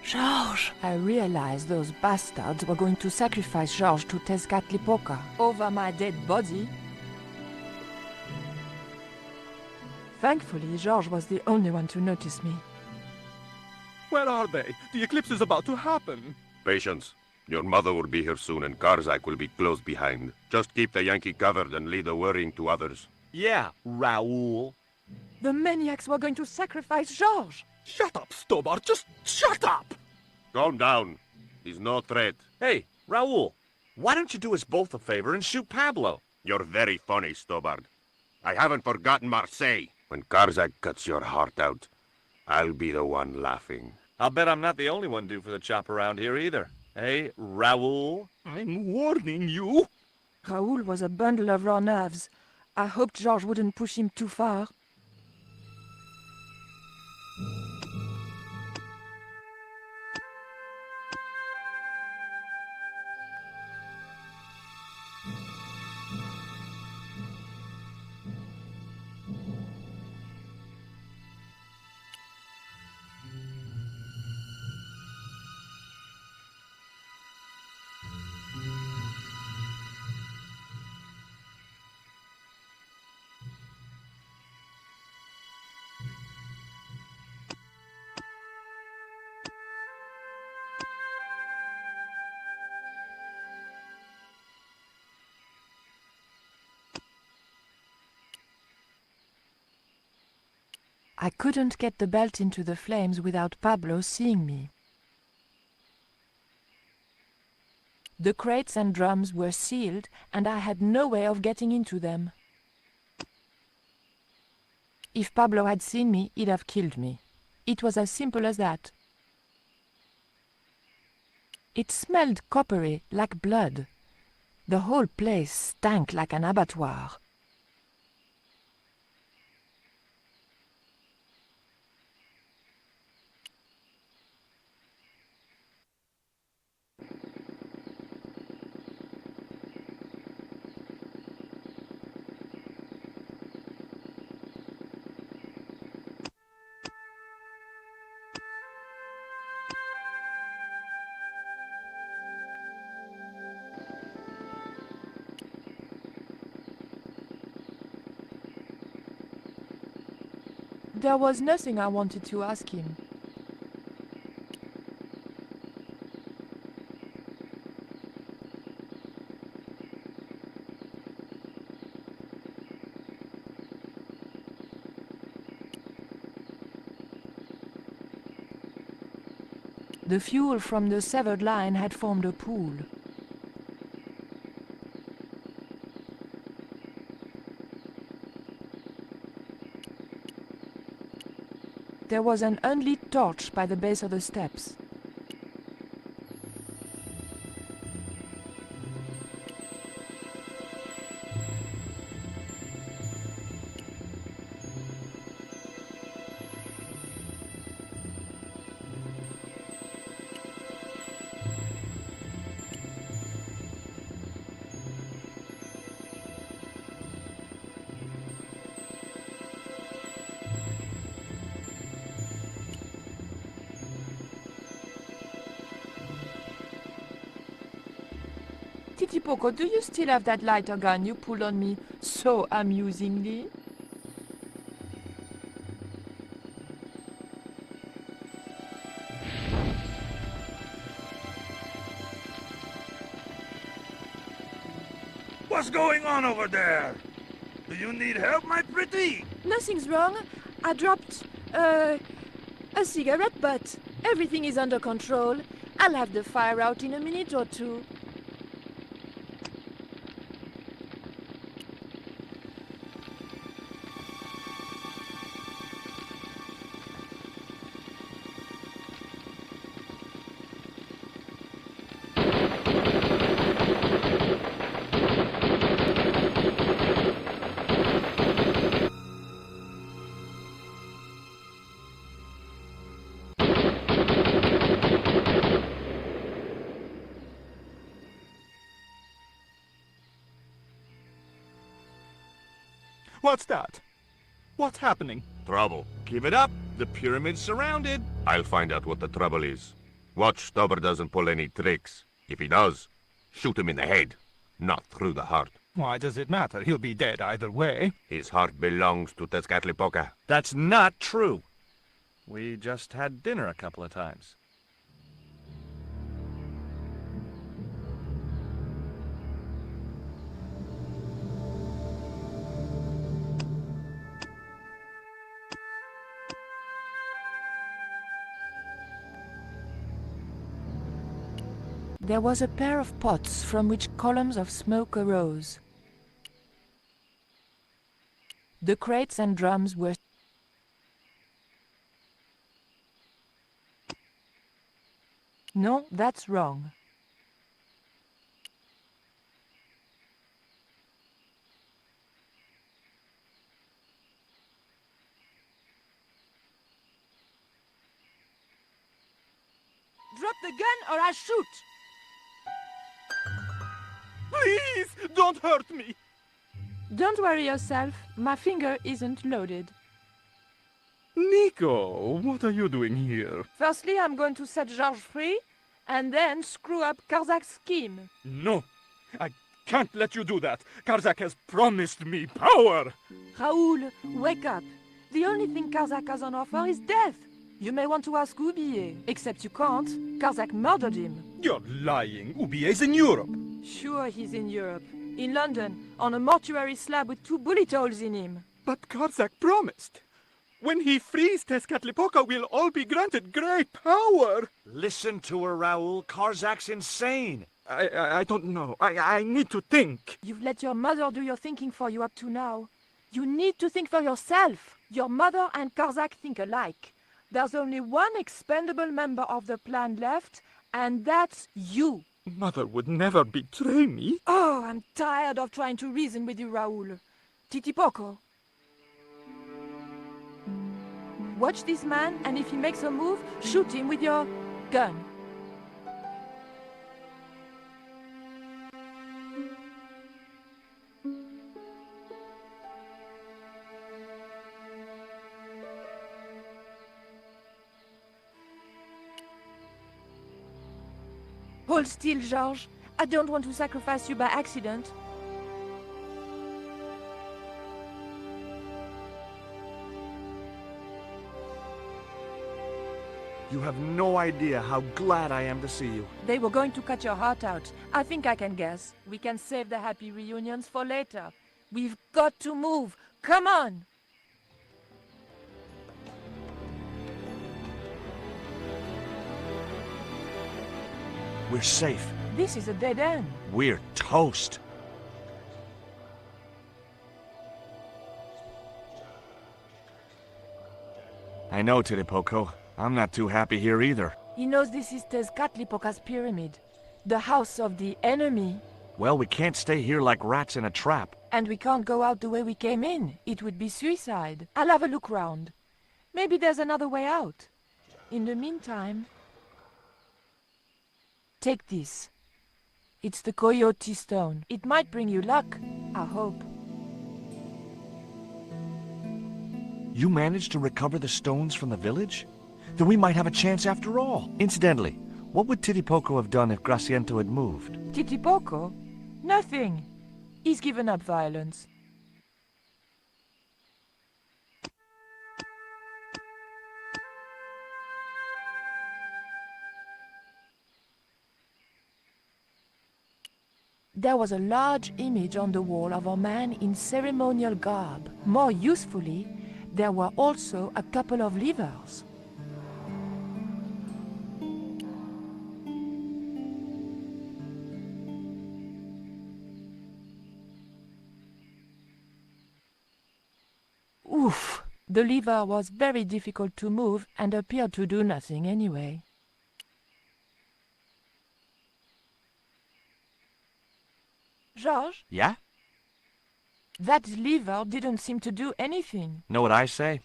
Georges! I realized those bastards were going to sacrifice Georges to Tezcatlipoca over my dead body. Thankfully, Georges was the only one to notice me. Where are they? The eclipse is about to happen. Patience. Your mother will be here soon and Karzak will be close behind. Just keep the Yankee covered and leave the worrying to others. Yeah, Raoul. The maniacs were going to sacrifice Georges! Shut up, Stobbart! Just shut up! Calm down. He's no threat. Hey, Raoul, why don't you do us both a favor and shoot Pablo? You're very funny, Stobbart. I haven't forgotten Marseille. When Karzak cuts your heart out, I'll be the one laughing. I'll bet I'm not the only one due for the chop around here either. Hey, Raoul? I'm warning you. Raoul was a bundle of raw nerves. I hoped Georges wouldn't push him too far. I couldn't get the belt into the flames without Pablo seeing me. The crates and drums were sealed, and I had no way of getting into them. If Pablo had seen me, he'd have killed me. It was as simple as that. It smelled coppery, like blood. The whole place stank like an abattoir. There was nothing I wanted to ask him. The fuel from the severed line had formed a pool. There was an unlit torch by the base of the steps. Titipoco, do you still have that lighter gun you pulled on me so amusingly? What's going on over there? Do you need help, my pretty? Nothing's wrong. I dropped, a cigarette butt. Everything is under control. I'll have the fire out in a minute or two. What's that? What's happening? Trouble. Give it up. The pyramid's surrounded. I'll find out what the trouble is. Watch Stobbart doesn't pull any tricks. If he does, shoot him in the head, not through the heart. Why does it matter? He'll be dead either way. His heart belongs to Tezcatlipoca. That's not true. We just had dinner a couple of times. There was a pair of pots from which columns of smoke arose. The crates and drums were... No, that's wrong. Drop the gun or I shoot! Please, don't hurt me! Don't worry yourself, my finger isn't loaded. Nico, what are you doing here? Firstly, I'm going to set George free, and then screw up Karzak's scheme. No, I can't let you do that. Karzak has promised me power! Raoul, wake up. The only thing Karzak has on offer is death. You may want to ask Oublier, except you can't. Karzak murdered him. You're lying. Oubier's in Europe. Sure, he's in Europe. In London, on a mortuary slab with 2 bullet holes in him. But Karzak promised. When he frees Tezcatlipoca, we'll all be granted great power. Listen to her, Raoul. Karzak's insane. I don't know. I need to think. You've let your mother do your thinking for you up to now. You need to think for yourself. Your mother and Karzak think alike. There's only one expendable member of the plan left, and that's you. Mother would never betray me. Oh, I'm tired of trying to reason with you, Raoul. Titipoco. Watch this man, and if he makes a move, shoot him with your gun. Hold still, George. I don't want to sacrifice you by accident. You have no idea how glad I am to see you. They were going to cut your heart out. I think I can guess. We can save the happy reunions for later. We've got to move. Come on! We're safe. This is a dead end. We're toast. I know, Titipoco. I'm not too happy here either. He knows this is Tezcatlipoca's pyramid. The house of the enemy. Well, we can't stay here like rats in a trap. And we can't go out the way we came in. It would be suicide. I'll have a look round. Maybe there's another way out. In the meantime... Take this. It's the Coyote Stone. It might bring you luck, I hope. You managed to recover the stones from the village? Then we might have a chance after all. Incidentally, what would Titipoco have done if Graciento had moved? Titipoco? Nothing. He's given up violence. There was a large image on the wall of a man in ceremonial garb. More usefully, there were also a couple of levers. Oof! The lever was very difficult to move and appeared to do nothing anyway. George? Yeah? That lever didn't seem to do anything. Know what I say?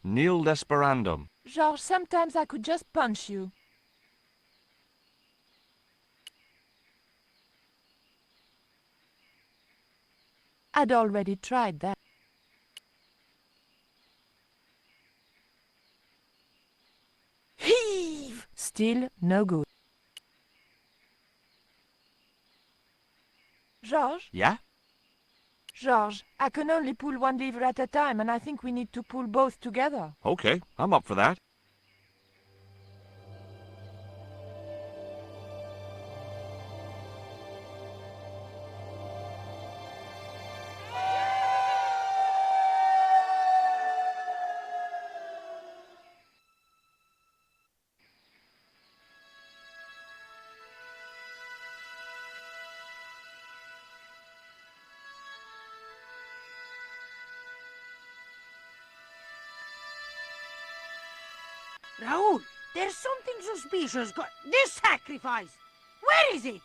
Nil desperandum. George, sometimes I could just punch you. I'd already tried that. Heave! Still no good. George? Yeah? George, I can only pull one lever at a time, and I think we need to pull both together. Okay, I'm up for that. Raoul, there's something suspicious This sacrifice! Where is it?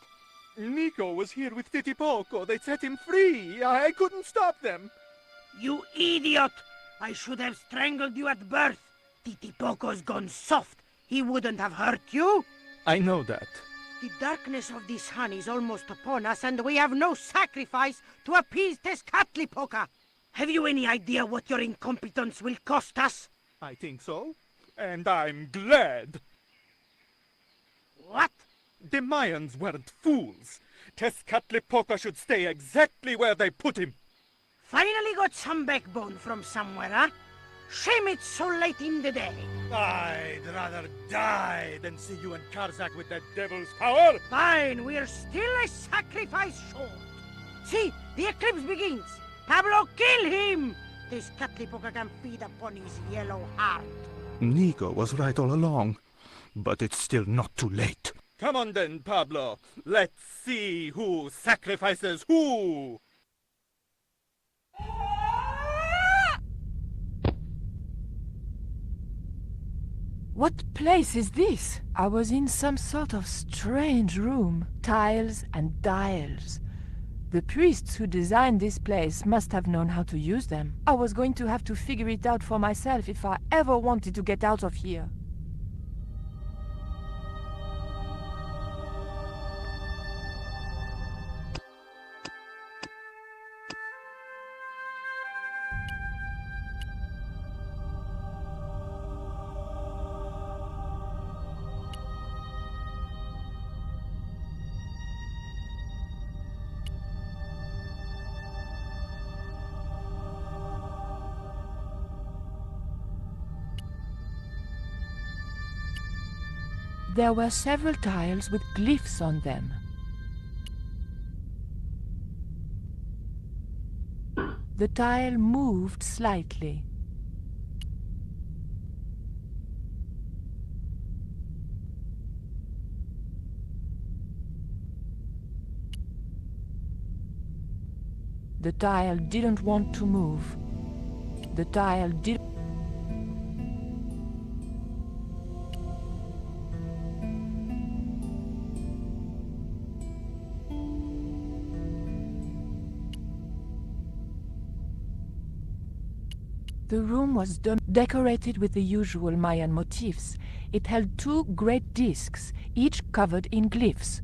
Nico was here with Titipoco. They set him free. I couldn't stop them. You idiot! I should have strangled you at birth. Titipoco's gone soft. He wouldn't have hurt you. I know that. The darkness of this hun is almost upon us, and we have no sacrifice to appease Tezcatlipoca. Have you any idea what your incompetence will cost us? I think so. And I'm glad. What? The Mayans weren't fools. Tezcatlipoca should stay exactly where they put him. Finally got some backbone from somewhere, huh? Shame it's so late in the day. I'd rather die than see you and Karzak with that devil's power. Fine, we're still a sacrifice short. See, the eclipse begins. Pablo, kill him! Tezcatlipoca can feed upon his yellow heart. Nico was right all along, but it's still not too late. Come on then, Pablo. Let's see who sacrifices who. What place is this? I was in some sort of strange room. Tiles and dials. The priests who designed this place must have known how to use them. I was going to have to figure it out for myself if I ever wanted to get out of here. There were several tiles with glyphs on them. The tile moved slightly. The tile didn't want to move. The tile did. The room was decorated with the usual Mayan motifs. It held two great discs, each covered in glyphs.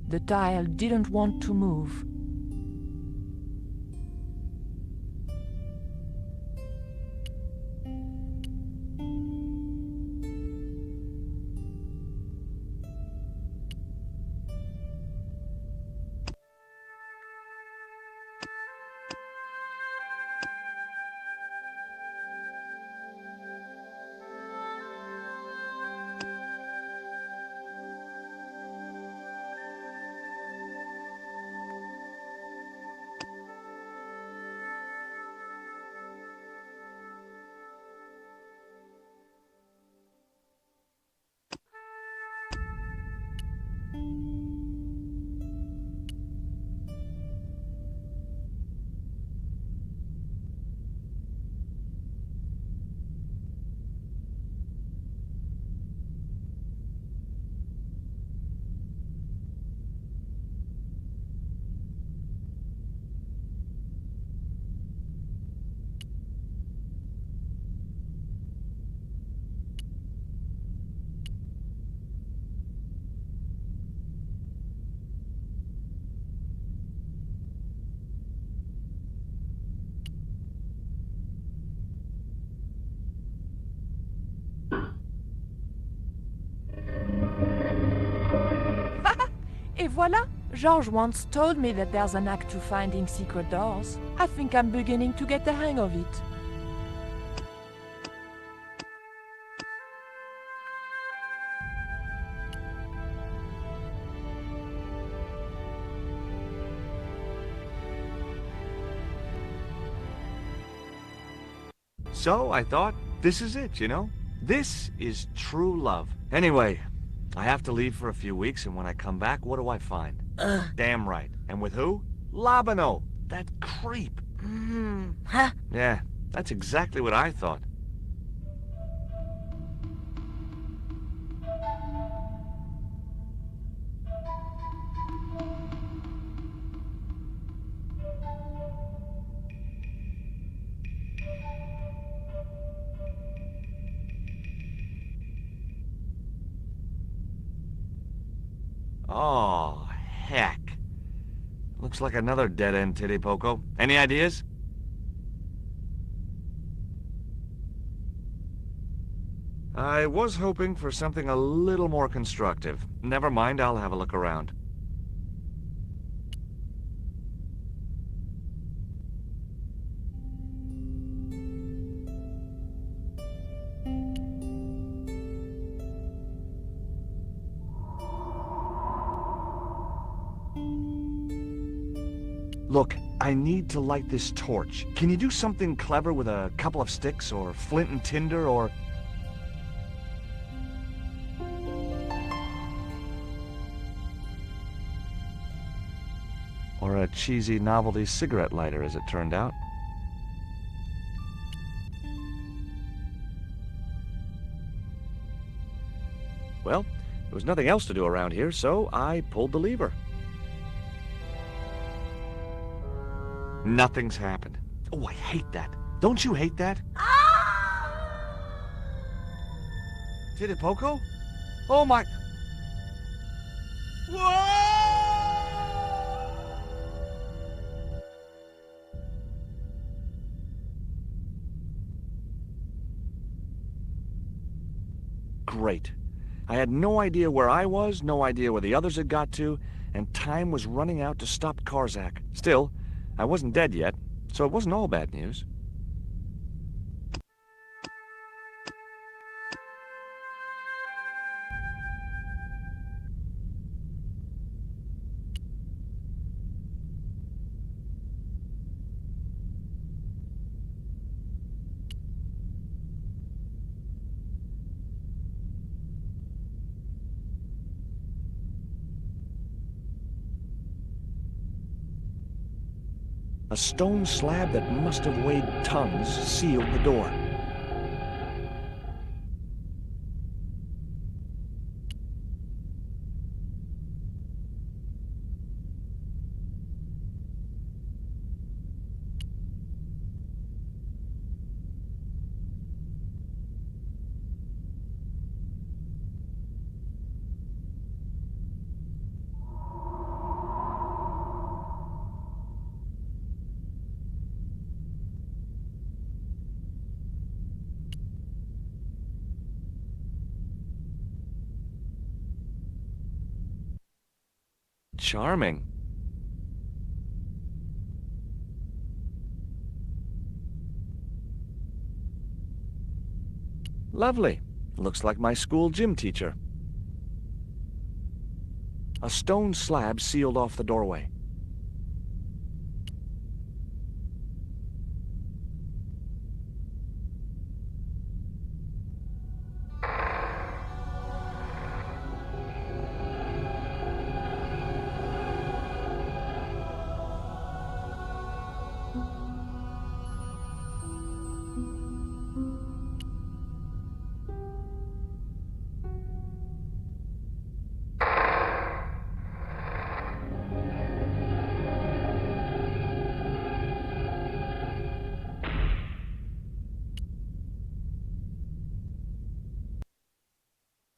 The tile didn't want to move. Et voilà! George once told me that there's a knack to finding secret doors. I think I'm beginning to get the hang of it. So I thought, this is it, you know? This is true love. Anyway, I have to leave for a few weeks, and when I come back, what do I find? Damn right. And with who? Labano, that creep. Huh? Yeah, that's exactly what I thought. Oh, heck. Looks like another dead-end titty, Poco. Any ideas? I was hoping for something a little more constructive. Never mind, I'll have a look around. Look, I need to light this torch. Can you do something clever with a couple of sticks, or flint and tinder, or... Or a cheesy novelty cigarette lighter, as it turned out. Well, there was nothing else to do around here, so I pulled the lever. Nothing's happened. Oh, I hate that. Don't you hate that? Titipoco? Oh my... Great. I had no idea where I was, no idea where the others had got to, and time was running out to stop Karzak. Still, I wasn't dead yet, so it wasn't all bad news. A stone slab that must have weighed tons sealed the door. Charming. Lovely. Looks like my school gym teacher. A stone slab sealed off the doorway.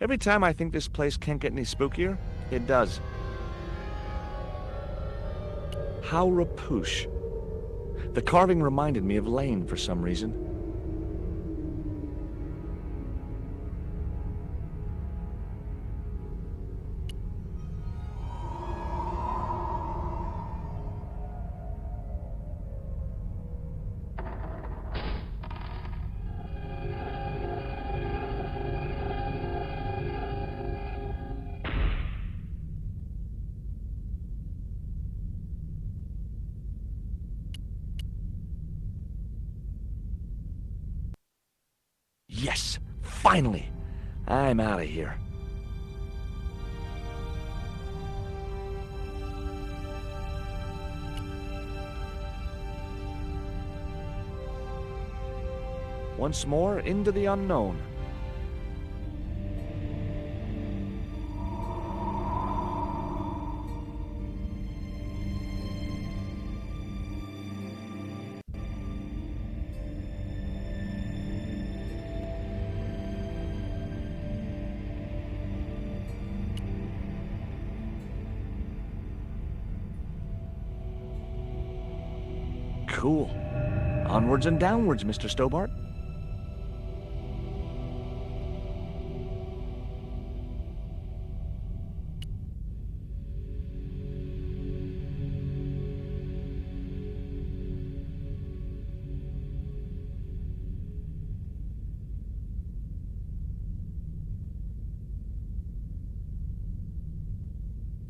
Every time I think this place can't get any spookier, it does. How rapoosh. The carving reminded me of Lane for some reason. Yes! Finally! I'm out of here. Once more into the unknown. Cool. Onwards and downwards, Mr. Stobbart.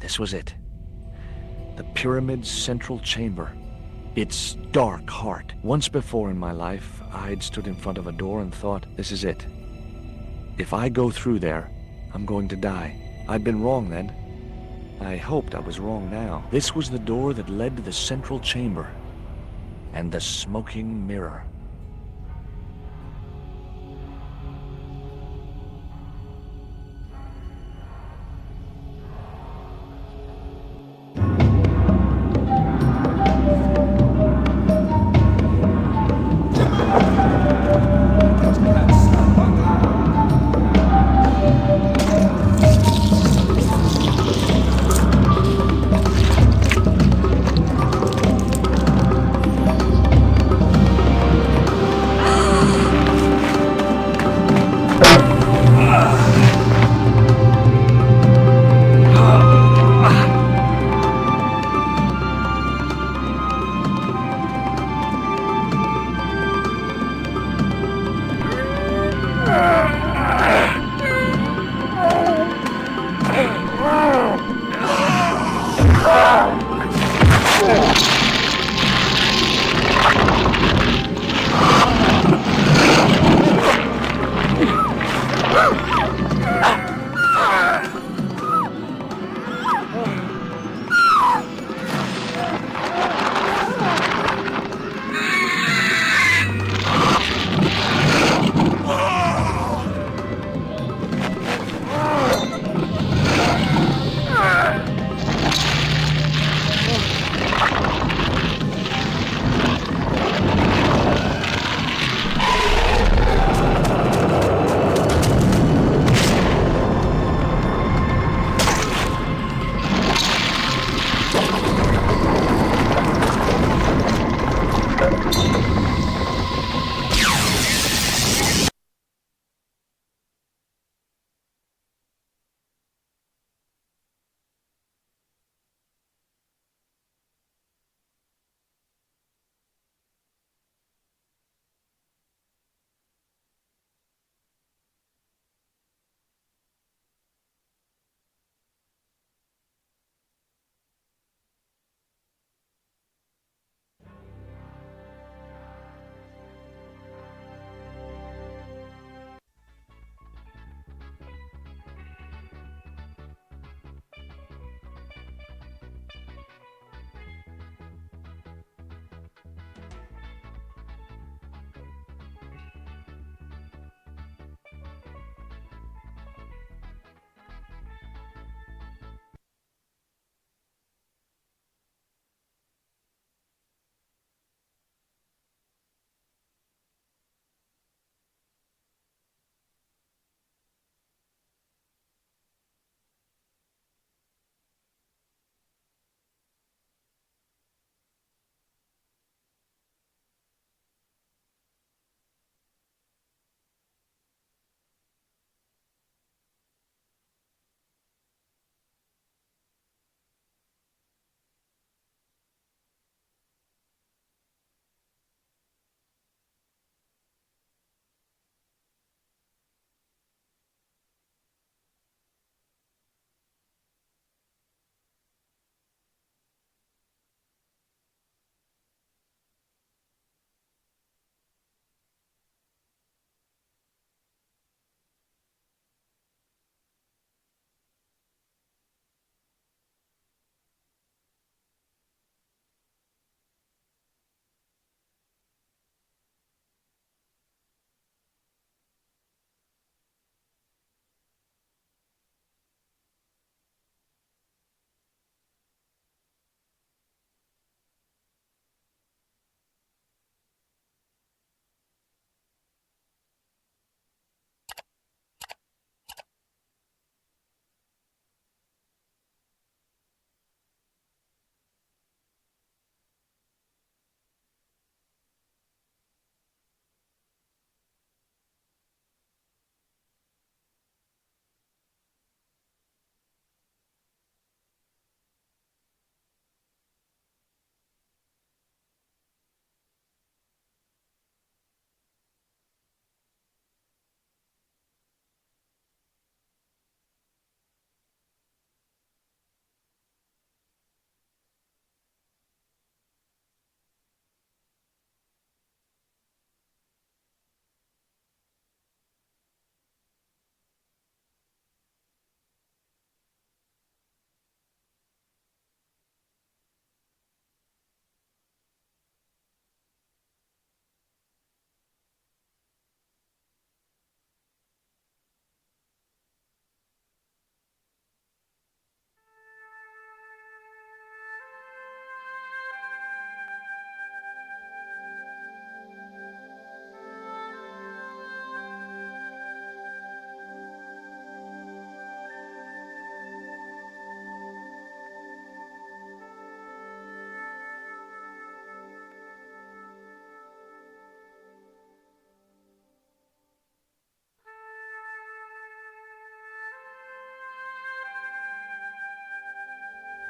This was it. The pyramid's central chamber. Its dark heart. Once before in my life, I'd stood in front of a door and thought, this is it. If I go through there, I'm going to die. I'd been wrong then. I hoped I was wrong now. This was the door that led to the central chamber and the smoking mirror.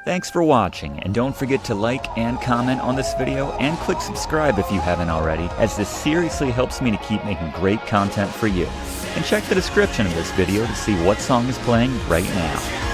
Thanks for watching, and don't forget to like and comment on this video, and click subscribe if you haven't already, as this seriously helps me to keep making great content for you. And check the description of this video to see what song is playing right now.